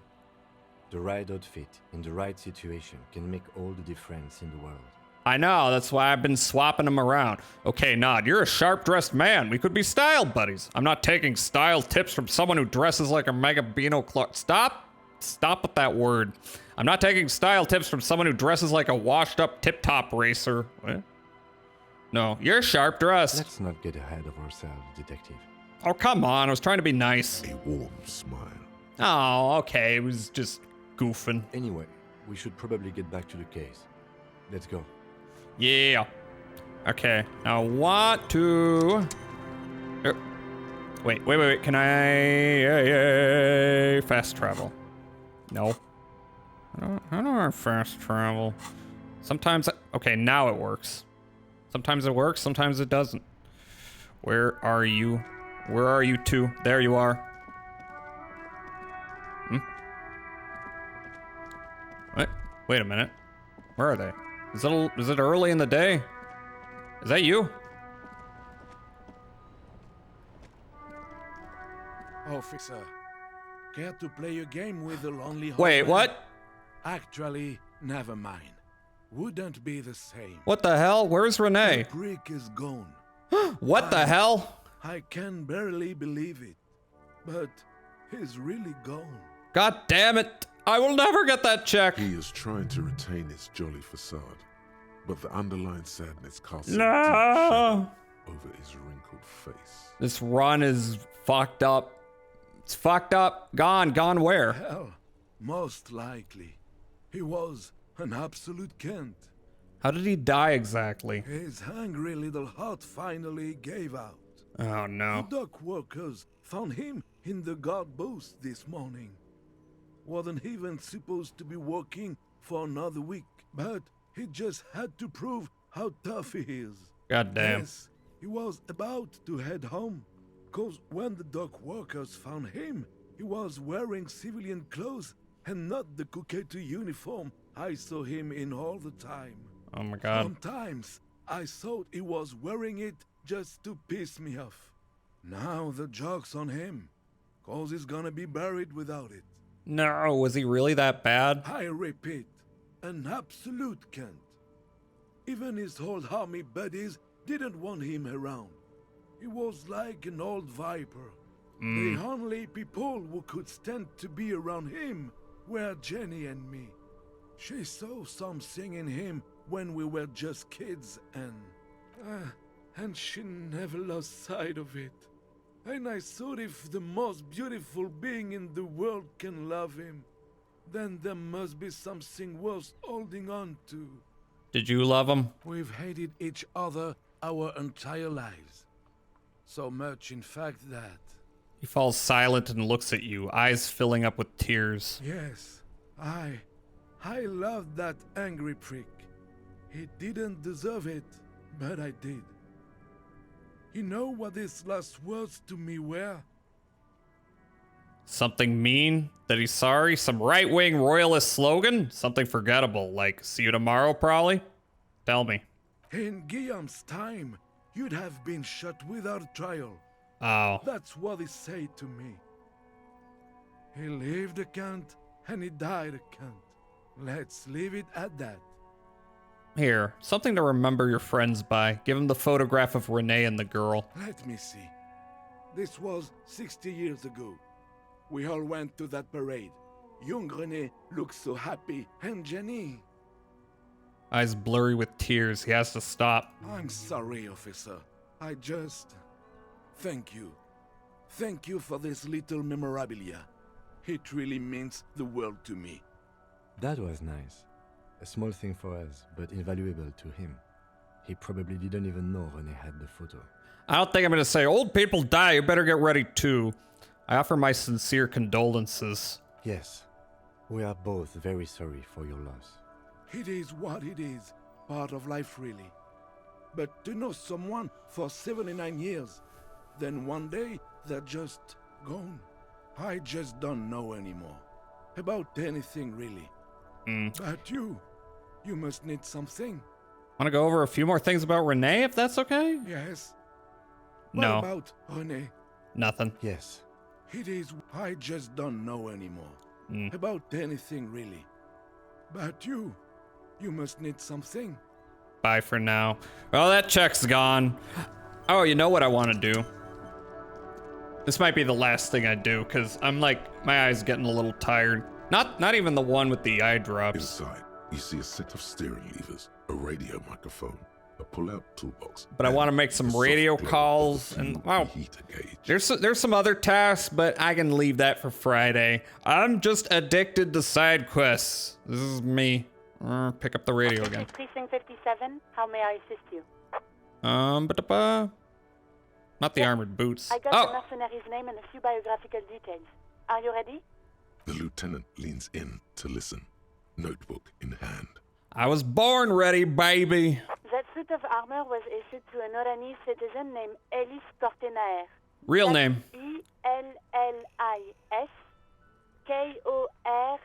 The right outfit in the right situation can make all the difference in the world. I know, that's why I've been swapping them around. Okay, Nod, you're a sharp-dressed man. We could be style buddies. I'm not taking style tips from someone who dresses like a Megabino Clark. Stop with that word. I'm not taking style tips from someone who dresses like a washed-up tip-top racer. What? No, you're sharp-dressed. Let's not get ahead of ourselves, detective. Oh, come on. I was trying to be nice. A warm smile. Oh, okay. It was just goofing. Anyway, we should probably get back to the case. Let's go. Yeah. Okay. Now, want to... Wait. Can I... fast travel? No. How do I fast travel? Sometimes... Okay, now it works. Sometimes it works, sometimes it doesn't. Where are you? Where are you two? There you are. What? Wait a minute. Where are they? Is it early in the day? Is that you? Officer, care to play a game with the lonely Wait, husband? what? Actually, never mind. Wouldn't be the same. What the hell? Where's Renee? The prick is gone. What the hell? I can barely believe it, but he's really gone. God damn it. I will never get that check. He is trying to retain his jolly facade, but the underlying sadness casts a deep No. shadow over his wrinkled face. This run is fucked up. It's fucked up. Gone. Gone where? Hell, most likely. He was an absolute Kent. How did he die exactly? His hungry little heart finally gave out. Oh no. The dock workers found him in the guard booth this morning. Wasn't even supposed to be working for another week, but he just had to prove how tough he is. God damn. Yes, he was about to head home, cause when the dock workers found him, he was wearing civilian clothes and not the Kuketu uniform I saw him in all the time. Oh my god. Sometimes I thought he was wearing it just to piss me off. Now the joke's on him, cause he's gonna be buried without it. No, was he really that bad? I repeat, an absolute Kent. Even his old army buddies didn't want him around. He was like an old viper. The only people who could stand to be around him were Jenny and me. She saw something in him when we were just kids, and she never lost sight of it. And I thought if the most beautiful being in the world can love him, then there must be something worth holding on to. Did you love him? We've hated each other our entire lives. So much, in fact, that... He falls silent and looks at you, eyes filling up with tears. Yes, I loved that angry prick. He didn't deserve it, but I did. You know what his last words to me were? Something mean? That he's sorry? Some right-wing royalist slogan? Something forgettable, like see you tomorrow, probably? Tell me. In Guillaume's time, you'd have been shot without trial. Oh. That's what he said to me. He lived a cunt, and he died a cunt. Let's leave it at that. Here, something to remember your friends by. Give him the photograph of Renee and the girl. Let me see. This was 60 years ago. We all went to that parade. Young Renee looked so happy, and Jenny... Eyes blurry with tears. He has to stop. I'm sorry, officer. I just... Thank you. Thank you for this little memorabilia. It really means the world to me. That was nice. A small thing for us, but invaluable to him. He probably didn't even know Renee had the photo. I don't think I'm gonna say, old people die, you better get ready too. I offer my sincere condolences. Yes, we are both very sorry for your loss. It is what it is. Part of life, really. But to know someone for 79 years, then one day they're just gone. I just don't know anymore. About anything, really. But you must need something. Want to go over a few more things about Renee, if that's okay? Yes. No. What about Renee? Nothing. Yes. It is, I just don't know anymore. About anything, really. But you must need something. Bye for now. Well, that check's gone. Oh, you know what I want to do? This might be the last thing I do, because I'm like, my eye's getting a little tired. Not even the one with the eye drops. Inside, you see a set of steering levers, a radio microphone, a pull-out toolbox. But I want to make some radio calls and wow. There's some other tasks, but I can leave that for Friday. I'm just addicted to side quests. This is me. Pick up the radio again. Precinct 57. How may I assist you? Not the armored boots. I got the mercenary's name and a few biographical details. Are you ready? The lieutenant leans in to listen, notebook in hand. I was born ready, baby. That suit of armor was issued to an Oranese citizen named Ellis Cortenaer. Real name. E-L-L-I-S Kortenaer.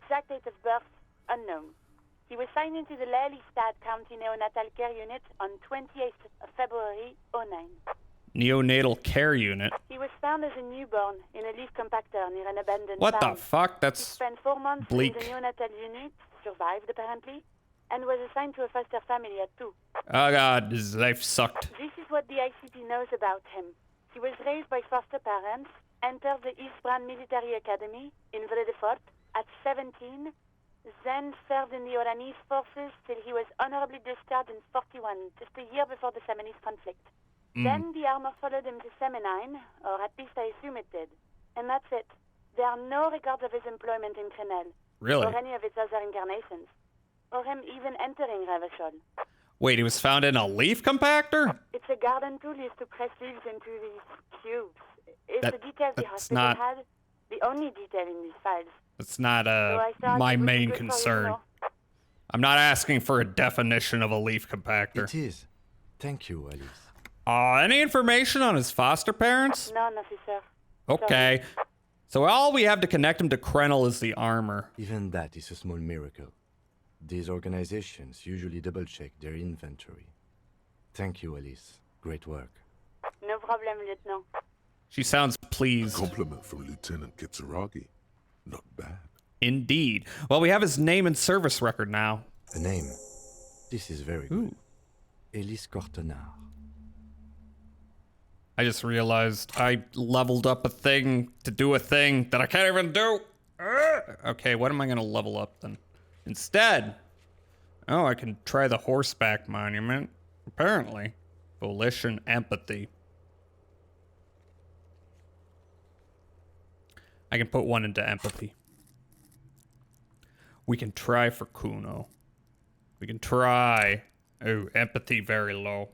Exact date of birth, unknown. He was signed into the Lelystad County Neonatal Care Unit on 28th of February, 09. Neonatal Care Unit? He was found as a newborn in a leaf compactor near an abandoned What farm. the fuck? He That's spent 4 months bleak. in the neonatal unit, survived apparently, and was assigned to a foster family at 2. Oh god, his life sucked. This is what the ICT knows about him. He was raised by foster parents, entered the Eastbrand Military Academy in Vredefort at 17, then served in the Oranese forces till he was honorably discharged in 41, just a year before the Seminese conflict. Then the armor followed him to Seminine, or at least I assume it did. And that's it. There are no records of his employment in Crenel. Really? Or any of its other incarnations. Or him even entering Revachol. Wait, he was found in a leaf compactor? It's a garden tool used to press leaves into these cubes. It's That- the details the that's hospital not- had, the only detail in these files. That's not So I thought my it would be main good for you to concern. know. I'm not asking for a definition of a leaf compactor. It is. Thank you, Alice. Any information on his foster parents? None, officer. Okay. So all we have to connect him to Krenel is the armor. Even that is a small miracle. These organizations usually double-check their inventory. Thank you, Alice. Great work. No problem, Lieutenant. She sounds pleased. Compliment from Lieutenant Kitsuragi. Not bad. Indeed. Well, we have his name and service record now. A name. This is very good. Elise Cortenard. I just realized I leveled up a thing to do a thing that I can't even do. Okay, what am I going to level up then? Instead, oh, I can try the horseback monument. Apparently. Volition, empathy. I can put one into empathy. We can try for Kuno. We can try. Oh, empathy very low.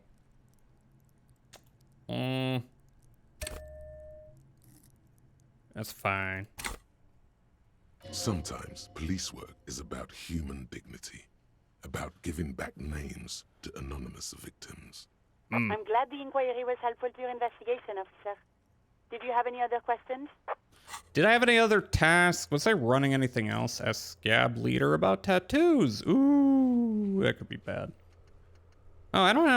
That's fine. Sometimes police work is about human dignity, about giving back names to anonymous victims. I'm glad the inquiry was helpful to your investigation, officer. Did you have any other questions? Did I have any other tasks? Was I running anything else? Ask Scab Leader about tattoos. Ooh, that could be bad. Oh, I don't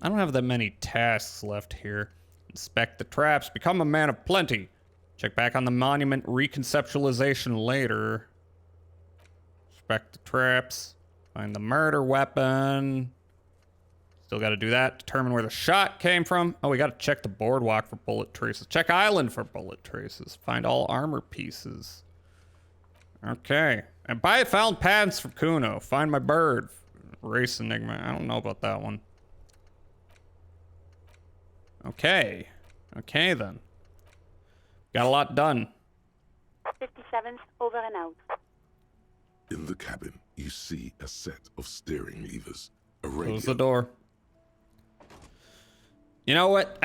have that many tasks left here. Inspect the traps. Become a man of plenty. Check back on the monument reconceptualization later. Inspect the traps. Find the murder weapon. Still got to do that. Determine where the shot came from. Oh, we got to check the boardwalk for bullet traces. Check island for bullet traces. Find all armor pieces. Okay. And buy found patents for Kuno. Find my bird. Race Enigma. I don't know about that one. Okay. Okay, then. Got a lot done. 57th, over and out. In the cabin, you see a set of steering levers. A radio. Close the door. You know what?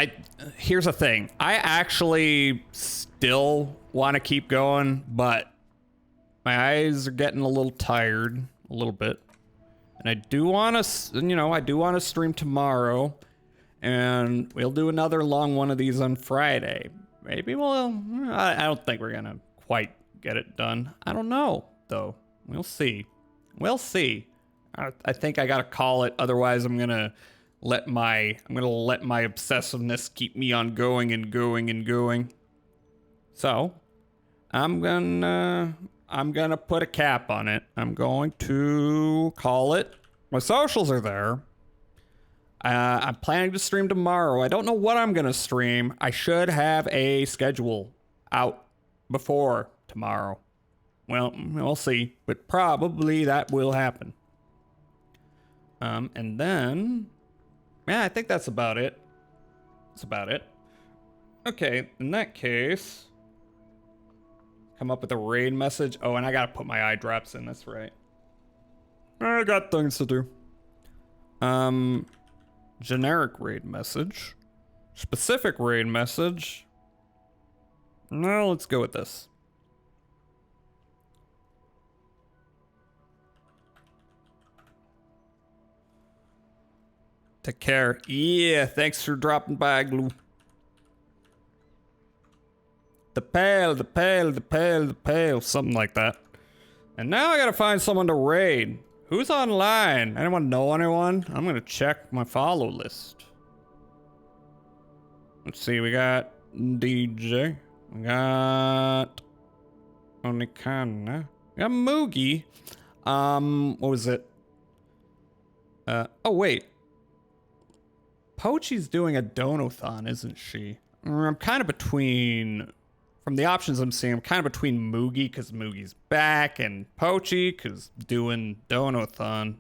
Here's the thing. I actually still want to keep going, but my eyes are getting a little tired, a little bit. And I do want to, I do want to stream tomorrow, and we'll do another long one of these on Friday. Maybe I don't think we're gonna quite get it done. I don't know, though. We'll see. We'll see. I think I gotta call it. Otherwise, I'm gonna let my obsessiveness keep me on going and going and going. So, I'm gonna put a cap on it. I'm going to call it. My socials are there. I'm planning to stream tomorrow. I don't know what I'm gonna stream. I should have a schedule out before tomorrow. Well, we'll see, but probably that will happen. And then, yeah, I think that's about it. That's about it. Okay, in that case, come up with a raid message. Oh, and I gotta put my eye drops in, that's right. I got things to do. Generic raid message. Specific raid message. No, let's go with this. Take care. Yeah, thanks for dropping by, Glue. The pale, something like that. And now I gotta find someone to raid. Who's online? Anyone know anyone? I'm gonna check my follow list. Let's see, we got DJ. We got Onikana. We got Moogie. What was it? Oh wait. Pochi's doing a donathon, isn't she? I'm kind of between, from the options I'm seeing, I'm kind of between Moogie, because Moogie's back, and Pochi, because doing donathon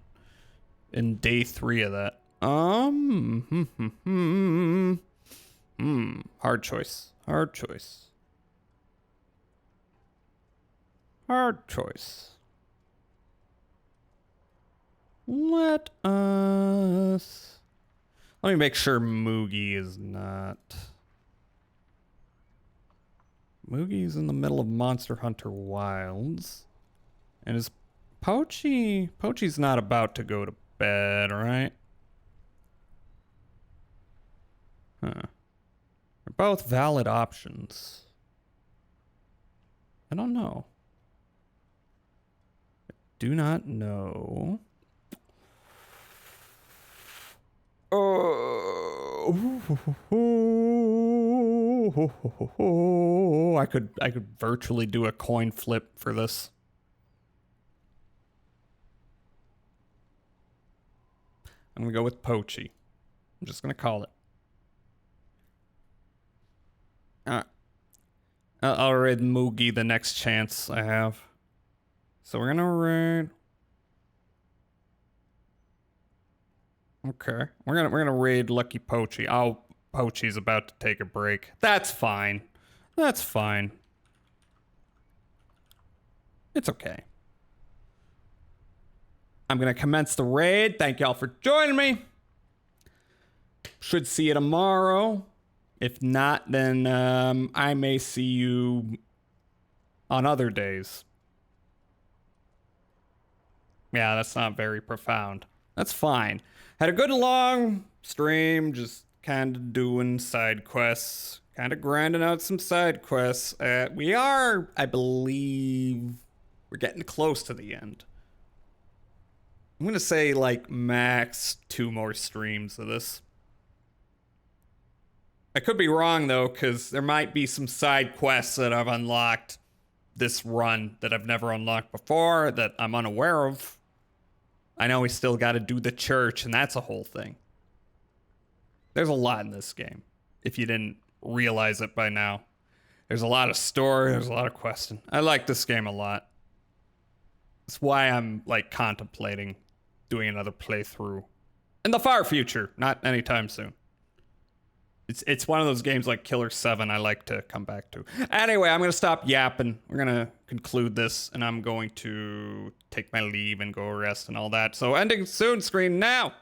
in day 3 of that. Hard choice. Hard choice. Hard choice. Let me make sure Moogie is not. Moogie's in the middle of Monster Hunter Wilds. And is Pochi's not about to go to bed, right? Huh. They're both valid options. I don't know. I do not know. I could virtually do a coin flip for this. I'm gonna go with Pochi. I'm just gonna call it. I'll raid Moogie the next chance I have. So we're gonna raid. Okay, we're gonna raid Lucky Pochi. Oh, Pochi's about to take a break. That's fine. That's fine. It's okay. I'm gonna commence the raid. Thank y'all for joining me. Should see you tomorrow. If not, then I may see you on other days. Yeah, that's not very profound. That's fine. Had a good long stream, just kind of doing side quests, kind of grinding out some side quests. We are, I believe, we're getting close to the end. I'm gonna say like max 2 more streams of this. I could be wrong though, because there might be some side quests that I've unlocked this run that I've never unlocked before that I'm unaware of. I know we still got to do the church, and that's a whole thing. There's a lot in this game, if you didn't realize it by now. There's a lot of story, there's a lot of questing. I like this game a lot. That's why I'm, like, contemplating doing another playthrough. In the far future, not anytime soon. It's one of those games like Killer 7 I like to come back to. Anyway, I'm going to stop yapping. We're going to conclude this, and I'm going to take my leave and go rest and all that. So ending soon screen now.